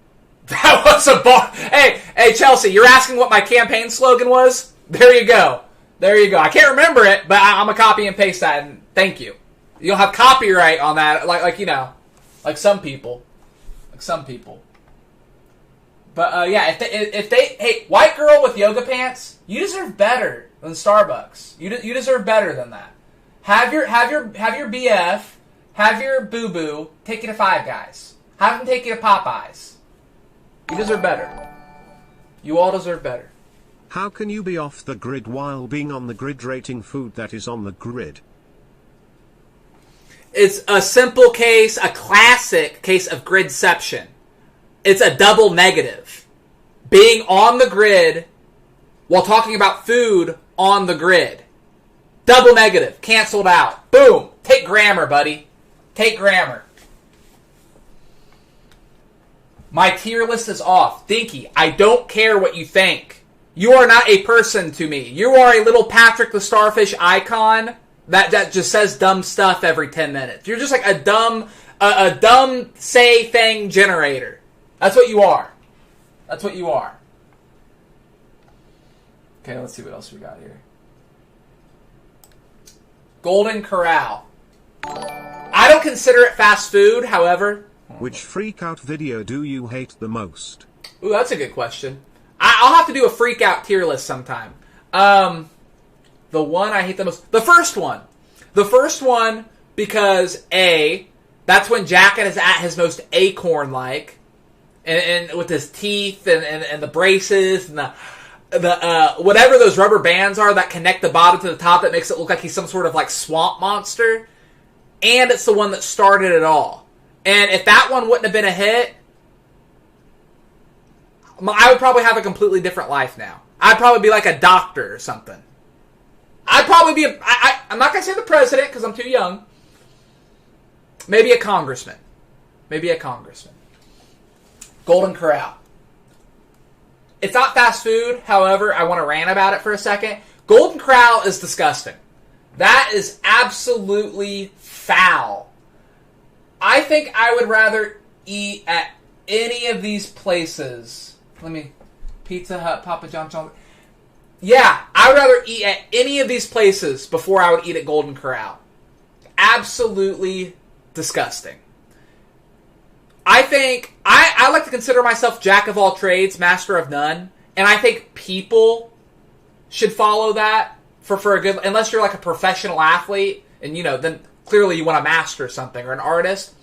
That was a bar. Hey, Chelsea, you're asking what my campaign slogan was? There you go. There you go. I can't remember it, but I'm going to copy and paste that, and thank you. You'll have copyright on that, like you know. Like some people. But yeah, if they hey, white girl with yoga pants, you deserve better than Starbucks. You deserve better than that. Have your BF, have your boo boo take you to Five Guys. Have them take you to Popeyes. You deserve better. You all deserve better. How can you be off the grid while being on the grid rating food that is on the grid? It's a simple case, a classic case of gridception. It's a double negative. Being on the grid while talking about food on the grid. Double negative. Canceled out. Boom. Take grammar, buddy. Take grammar. My tier list is off. Dinky, I don't care what you think. You are not a person to me. You are a little Patrick the Starfish icon that just says dumb stuff every 10 minutes. You're just like a dumb say thing generator. That's what you are. That's what you are. Okay, let's see what else we got here. Golden Corral. I don't consider it fast food, however. Which freak-out video do you hate the most? Ooh, that's a good question. I'll have to do a freak-out tier list sometime. The one I hate the most... The first one. The first one because, A, that's when Jacket is at his most acorn-like. And with his teeth and the braces and the whatever those rubber bands are that connect the bottom to the top that makes it look like he's some sort of like swamp monster. And it's the one that started it all. And if that one wouldn't have been a hit, I would probably have a completely different life now. I'd probably be like a doctor or something. I'd probably be I'm not going to say the president because I'm too young. Maybe a congressman. Golden Corral. It's not fast food, however, I want to rant about it for a second. Golden Corral is disgusting. That is absolutely foul. I think I would rather eat at any of these places. Pizza Hut, Papa John's. Yeah, I would rather eat at any of these places before I would eat at Golden Corral. Absolutely disgusting. I think, I like to consider myself jack of all trades, master of none. And I think people should follow that for a good, unless you're like a professional athlete, and then clearly you want to master something, or an artist.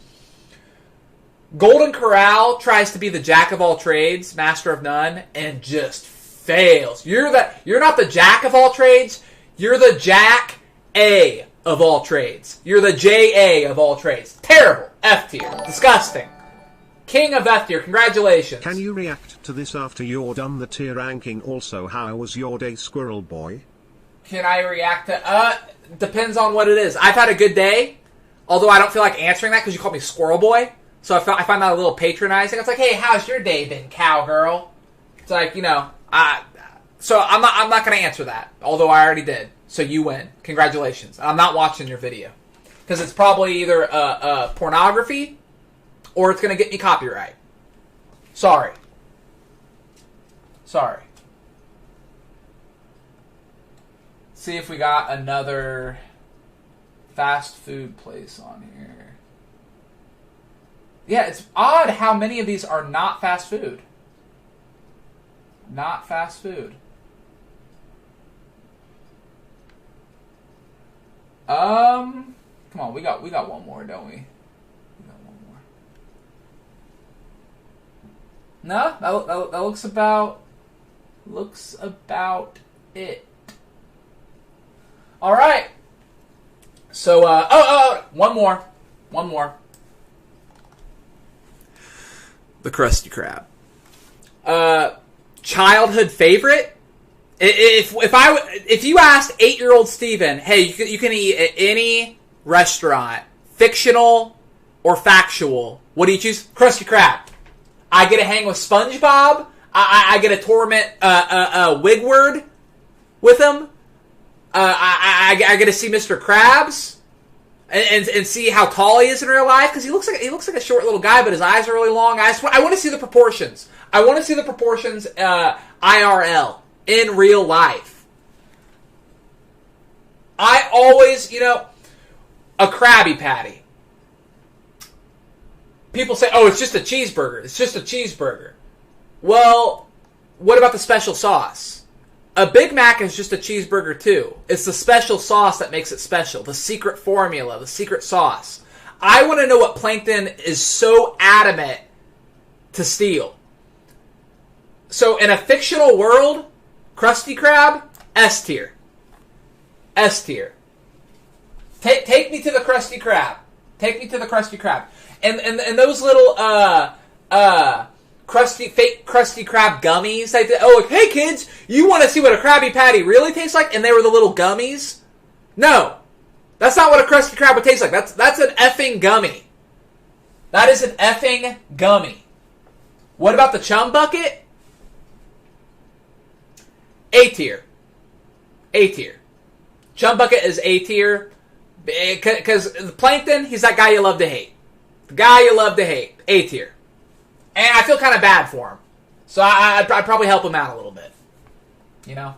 Golden Corral tries to be the jack of all trades, master of none, and just fails. You're not the jack of all trades, you're the Jack A of all trades. You're the JA of all trades. Terrible. F tier. Disgusting. King of F tier, congratulations. Can you react to this after you're done the tier ranking? Also, how was your day, Squirrel Boy? Can I react to... depends on what it is. I've had a good day, although I don't feel like answering that because you called me Squirrel Boy. So I find that a little patronizing. It's like, hey, how's your day been, cowgirl? It's like, so I'm not going to answer that, although I already did. So you win. Congratulations. I'm not watching your video because it's probably either pornography or it's going to get me copyright. Sorry. See if we got another fast food place on here. Yeah, it's odd how many of these are not fast food. Not fast food. Come on, we got one more, don't we? We got one more. No, that looks about it. All right. So one more. The Krusty Krab. Childhood favorite? If you asked 8-year-old Steven, hey, you can eat at any restaurant, fictional or factual, what do you choose? Krusty Krab. I get to hang with SpongeBob. I get to torment Wigward with him. I get to see Mr. Krabs and see how tall he is in real life because he looks like a short little guy, but his eyes are really long. I want to see the proportions. I want to see the proportions IRL in real life. I always, a Krabby Patty. people say, oh, it's just a cheeseburger. It's just a cheeseburger. Well, what about the special sauce? A Big Mac is just a cheeseburger too. It's the special sauce that makes it special. The secret formula, the secret sauce. I want to know what Plankton is so adamant to steal. So in a fictional world, Krusty Krab, S tier. S tier. Take me to the Krusty Krab. Take me to the Krusty Krab. And those little fake Krusty Krab gummies. Hey kids, you want to see what a Krabby Patty really tastes like? And they were the little gummies? No. That's not what a Krusty Krab would taste like. That's an effing gummy. That is an effing gummy. What about the Chum Bucket? A tier. A tier. Chum Bucket is A tier. Because Plankton, he's that guy you love to hate. The guy you love to hate. A tier. And I feel kind of bad for him. So I'd probably help him out a little bit. You know?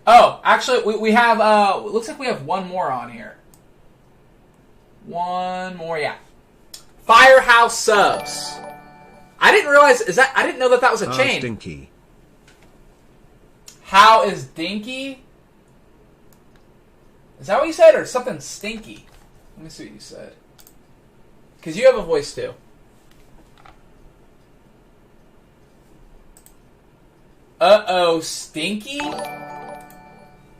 Oh, actually, we have, looks like we have one more on here. One more, yeah. Firehouse Subs. I didn't realize, I didn't know that was a chain. Dinky. How is Dinky? Is that what you said, or something stinky? Let me see what you said. Because you have a voice, too. Uh-oh, stinky?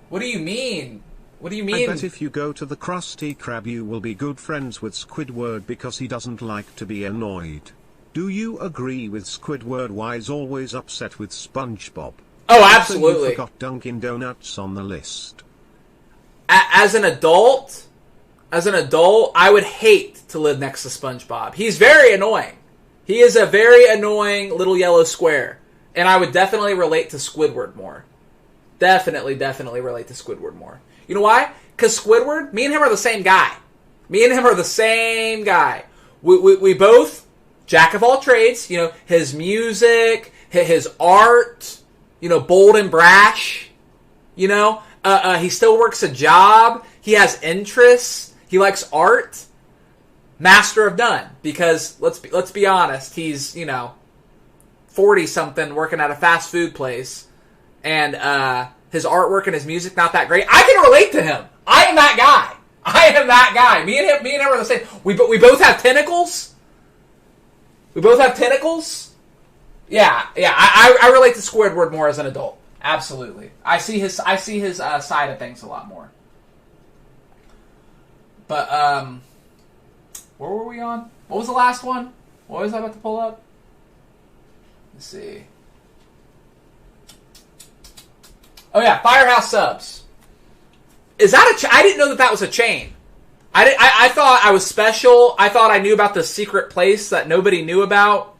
What do you mean? What do you mean? I bet if you go to the Krusty Krab you will be good friends with Squidward because he doesn't like to be annoyed. Do you agree with Squidward? Why is always upset with SpongeBob? Oh, absolutely. You forgot Dunkin' Donuts on the list. As an adult, I would hate to live next to SpongeBob. He's very annoying. He is a very annoying little yellow square. And I would definitely relate to Squidward more. Definitely relate to Squidward more. You know why? Because Squidward, me and him are the same guy. We both, jack of all trades, his music, his art, bold and brash, he still works a job, he has interests, he likes art, master of none, because let's be honest, he's, 40-something working at a fast food place, and his artwork and his music not that great. I can relate to him. I am that guy. Me and him are the same. We both have tentacles. Yeah. I relate to Squidward more as an adult. Absolutely. I see his side of things a lot more. But where were we on? What was the last one? What was I about to pull up? Let's see. Oh yeah, Firehouse Subs. Is that I didn't know that was a chain. I thought I was special. I thought I knew about the secret place that nobody knew about.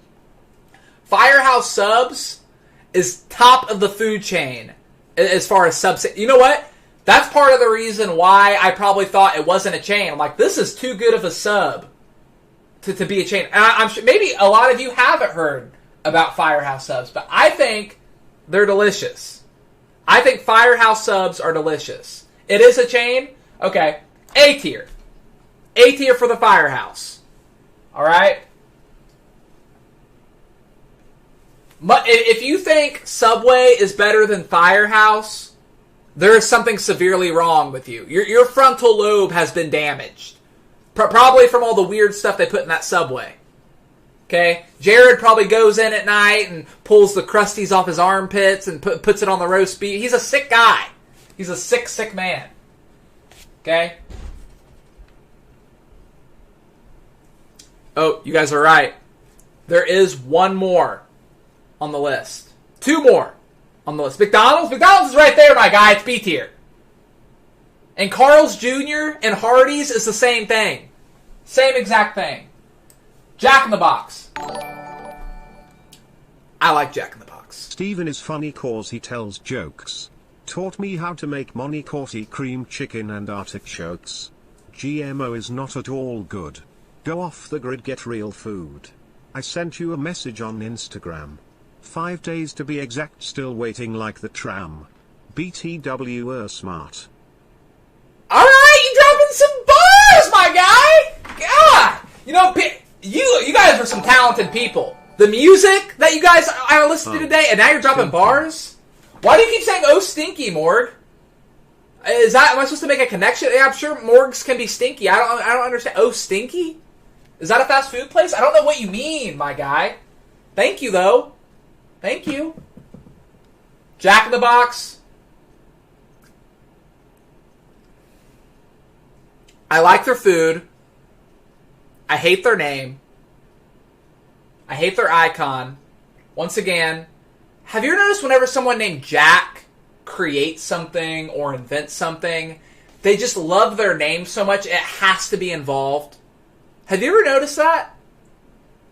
Firehouse Subs is top of the food chain as far as subs. You know what? That's part of the reason why I probably thought it wasn't a chain. I'm like, this is too good of a sub to be a chain. And I'm sure maybe a lot of you haven't heard about Firehouse Subs, but I think they're delicious. I think Firehouse Subs are delicious. It is a chain? Okay. A tier. A tier for the Firehouse. Alright? If you think Subway is better than Firehouse, there is something severely wrong with you. Your frontal lobe has been damaged. Probably from all the weird stuff they put in that Subway. Okay? Jared probably goes in at night and pulls the crusties off his armpits and puts it on the roast beef. He's a sick guy. He's a sick man. Okay? Oh, you guys are right. There is one more on the list. Two more on the list. McDonald's is right there, my guy. It's B tier. And Carl's Jr. and Hardee's is the same thing. Same exact thing. Jack in the Box. I like Jack in the Box. Steven is funny cause he tells jokes. Taught me how to make manicotti cream chicken and artichokes. GMO is not at all good. Go off the grid, get real food. I sent you a message on Instagram. 5 days to be exact, still waiting like the tram. BTW smart. Alright, you dropping some bars, my guy! You know, you guys are some talented people. The music that you guys I listened to today, and now you're dropping bars? Why do you keep saying, oh, stinky, Morg? Am I supposed to make a connection? Yeah, I'm sure Morgs can be stinky. I don't understand. Oh, stinky? Is that a fast food place? I don't know what you mean, my guy. Thank you, though. Thank you. Jack in the Box. I like their food. I hate their name. I hate their icon. Once again, have you ever noticed whenever someone named Jack creates something or invents something, they just love their name so much it has to be involved? Have you ever noticed that?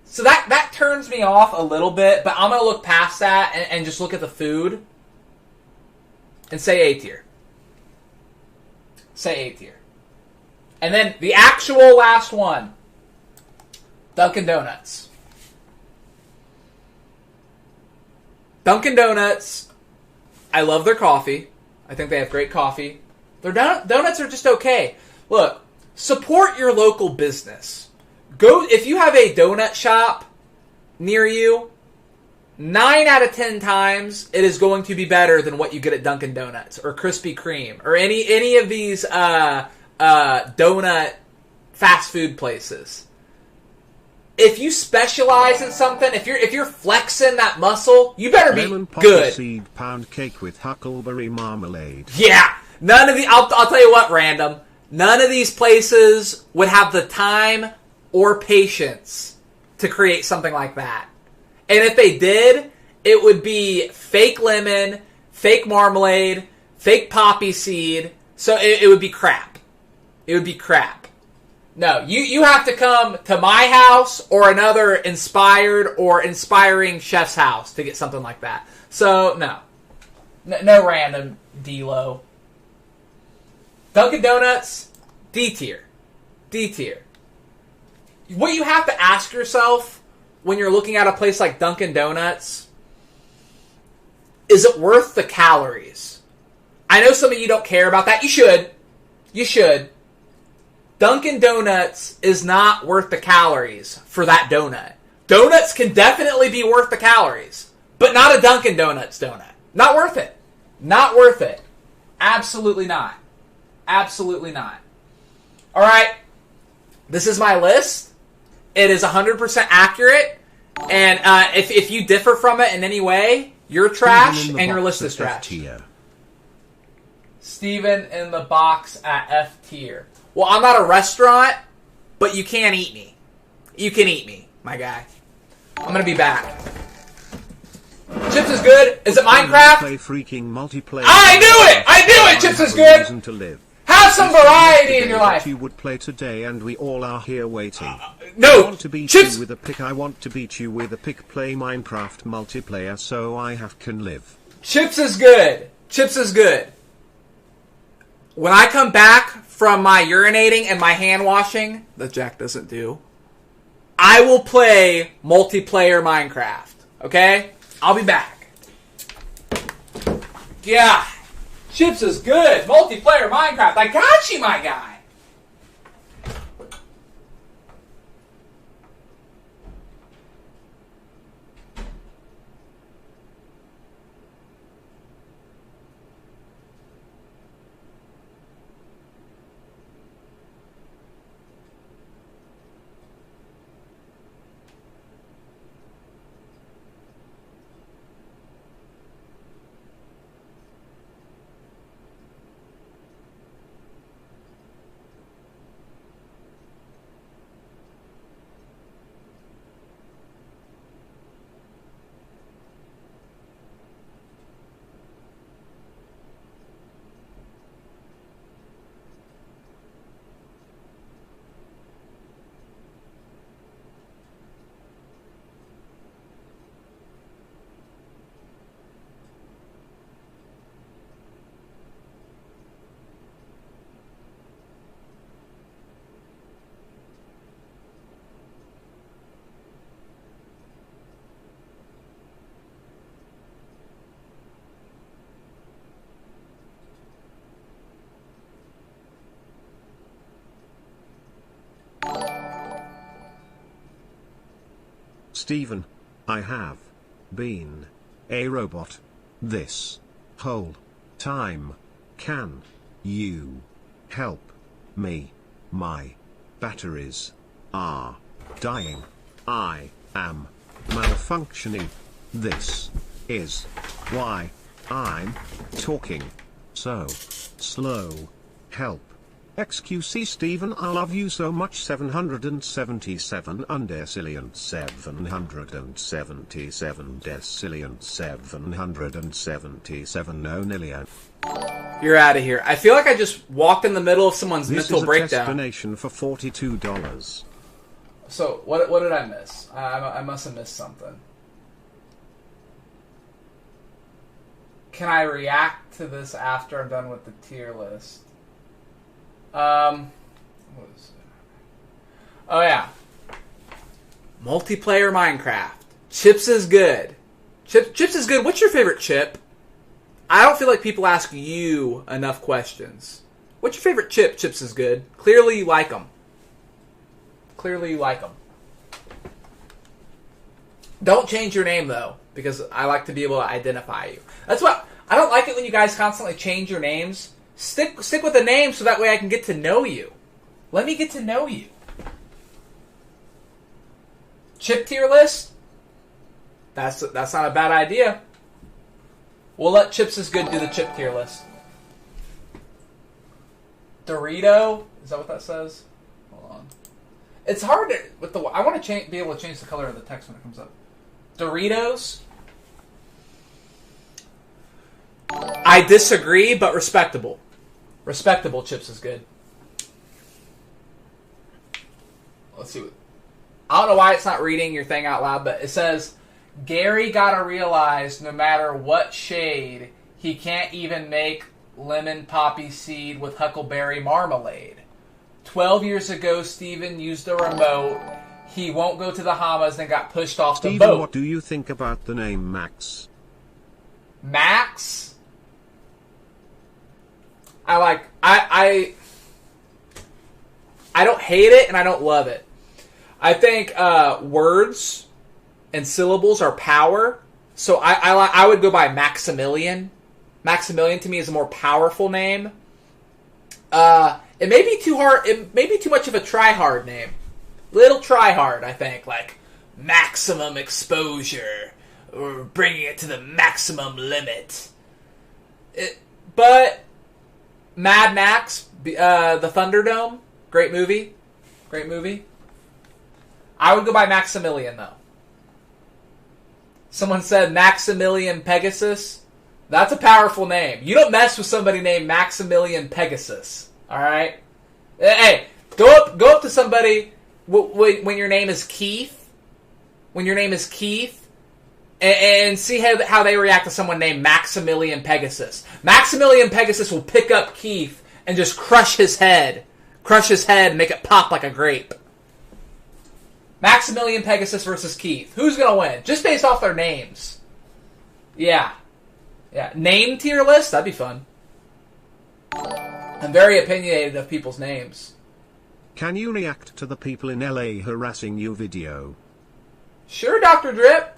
So that turns me off a little bit, but I'm going to look past that and just look at the food and say A tier. Say A tier. And then the actual last one, Dunkin' Donuts. Dunkin' Donuts, I love their coffee. I think they have great coffee. Their donuts are just okay. Look, support your local business. Go if you have a donut shop near you, 9 out of 10 times it is going to be better than what you get at Dunkin' Donuts or Krispy Kreme or any of these donut fast food places. If you specialize in something, if you're flexing that muscle, you better be Lemon good. Seed pound cake with huckleberry marmalade. Yeah, none of the. I'll tell you what, random. None of these places would have the time or patience to create something like that. And if they did, it would be fake lemon, fake marmalade, fake poppy seed. So it would be crap. It would be crap. No, you have to come to my house or another inspired or inspiring chef's house to get something like that. So, no random D-Lo. Dunkin' Donuts, D tier. D tier. What you have to ask yourself when you're looking at a place like Dunkin' Donuts, is it worth the calories? I know some of you don't care about that. You should. You should. Dunkin' Donuts is not worth the calories for that donut. Donuts can definitely be worth the calories, but not a Dunkin' Donuts donut. Not worth it. Not worth it. Absolutely not. Absolutely not. All right. This is my list. It is 100% accurate. And if you differ from it in any way, you're trash and your list is trash. Steven in the box at F tier. Well, I'm not a restaurant, but you can't eat me. You can eat me, my guy. I'm going to be back. Chips is good. Is it Minecraft? Play freaking multiplayer. I knew it! I knew it! Chips is good! Have some variety in your life. You would play today and we all are here waiting. No! I want to beat Chips! you with a pick. I want to beat you with a pick. Play Minecraft multiplayer so I can live. Chips is good. Chips is good. When I come back from my urinating and my hand washing, that Jack doesn't do, I will play multiplayer Minecraft. Okay? I'll be back. Yeah. Chips is good. Multiplayer Minecraft. I got you, my guy. Steven, I have been a robot this whole time. Can you help me? My batteries are dying. I am malfunctioning. This is why I'm talking so slow. Help. XQC Steven, I love you so much. 777 undecillion 777 decillion 777 nonillion. You're out of here. I feel like I just walked in the middle of someone's mental breakdown. This is a donation for $42. So, what did I miss? I must have missed something. Can I react to this after I'm done with the tier list? What is it? Oh yeah. Multiplayer Minecraft. Chips is good. Chips is good. What's your favorite chip? I don't feel like people ask you enough questions. What's your favorite chip? Chips is good. Clearly you like them. Clearly you like them. Don't change your name though, because I like to be able to identify you. That's what I don't like it when you guys constantly change your names. Stick with a name so that way I can get to know you. Let me get to know you. Chip tier list? That's not a bad idea. We'll let Chips is good do the chip tier list. Dorito? Is that what that says? Hold on. It's hard to, with the. I want to be able to change the color of the text when it comes up. Doritos? I disagree, but respectable. Respectable Chips is good. Let's see. I don't know why it's not reading your thing out loud, but it says, Gary gotta realize no matter what shade, he can't even make lemon poppy seed with huckleberry marmalade. 12 years ago, Steven used a remote. He won't go to the Hamas and got pushed off the boat. What do you think about the name Max? Max? I don't hate it and I don't love it. I think words and syllables are power, so I would go by Maximilian. Maximilian to me is a more powerful name. It may be too hard. It may be too much of a try-hard name. Little try-hard, I think, like maximum exposure or bringing it to the maximum limit. But Mad Max, the Thunderdome, great movie. Great movie. I would go by Maximilian, though. Someone said Maximilian Pegasus. That's a powerful name. You don't mess with somebody named Maximilian Pegasus. All right? Hey, go up to somebody when your name is Keith. When your name is Keith. And see how they react to someone named Maximilian Pegasus. Maximilian Pegasus will pick up Keith and just crush his head. Crush his head and make it pop like a grape. Maximilian Pegasus versus Keith. Who's going to win? Just based off their names. Yeah. Name tier list? That'd be fun. I'm very opinionated of people's names. Can you react to the people in LA harassing you video? Sure, Dr. Drip.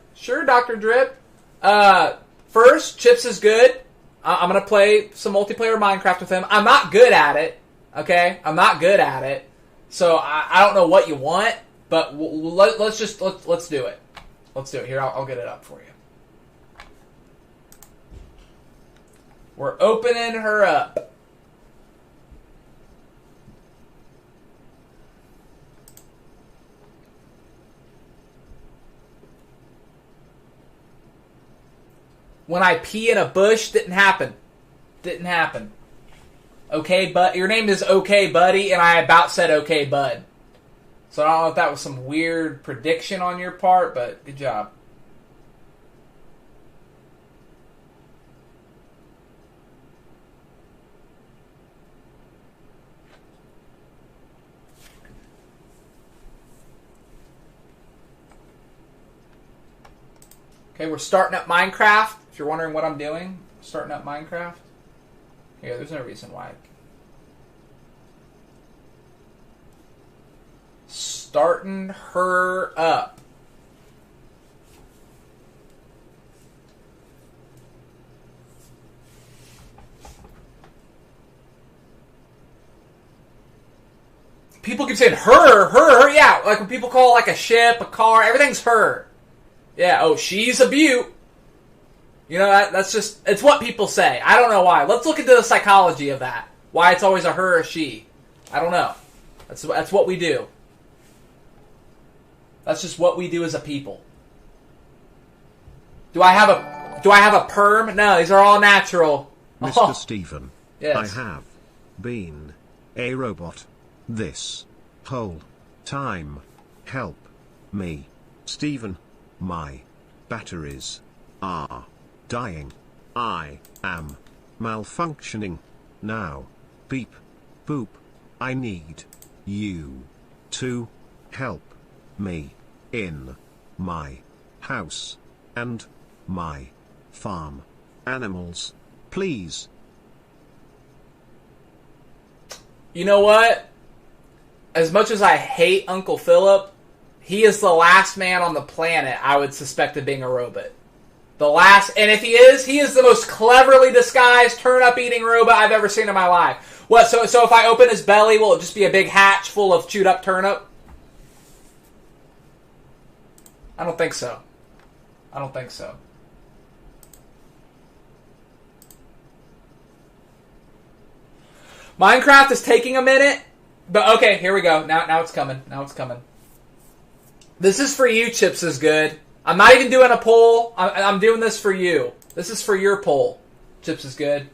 First, Chips is good. I'm going to play some multiplayer Minecraft with him. I'm not good at it. Okay? I'm not good at it. So I don't know what you want, but let's do it. Let's do it. Here, I'll get it up for you. We're opening her up. When I pee in a bush, didn't happen. Okay, but your name is Okay Buddy, and I about said Okay Bud. So I don't know if that was some weird prediction on your part, but good job. Okay, we're starting up Minecraft. If you're wondering what I'm doing, starting up Minecraft. Here, there's no reason why. Starting her up. people keep saying her. Yeah, like when people call like a ship, a car, everything's her. Yeah, oh, she's a beaut. You know, that's just, it's what people say. I don't know why. Let's look into the psychology of that. Why it's always a her or she. I don't know. That's what we do. That's just what we do as a people. Do I have a perm? No, these are all natural. Mr. Stephen. Yes. I have been a robot this whole time. Help me. Stephen, my batteries are dying. I am malfunctioning now. Beep. Boop. I need you to help me in my house and my farm animals, please. You know what? As much as I hate Uncle Philip, he is the last man on the planet I would suspect of being a robot. The last, and if he is the most cleverly disguised turnip-eating robot I've ever seen in my life. What, so if I open his belly, will it just be a big hatch full of chewed-up turnip? I don't think so. I don't think so. Minecraft is taking a minute, but okay, here we go. Now it's coming. Now it's coming. This is for you, Chips is good. I'm not even doing a poll. I'm doing this for you. This is for your poll. Chips is good.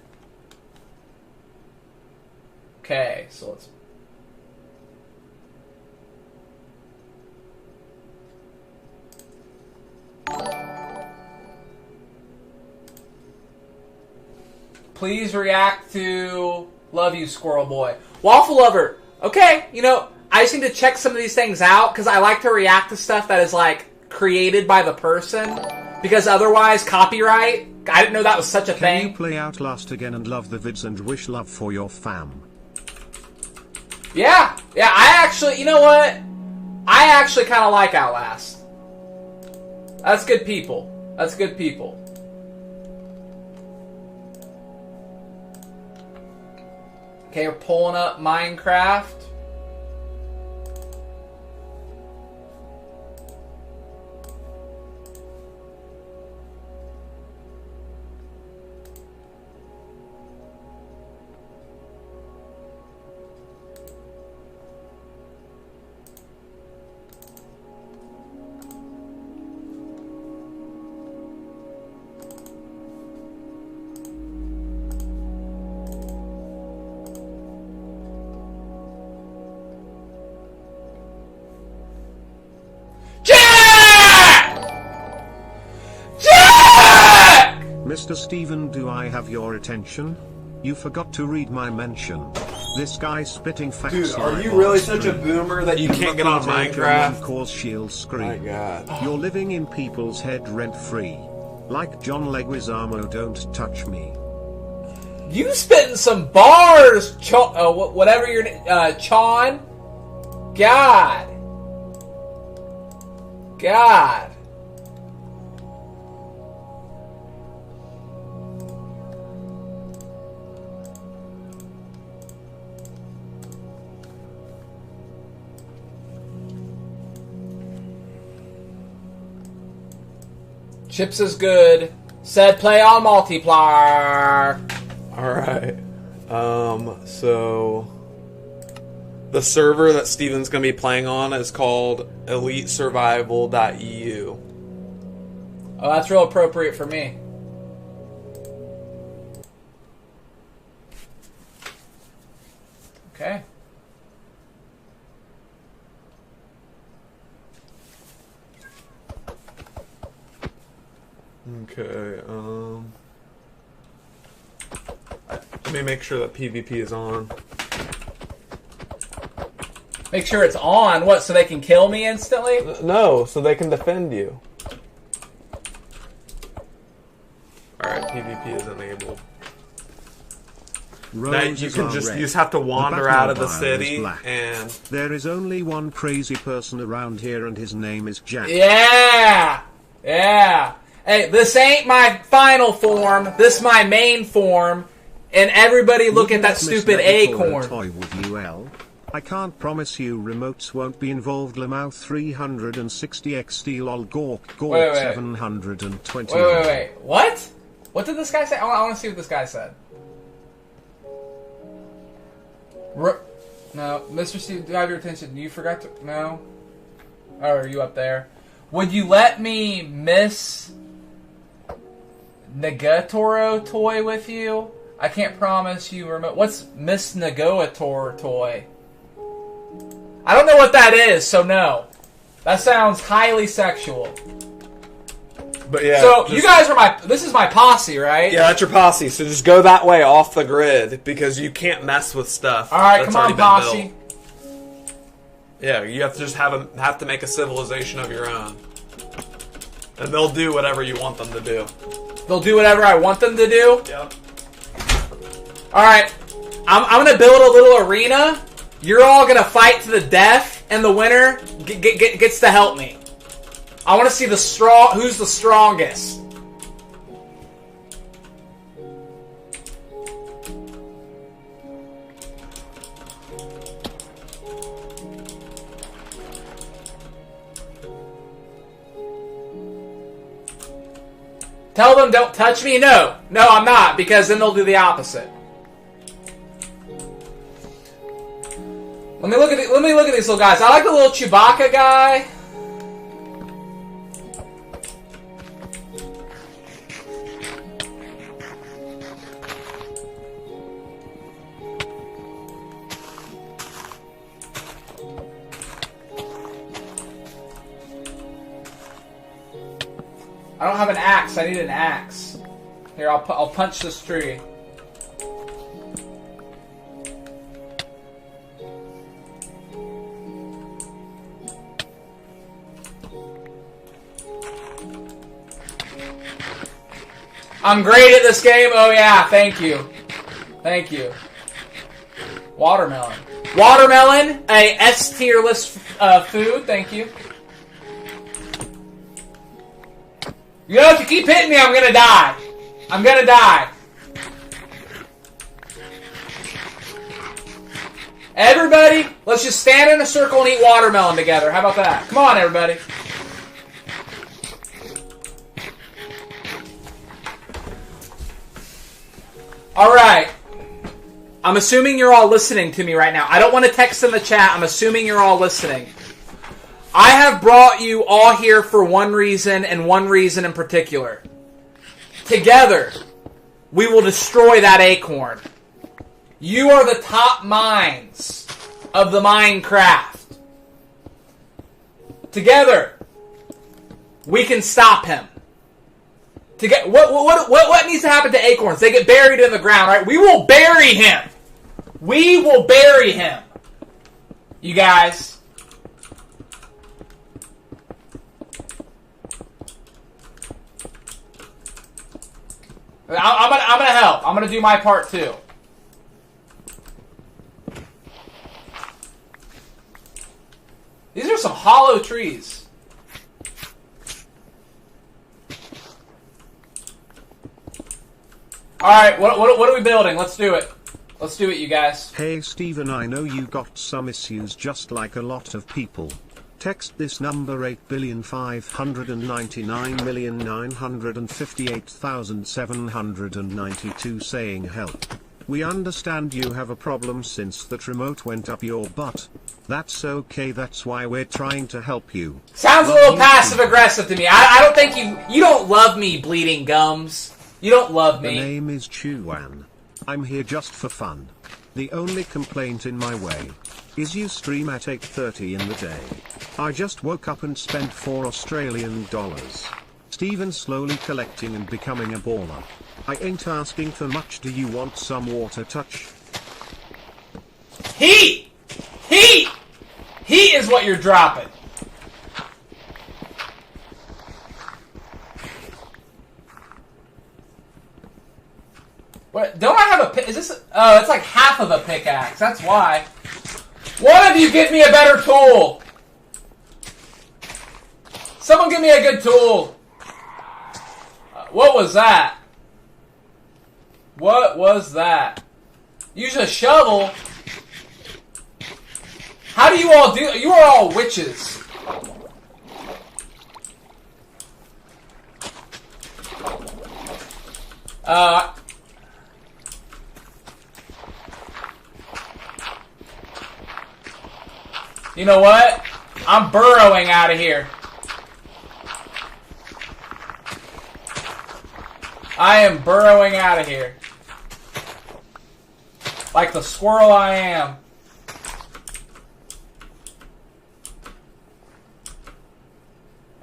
Okay, so let's... Please react to Love You, Squirrel Boy. Waffle Lover. Okay, you know, I just need to check some of these things out because I like to react to stuff that is, like, created by the person. Because otherwise, copyright. I didn't know that was such a thing. Can you play Outlast again and love the vids and wish love for your fam? Yeah, I actually, you know what? I actually kind of like Outlast. That's good people. That's good people. Okay, we're pulling up Minecraft. Mr. Stephen, do I have your attention? You forgot to read my mention. This guy spitting facts. Dude, are you really such a boomer that you can't get on Minecraft? Cause shield scream. My God. You're living in people's head rent free. Like John Leguizamo, don't touch me. You spitting some bars, whatever your Chon. God. Chips is good. Said play on multiplayer. Alright. So the server that Steven's going to be playing on is called elitesurvival.eu. Oh, that's real appropriate for me. Okay. Okay, let me make sure that PvP is on. Make sure it's on? What, so they can kill me instantly? No, so they can defend you. Alright, PvP is enabled. Now, you just have to wander out of the city, and there is only one crazy person around here, and his name is Jack. Yeah! Hey, this ain't my final form. This my main form. And everybody look at that stupid acorn. Toy with you, L? I can't promise you remotes won't be involved. Lamau 360 XD lol Gork 720. Wait. What? What did this guy say? I want to see what this guy said. No, Mr. Steve, do I have your attention? You forgot to... No? Oh, are you up there? Would you let me miss Negatoro toy with you? I can't promise you remote... What's Miss Negoator toy? I don't know what that is, so no. That sounds highly sexual. But yeah. So you guys are my... This is my posse, right? Yeah, that's your posse. So just go that way off the grid because you can't mess with stuff. All right, that's come on, posse. built. Yeah, you have to just have to make a civilization of your own, and they'll do whatever you want them to do. They'll do whatever I want them to do. Yep. All right, I'm gonna build a little arena. You're all gonna fight to the death, and the winner gets to help me. I want to see who's the strongest. Tell them don't touch me? No, I'm not, because then they'll do the opposite. Let me look at these little guys. I like the little Chewbacca guy. I don't have an axe. I need an axe. Here, I'll punch this tree. I'm great at this game. Oh yeah, thank you. Thank you. Watermelon. Watermelon, a S tier list food. Thank you. You know, if you keep hitting me, I'm gonna die. I'm gonna die. Everybody, let's just stand in a circle and eat watermelon together. How about that? Come on, everybody. Alright. I'm assuming you're all listening to me right now. I don't want to text in the chat. I'm assuming you're all listening. I have brought you all here for one reason, and one reason in particular. Together, we will destroy that acorn. You are the top minds of the Minecraft. Together, we can stop him. What needs to happen to acorns? They get buried in the ground, right? We will bury him. We will bury him. You guys. I'm gonna help. I'm gonna do my part too. These are some hollow trees. Alright, what are we building? Let's do it. Let's do it, you guys. Hey Steven, I know you got some issues just like a lot of people. Text this number 8,599,958,792 saying help. We understand you have a problem since that remote went up your butt. That's okay, that's why we're trying to help you. Sounds a little passive-aggressive to me. I don't think you don't love me, Bleeding Gums. You don't love me. The name is Chuan. I'm here just for fun. The only complaint in my way is you stream at 8:30 in the day. I just woke up and spent $4 Australian. Steven slowly collecting and becoming a baller. I ain't asking for much. Do you want some water touch? Heat is what you're dropping. What? Don't I have a pick? Is this? Oh, it's like half of a pickaxe. That's why. One of you get me a better tool. Someone give me a good tool. What was that? What was that? Use a shovel. How do you all do? You are all witches. You know what? I'm burrowing out of here. I am burrowing out of here. Like the squirrel I am.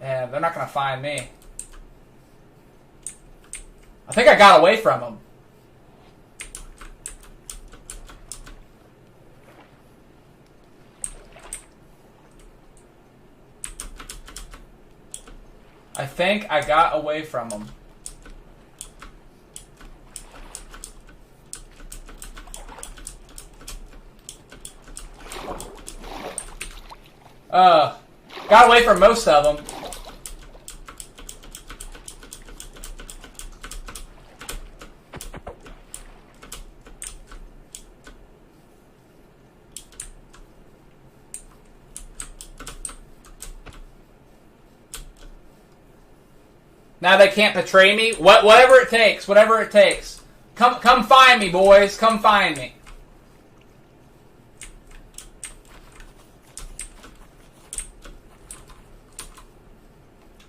And they're not going to find me. I think I got away from them. I think I got away from them. Got away from most of them. Now they can't betray me. Whatever it takes. Whatever it takes. Come find me, boys. Come find me.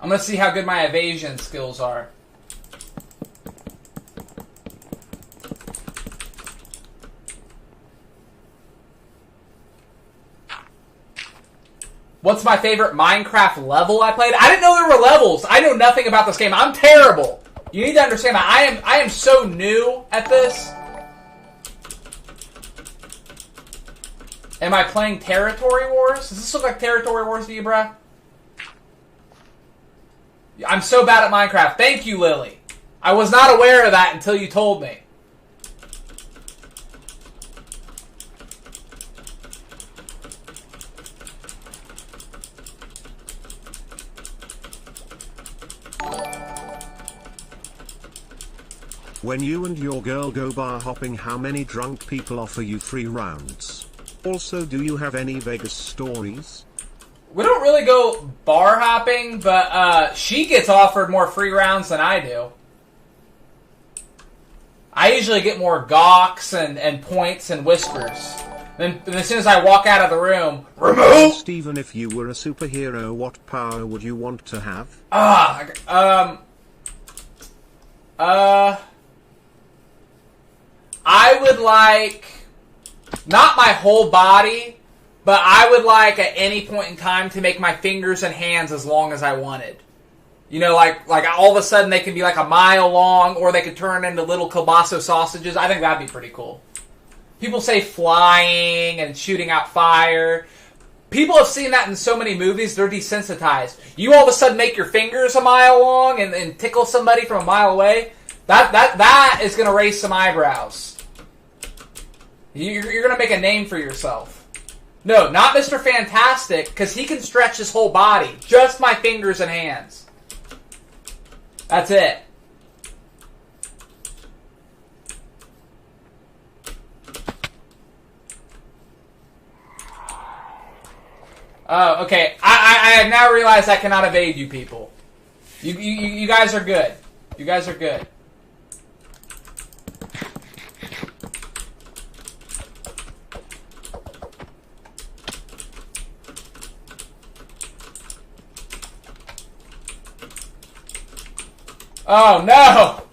I'm gonna see how good my evasion skills are. What's my favorite Minecraft level I played? I didn't know there were levels. I know nothing about this game. I'm terrible. You need to understand that I am so new at this. Am I playing Territory Wars? Does this look like Territory Wars to you, bruh? I'm so bad at Minecraft. Thank you, Lily. I was not aware of that until you told me. When you and your girl go bar hopping, how many drunk people offer you free rounds? Also, do you have any Vegas stories? We don't really go bar hopping, but she gets offered more free rounds than I do. I usually get more gawks and points and whispers. Then as soon as I walk out of the room, remove! Steven, if you were a superhero, what power would you want to have? I would like, not my whole body, but I would like at any point in time to make my fingers and hands as long as I wanted. You know, like all of a sudden they can be like a mile long, or they could turn into little kielbasa sausages. I think that'd be pretty cool. People say flying and shooting out fire. People have seen that in so many movies, they're desensitized. You all of a sudden make your fingers a mile long and tickle somebody from a mile away. That is going to raise some eyebrows. You're going to make a name for yourself. No, not Mr. Fantastic, because he can stretch his whole body. Just my fingers and hands. That's it. Oh, okay. I have now realized I cannot evade you people. You guys are good. You guys are good. Oh, no!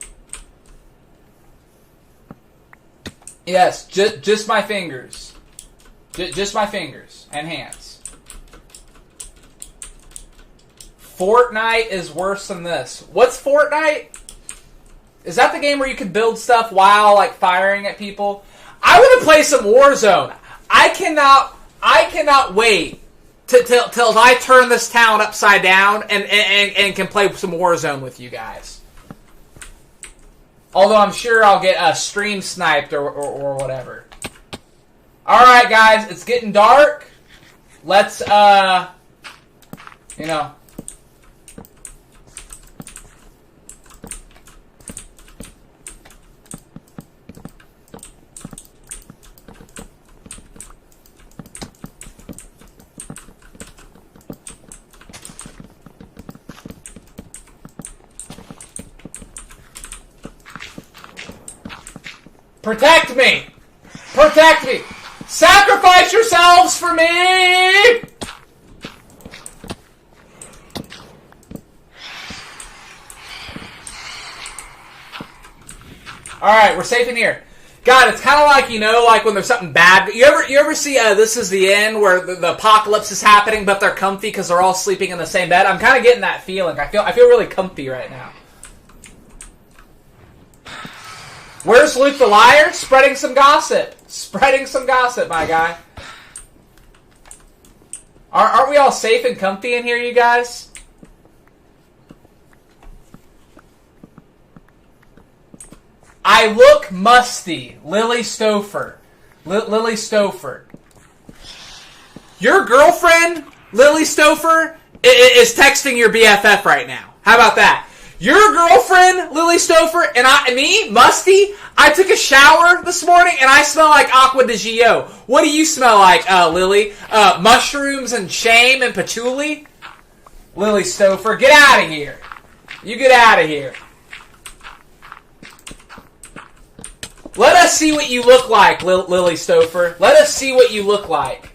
Yes, just my fingers. Just my fingers and hands. Fortnite is worse than this. What's Fortnite? Is that the game where you can build stuff while, like, firing at people? I want to play some Warzone. I cannot wait till I turn this town upside down and can play some Warzone with you guys. Although I'm sure I'll get stream sniped or whatever. Alright, guys, it's getting dark. Let's, you know. Protect me! Protect me! Sacrifice yourselves for me! Alright, we're safe in here. God, it's kind of like, you know, like when there's something bad. You ever see This Is the End, where the apocalypse is happening, but they're comfy because they're all sleeping in the same bed? I'm kind of getting that feeling. I feel really comfy right now. Where's Luke the Liar? Spreading some gossip. Spreading some gossip, my guy. Aren't we all safe and comfy in here, you guys? I look musty. Lily Stouffer. Lily Stouffer. Your girlfriend, Lily Stouffer, is texting your BFF right now. How about that? Your girlfriend, Lily Stouffer, and me, Musty, I took a shower this morning and I smell like Aqua de Gio. What do you smell like, Lily? Mushrooms and shame and patchouli? Lily Stouffer, get out of here. You get out of here. Let us see what you look like, Lily Stouffer. Let us see what you look like.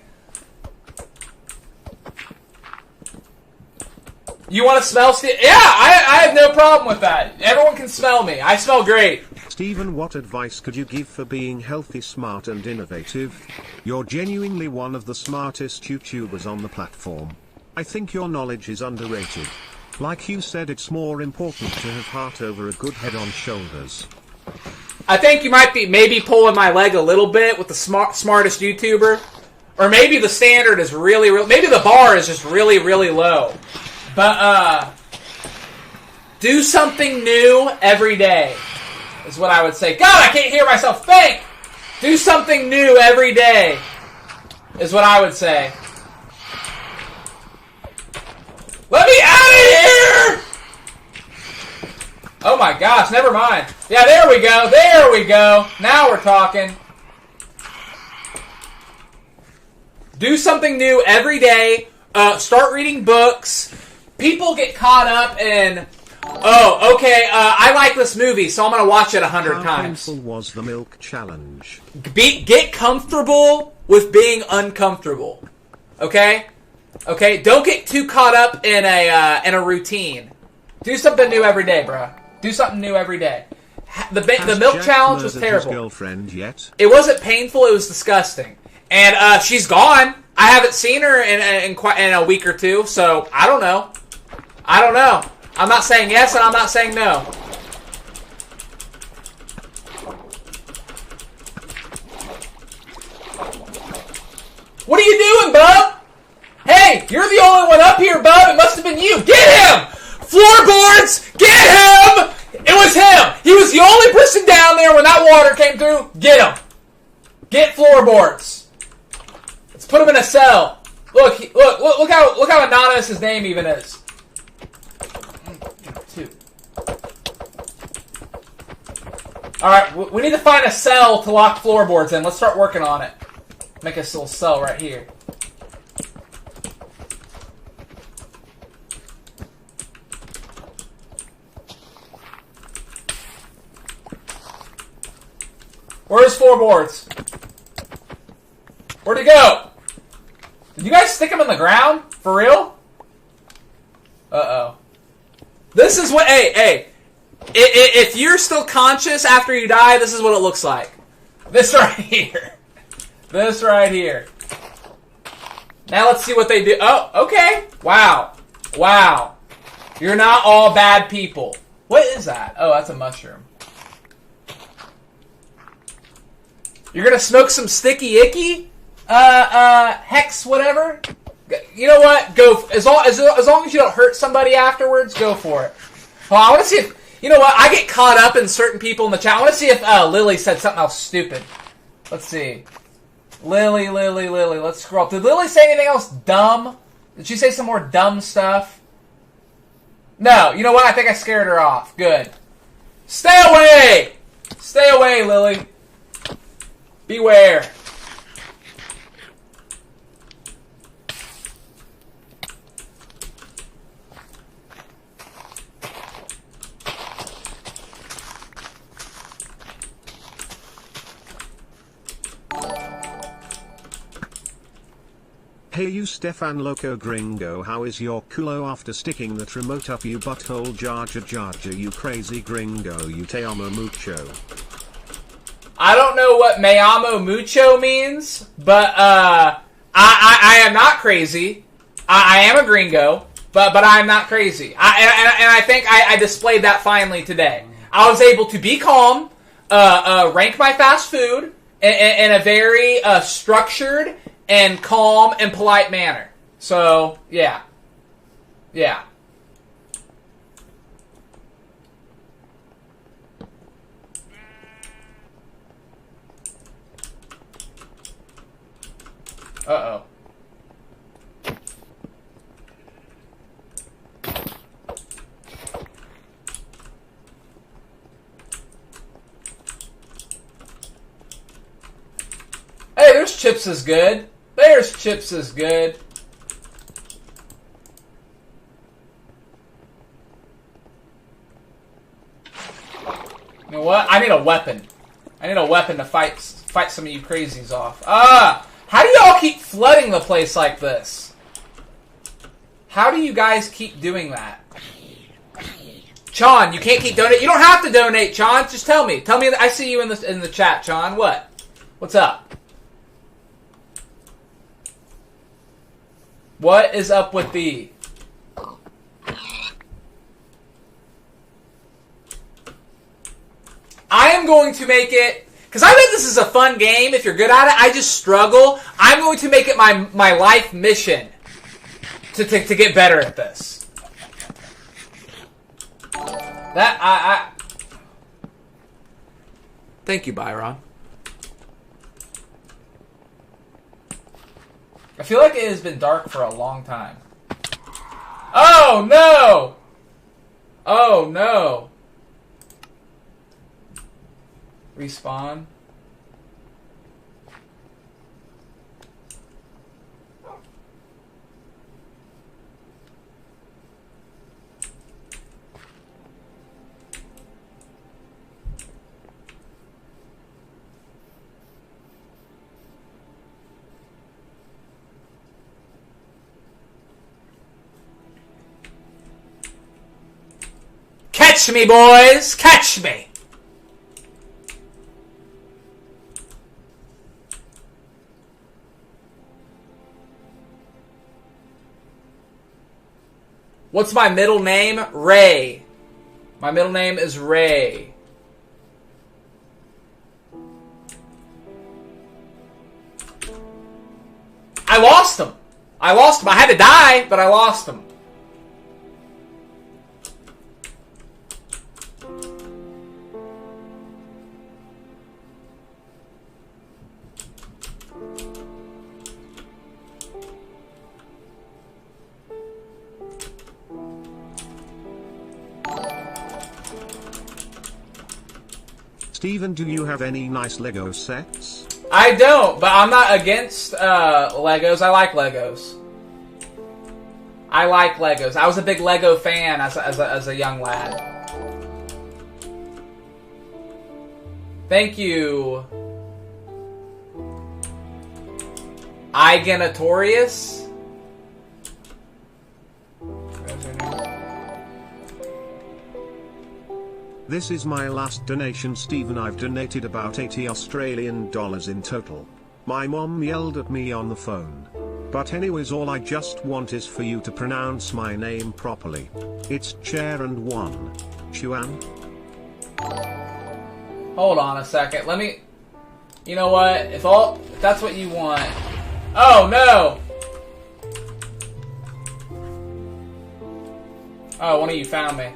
You want to smell Steve? Yeah, I have no problem with that. Everyone can smell me. I smell great. Stephen, what advice could you give for being healthy, smart and innovative? You're genuinely one of the smartest YouTubers on the platform. I think your knowledge is underrated. Like you said, it's more important to have heart over a good head on shoulders. I think you might be maybe pulling my leg a little bit with the smartest YouTuber. Or maybe the standard is really, maybe the bar is just really, really low. But, do something new every day, is what I would say. God, I can't hear myself think! Do something new every day, is what I would say. Let me out of here! Oh my gosh, never mind. Yeah, there we go, there we go. Now we're talking. Do something new every day. Start reading books. People get caught up in, oh, okay, I like this movie, so I'm going to watch it 100 times. How painful was the milk challenge? Get comfortable with being uncomfortable. Okay? Okay? Don't get too caught up in a routine. Do something new every day, bro. Do something new every day. The milk challenge was terrible. His girlfriend yet? It wasn't painful, it was disgusting. And she's gone. I haven't seen her in a week or two, so I don't know. I don't know. I'm not saying yes and I'm not saying no. What are you doing, bub? Hey, you're the only one up here, bub. It must have been you. Get him! Floorboards! Get him! It was him! He was the only person down there when that water came through. Get him! Get floorboards. Let's put him in a cell. Look how anonymous his name even is. Alright, we need to find a cell to lock floorboards in. Let's start working on it. Make us a little cell right here. Where's floorboards? Where'd he go? Did you guys stick him in the ground? For real? Uh-oh. This is what... Hey. If you're still conscious after you die, this is what it looks like. This right here. This right here. Now let's see what they do. Oh, okay. Wow. Wow. You're not all bad people. What is that? Oh, that's a mushroom. You're gonna smoke some sticky icky? Hex whatever? You know what? Go. As long as you don't hurt somebody afterwards, go for it. Well, I want to see if... You know what? I get caught up in certain people in the chat. I want to see if Lily said something else stupid. Let's see. Lily. Let's scroll up. Did Lily say anything else dumb? Did she say some more dumb stuff? No. You know what? I think I scared her off. Good. Stay away! Stay away, Lily. Beware. Hey you Stefan Loco Gringo, how is your culo after sticking that remote up you butthole jar you crazy gringo you te amo mucho. I don't know what me amo mucho means, but I am not crazy. I am a gringo, but I am not crazy. And I think I displayed that finally today. I was able to be calm, rank my fast food in a very structured and calm and polite manner. So, yeah. Yeah. Uh-oh. Hey, there's Chips is good. There's Chips is good. You know what? I need a weapon. I need a weapon to fight some of you crazies off. How do y'all keep flooding the place like this? How do you guys keep doing that? Chon, you can't keep donating. You don't have to donate, Chon. Just tell me. Tell me that I see you in the chat, Chon. What? What's up? What is up with the... I am going to make it... Because I bet this is a fun game if you're good at it. I just struggle. I'm going to make it my life mission to get better at this. Thank you, Byron. I feel like it has been dark for a long time. Oh, no! Oh, no. Respawn. Catch me, boys! Catch me! What's my middle name? Ray. My middle name is Ray. I lost him. I lost him. I had to die, but I lost him. Steven, do you have any nice Lego sets? I don't, but I'm not against Legos. I like Legos. I like Legos. I was a big Lego fan as a young lad. Thank you. Iganatorius? This is my last donation, Stephen. I've donated about $80 Australian in total. My mom yelled at me on the phone. But anyways, all I just want is for you to pronounce my name properly. It's Chair and One. Chuan? Hold on a second. Let me... You know what? If that's what you want... Oh, no! Oh, one of you found me.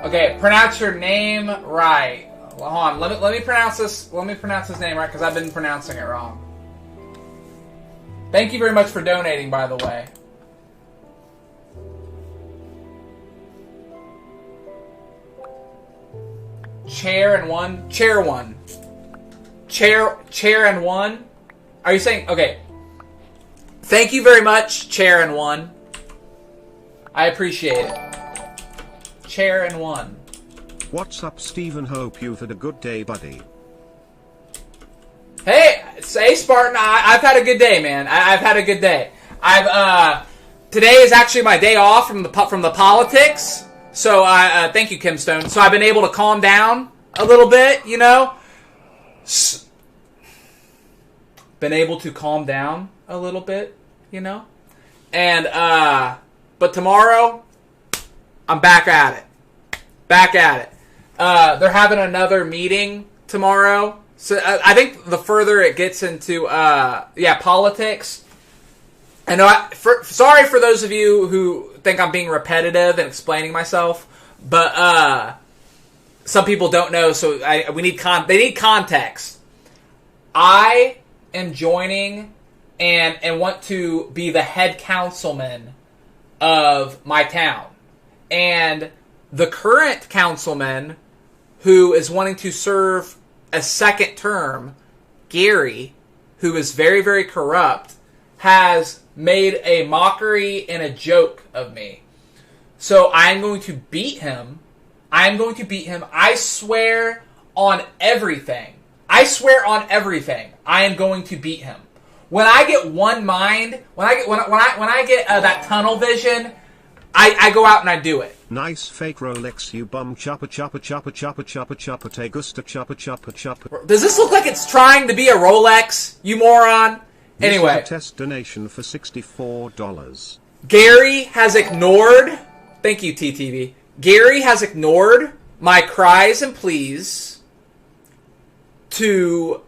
Okay, pronounce your name right. Well, hold on. Let me pronounce this. Let me pronounce his name right because I've been pronouncing it wrong. Thank you very much for donating, by the way. Chair and One. Chair One. Chair and One. Are you saying okay? Thank you very much, Chair and One. I appreciate it. Chair and One. What's up, Stephen? Hope you've had a good day, buddy. Hey, Spartan, I've had a good day, man. I've had a good day. Today is actually my day off from the politics. So thank you, Kim Stone. So I've been able to calm down a little bit, you know. Been able to calm down a little bit, you know. And but tomorrow, I'm back at it. Back at it. They're having another meeting tomorrow. So I think the further it gets into politics. I know. Sorry for those of you who think I'm being repetitive and explaining myself, but some people don't know, so they need context. I am joining and want to be the head councilman of my town, and the current councilman who is wanting to serve a second term, Gary, who is very, very corrupt, has made a mockery and a joke of me. So I'm going to beat him. I'm going to beat him. I swear on everything. I swear on everything. I am going to beat him. When I get one mind, when I get that tunnel vision, I go out and I do it. Nice fake Rolex, you bum. Chopper chopper chopper chopper chopper chopper te gusta chopper chopper chopper. Does this look like it's trying to be a Rolex, you moron? Anyway. This is a test donation for $64. Gary has ignored... Thank you, TTV. Gary has ignored my cries and pleas to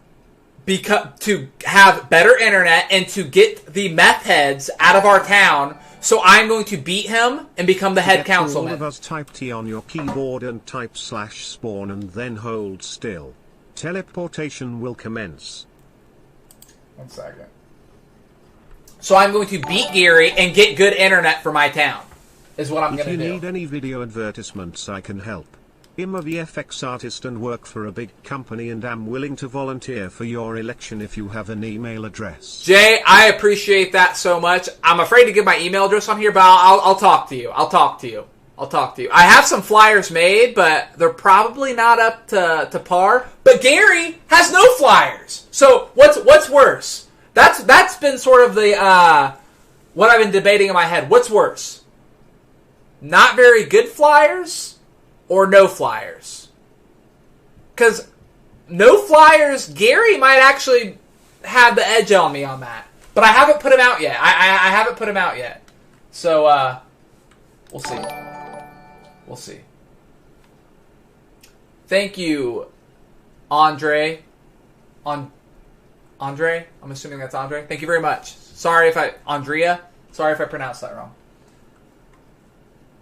have better internet and to get the meth heads out of our town. So I'm going to beat him and become the head councilman. All of us type T on your keyboard and type /spawn and then hold still. Teleportation will commence. 1 second. So I'm going to beat Gary and get good internet for my town, is what I'm going to do. If you need any video advertisements, I can help. I'm a VFX artist and work for a big company and am willing to volunteer for your election if you have an email address. Jay, I appreciate that so much. I'm afraid to give my email address on here, but I'll talk to you. I'll talk to you. I have some flyers made, but they're probably not up to par. But Gary has no flyers. So what's worse? That's been sort of the what I've been debating in my head. What's worse? Not very good flyers or no flyers? Because no flyers, Gary might actually have the edge on me on that. But I haven't put him out yet. I haven't put him out yet. So we'll see. We'll see. Thank you, Andre. Andre? I'm assuming that's Andre. Thank you very much. Andrea. Sorry if I pronounced that wrong.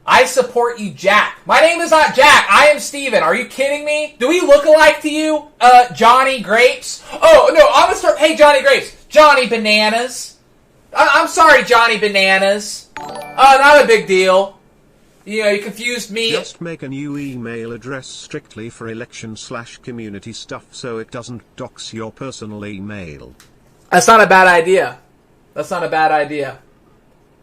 I support you, Jack. My name is not Jack. I am Steven. Are you kidding me? Do we look alike to you, Johnny Grapes? Oh, no, I'm gonna start... Hey, Johnny Grapes. Johnny Bananas. I'm sorry, Johnny Bananas. Not a big deal. You know, you confused me. Just make a new email address strictly for election/community stuff so it doesn't dox your personal email. That's not a bad idea. That's not a bad idea.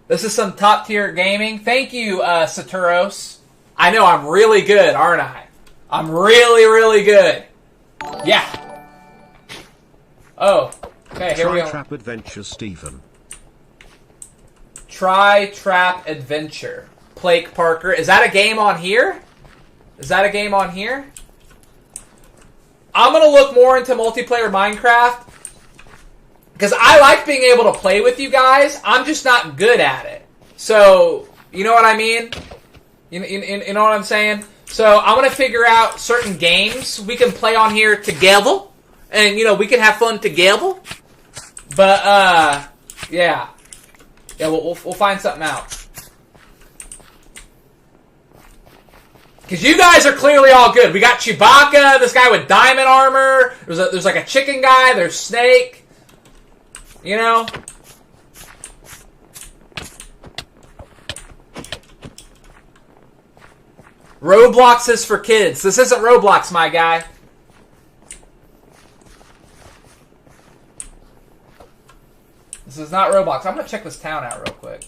This is some top-tier gaming. Thank you, Saturos. I know I'm really good, aren't I? I'm really, really good. Yeah. Oh. Okay, here we go. Try Trap Adventure, Stephen. Try Trap Adventure. Blake Parker. Is that a game on here? Is that a game on here? I'm going to look more into multiplayer Minecraft. Because I like being able to play with you guys. I'm just not good at it. So, you know what I mean? You know what I'm saying? So, I'm going to figure out certain games we can play on here together. And, you know, we can have fun together. But, yeah. Yeah, we'll find something out. Because you guys are clearly all good. We got Chewbacca, this guy with diamond armor. There's like a chicken guy. There's Snake. You know? Roblox is for kids. This isn't Roblox, my guy. This is not Roblox. I'm going to check this town out real quick.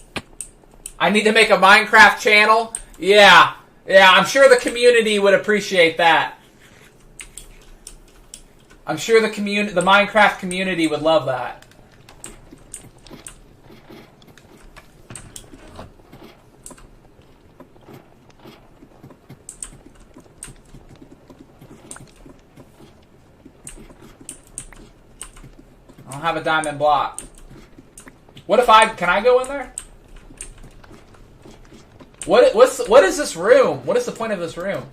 I need to make a Minecraft channel? Yeah. Yeah, I'm sure the community would appreciate that. I'm sure the Minecraft community would love that. I don't have a diamond block. What if can I go in there? What is this room? What is the point of this room?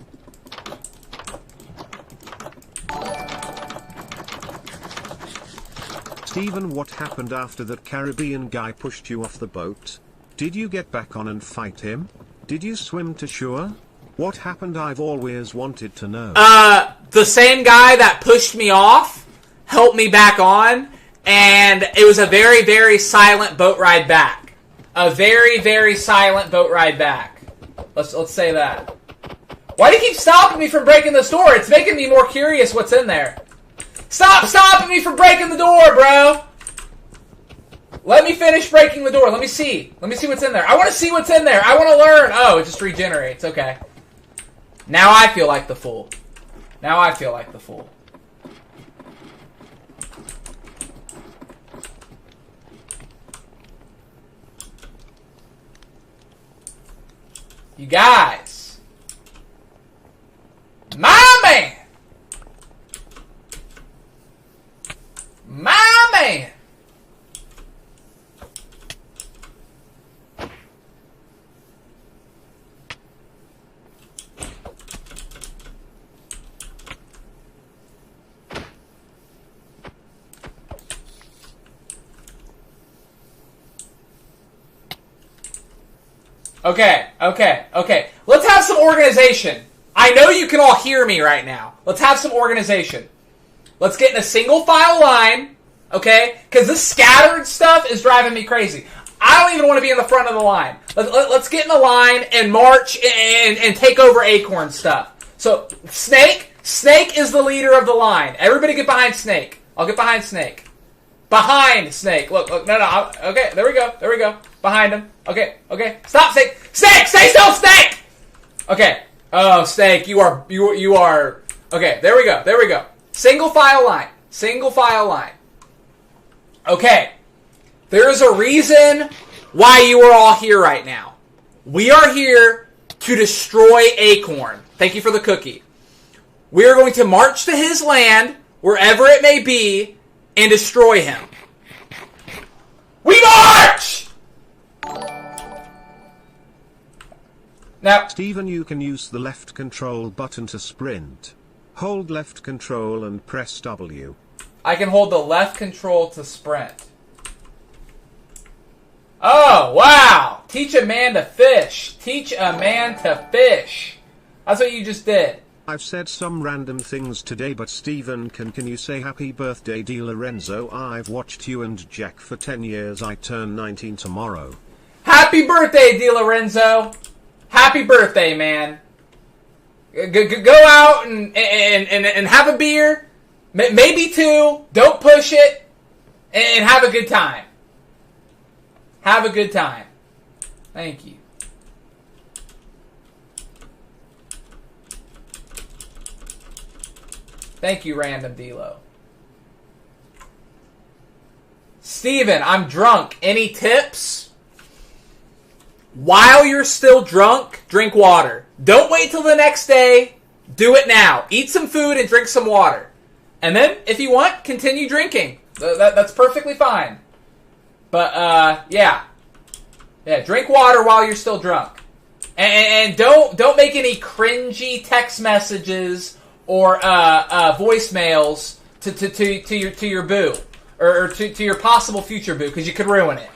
Steven, what happened after that Caribbean guy pushed you off the boat? Did you get back on and fight him? Did you swim to shore? What happened? I've always wanted to know. The same guy that pushed me off helped me back on, and it was a very, very silent boat ride back. A very, very silent boat ride back. Let's say that. Why do you keep stopping me from breaking this door? It's making me more curious what's in there. Stop stopping me from breaking the door, bro! Let me finish breaking the door. Let me see. Let me see what's in there. I want to see what's in there. I want to learn. Oh, it just regenerates. Okay. Now I feel like the fool. Now I feel like the fool. You guys. My man. My man. Okay. Let's have some organization. I know you can all hear me right now. Let's have some organization. Let's get in a single file line, okay? Because this scattered stuff is driving me crazy. I don't even want to be in the front of the line. Let's get in a line and march and take over Acorn stuff. So, Snake is the leader of the line. Everybody get behind Snake. I'll get behind Snake. Behind Snake. Look, no. Okay, there we go. Behind him. Okay. Stop, Snake. Snake, stay still, Snake! Okay. Oh, Snake, you are. Okay, there we go. Single file line. Okay. There is a reason why you are all here right now. We are here to destroy Acorn. Thank you for the cookie. We are going to march to his land, wherever it may be, and destroy him. We march! Now, Steven, you can use the left control button to sprint. Hold left control and press W. I can hold the left control to sprint. Oh, wow! Teach a man to fish. Teach a man to fish. That's what you just did. I've said some random things today, but Steven, can you say happy birthday Di Lorenzo? I've watched you and Jack for 10 years. I turn 19 tomorrow. Happy birthday, Di Lorenzo. Happy birthday, man. Go out and have a beer. Maybe two. Don't push it. And have a good time. Have a good time. Thank you. Thank you, Random D-Lo. Steven, I'm drunk. Any tips? While you're still drunk, drink water. Don't wait till the next day. Do it now. Eat some food and drink some water. And then, if you want, continue drinking. That's perfectly fine. But, yeah. Yeah, drink water while you're still drunk. And don't make any cringy text messages or voicemails to your boo. Or to your possible future boo, because you could ruin it.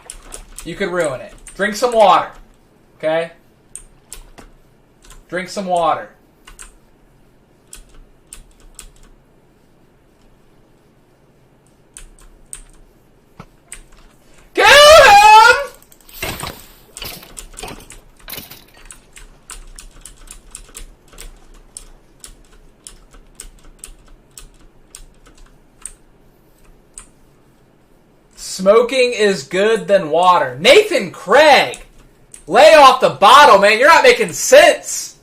You could ruin it. Drink some water. Okay? Drink some water. Get him! Smoking is good than water. Nathan Craig! Lay off the bottle, man. You're not making sense.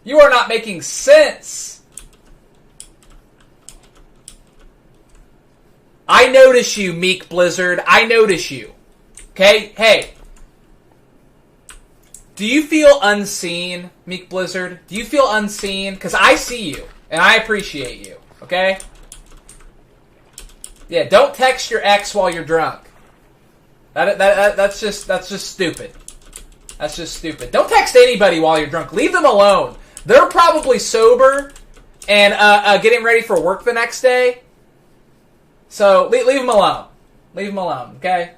You are not making sense. I notice you, Meek Blizzard. I notice you. Okay? Hey. Do you feel unseen, Meek Blizzard? Do you feel unseen? Because I see you, and I appreciate you. Okay? Yeah, don't text your ex while you're drunk. That's just stupid. That's just stupid. Don't text anybody while you're drunk. Leave them alone. They're probably sober and getting ready for work the next day. So leave them alone. Leave them alone, okay?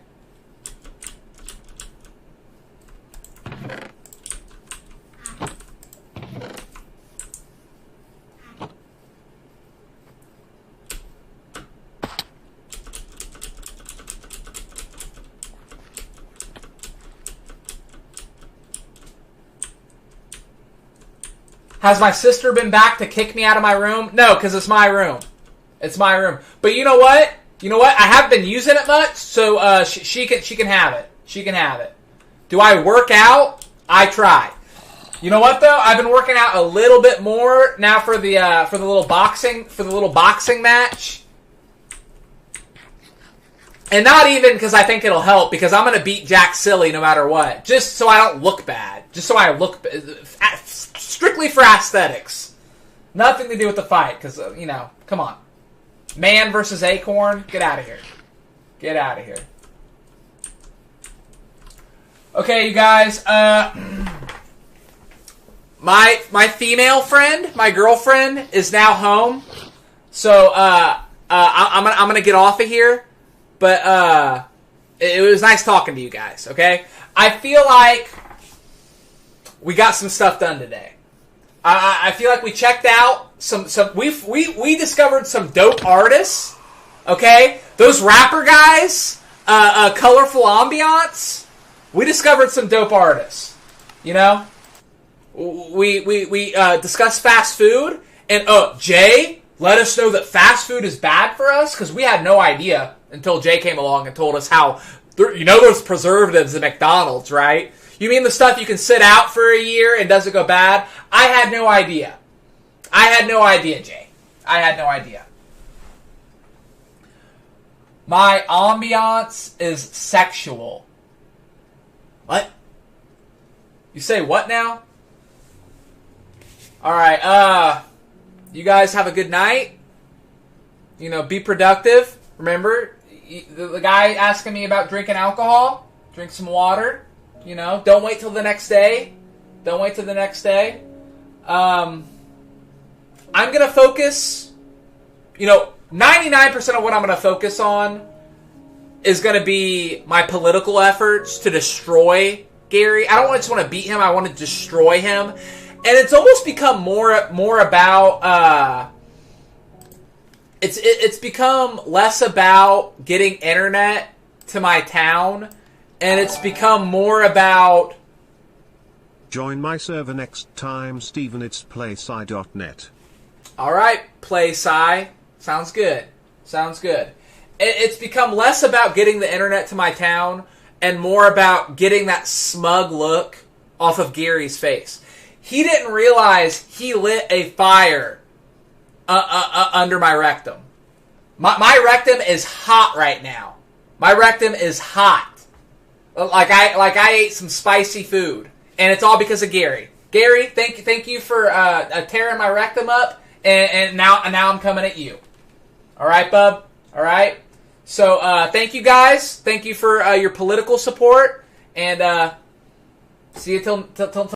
Has my sister been back to kick me out of my room? No, because it's my room. It's my room. But you know what? You know what? I haven't been using it much, so she can have it. She can have it. Do I work out? I try. You know what though? I've been working out a little bit more now for the little boxing match. And not even because I think it'll help, because I'm going to beat Jack Silly no matter what. Just so I don't look bad. Just so I look strictly for aesthetics. Nothing to do with the fight, because, you know, come on. Man versus Acorn? Get out of here. Get out of here. Okay, you guys. My female friend, my girlfriend, is now home. So, I'm gonna get off of here. But, it was nice talking to you guys, okay? I feel like we got some stuff done today. I feel like we checked out we discovered some dope artists, okay? Those rapper guys, Colorful Ambiance, we discovered some dope artists, you know? We discussed fast food, and, Jay let us know that fast food is bad for us, because we had no idea until Jay came along and told us how, there's preservatives in McDonald's, right? You mean the stuff you can sit out for a year and doesn't go bad? I had no idea. I had no idea, Jay. I had no idea. My ambiance is sexual. What? You say what now? Alright, you guys have a good night. You know, be productive. Remember, the guy asking me about drinking alcohol, drink some water. You know, don't wait till the next day. Don't wait till the next day. I'm going to focus, 99% of what I'm going to focus on is going to be my political efforts to destroy Gary. I don't just want to beat him. I want to destroy him. And it's almost become more about, it's become less about getting internet to my town, and it's become more about... Join my server next time, Steven. It's playsci.net. Alright, PlaySci. Sounds good. Sounds good. It's become less about getting the internet to my town and more about getting that smug look off of Gary's face. He didn't realize he lit a fire under my rectum. My rectum is hot right now. My rectum is hot. Like I ate some spicy food, and it's all because of Gary. Gary, thank you for tearing my rectum up, and now I'm coming at you. All right, bub. All right. So thank you guys. Thank you for your political support, and see you till